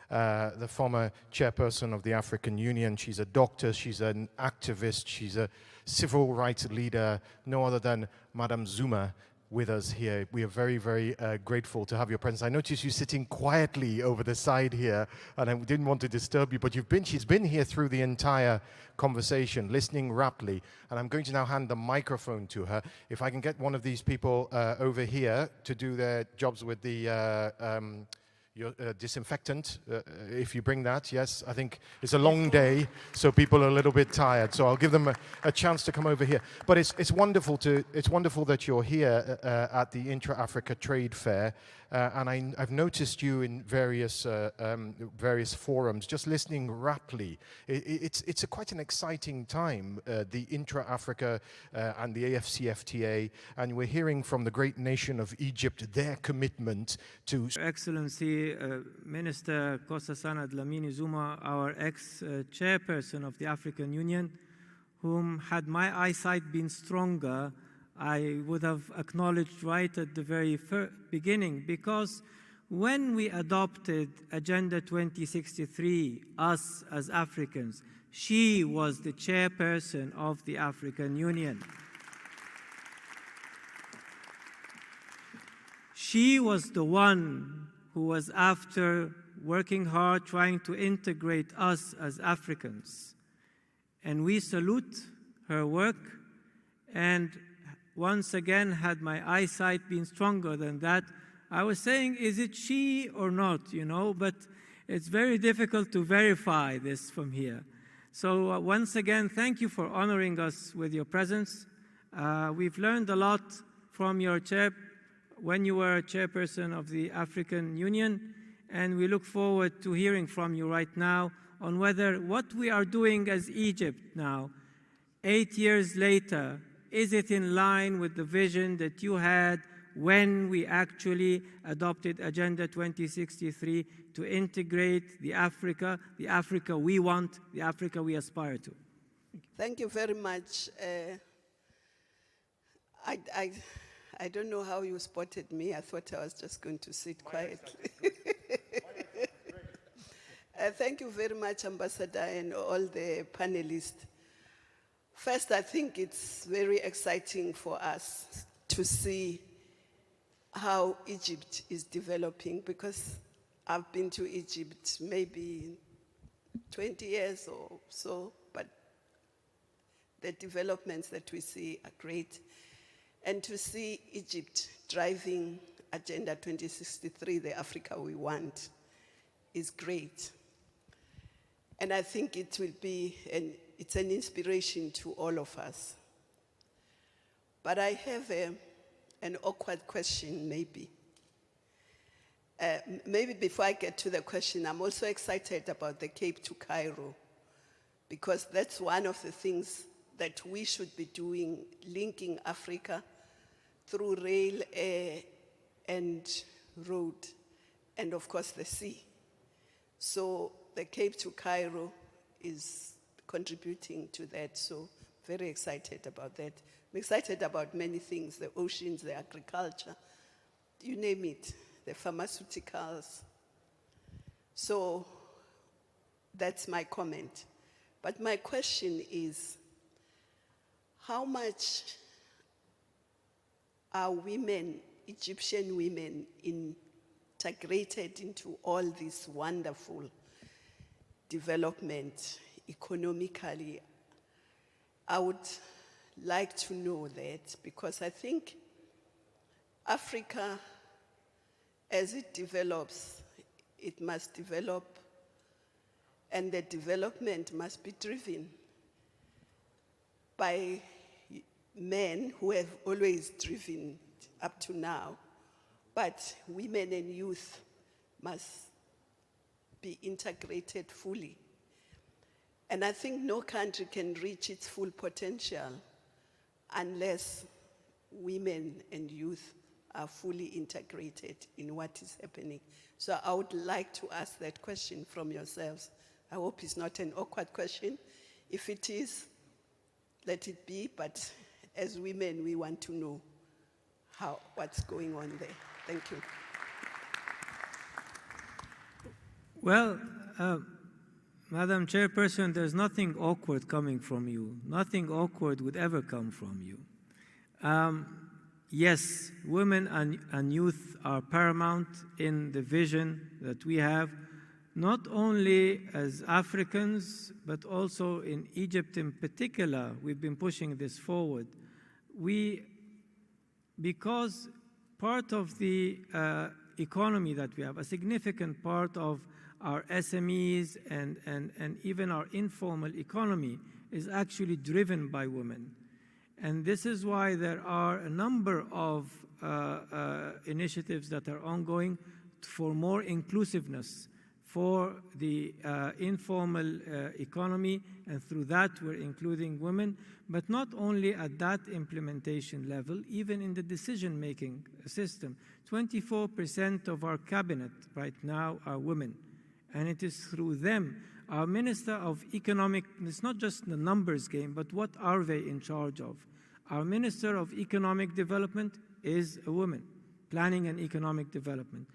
the former chairperson of the African Union. She's a doctor, she's an activist, she's a civil rights leader, no other than Madame Zuma with us here. We are very, very grateful to have your presence. I noticed you sitting quietly over the side here, and I didn't want to disturb you, but she's been here through the entire conversation, listening raptly, and I'm going to now hand the microphone to her. If I can get one of these people over here to do their jobs with the your disinfectant, if you bring that, yes. I think it's a long day, so people are a little bit tired. So I'll give them a chance to come over here. But it's wonderful that you're here at the Intra-Africa Trade Fair, and I've noticed you in various forums, just listening raptly. It's quite an exciting time, the Intra-Africa and the AFCFTA, and we're hearing from the great nation of Egypt their commitment to. Excellency, Minister Kosta Sanad Dlamini Zuma, our ex-chairperson of the African Union, whom, had my eyesight been stronger, I would have acknowledged right at the very beginning, because when we adopted Agenda 2063, us as Africans, she was the chairperson of the African Union. She was the one who was, after working hard, trying to integrate us as Africans. And we salute her work, and once again, had my eyesight been stronger than that, I was saying, is it she or not, you know? But it's very difficult to verify this from here. So once again, thank you for honoring us with your presence. We've learned a lot from your when you were chairperson of the African Union, and we look forward to hearing from you right now on whether what we are doing as Egypt now, 8 years later, is it in line with the vision that you had when we actually adopted Agenda 2063 to integrate the Africa we want, the Africa we aspire to? Thank you very much. I don't know how you spotted me. I thought I was just going to sit quietly. Thank you very much, Ambassador, and all the panelists. First, I think it's very exciting for us to see how Egypt is developing, because I've been to Egypt maybe 20 years or so, but the developments that we see are great. And to see Egypt driving Agenda 2063, the Africa we want, is great. And I think it will be, it's an inspiration to all of us. But I have an awkward question, maybe. Maybe before I get to the question, I'm also excited about the Cape to Cairo, because that's one of the things that we should be doing, linking Africa through rail, air, and road, and of course the sea. So the Cape to Cairo is contributing to that, so very excited about that. I'm excited about many things, the oceans, the agriculture, you name it, the pharmaceuticals. So that's my comment. But my question is, how much are women, Egyptian women, integrated into all this wonderful development economically? I would like to know that, because I think Africa, as it develops, it must develop, and the development must be driven by men who have always driven up to now, but women and youth must be integrated fully. And I think no country can reach its full potential unless women and youth are fully integrated in what is happening. So I would like to ask that question from yourselves. I hope it's not an awkward question. If it is, let it be, but as women, we want to know what's going on there. Thank you. Well, Madam Chairperson, there's nothing awkward coming from you. Nothing awkward would ever come from you. Yes, women and youth are paramount in the vision that we have, not only as Africans, but also in Egypt in particular. We've been pushing this forward. Because part of the economy that we have, a significant part of our SMEs and even our informal economy is actually driven by women. And this is why there are a number of initiatives that are ongoing for more inclusiveness for the informal economy, and through that we're including women, but not only at that implementation level, even in the decision-making system. 24% of our cabinet right now are women, and it is through them. Our Minister of Economic, it's not just the numbers game, but what are they in charge of? Our Minister of Economic Development is a woman, Planning and Economic Development.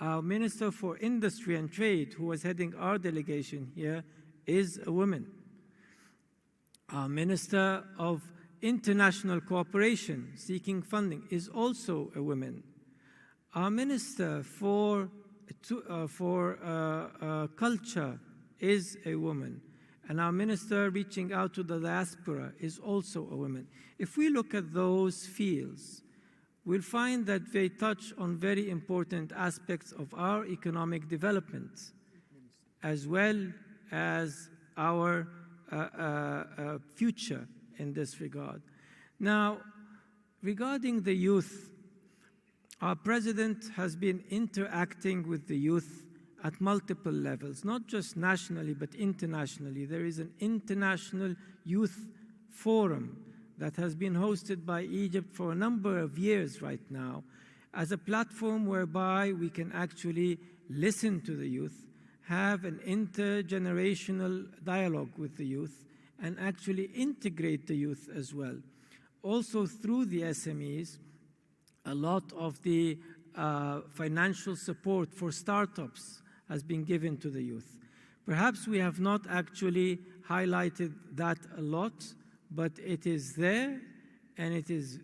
Our Minister for Industry and Trade, who was heading our delegation here, is a woman. Our Minister of International Cooperation, seeking funding, is also a woman. Our Minister for Culture is a woman. And our Minister reaching out to the diaspora is also a woman. If we look at those fields, we'll find that they touch on very important aspects of our economic development, as well as our future in this regard. Now, regarding the youth, our President has been interacting with the youth at multiple levels, not just nationally, but internationally. There is an international youth forum that has been hosted by Egypt for a number of years right now, as a platform whereby we can actually listen to the youth, have an intergenerational dialogue with the youth, and actually integrate the youth as well. Also through the SMEs, a lot of the financial support for startups has been given to the youth. Perhaps we have not actually highlighted that a lot, but it is there, and it is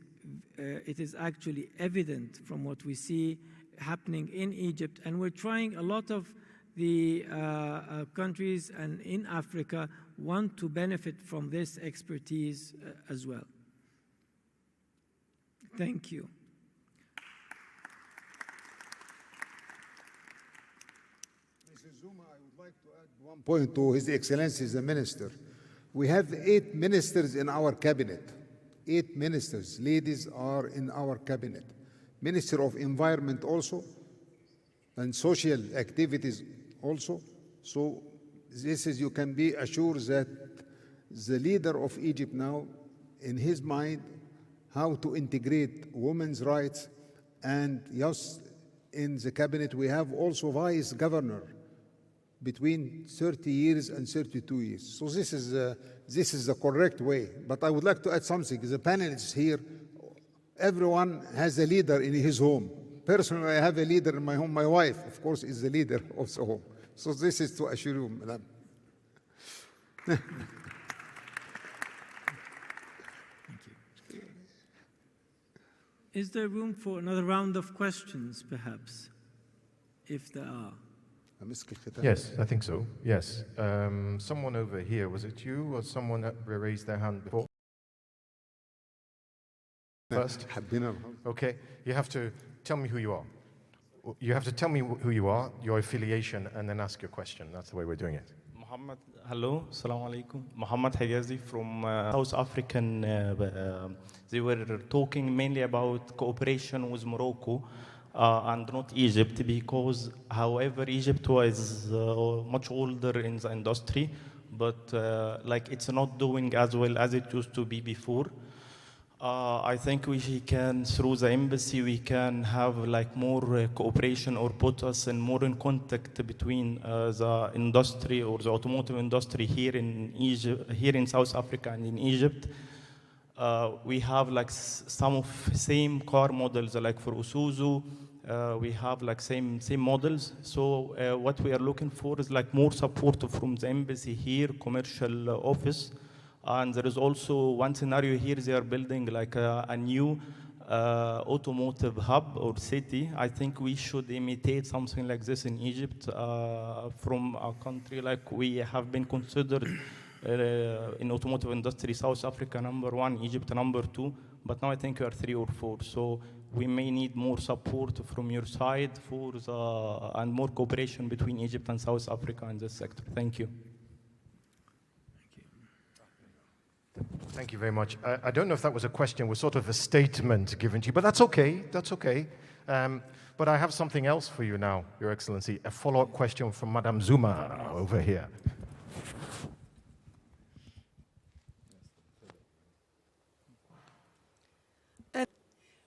actually evident from what we see happening in Egypt. And we're trying, a lot of the countries and in Africa want to benefit from this expertise as well. Thank you. Mr. Zuma, I would like to add one point to His Excellency the Minister. We have 8 ministers in our cabinet. 8 ministers, ladies, are in our cabinet. Minister of Environment also, and social activities also. So this is, you can be assured that the leader of Egypt now, in his mind, how to integrate women's rights. And yes, in the cabinet we have also vice governor between 30 years and 32 years. So this is the correct way. But I would like to add something. The panelists here, everyone has a leader in his home. Personally, I have a leader in my home. My wife, of course, is the leader of the home. So this is to assure you, madam. Is there room for another round of questions, perhaps, if there are? Yes, I think so. Yes. Someone over here, was it you or someone that raised their hand before? First? Okay. You have to tell me who you are. You have to tell me who you are, your affiliation, and then ask your question. That's the way we're doing it. Muhammad, hello, assalamu alaikum. Muhammad Hijazi from South African. They were talking mainly about cooperation with Morocco and not Egypt, because, however, Egypt was much older in the industry, but like it's not doing as well as it used to be before. I think we can, through the embassy, we can have like more cooperation, or put us in more in contact between the industry or the automotive industry here in Egypt, here in South Africa and in Egypt. We have like some of same car models, like for Isuzu, we have like same models. So what we are looking for is like more support from the embassy here, commercial office. And there is also one scenario here, they are building like a new automotive hub or city. I think we should imitate something like this in Egypt from a country like we have been considered in automotive industry, South Africa #1, Egypt #2, but now I think we are 3 or 4. So we may need more support from your side for and more cooperation between Egypt and South Africa in this sector. Thank you. Thank you very much. I don't know if that was a question, was sort of a statement given to you, but that's okay. That's okay. But I have something else for you now, Your Excellency. A follow-up question from Madame Zuma over here.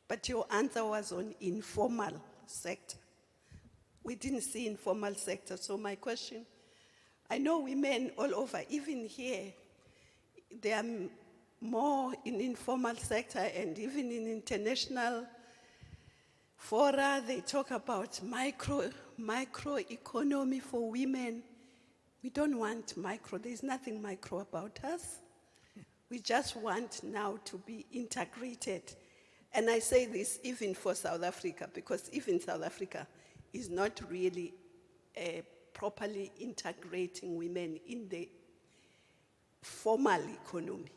But your answer was on informal sector. We didn't see informal sector. So my question, I know women all over, even here, there are more in informal sector, and even in international fora, they talk about micro economy for women. We don't want micro. There's nothing micro about us. We just want now to be integrated. And I say this even for South Africa, because even South Africa is not really properly integrating women in the formal economy.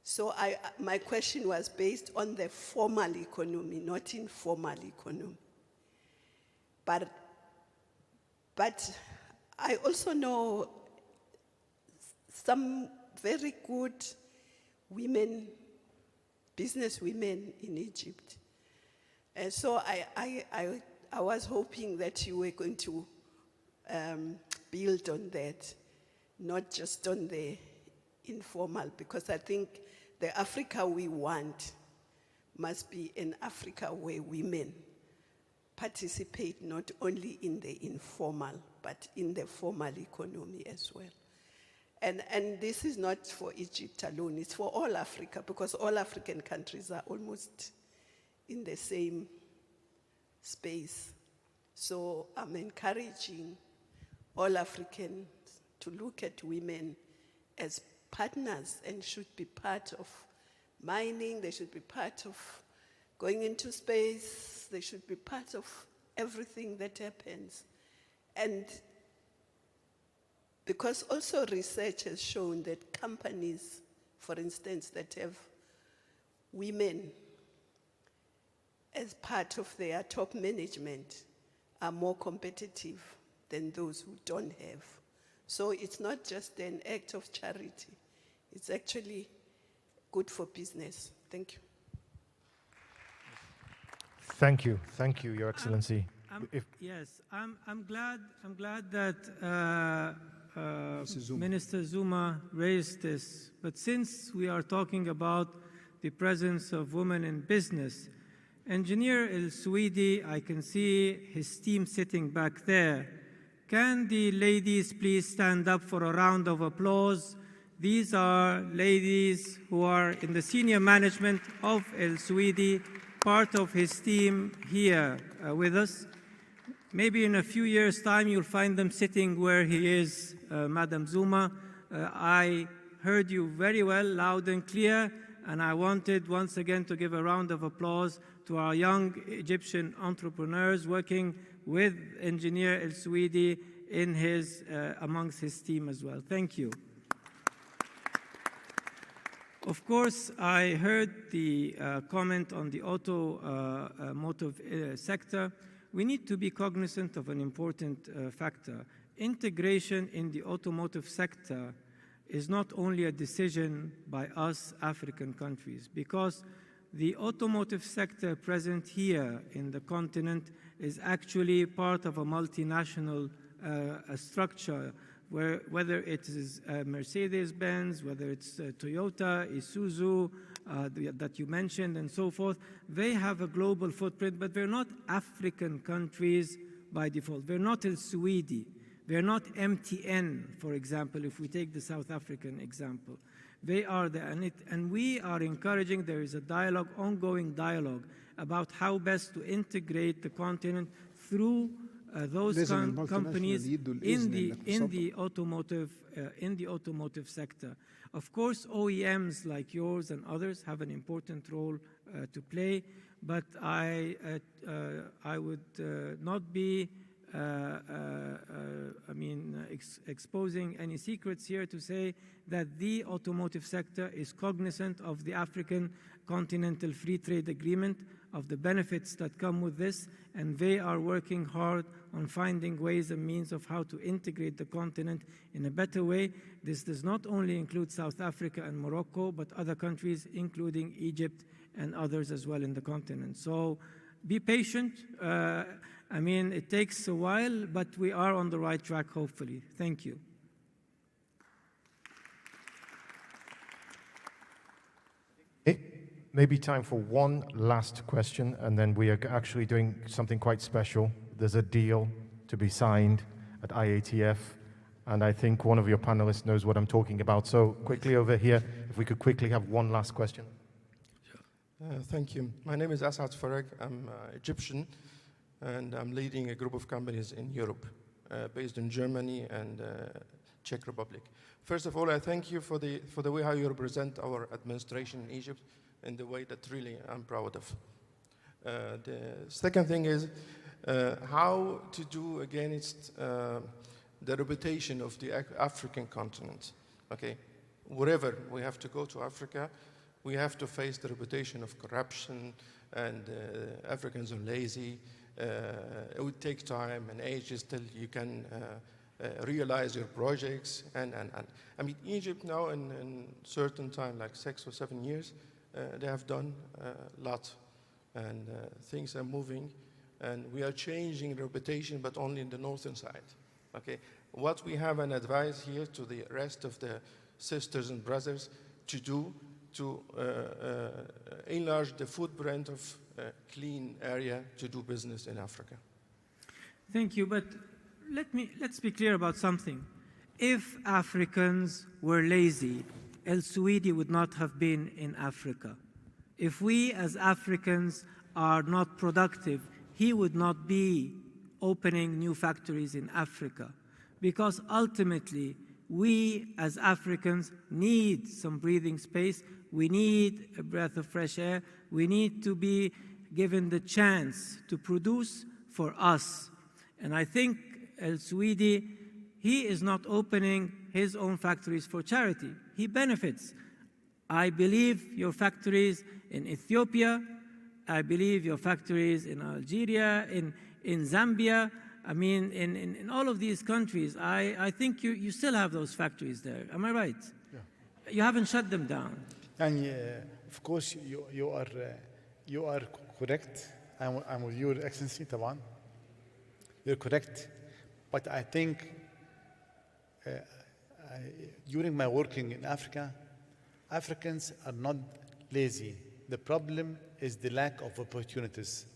So my question was based on the formal economy, not informal economy. But I also know some very good women, business women in Egypt. And so I was hoping that you were going to build on that, not just on the informal, because I think the Africa we want must be an Africa where women participate not only in the informal, but in the formal economy as well. And this is not for Egypt alone, it's for all Africa, because all African countries are almost in the same space. So I'm encouraging all Africans to look at women as partners and should be part of mining, they should be part of going into space, they should be part of everything that happens. And because also research has shown that companies, for instance, that have women as part of their top management are more competitive than those who don't have. So it's not just an act of charity, it's actually good for business. Thank you. Thank you, Your Excellency. Yes, I'm glad that Minister Zuma raised this. But since we are talking about the presence of women in business, Engineer El Suidi, I can see his team sitting back there. Can the ladies please stand up for a round of applause? These are ladies who are in the senior management of El Suidi, part of his team here with us. Maybe in a few years' time, you'll find them sitting where he is, Madam Zuma. I heard you very well, loud and clear, and I wanted once again to give a round of applause to our young Egyptian entrepreneurs working with Engineer El Suidi in his, amongst his team as well. Thank you. Of course, I heard the comment on the automotive sector. We need to be cognizant of an important factor. Integration in the automotive sector is not only a decision by us African countries, because the automotive sector present here in the continent is actually part of a multinational structure, where whether it is Mercedes-Benz, whether it's Toyota, Isuzu, that you mentioned, and so forth, they have a global footprint, but they're not African countries by default. They're not El Suidi. They're not MTN, for example, if we take the South African example. They are there, and we are encouraging, there is a dialogue, ongoing dialogue, about how best to integrate the continent through those companies in the automotive sector. Of course, OEMs like yours and others have an important role to play, but I would not be exposing any secrets here to say that the automotive sector is cognizant of the African Continental Free Trade Agreement, of the benefits that come with this, and they are working hard on finding ways and means of how to integrate the continent in a better way. This does not only include South Africa and Morocco, but other countries, including Egypt and others as well in the continent. So be patient. It takes a while, but we are on the right track, hopefully. Thank you. Maybe time for one last question, and then we are actually doing something quite special. There's a deal to be signed at IATF, and I think one of your panelists knows what I'm talking about. So quickly over here, if we could quickly have one last question. Thank you. My name is Asad Farag. I'm Egyptian, and I'm leading a group of companies in Europe, based in Germany and Czech Republic. First of all, I thank you for the way how you represent our administration in Egypt in the way that really I'm proud of. The second thing is how to do against the reputation of the African continent. Okay, wherever we have to go to Africa, we have to face the reputation of corruption and Africans are lazy. It would take time and ages till you can realize your projects. And I mean, Egypt now in certain time, like 6 or 7 years, they have done a lot, and things are moving, and we are changing reputation, but only in the northern side. Okay, what we have an advice here to the rest of the sisters and brothers to do to enlarge the footprint of clean area to do business in Africa. Thank you, but let's be clear about something. If Africans were lazy, El Suidi would not have been in Africa. If we as Africans are not productive, he would not be opening new factories in Africa. because ultimately we as Africans need some breathing space. We need a breath of fresh air. We need to be given the chance to produce for us. And I think El Suidi, he is not opening his own factories for charity. He benefits. I believe your factories in Ethiopia, I believe your factories in Algeria, in Zambia, I mean, in all of these countries, I think you still have those factories there. Am I right? Yeah. You haven't shut them down. And of course, you are correct. I'm with Your Excellency, طبعا. You're correct. But I think during my working in Africa, Africans are not lazy. The problem is the lack of opportunities.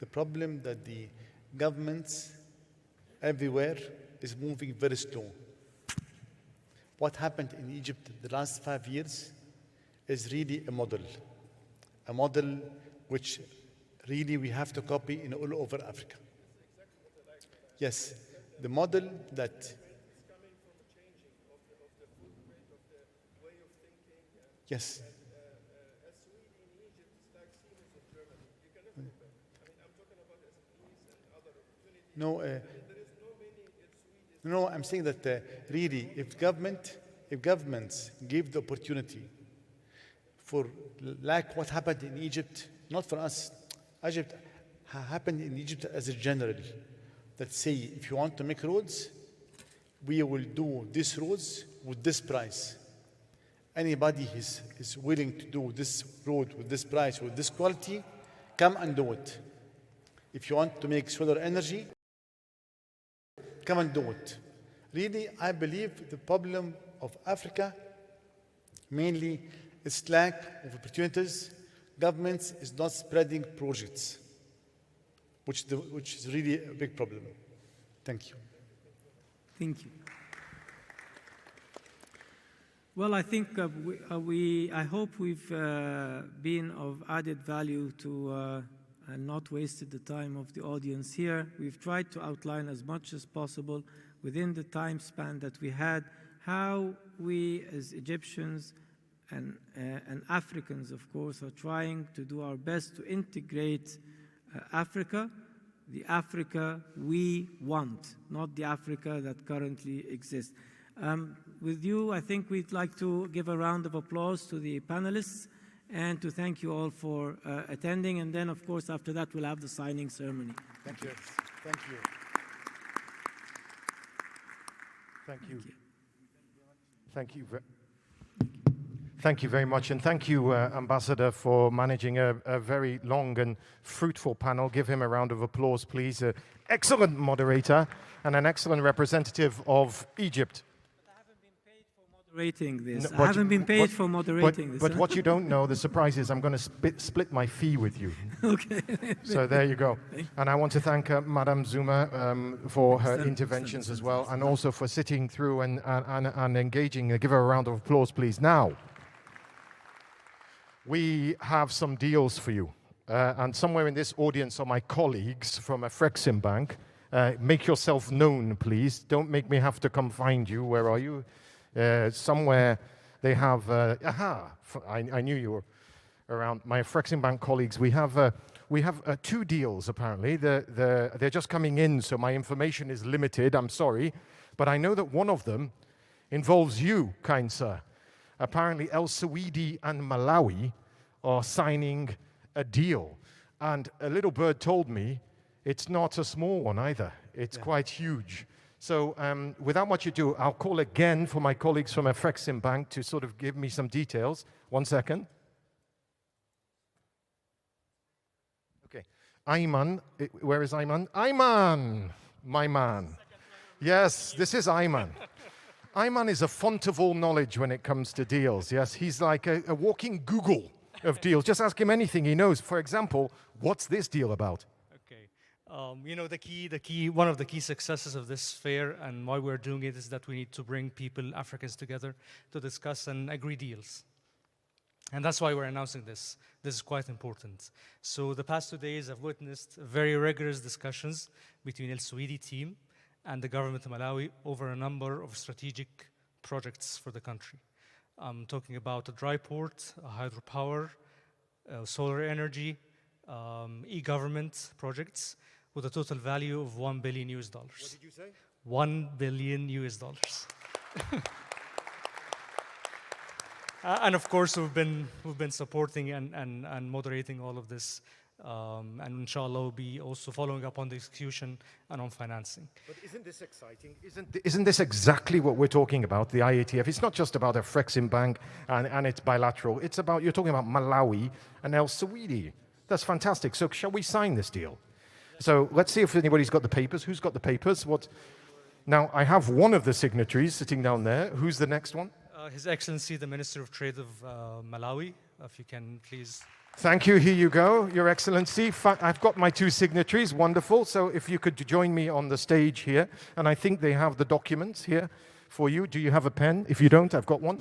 The problem that the governments everywhere is moving very slow. What happened in Egypt the last 5 years is really a model which really we have to copy in all over Africa. Yes, the model that yes. No, no, I'm saying that really, if governments give the opportunity for like what happened in Egypt, not for us, Egypt happened in Egypt as a general, that say, if you want to make roads, we will do these roads with this price. Anybody is willing to do this road with this price, with this quality, come and do it. If you want to make solar energy, come and do it. Really, I believe the problem of Africa mainly is lack of opportunities. Governments is not spreading projects, which is really a big problem. Thank you. Thank you. Well, I think I hope we've been of added value to and not wasted the time of the audience here. We've tried to outline as much as possible within the time span that we had how we as Egyptians and Africans, of course, are trying to do our best to integrate Africa, the Africa we want, not the Africa that currently exists. With you, I think we'd like to give a round of applause to the panelists and to thank you all for attending. And then, of course, after that, we'll have the signing ceremony. Thank you. Thank you. Thank you. Thank you. Thank you very much. And thank you, Ambassador, for managing a very long and fruitful panel. Give him a round of applause, please. Excellent moderator and an excellent representative of Egypt. Moderating this. I haven't been paid for moderating this. But what you don't know, the surprise is I'm going to split my fee with you. Okay. So there you go. And I want to thank Madame Zuma for her interventions as well, and also for sitting through and engaging. Give her a round of applause, please. Now, we have some deals for you. And somewhere in this audience are my colleagues from Afrexim Bank. Make yourself known, please. Don't make me have to come find you. Where are you? Somewhere they have, I knew you were around. My Afrexim Bank colleagues, we have 2 deals apparently. They're just coming in, so my information is limited, I'm sorry. But I know that one of them involves you, kind sir. Apparently El Suidi and Malawi are signing a deal. And a little bird told me it's not a small one either. It's quite huge. So without much ado, I'll call again for my colleagues from Afrexim Bank to sort of give me some details. 1 second. Okay. Ayman, where is Ayman? Ayman, my man. Yes, this is Ayman. Ayman is a font of all knowledge when it comes to deals. Yes, he's like a walking Google of deals. Just ask him anything he knows. For example, what's this deal about? You know, one of the key successes of this fair and why we're doing it is that we need to bring people, Africans, together to discuss and agree deals. And that's why we're announcing this. This is quite important. So the past 2 days, I've witnessed very rigorous discussions between El Suidi team and the government of Malawi over a number of strategic projects for the country. I'm talking about a dry port, a hydropower, solar energy, e-government projects with a total value of $1 billion US. What did you say? $1 billion US. And of course, we've been supporting and moderating all of this, and inshallah, we'll be also following up on the execution and on financing. But isn't this exciting? Isn't this exactly what we're talking about, the IATF? It's not just about Afrexim Bank and it's bilateral. It's about, you're talking about Malawi and El Saweedi. That's fantastic. So shall we sign this deal? So let's see if anybody's got the papers. Who's got the papers? What? Now, I have one of the signatories sitting down there. Who's the next one? His Excellency, the Minister of Trade of Malawi, if you can please. Thank you. Here you go, Your Excellency. I've got my two signatories. Wonderful. So if you could join me on the stage here. And I think they have the documents here for you. Do you have a pen? If you don't, I've got one.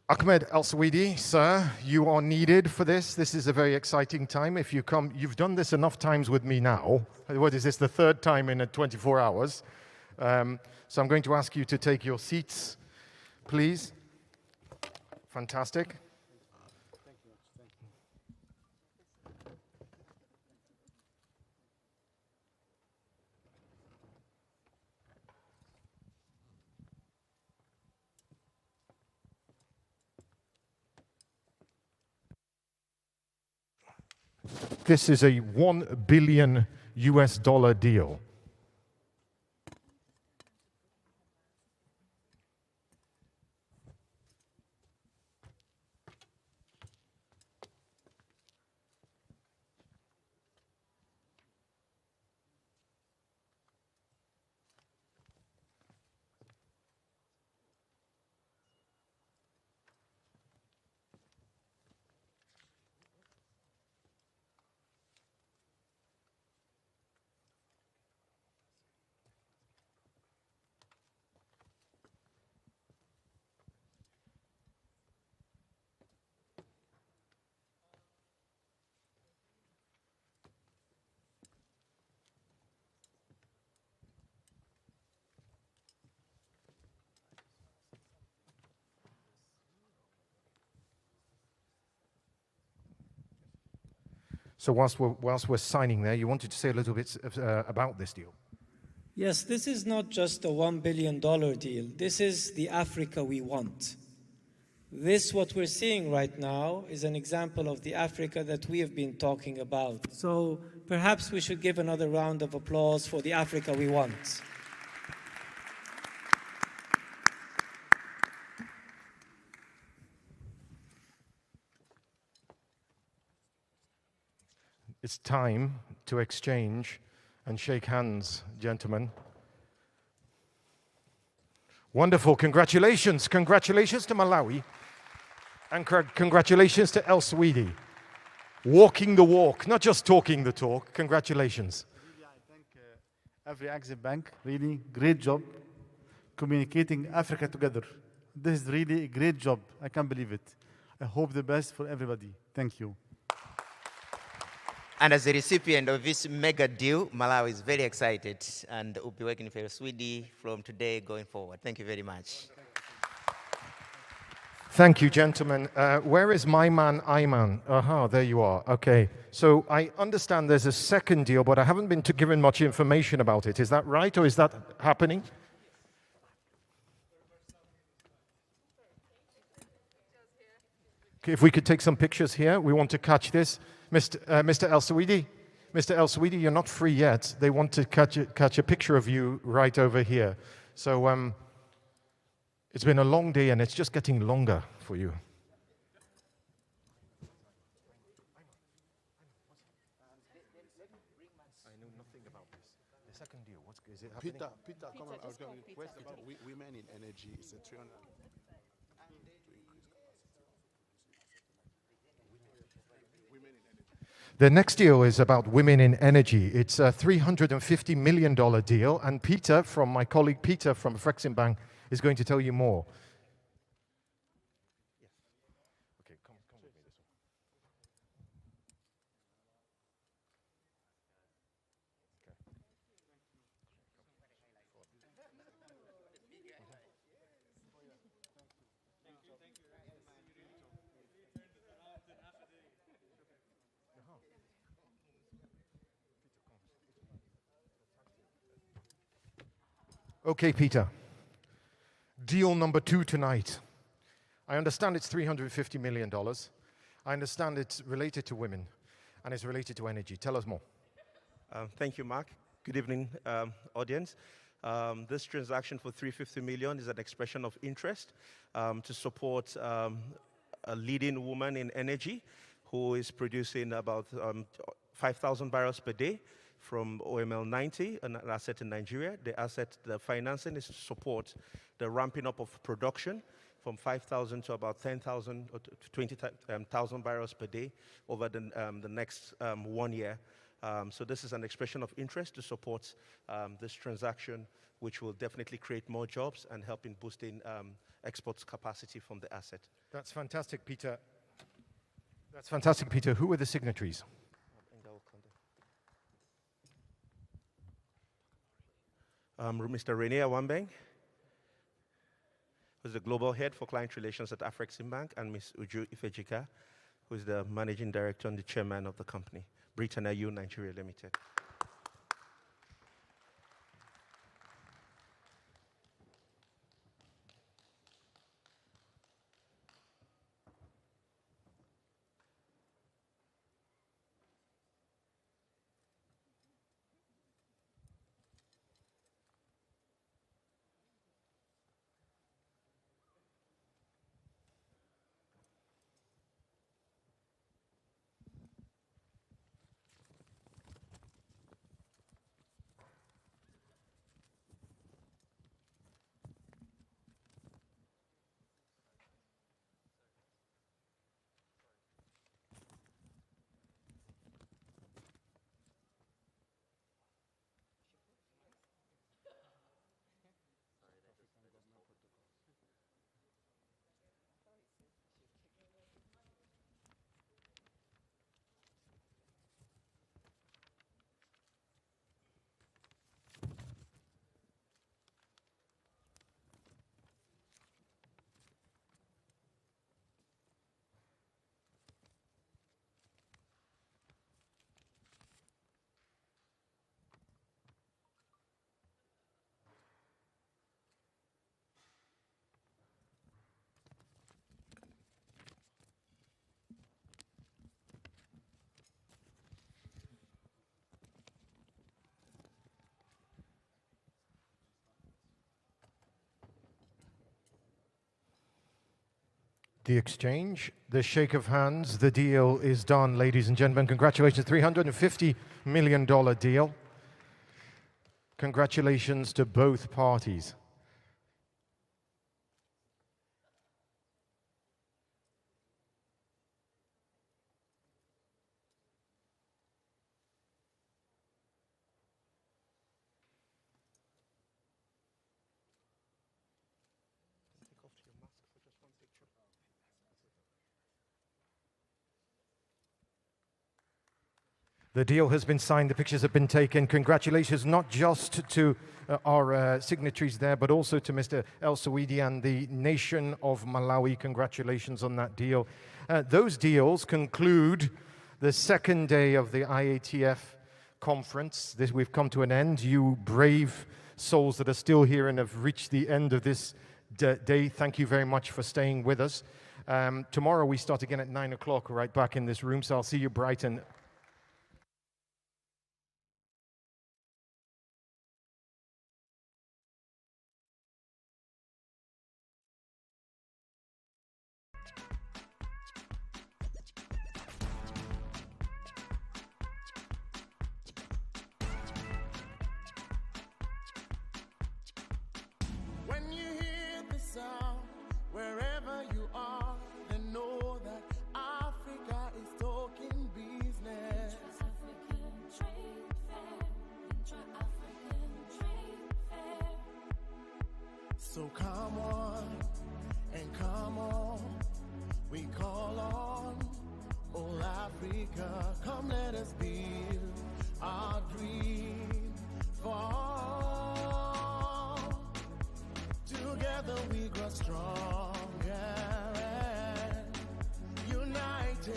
Ahmed El Saweedi, sir, you are needed for this. This is a very exciting time. If you come, you've done this enough times with me now. What is this, the third time in 24 hours? So I'm going to ask you to take your seats, please. Fantastic. This is a $1 billion US deal. So whilst we're signing there, you wanted to say a little bit about this deal. Yes, this is not just a $1 billion deal. This is the Africa we want. This, what we're seeing right now, is an example of the Africa that we have been talking about. So perhaps we should give another round of applause for the Africa we want. It's time to exchange and shake hands, gentlemen. Wonderful. Congratulations. Congratulations to Malawi. And congratulations to El Saweedi. Walking the walk, not just talking the talk. Congratulations. Really, I thank Afri-Exim Bank. Really great job communicating Africa together. This is really a great job. I can't believe it. I hope the best for everybody. Thank you. And as a recipient of this mega deal, Malawi is very excited and will be working for Sweden from today going forward. Thank you very much. Thank you, gentlemen. Where is my man, Ayman? Aha, there you are. Okay. So I understand there's a second deal, but I haven't been given much information about it. Is that right, or is that happening? Okay, if we could take some pictures here, we want to catch this. Mr. El Saweedi, Mr. El Saweedi, you're not free yet. They want to catch a picture of you right over here. So it's been a long day, and it's just getting longer for you. I know nothing about this. The second deal, is it happening? Peter, come on. I was going to request about women in energy. It's a 300. The next deal is about women in energy. It's a $350 million deal, and Peter, from my colleague Peter from Afrexim Bank, is going to tell you more. Okay, come with me this Okay, Peter. Deal number 2 tonight. I understand it's $350 million. I understand it's related to women and it's related to energy. Tell us more. Thank you, Mark. Good evening, audience. This transaction for $350 million is an expression of interest to support a leading woman in energy who is producing about 5,000 barrels per day from OML 90, an asset in Nigeria. The financing is to support the ramping up of production from 5,000 to about 10,000 or 20,000 barrels per day over the next 1 year. So this is an expression of interest to support this transaction, which will definitely create more jobs and help in boosting exports capacity from the asset. That's fantastic, Peter. That's fantastic, Peter. Who are the signatories? Mr. Rene Awambeng, who's the global head for client relations at Afreximbank, and Ms. Uju Ifejika, who is the managing director and the chairman of the company, Britannia U Nigeria Limited. The exchange, the shake of hands, the deal is done, ladies and gentlemen. Congratulations, $350 million deal. Congratulations to both parties. The deal has been signed, the pictures have been taken. Congratulations not just to our signatories there, but also to Mr. El Saweedi and the nation of Malawi. Congratulations on that deal. Those deals conclude the second day of the IATF conference. We've come to an end. You brave souls that are still here and have reached the end of this day, thank you very much for staying with us. Tomorrow we start again at 9 o'clock, right back in this room, so I'll see you bright and When you hear the sound, wherever you are, then know that Africa is talking business. Intra-African trade fair, Intra-African trade fair. So come on and come on, we call on all Africa. Come let us build our dream for together we grow stronger and united.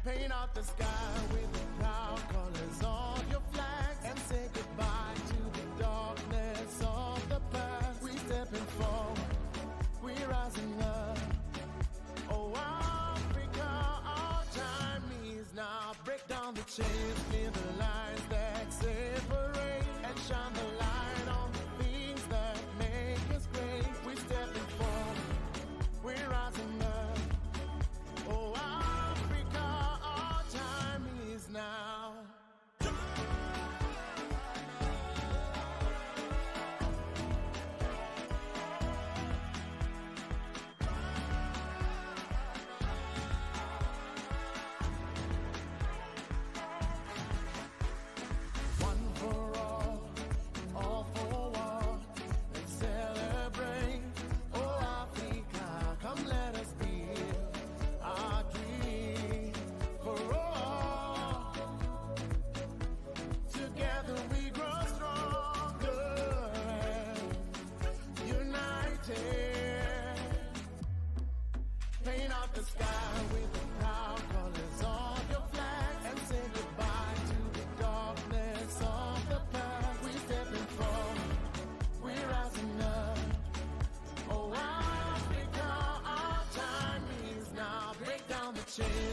Paint out the sky with the proud colors of your flags and say goodbye to change.